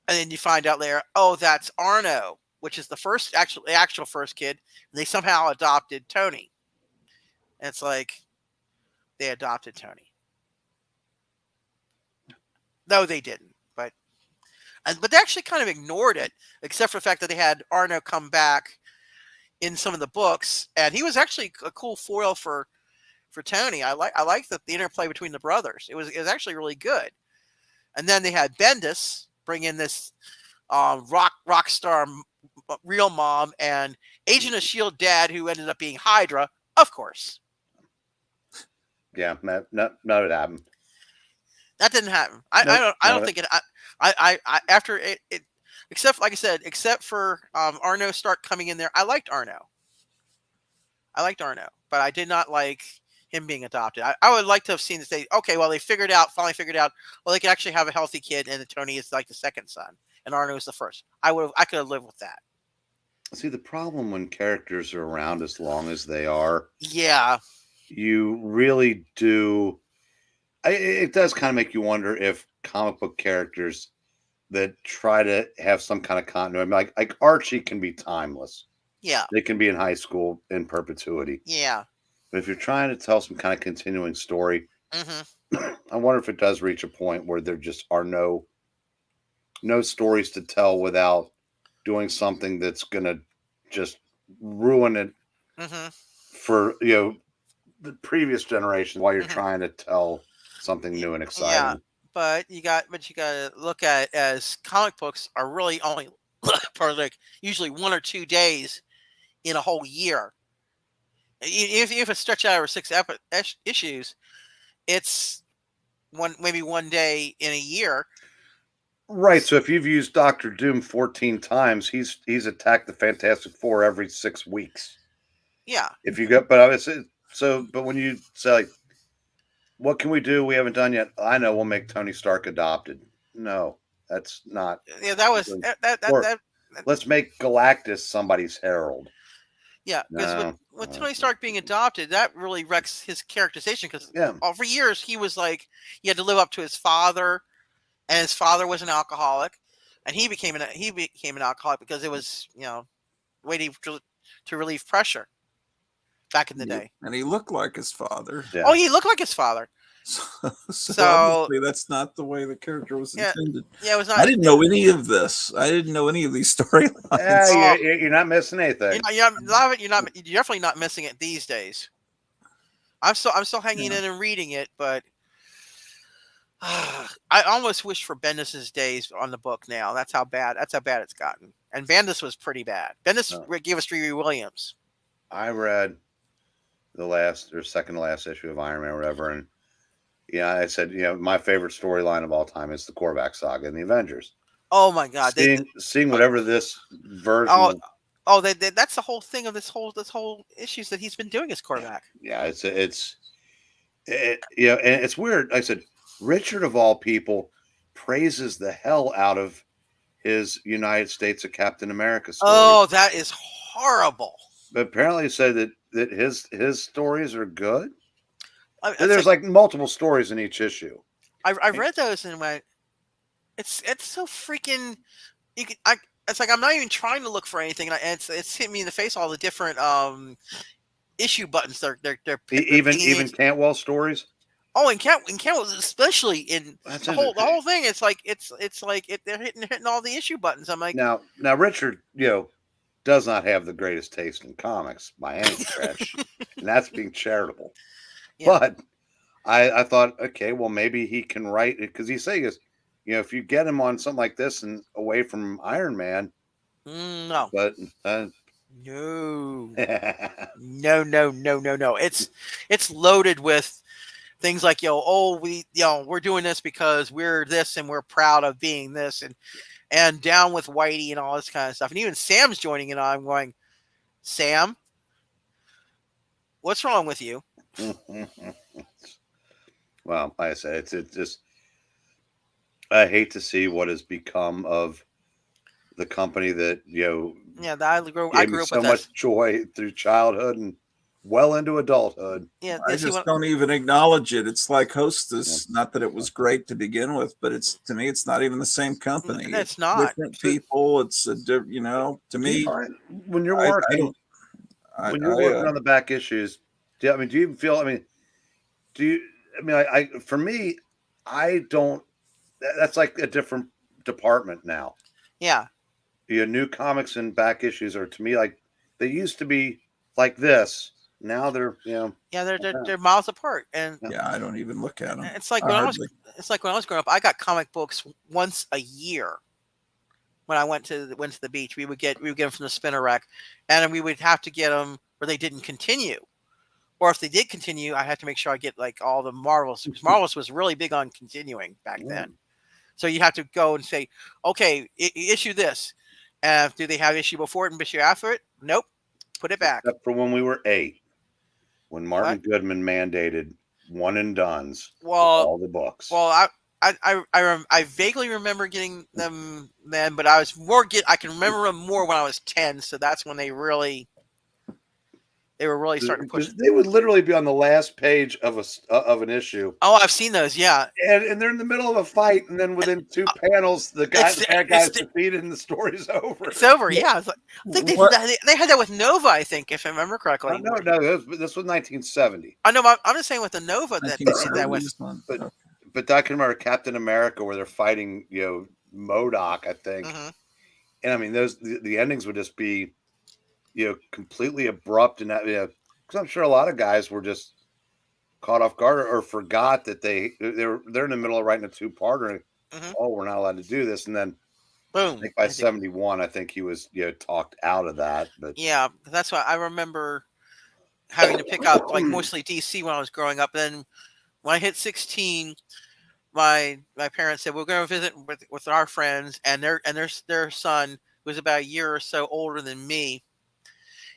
and then you find out later, oh, that's Arno, which is the actual first kid, and they somehow adopted Tony. And it's like they adopted Tony. No, they didn't, but they actually kind of ignored it, except for the fact that they had Arno come back in some of the books, and he was actually a cool foil for Tony. I like the interplay between the brothers. It was actually really good. And then they had Bendis bring in this rock star real mom and Agent of S.H.I.E.L.D. dad, who ended up being Hydra, of course. Yeah, no, it happened. That didn't happen. I don't think it. I after it, except like I said, except for Arno Stark coming in there, I liked Arno, but I did not like him being adopted. I would like to have seen this. Okay, well, they finally figured out. Well, they could actually have a healthy kid, and Tony is like the second son, and Arno is the first. I could have lived with that. See, the problem when characters are around as long as they are, you really do. It does kind of make you wonder if comic book characters that try to have some kind of continuity, like Archie, can be timeless. Yeah, they can be in high school in perpetuity. Yeah, but if you're trying to tell some kind of continuing story, I wonder if it does reach a point where there just are no no stories to tell without doing something that's gonna just ruin it for the previous generation while you're trying to tell something new and exciting. Yeah, but you got to look at it as comic books are really only for like usually 1 or 2 days in a whole year. If it's stretched out over 6 issues, it's maybe 1 day in a year. Right. So if you've used Doctor Doom 14 times, he's attacked the Fantastic Four every 6 weeks. Yeah. If you go, but I was but when you say like, what can we do? We haven't done yet. I know we'll make Tony Stark adopted. No, that's not. Yeah, that was that. Let's make Galactus somebody's herald. Yeah, because with Tony Stark being adopted, that really wrecks his characterization. Because for years he was like he had to live up to his father, and his father was an alcoholic, and he became an alcoholic because it was waiting to relieve pressure back in the day. And he looked like his father. Yeah. Oh, he looked like his father. So obviously that's not the way the character was intended. Yeah, it was not. I didn't know any of this. I didn't know any of these storylines. Yeah, you're not missing anything. You're definitely not missing it these days. I'm still hanging in and reading it, but I almost wish for Bendis's days on the book now. That's how bad it's gotten. And Bendis was pretty bad. Bendis gave us Riri Williams. I read the last or second to last issue of Iron Man or whatever, and I said, my favorite storyline of all time is the Korvac saga and the Avengers. Oh my God! Seeing whatever this version. That's the whole thing of this whole issues that he's been doing is Korvac. Yeah, and it's weird. I said, Richard of all people praises the hell out of his United States of Captain America story. Oh, that is horrible. But apparently he said that his stories are good. There's like multiple stories in each issue. I read those and went, it's so freaking. It's like I'm not even trying to look for anything, and it's hit me in the face all the different issue buttons. They're even Cantwell stories. Oh, and Cantwell, especially in the whole thing. It's like they're hitting all the issue buttons. I'm like, now Richard, does not have the greatest taste in comics by any stretch, and that's being charitable. Yeah. But I thought, okay, well, maybe he can write it because he's saying is, if you get him on something like this and away from Iron Man, no, but no, no. It's loaded with things like we're doing this because we're this and we're proud of being this and down with Whitey and all this kind of stuff. And even Sam's joining in. I'm going, Sam, what's wrong with you? Well, like I said, it's just I hate to see what has become of the company that I grew up so with much joy through childhood and well into adulthood. Yeah, I just don't even acknowledge it. It's like Hostess. Not that it was great to begin with, but to me, it's not even the same company. It's not different people. It's to me. When you're working, working on the back issues, do you even feel? For me, I don't. That's like a different department now. Yeah. New comics and back issues are to me like they used to be like this. Now they're they're miles apart, and I don't even look at them. It's like when I was growing up, I got comic books once a year. When I went to the beach, we would get them from the spinner rack, and we would have to get them where they didn't continue, or if they did continue, I had to make sure I get like all the Marvels. Marvels was really big on continuing back then, so you have to go and say, okay, issue this. Do they have issue before it and issue after it? Nope. Put it back. Except for when we were 8. When Martin Goodman mandated one and dones for all the books. Well, I vaguely remember getting them then, but I can remember them more when I was 10. So that's when they were really starting to push. They would literally be on the last page of an issue. Oh, I've seen those. Yeah, and they're in the middle of a fight, and then within 2 panels, the guy's defeated, and the story's over. It's over. Yeah, I think they had that with Nova. I think, if I remember correctly. No, this was 1970. I know. I'm just saying with the Nova that they did that with. But I can remember Captain America where they're fighting, MODOK, I think. Mhm. And I mean, the endings would just be, completely abrupt, and that, because I'm sure a lot of guys were just caught off guard or forgot that they're in the middle of writing a two-parter. And, Mhm. oh, we're not allowed to do this, and then I Boom. think by 71, I think he was talked out of that. But Yeah, that's why I remember having to pick up like mostly DC when I was growing up. Then when I hit 16, my parents said we're going to visit with our friends, and their son was about a year or so older than me.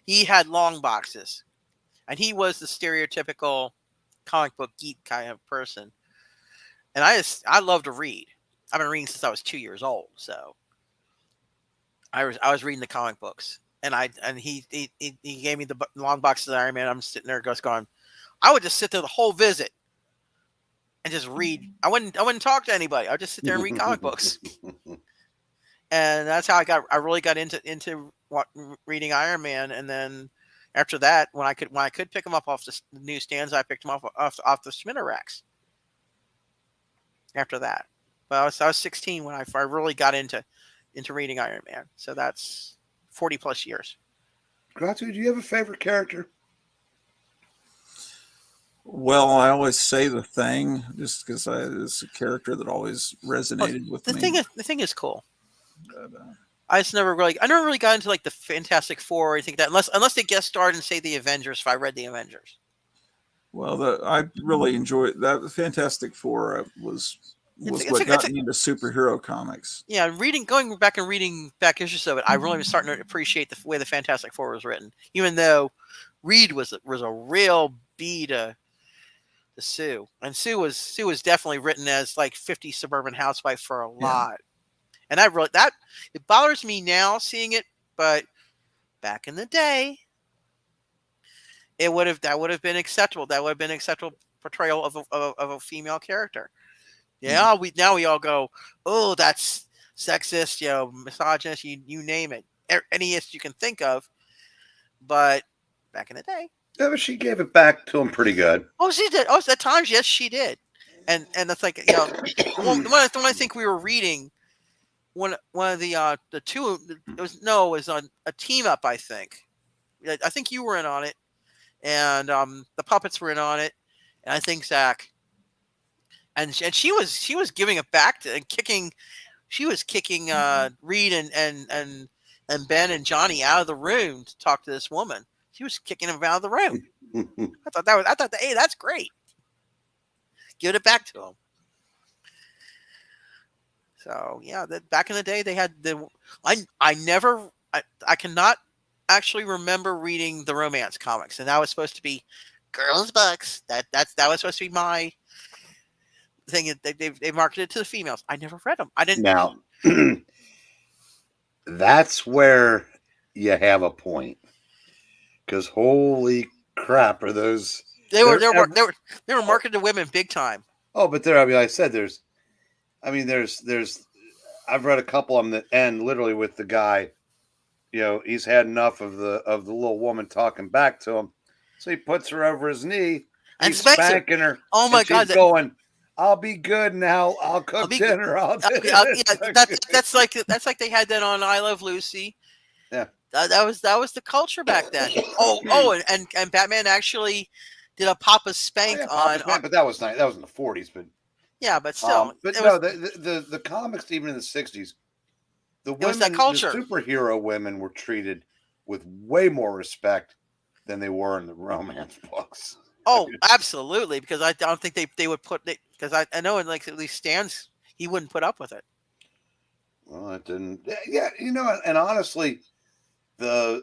He had long boxes, and he was the stereotypical comic book geek kind of person. And I love to read. I've been reading since I was 2 years old, so I was reading the comic books, and he gave me the long boxes of Iron Man. I'm sitting there just going, I would just sit there the whole visit and just read. I wouldn't talk to anybody. I would just sit there and read comic books. And that's how I really got into reading Iron Man. And then after that, when I could pick them up off the newsstands, I picked them off the spinner racks. After that, but I was 16 when I really got into reading Iron Man. So that's 40 plus years. Gratu, do you have a favorite character? Well, I always say the Thing, just because it's a character that always resonated with me. The thing is cool. I never really got into like the Fantastic Four or anything like that, unless they guest starred and say the Avengers. If I read the Avengers. Well, I really enjoyed that. The Fantastic Four was what got me into superhero comics. Yeah, going back and reading back issues of it, I really was starting to appreciate the way the Fantastic Four was written, even though Reed was a real B to Sue, and Sue was definitely written as like 50 suburban housewife for a lot, and it bothers me now seeing it, but back in the day, that would have been acceptable. That would have been an acceptable portrayal of a female character. Yeah, we all go, oh, that's sexist, misogynist, you name it, any ist you can think of. But back in the day, yeah, but she gave it back to him pretty good. Oh, she did. Oh, at times, yes, she did. And that's like the one I think we were reading. One of the two. It was on a team up. I think you were in on it, and the puppets were in on it, and I think Zach. And she was giving it back to and kicking. She was kicking Reed and Ben and Johnny out of the room to talk to this woman. She was kicking them out of the room. I thought, hey, that's great. Give it back to him. So yeah, back in the day they had I cannot actually remember reading the romance comics, and that was supposed to be girls' books. That was supposed to be my thing. They marketed it to the females. I never read them. I didn't. Now, that's where you have a point. Because holy crap, are those? They were marketed to women big time. Oh, but like I said, there's. I've read a couple of them that end literally with the guy. He's had enough of the little woman talking back to him, so he puts her over his knee. And he's spanking her. Oh my God! She's going, I'll be good now. I'll cook dinner. That's like they had that on I Love Lucy. Yeah. That was the culture back then. And Batman actually did a Papa Spank on. But that was nice. That was in the 40s, but yeah, but still. The comics even in the 60s, the women, that culture. The superhero women were treated with way more respect than they were in the romance books. Oh, absolutely, because I don't think they would put it, because I know in like at least Stan's he wouldn't put up with it. Well, it didn't. Yeah, and honestly, the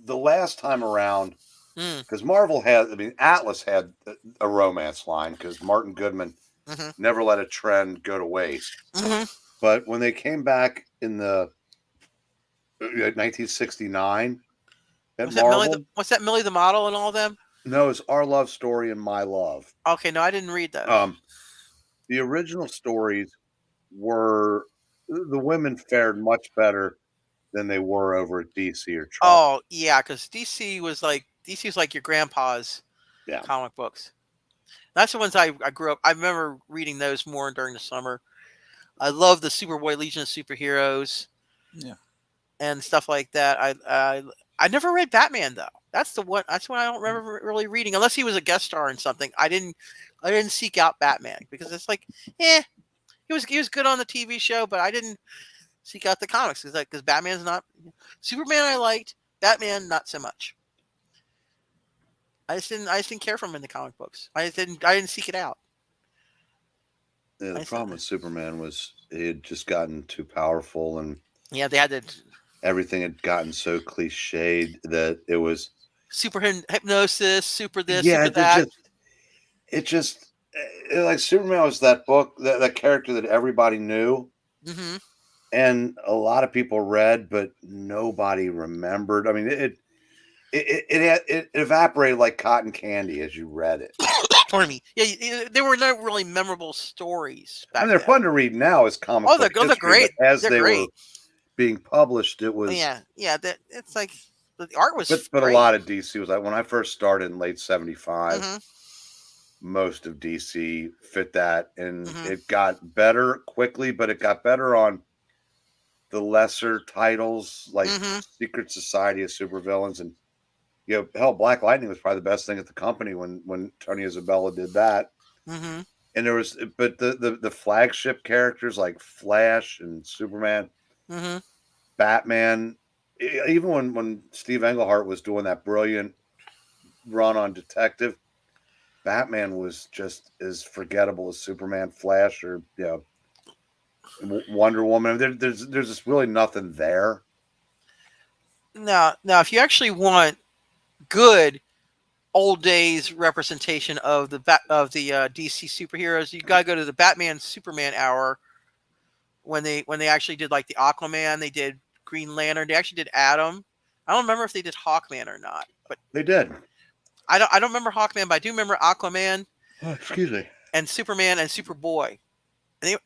last time around, because Marvel Atlas had a romance line because Martin Goodman never let a trend go to waste. But when they came back in the 1969 at Marvel, what's that, Millie the Model and all of them? No, it's Our Love Story and My Love. Okay, no, I didn't read that. The original stories were the women fared much better than they were over at DC or Trump. Oh yeah, because DC was like your grandpa's comic books. That's the ones I grew up. I remember reading those more during the summer. I love the Superboy Legion of Superheroes. Yeah. And stuff like that. I never read Batman though. That's the one. That's what I don't remember really reading, unless he was a guest star in something. I didn't seek out Batman because it's like, he was good on the TV show, but I didn't seek out the comics because Batman's not Superman. I liked Batman, not so much. I just didn't care for him in the comic books. I didn't seek it out. Yeah, the problem with Superman was he had just gotten too powerful, and yeah, they had to. Everything had gotten so cliched that it was super hypnosis, super this, yeah, super that. It just like Superman was that book, that character that everybody knew, and a lot of people read, but nobody remembered. I mean, it evaporated like cotton candy as you read it. Pardon me. Yeah, there were no really memorable stories. And they're fun to read now as comic book history, they're great. As they're they great. were being published, it was it's like the art was but great. A lot of DC was like when I first started in late 75, most of DC fit that, and it got better quickly, but it got better on the lesser titles like Secret Society of Supervillains, and hell, Black Lightning was probably the best thing at the company when Tony Isabella did that. And there was, but the flagship characters like Flash and Superman, Batman, even when Steve Englehart was doing that brilliant run on Detective, Batman was just as forgettable as Superman, Flash, or Wonder Woman. There's just really nothing there. Now, if you actually want good old days representation of the DC superheroes, you gotta go to the Batman Superman hour when they actually did like the Aquaman, they did Green Lantern, they actually did Atom. I don't remember if they did Hawkman or not, but they did. I don't remember Hawkman, but I do remember Aquaman. Oh, excuse me. And Superman and Superboy, and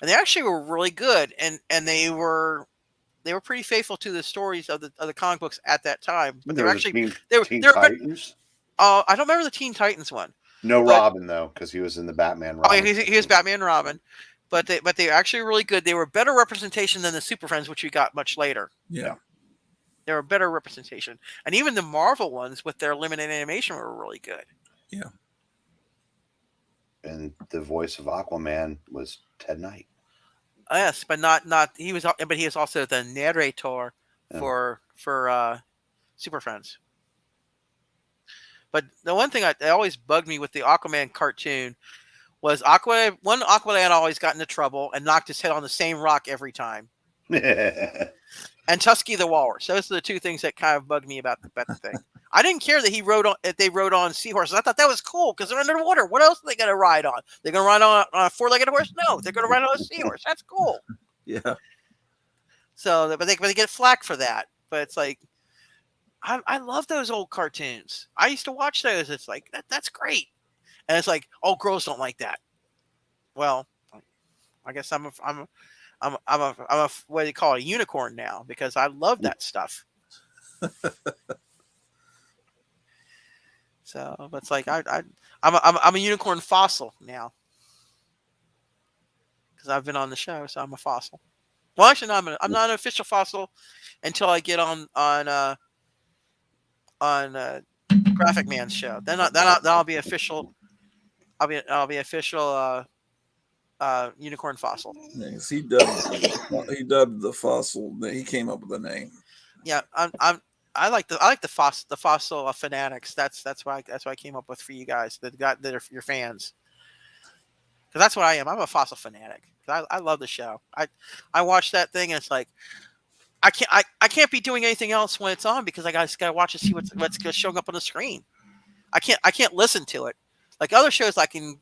they actually were really good, and they were pretty faithful to the stories of the comic books at that time. But they were actually Teen Titans. I don't remember the Teen Titans one. No Robin though, because he was in the Batman. Robin. Oh, he was Batman and Robin, but they were actually really good. They were better representation than the Super Friends, which we got much later. Yeah. They were better representation, and even the Marvel ones with their limited animation were really good. Yeah. And the voice of Aquaman was Ted Knight. Yes, but not he was, but he was also the narrator for Super Friends. But the one thing that always bugged me with the Aquaman cartoon was Aquaman always got into trouble and knocked his head on the same rock every time. And Tusky the Walrus. Those are the two things that kind of bugged me about the thing. I didn't care that they rode on seahorses. I thought that was cool because they're underwater. What else are they going to ride on? They're going to ride on a four-legged horse? No, they're going to ride on a seahorse. That's cool. Yeah. So, but they get flack for that. But it's like, I love those old cartoons. I used to watch those. It's like that's great. And it's like, oh, girls don't like that. Well, I guess I'm a what do you call it, a unicorn now, because I love that stuff. So it's like I'm a unicorn fossil now because I've been on the show, so I'm a fossil. Well, actually, no, I'm not an official fossil until I get on Graphic Man's show. Then I'll be official. I'll be official unicorn fossil. Yes, he dubbed the fossil. He came up with the name. Yeah, I like the fossil fanatics. That's why I came up with for you guys that are your fans. Because that's what I am. I'm a fossil fanatic. I love the show. I watch that thing and it's like I can't be doing anything else when it's on because I gotta watch to see what's showing up on the screen. I can't listen to it like other shows. I can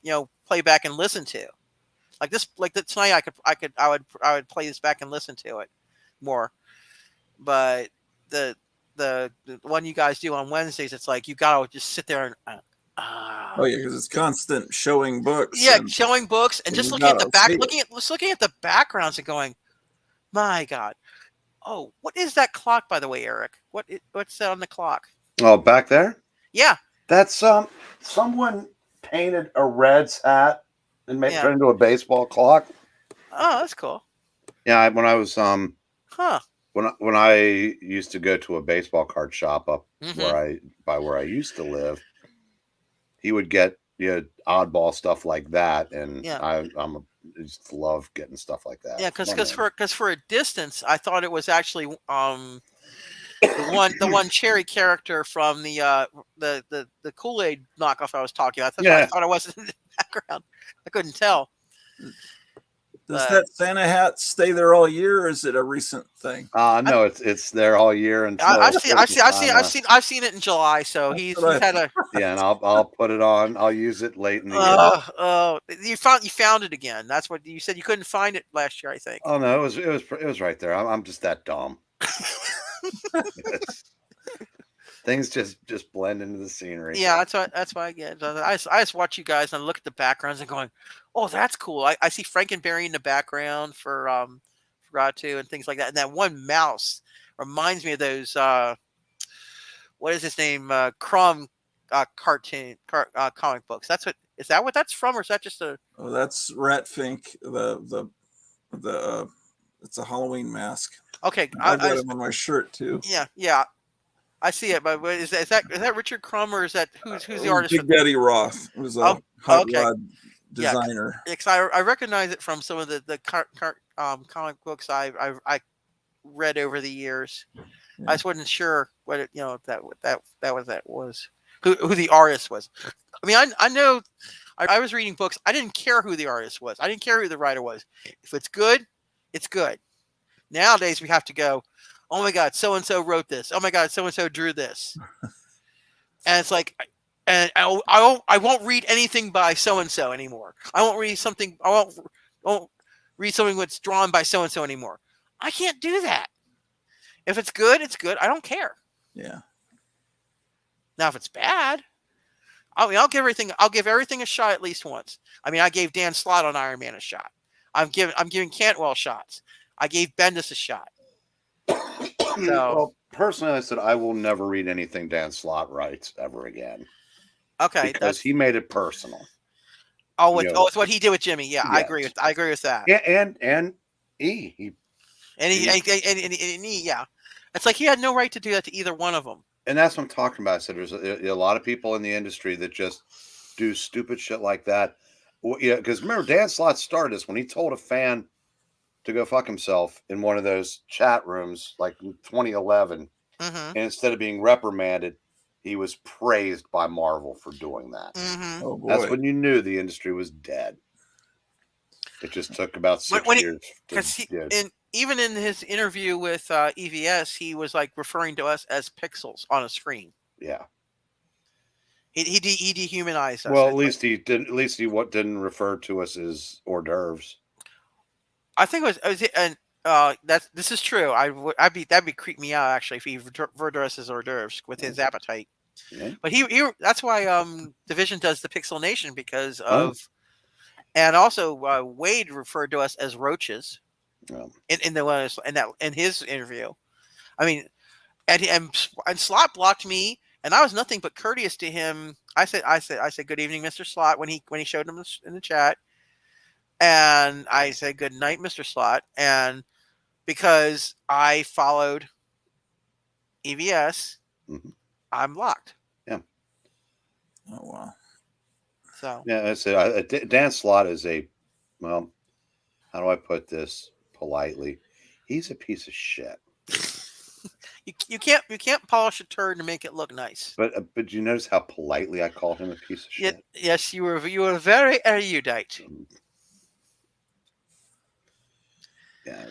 play back and listen to. Tonight I would play this back and listen to it more. But the one you guys do on Wednesdays, it's like you gotta just sit there and oh yeah, because it's constant showing books. Yeah, showing books and just looking at the backgrounds and going, my God. Oh, what is that clock, by the way, Eric? What's that on the clock? Oh, back there? Yeah. That's someone painted a Reds hat and made it into a baseball clock. Oh, that's cool. Yeah, when I was Huh. when I used to go to a baseball card shop up Mhm. where I used to live, he would get oddball stuff like that, and Yeah. I just love getting stuff like that. Yeah, Come on, man. because for a distance, I thought it was actually the one cherry character from the Kool-Aid knockoff I was talking about. That's why I thought it wasn't in the background. I couldn't tell. Does that Santa hat stay there all year, or is it a recent thing? No, it's there all year until I've seen it in July. So he's had a yeah, and I'll put it on. I'll use it late in the year. You found it again. That's what you said. You couldn't find it last year, I think. Oh no, it was right there. I'm just that dumb. Things just blend into the scenery. Yeah, that's why I get. I just watch you guys and look at the backgrounds and going, "Oh, that's cool." I see Frankenberry in the background for Ratu and things like that. And that one mouse reminds me of those. What is his name? Crumb cartoon comic books. Is that what that's from, or is that just a? Oh, that's Ratfink. The it's a Halloween mask. Okay, I got him on my shirt too. Yeah. I see it, but is that Richard Crumb, or is that who's the artist? Big Daddy Roth was a hot rod designer. Yeah, I recognize it from some of the comic books I read over the years. Yeah. I just wasn't sure what it, that was who the artist was. I mean, I know I was reading books. I didn't care who the artist was. I didn't care who the writer was. If it's good, it's good. Nowadays we have to go, oh my God, so and so wrote this. Oh my God, so and so drew this. And it's like, and I won't read anything by so and so anymore. I won't read something. I won't read something that's drawn by so and so anymore. I can't do that. If it's good, it's good. I don't care. Yeah. Now, if it's bad, I'll give everything a shot at least once. I mean, I gave Dan Slott on Iron Man a shot. I'm giving Cantwell shots. I gave Bendis a shot. Well, personally, I said I will never read anything Dan Slott writes ever again. Okay, because he made it personal. It's what he did with Jimmy. Yeah, yes. I agree with that. And E. Yeah, it's like he had no right to do that to either one of them. And that's what I'm talking about. I said there's a lot of people in the industry that just do stupid shit like that. Well, yeah, because remember Dan Slott started this when he told a fan to go fuck himself in one of those chat rooms like in 2011. Mm-hmm. And instead of being reprimanded, he was praised by Marvel for doing that. Mm-hmm. Oh, boy. That's when you knew the industry was dead. It just took about 6 years. Even in his interview with EVS, he was like referring to us as pixels on a screen. Yeah. He dehumanized us. Well, at least he didn't refer to us as hors d'oeuvres. I think it was this is true. That'd be creep me out actually if he referred to us as hors d'oeuvres with his appetite. Yeah. But he that's why Division does the Pixel Nation because of, and also Wade referred to us as roaches. In his interview. I mean, and Slott blocked me, and I was nothing but courteous to him. I said good evening, Mr. Slott when he showed him in the chat. And I said, good night, Mr. Slott. And because I followed EVS, I'm blocked. Yeah. Oh, wow. So. Yeah, I said Dan Slott is how do I put this politely? He's a piece of shit. You can't polish a turd to make it look nice. But you notice how politely I called him a piece of shit? Yes, you were very erudite. Yeah.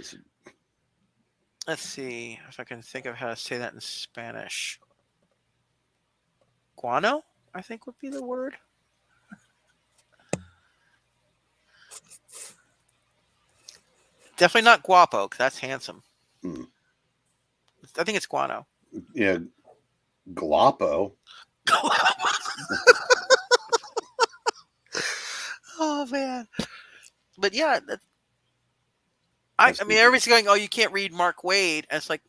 Let's see if I can think of how to say that in Spanish. Guano, I think would be the word. Definitely not guapo, because that's handsome. I think it's guano. Yeah, Glapo. Oh man, but yeah, I mean, everybody's going, "Oh, you can't read Mark Waid," and it's like,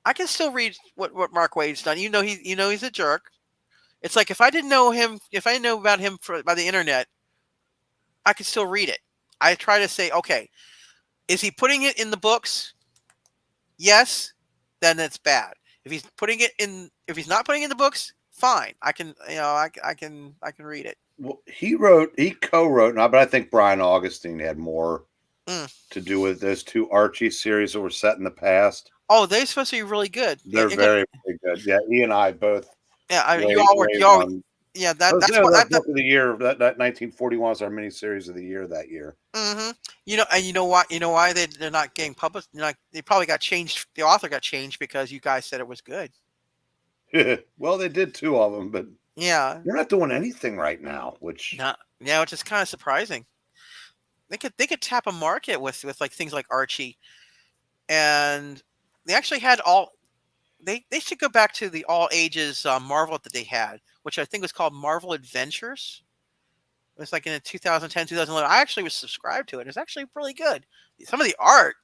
I can still read what Mark Waid's done. He's a jerk. It's like if I didn't know him, if I didn't know about him by the internet, I could still read it. I try to say, okay, Is he putting it in the books? Yes, then it's bad. If he's not putting it in the books, fine. I can read it. Well, he co-wrote, but I think Brian Augustine had more to do with those two Archie series that were set in the past. Oh, they're supposed to be really good. They're very good. Yeah, he and I both. Yeah, Yeah, that's that book of the year. That 1941 was our miniseries of the year that year. Mm-hmm. You know what? You know why they're not getting published? They probably got changed. The author got changed because you guys said it was good. Well, they did 2 of them, but yeah, they're not doing anything right now. Which which is kind of surprising. They could tap a market with like things like Archie, and they actually had all. They should go back to the all ages Marvel that they had, which I think was called Marvel Adventures. It was like in 2010, 2011. I actually was subscribed to it. It's actually really good. Some of the art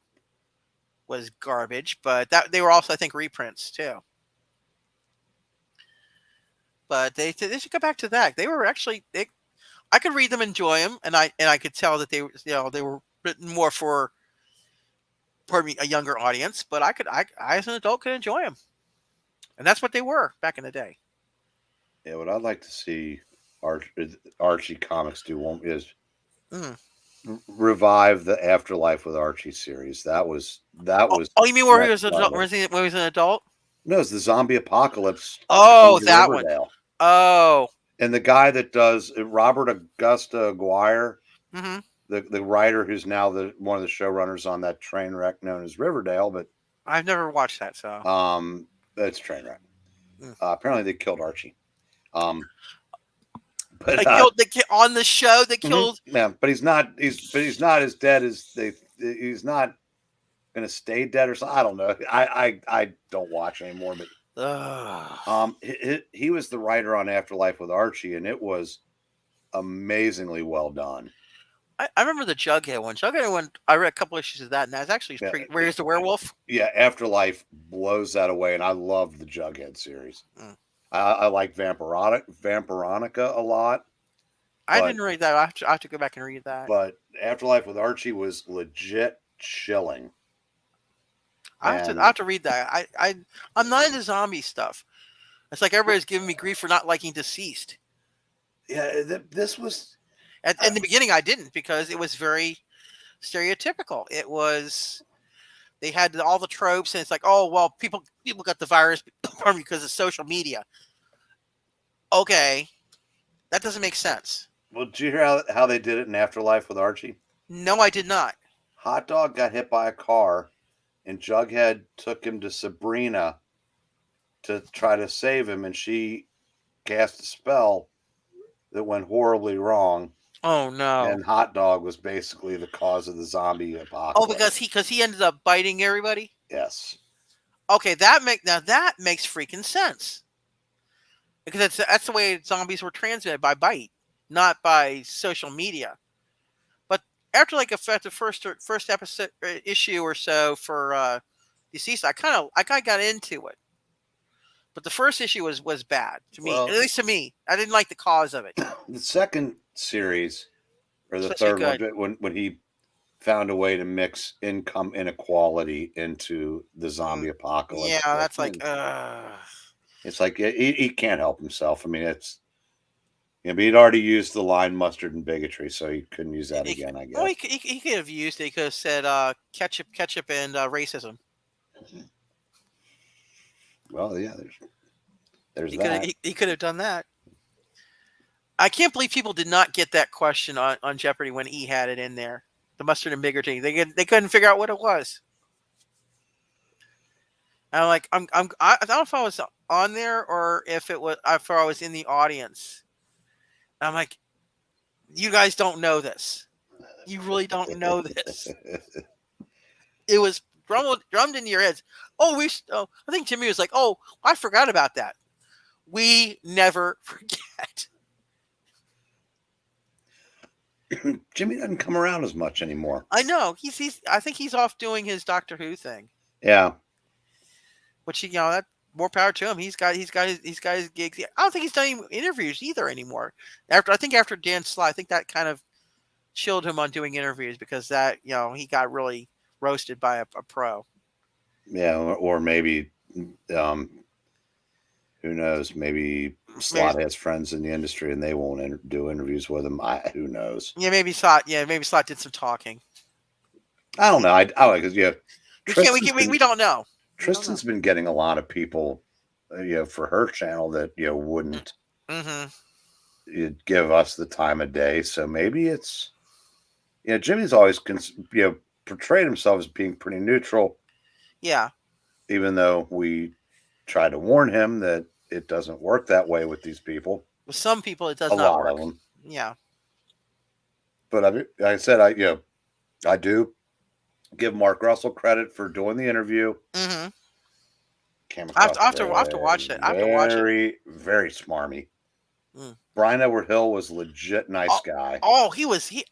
was garbage, but they were also, I think, reprints too. But they should go back to that. They were actually I could read them, enjoy them, and I could tell that they were written more for, pardon me, a younger audience. But I as an adult could enjoy them, and that's what they were back in the day. Yeah, what I'd like to see Archie comics do is revive the Afterlife with Archie series. That was. Oh, you mean where he was an adult? Where he was an adult? No, it's the zombie apocalypse. Oh, that Riverdale. One. Oh. And the guy that does Robert Augusta Aguirre, mm-hmm. the writer who's now one of the showrunners on that train wreck known as Riverdale, but I've never watched that. So it's train wreck. Apparently, they killed Archie. But they killed on the show. They killed. Yeah, but he's not. He's not as dead as they. He's not going to stay dead or something. I don't know. I don't watch anymore, but. He was the writer on Afterlife with Archie, and it was amazingly well done. I remember the Jughead one. Jughead one, I read a couple issues of that, and that's actually pretty. Where's the werewolf? Yeah, Afterlife blows that away, and I love the Jughead series. I like Vampironica a lot. I didn't read that. I have to go back and read that. But Afterlife with Archie was legit chilling. I have to read that. I'm not into zombie stuff. It's like everybody's giving me grief for not liking Deceased. Yeah, this was. In the beginning, I didn't because it was very stereotypical. It was. They had all the tropes, and it's like, oh well, people got the virus because of social media. Okay, that doesn't make sense. Well, did you hear how they did it in Afterlife with Archie? No, I did not. Hot Dog got hit by a car. And Jughead took him to Sabrina to try to save him, and she cast a spell that went horribly wrong. Oh no! And Hot Dog was basically the cause of the zombie apocalypse. Oh, because he ended up biting everybody. Yes. Okay, that makes freaking sense. Because that's the way zombies were transmitted, by bite, not by social media. After like the first episode issue or so for Deceased, I kind of got into it, but the first issue was bad to me. At least to me, I didn't like the cause of it. The second series, or the third one, when he found a way to mix income inequality into the zombie apocalypse. Yeah, that's like. It's like he can't help himself. I mean, it's. Yeah, but he'd already used the line mustard and bigotry, so he couldn't use that again, I guess. Well, he could have used it. He could have said ketchup and racism. Well, yeah, there's that. He could have done that. I can't believe people did not get that question on Jeopardy when he had it in there. The mustard and bigotry. They couldn't figure out what it was. And I'm like, I don't know if I was on there or if I was in the audience. I'm like, you guys don't know this. You really don't know this. It was drummed into your heads. I think Jimmy was like, oh, I forgot about that. We never forget. Jimmy doesn't come around as much anymore. I know. I think he's off doing his Doctor Who thing. Yeah. Which that more power to him. He's got his gigs. I don't think he's done any interviews either anymore. After Dan Sly, I think that kind of chilled him on doing interviews because that he got really roasted by a pro. Yeah, or maybe, who knows? Maybe Slot has friends in the industry and they won't do interviews with him. Who knows? Yeah, maybe Slot. Yeah, maybe Slot did some talking. I don't know. I because we don't know. Tristan's been getting a lot of people, for her channel that wouldn't give us the time of day. So maybe it's, Jimmy's always portrayed himself as being pretty neutral. Yeah. Even though we try to warn him that it doesn't work that way with these people. With some people, it does not work. A lot of them. Yeah. But like I said, I do give Mark Russell credit for doing the interview. I have to watch it. I have to watch it. Very, very smarmy. Brian Edward Hill was legit nice guy. Oh,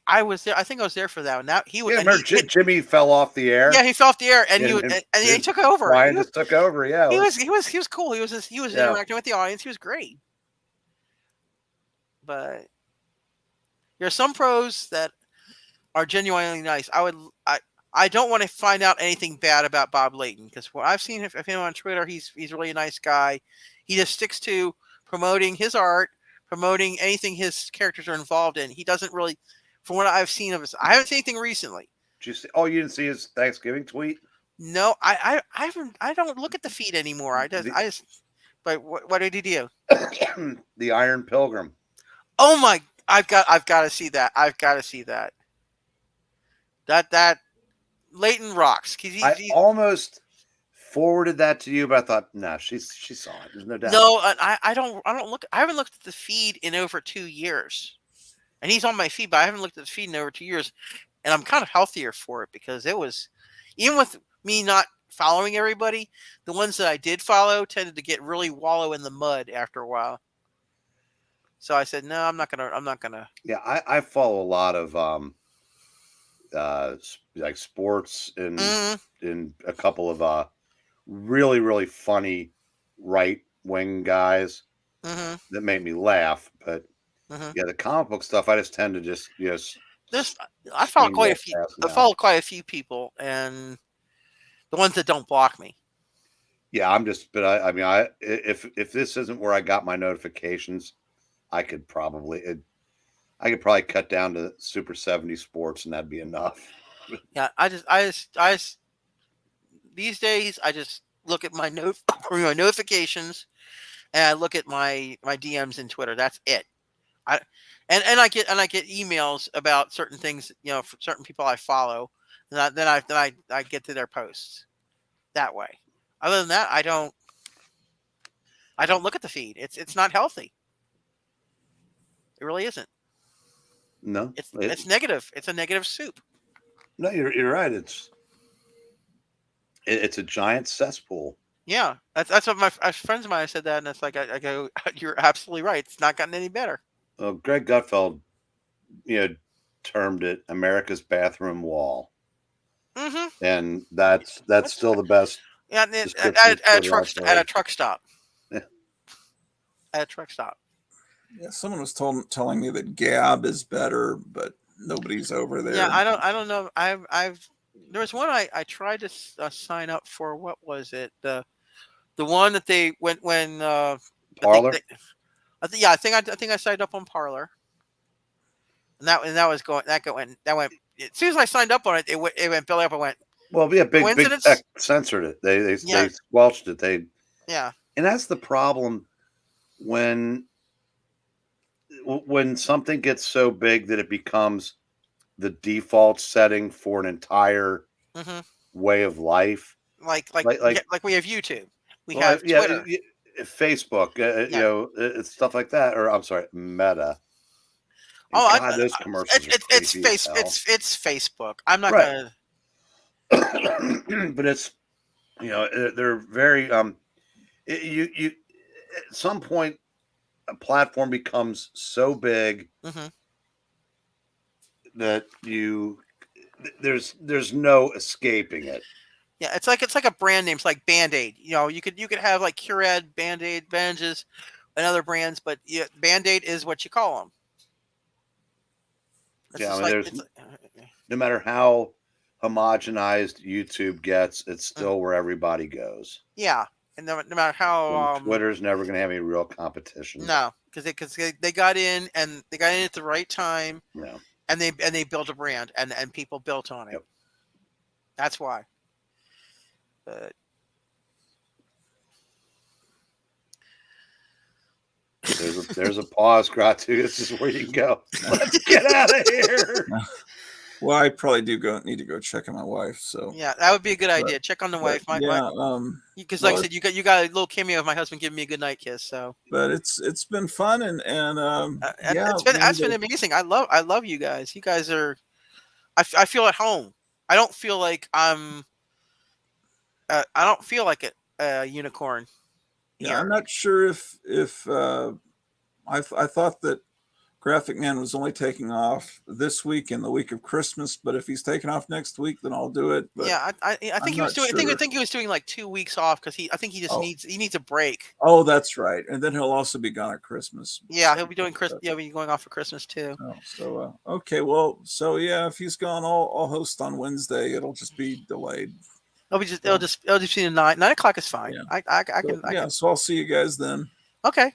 I was there. I think I was there for that one. Now he was. Yeah, Jimmy fell off the air. Yeah, he fell off the air, and he took over. Brian just took over. Yeah, he was cool. He was interacting with the audience. He was great. But there are some pros that are genuinely nice. I don't want to find out anything bad about Bob Layton, because what I've seen of him on Twitter, he's really a nice guy. He just sticks to promoting his art, promoting anything his characters are involved in. He doesn't really, from what I've seen of his, I haven't seen anything recently. Did you see? Oh, you didn't see his Thanksgiving tweet? No, I haven't. I don't look at the feed anymore. I just. But what did he do? The Iron Pilgrim. Oh my! I've got to see that. I've got to see that. That Leighton rocks. I almost forwarded that to you, but I thought, no, she saw it. There's no doubt. No, I don't look. I haven't looked at the feed in over 2 years, and he's on my feed, but I haven't looked at the feed in over 2 years, and I'm kind of healthier for it, because it was, even with me not following everybody, the ones that I did follow tended to get really wallow in the mud after a while. So I said, no, I'm not gonna. Yeah, I follow a lot of like sports and a couple of really, really funny right-wing guys that make me laugh. But yeah, the comic book stuff, I just tend to just I follow quite a few. I follow quite a few people, and the ones that don't block me. Yeah, if this isn't where I got my notifications, I could probably cut down to Super 70 Sports, and that'd be enough. Yeah, I just these days I just look at my notifications, and I look at my DMs in Twitter. That's it. I get emails about certain things, for certain people I follow, and then I get to their posts that way. Other than that, I don't look at the feed. It's not healthy. It really isn't. No, it's negative. It's a negative soup. No, you're right. It's a giant cesspool. Yeah, that's what my friends of mine said that, and it's like I go, you're absolutely right. It's not gotten any better. Well, Greg Gutfeld, termed it America's bathroom wall, and that's still the best. Yeah, at a truck stop. Yeah. At a truck stop. Yeah, someone was telling me that Gab is better, but nobody's over there. Yeah, I don't know. There was one I tried to sign up for. What was it? The one that they when Parlor. I think I signed up on Parlor, and that went. As soon as I signed up on it, it went belly up. I went. Well, yeah, big tech censored it. They squelched it. And that's the problem when something gets so big that it becomes the default setting for an entire way of life. Like we have YouTube, we have Twitter, Facebook, it's stuff like that. Or I'm sorry, Meta. And those commercials. It's Facebook. I'm not gonna. But it's they're very you at some point a platform becomes so big that there's no escaping it. Yeah, it's like a brand name. It's like Band-Aid. You could have like Curad, Band-Aid, Bandages, and other brands, but Band-Aid is what you call them. No matter how homogenized YouTube gets, it's still where everybody goes. Yeah, and no matter how Twitter's never going to have any real competition. No, because they got in and they got in at the right time. Yeah. And they built a brand and people built on it. Yep. That's why. But there's a pause, Gratu. This is where you can go. Let's get out of here. Well, I probably need to go check on my wife. So yeah, that would be a good idea. Check on the wife. Because like I said, you got a little cameo of my husband giving me a good night kiss. So, but it's been fun and it's been amazing. I love you guys. You guys are. I feel at home. I don't feel like I'm. I don't feel like a unicorn. Yeah, here. I'm not sure if I thought that Graphic Man was only taking off this week and the week of Christmas, but if he's taking off next week, then I'll do it. But yeah, I think he was doing. Sure. I think he was doing like 2 weeks off because he just needs a break. Oh, that's right, and then he'll also be gone at Christmas. Yeah, he'll be doing Christmas. Yeah, he'll be going off for Christmas too. Oh, so okay, well, so yeah, if he's gone, I'll host on Wednesday. It'll just be delayed. It'll just be 9 o'clock is fine. Yeah. I can. So I'll see you guys then. Okay.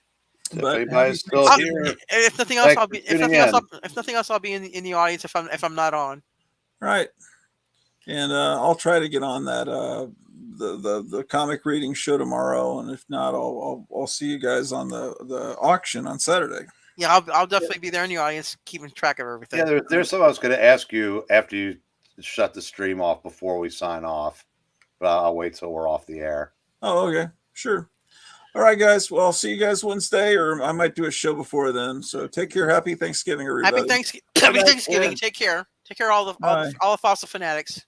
But everybody's still here. If nothing else, I'll be. If nothing else, I'll be in the audience if I'm not on. Right. And I'll try to get on that the comic reading show tomorrow, and if not, I'll see you guys on the auction on Saturday. Yeah, I'll definitely be there in the audience, keeping track of everything. Yeah, there's something I was going to ask you after you shut the stream off before we sign off, but I'll wait till we're off the air. Oh, okay, sure. All right, guys. Well, I'll see you guys Wednesday, or I might do a show before then. So take care. Happy Thanksgiving, everybody. Happy Thanksgiving. Take care. Take care, all the fossil fanatics.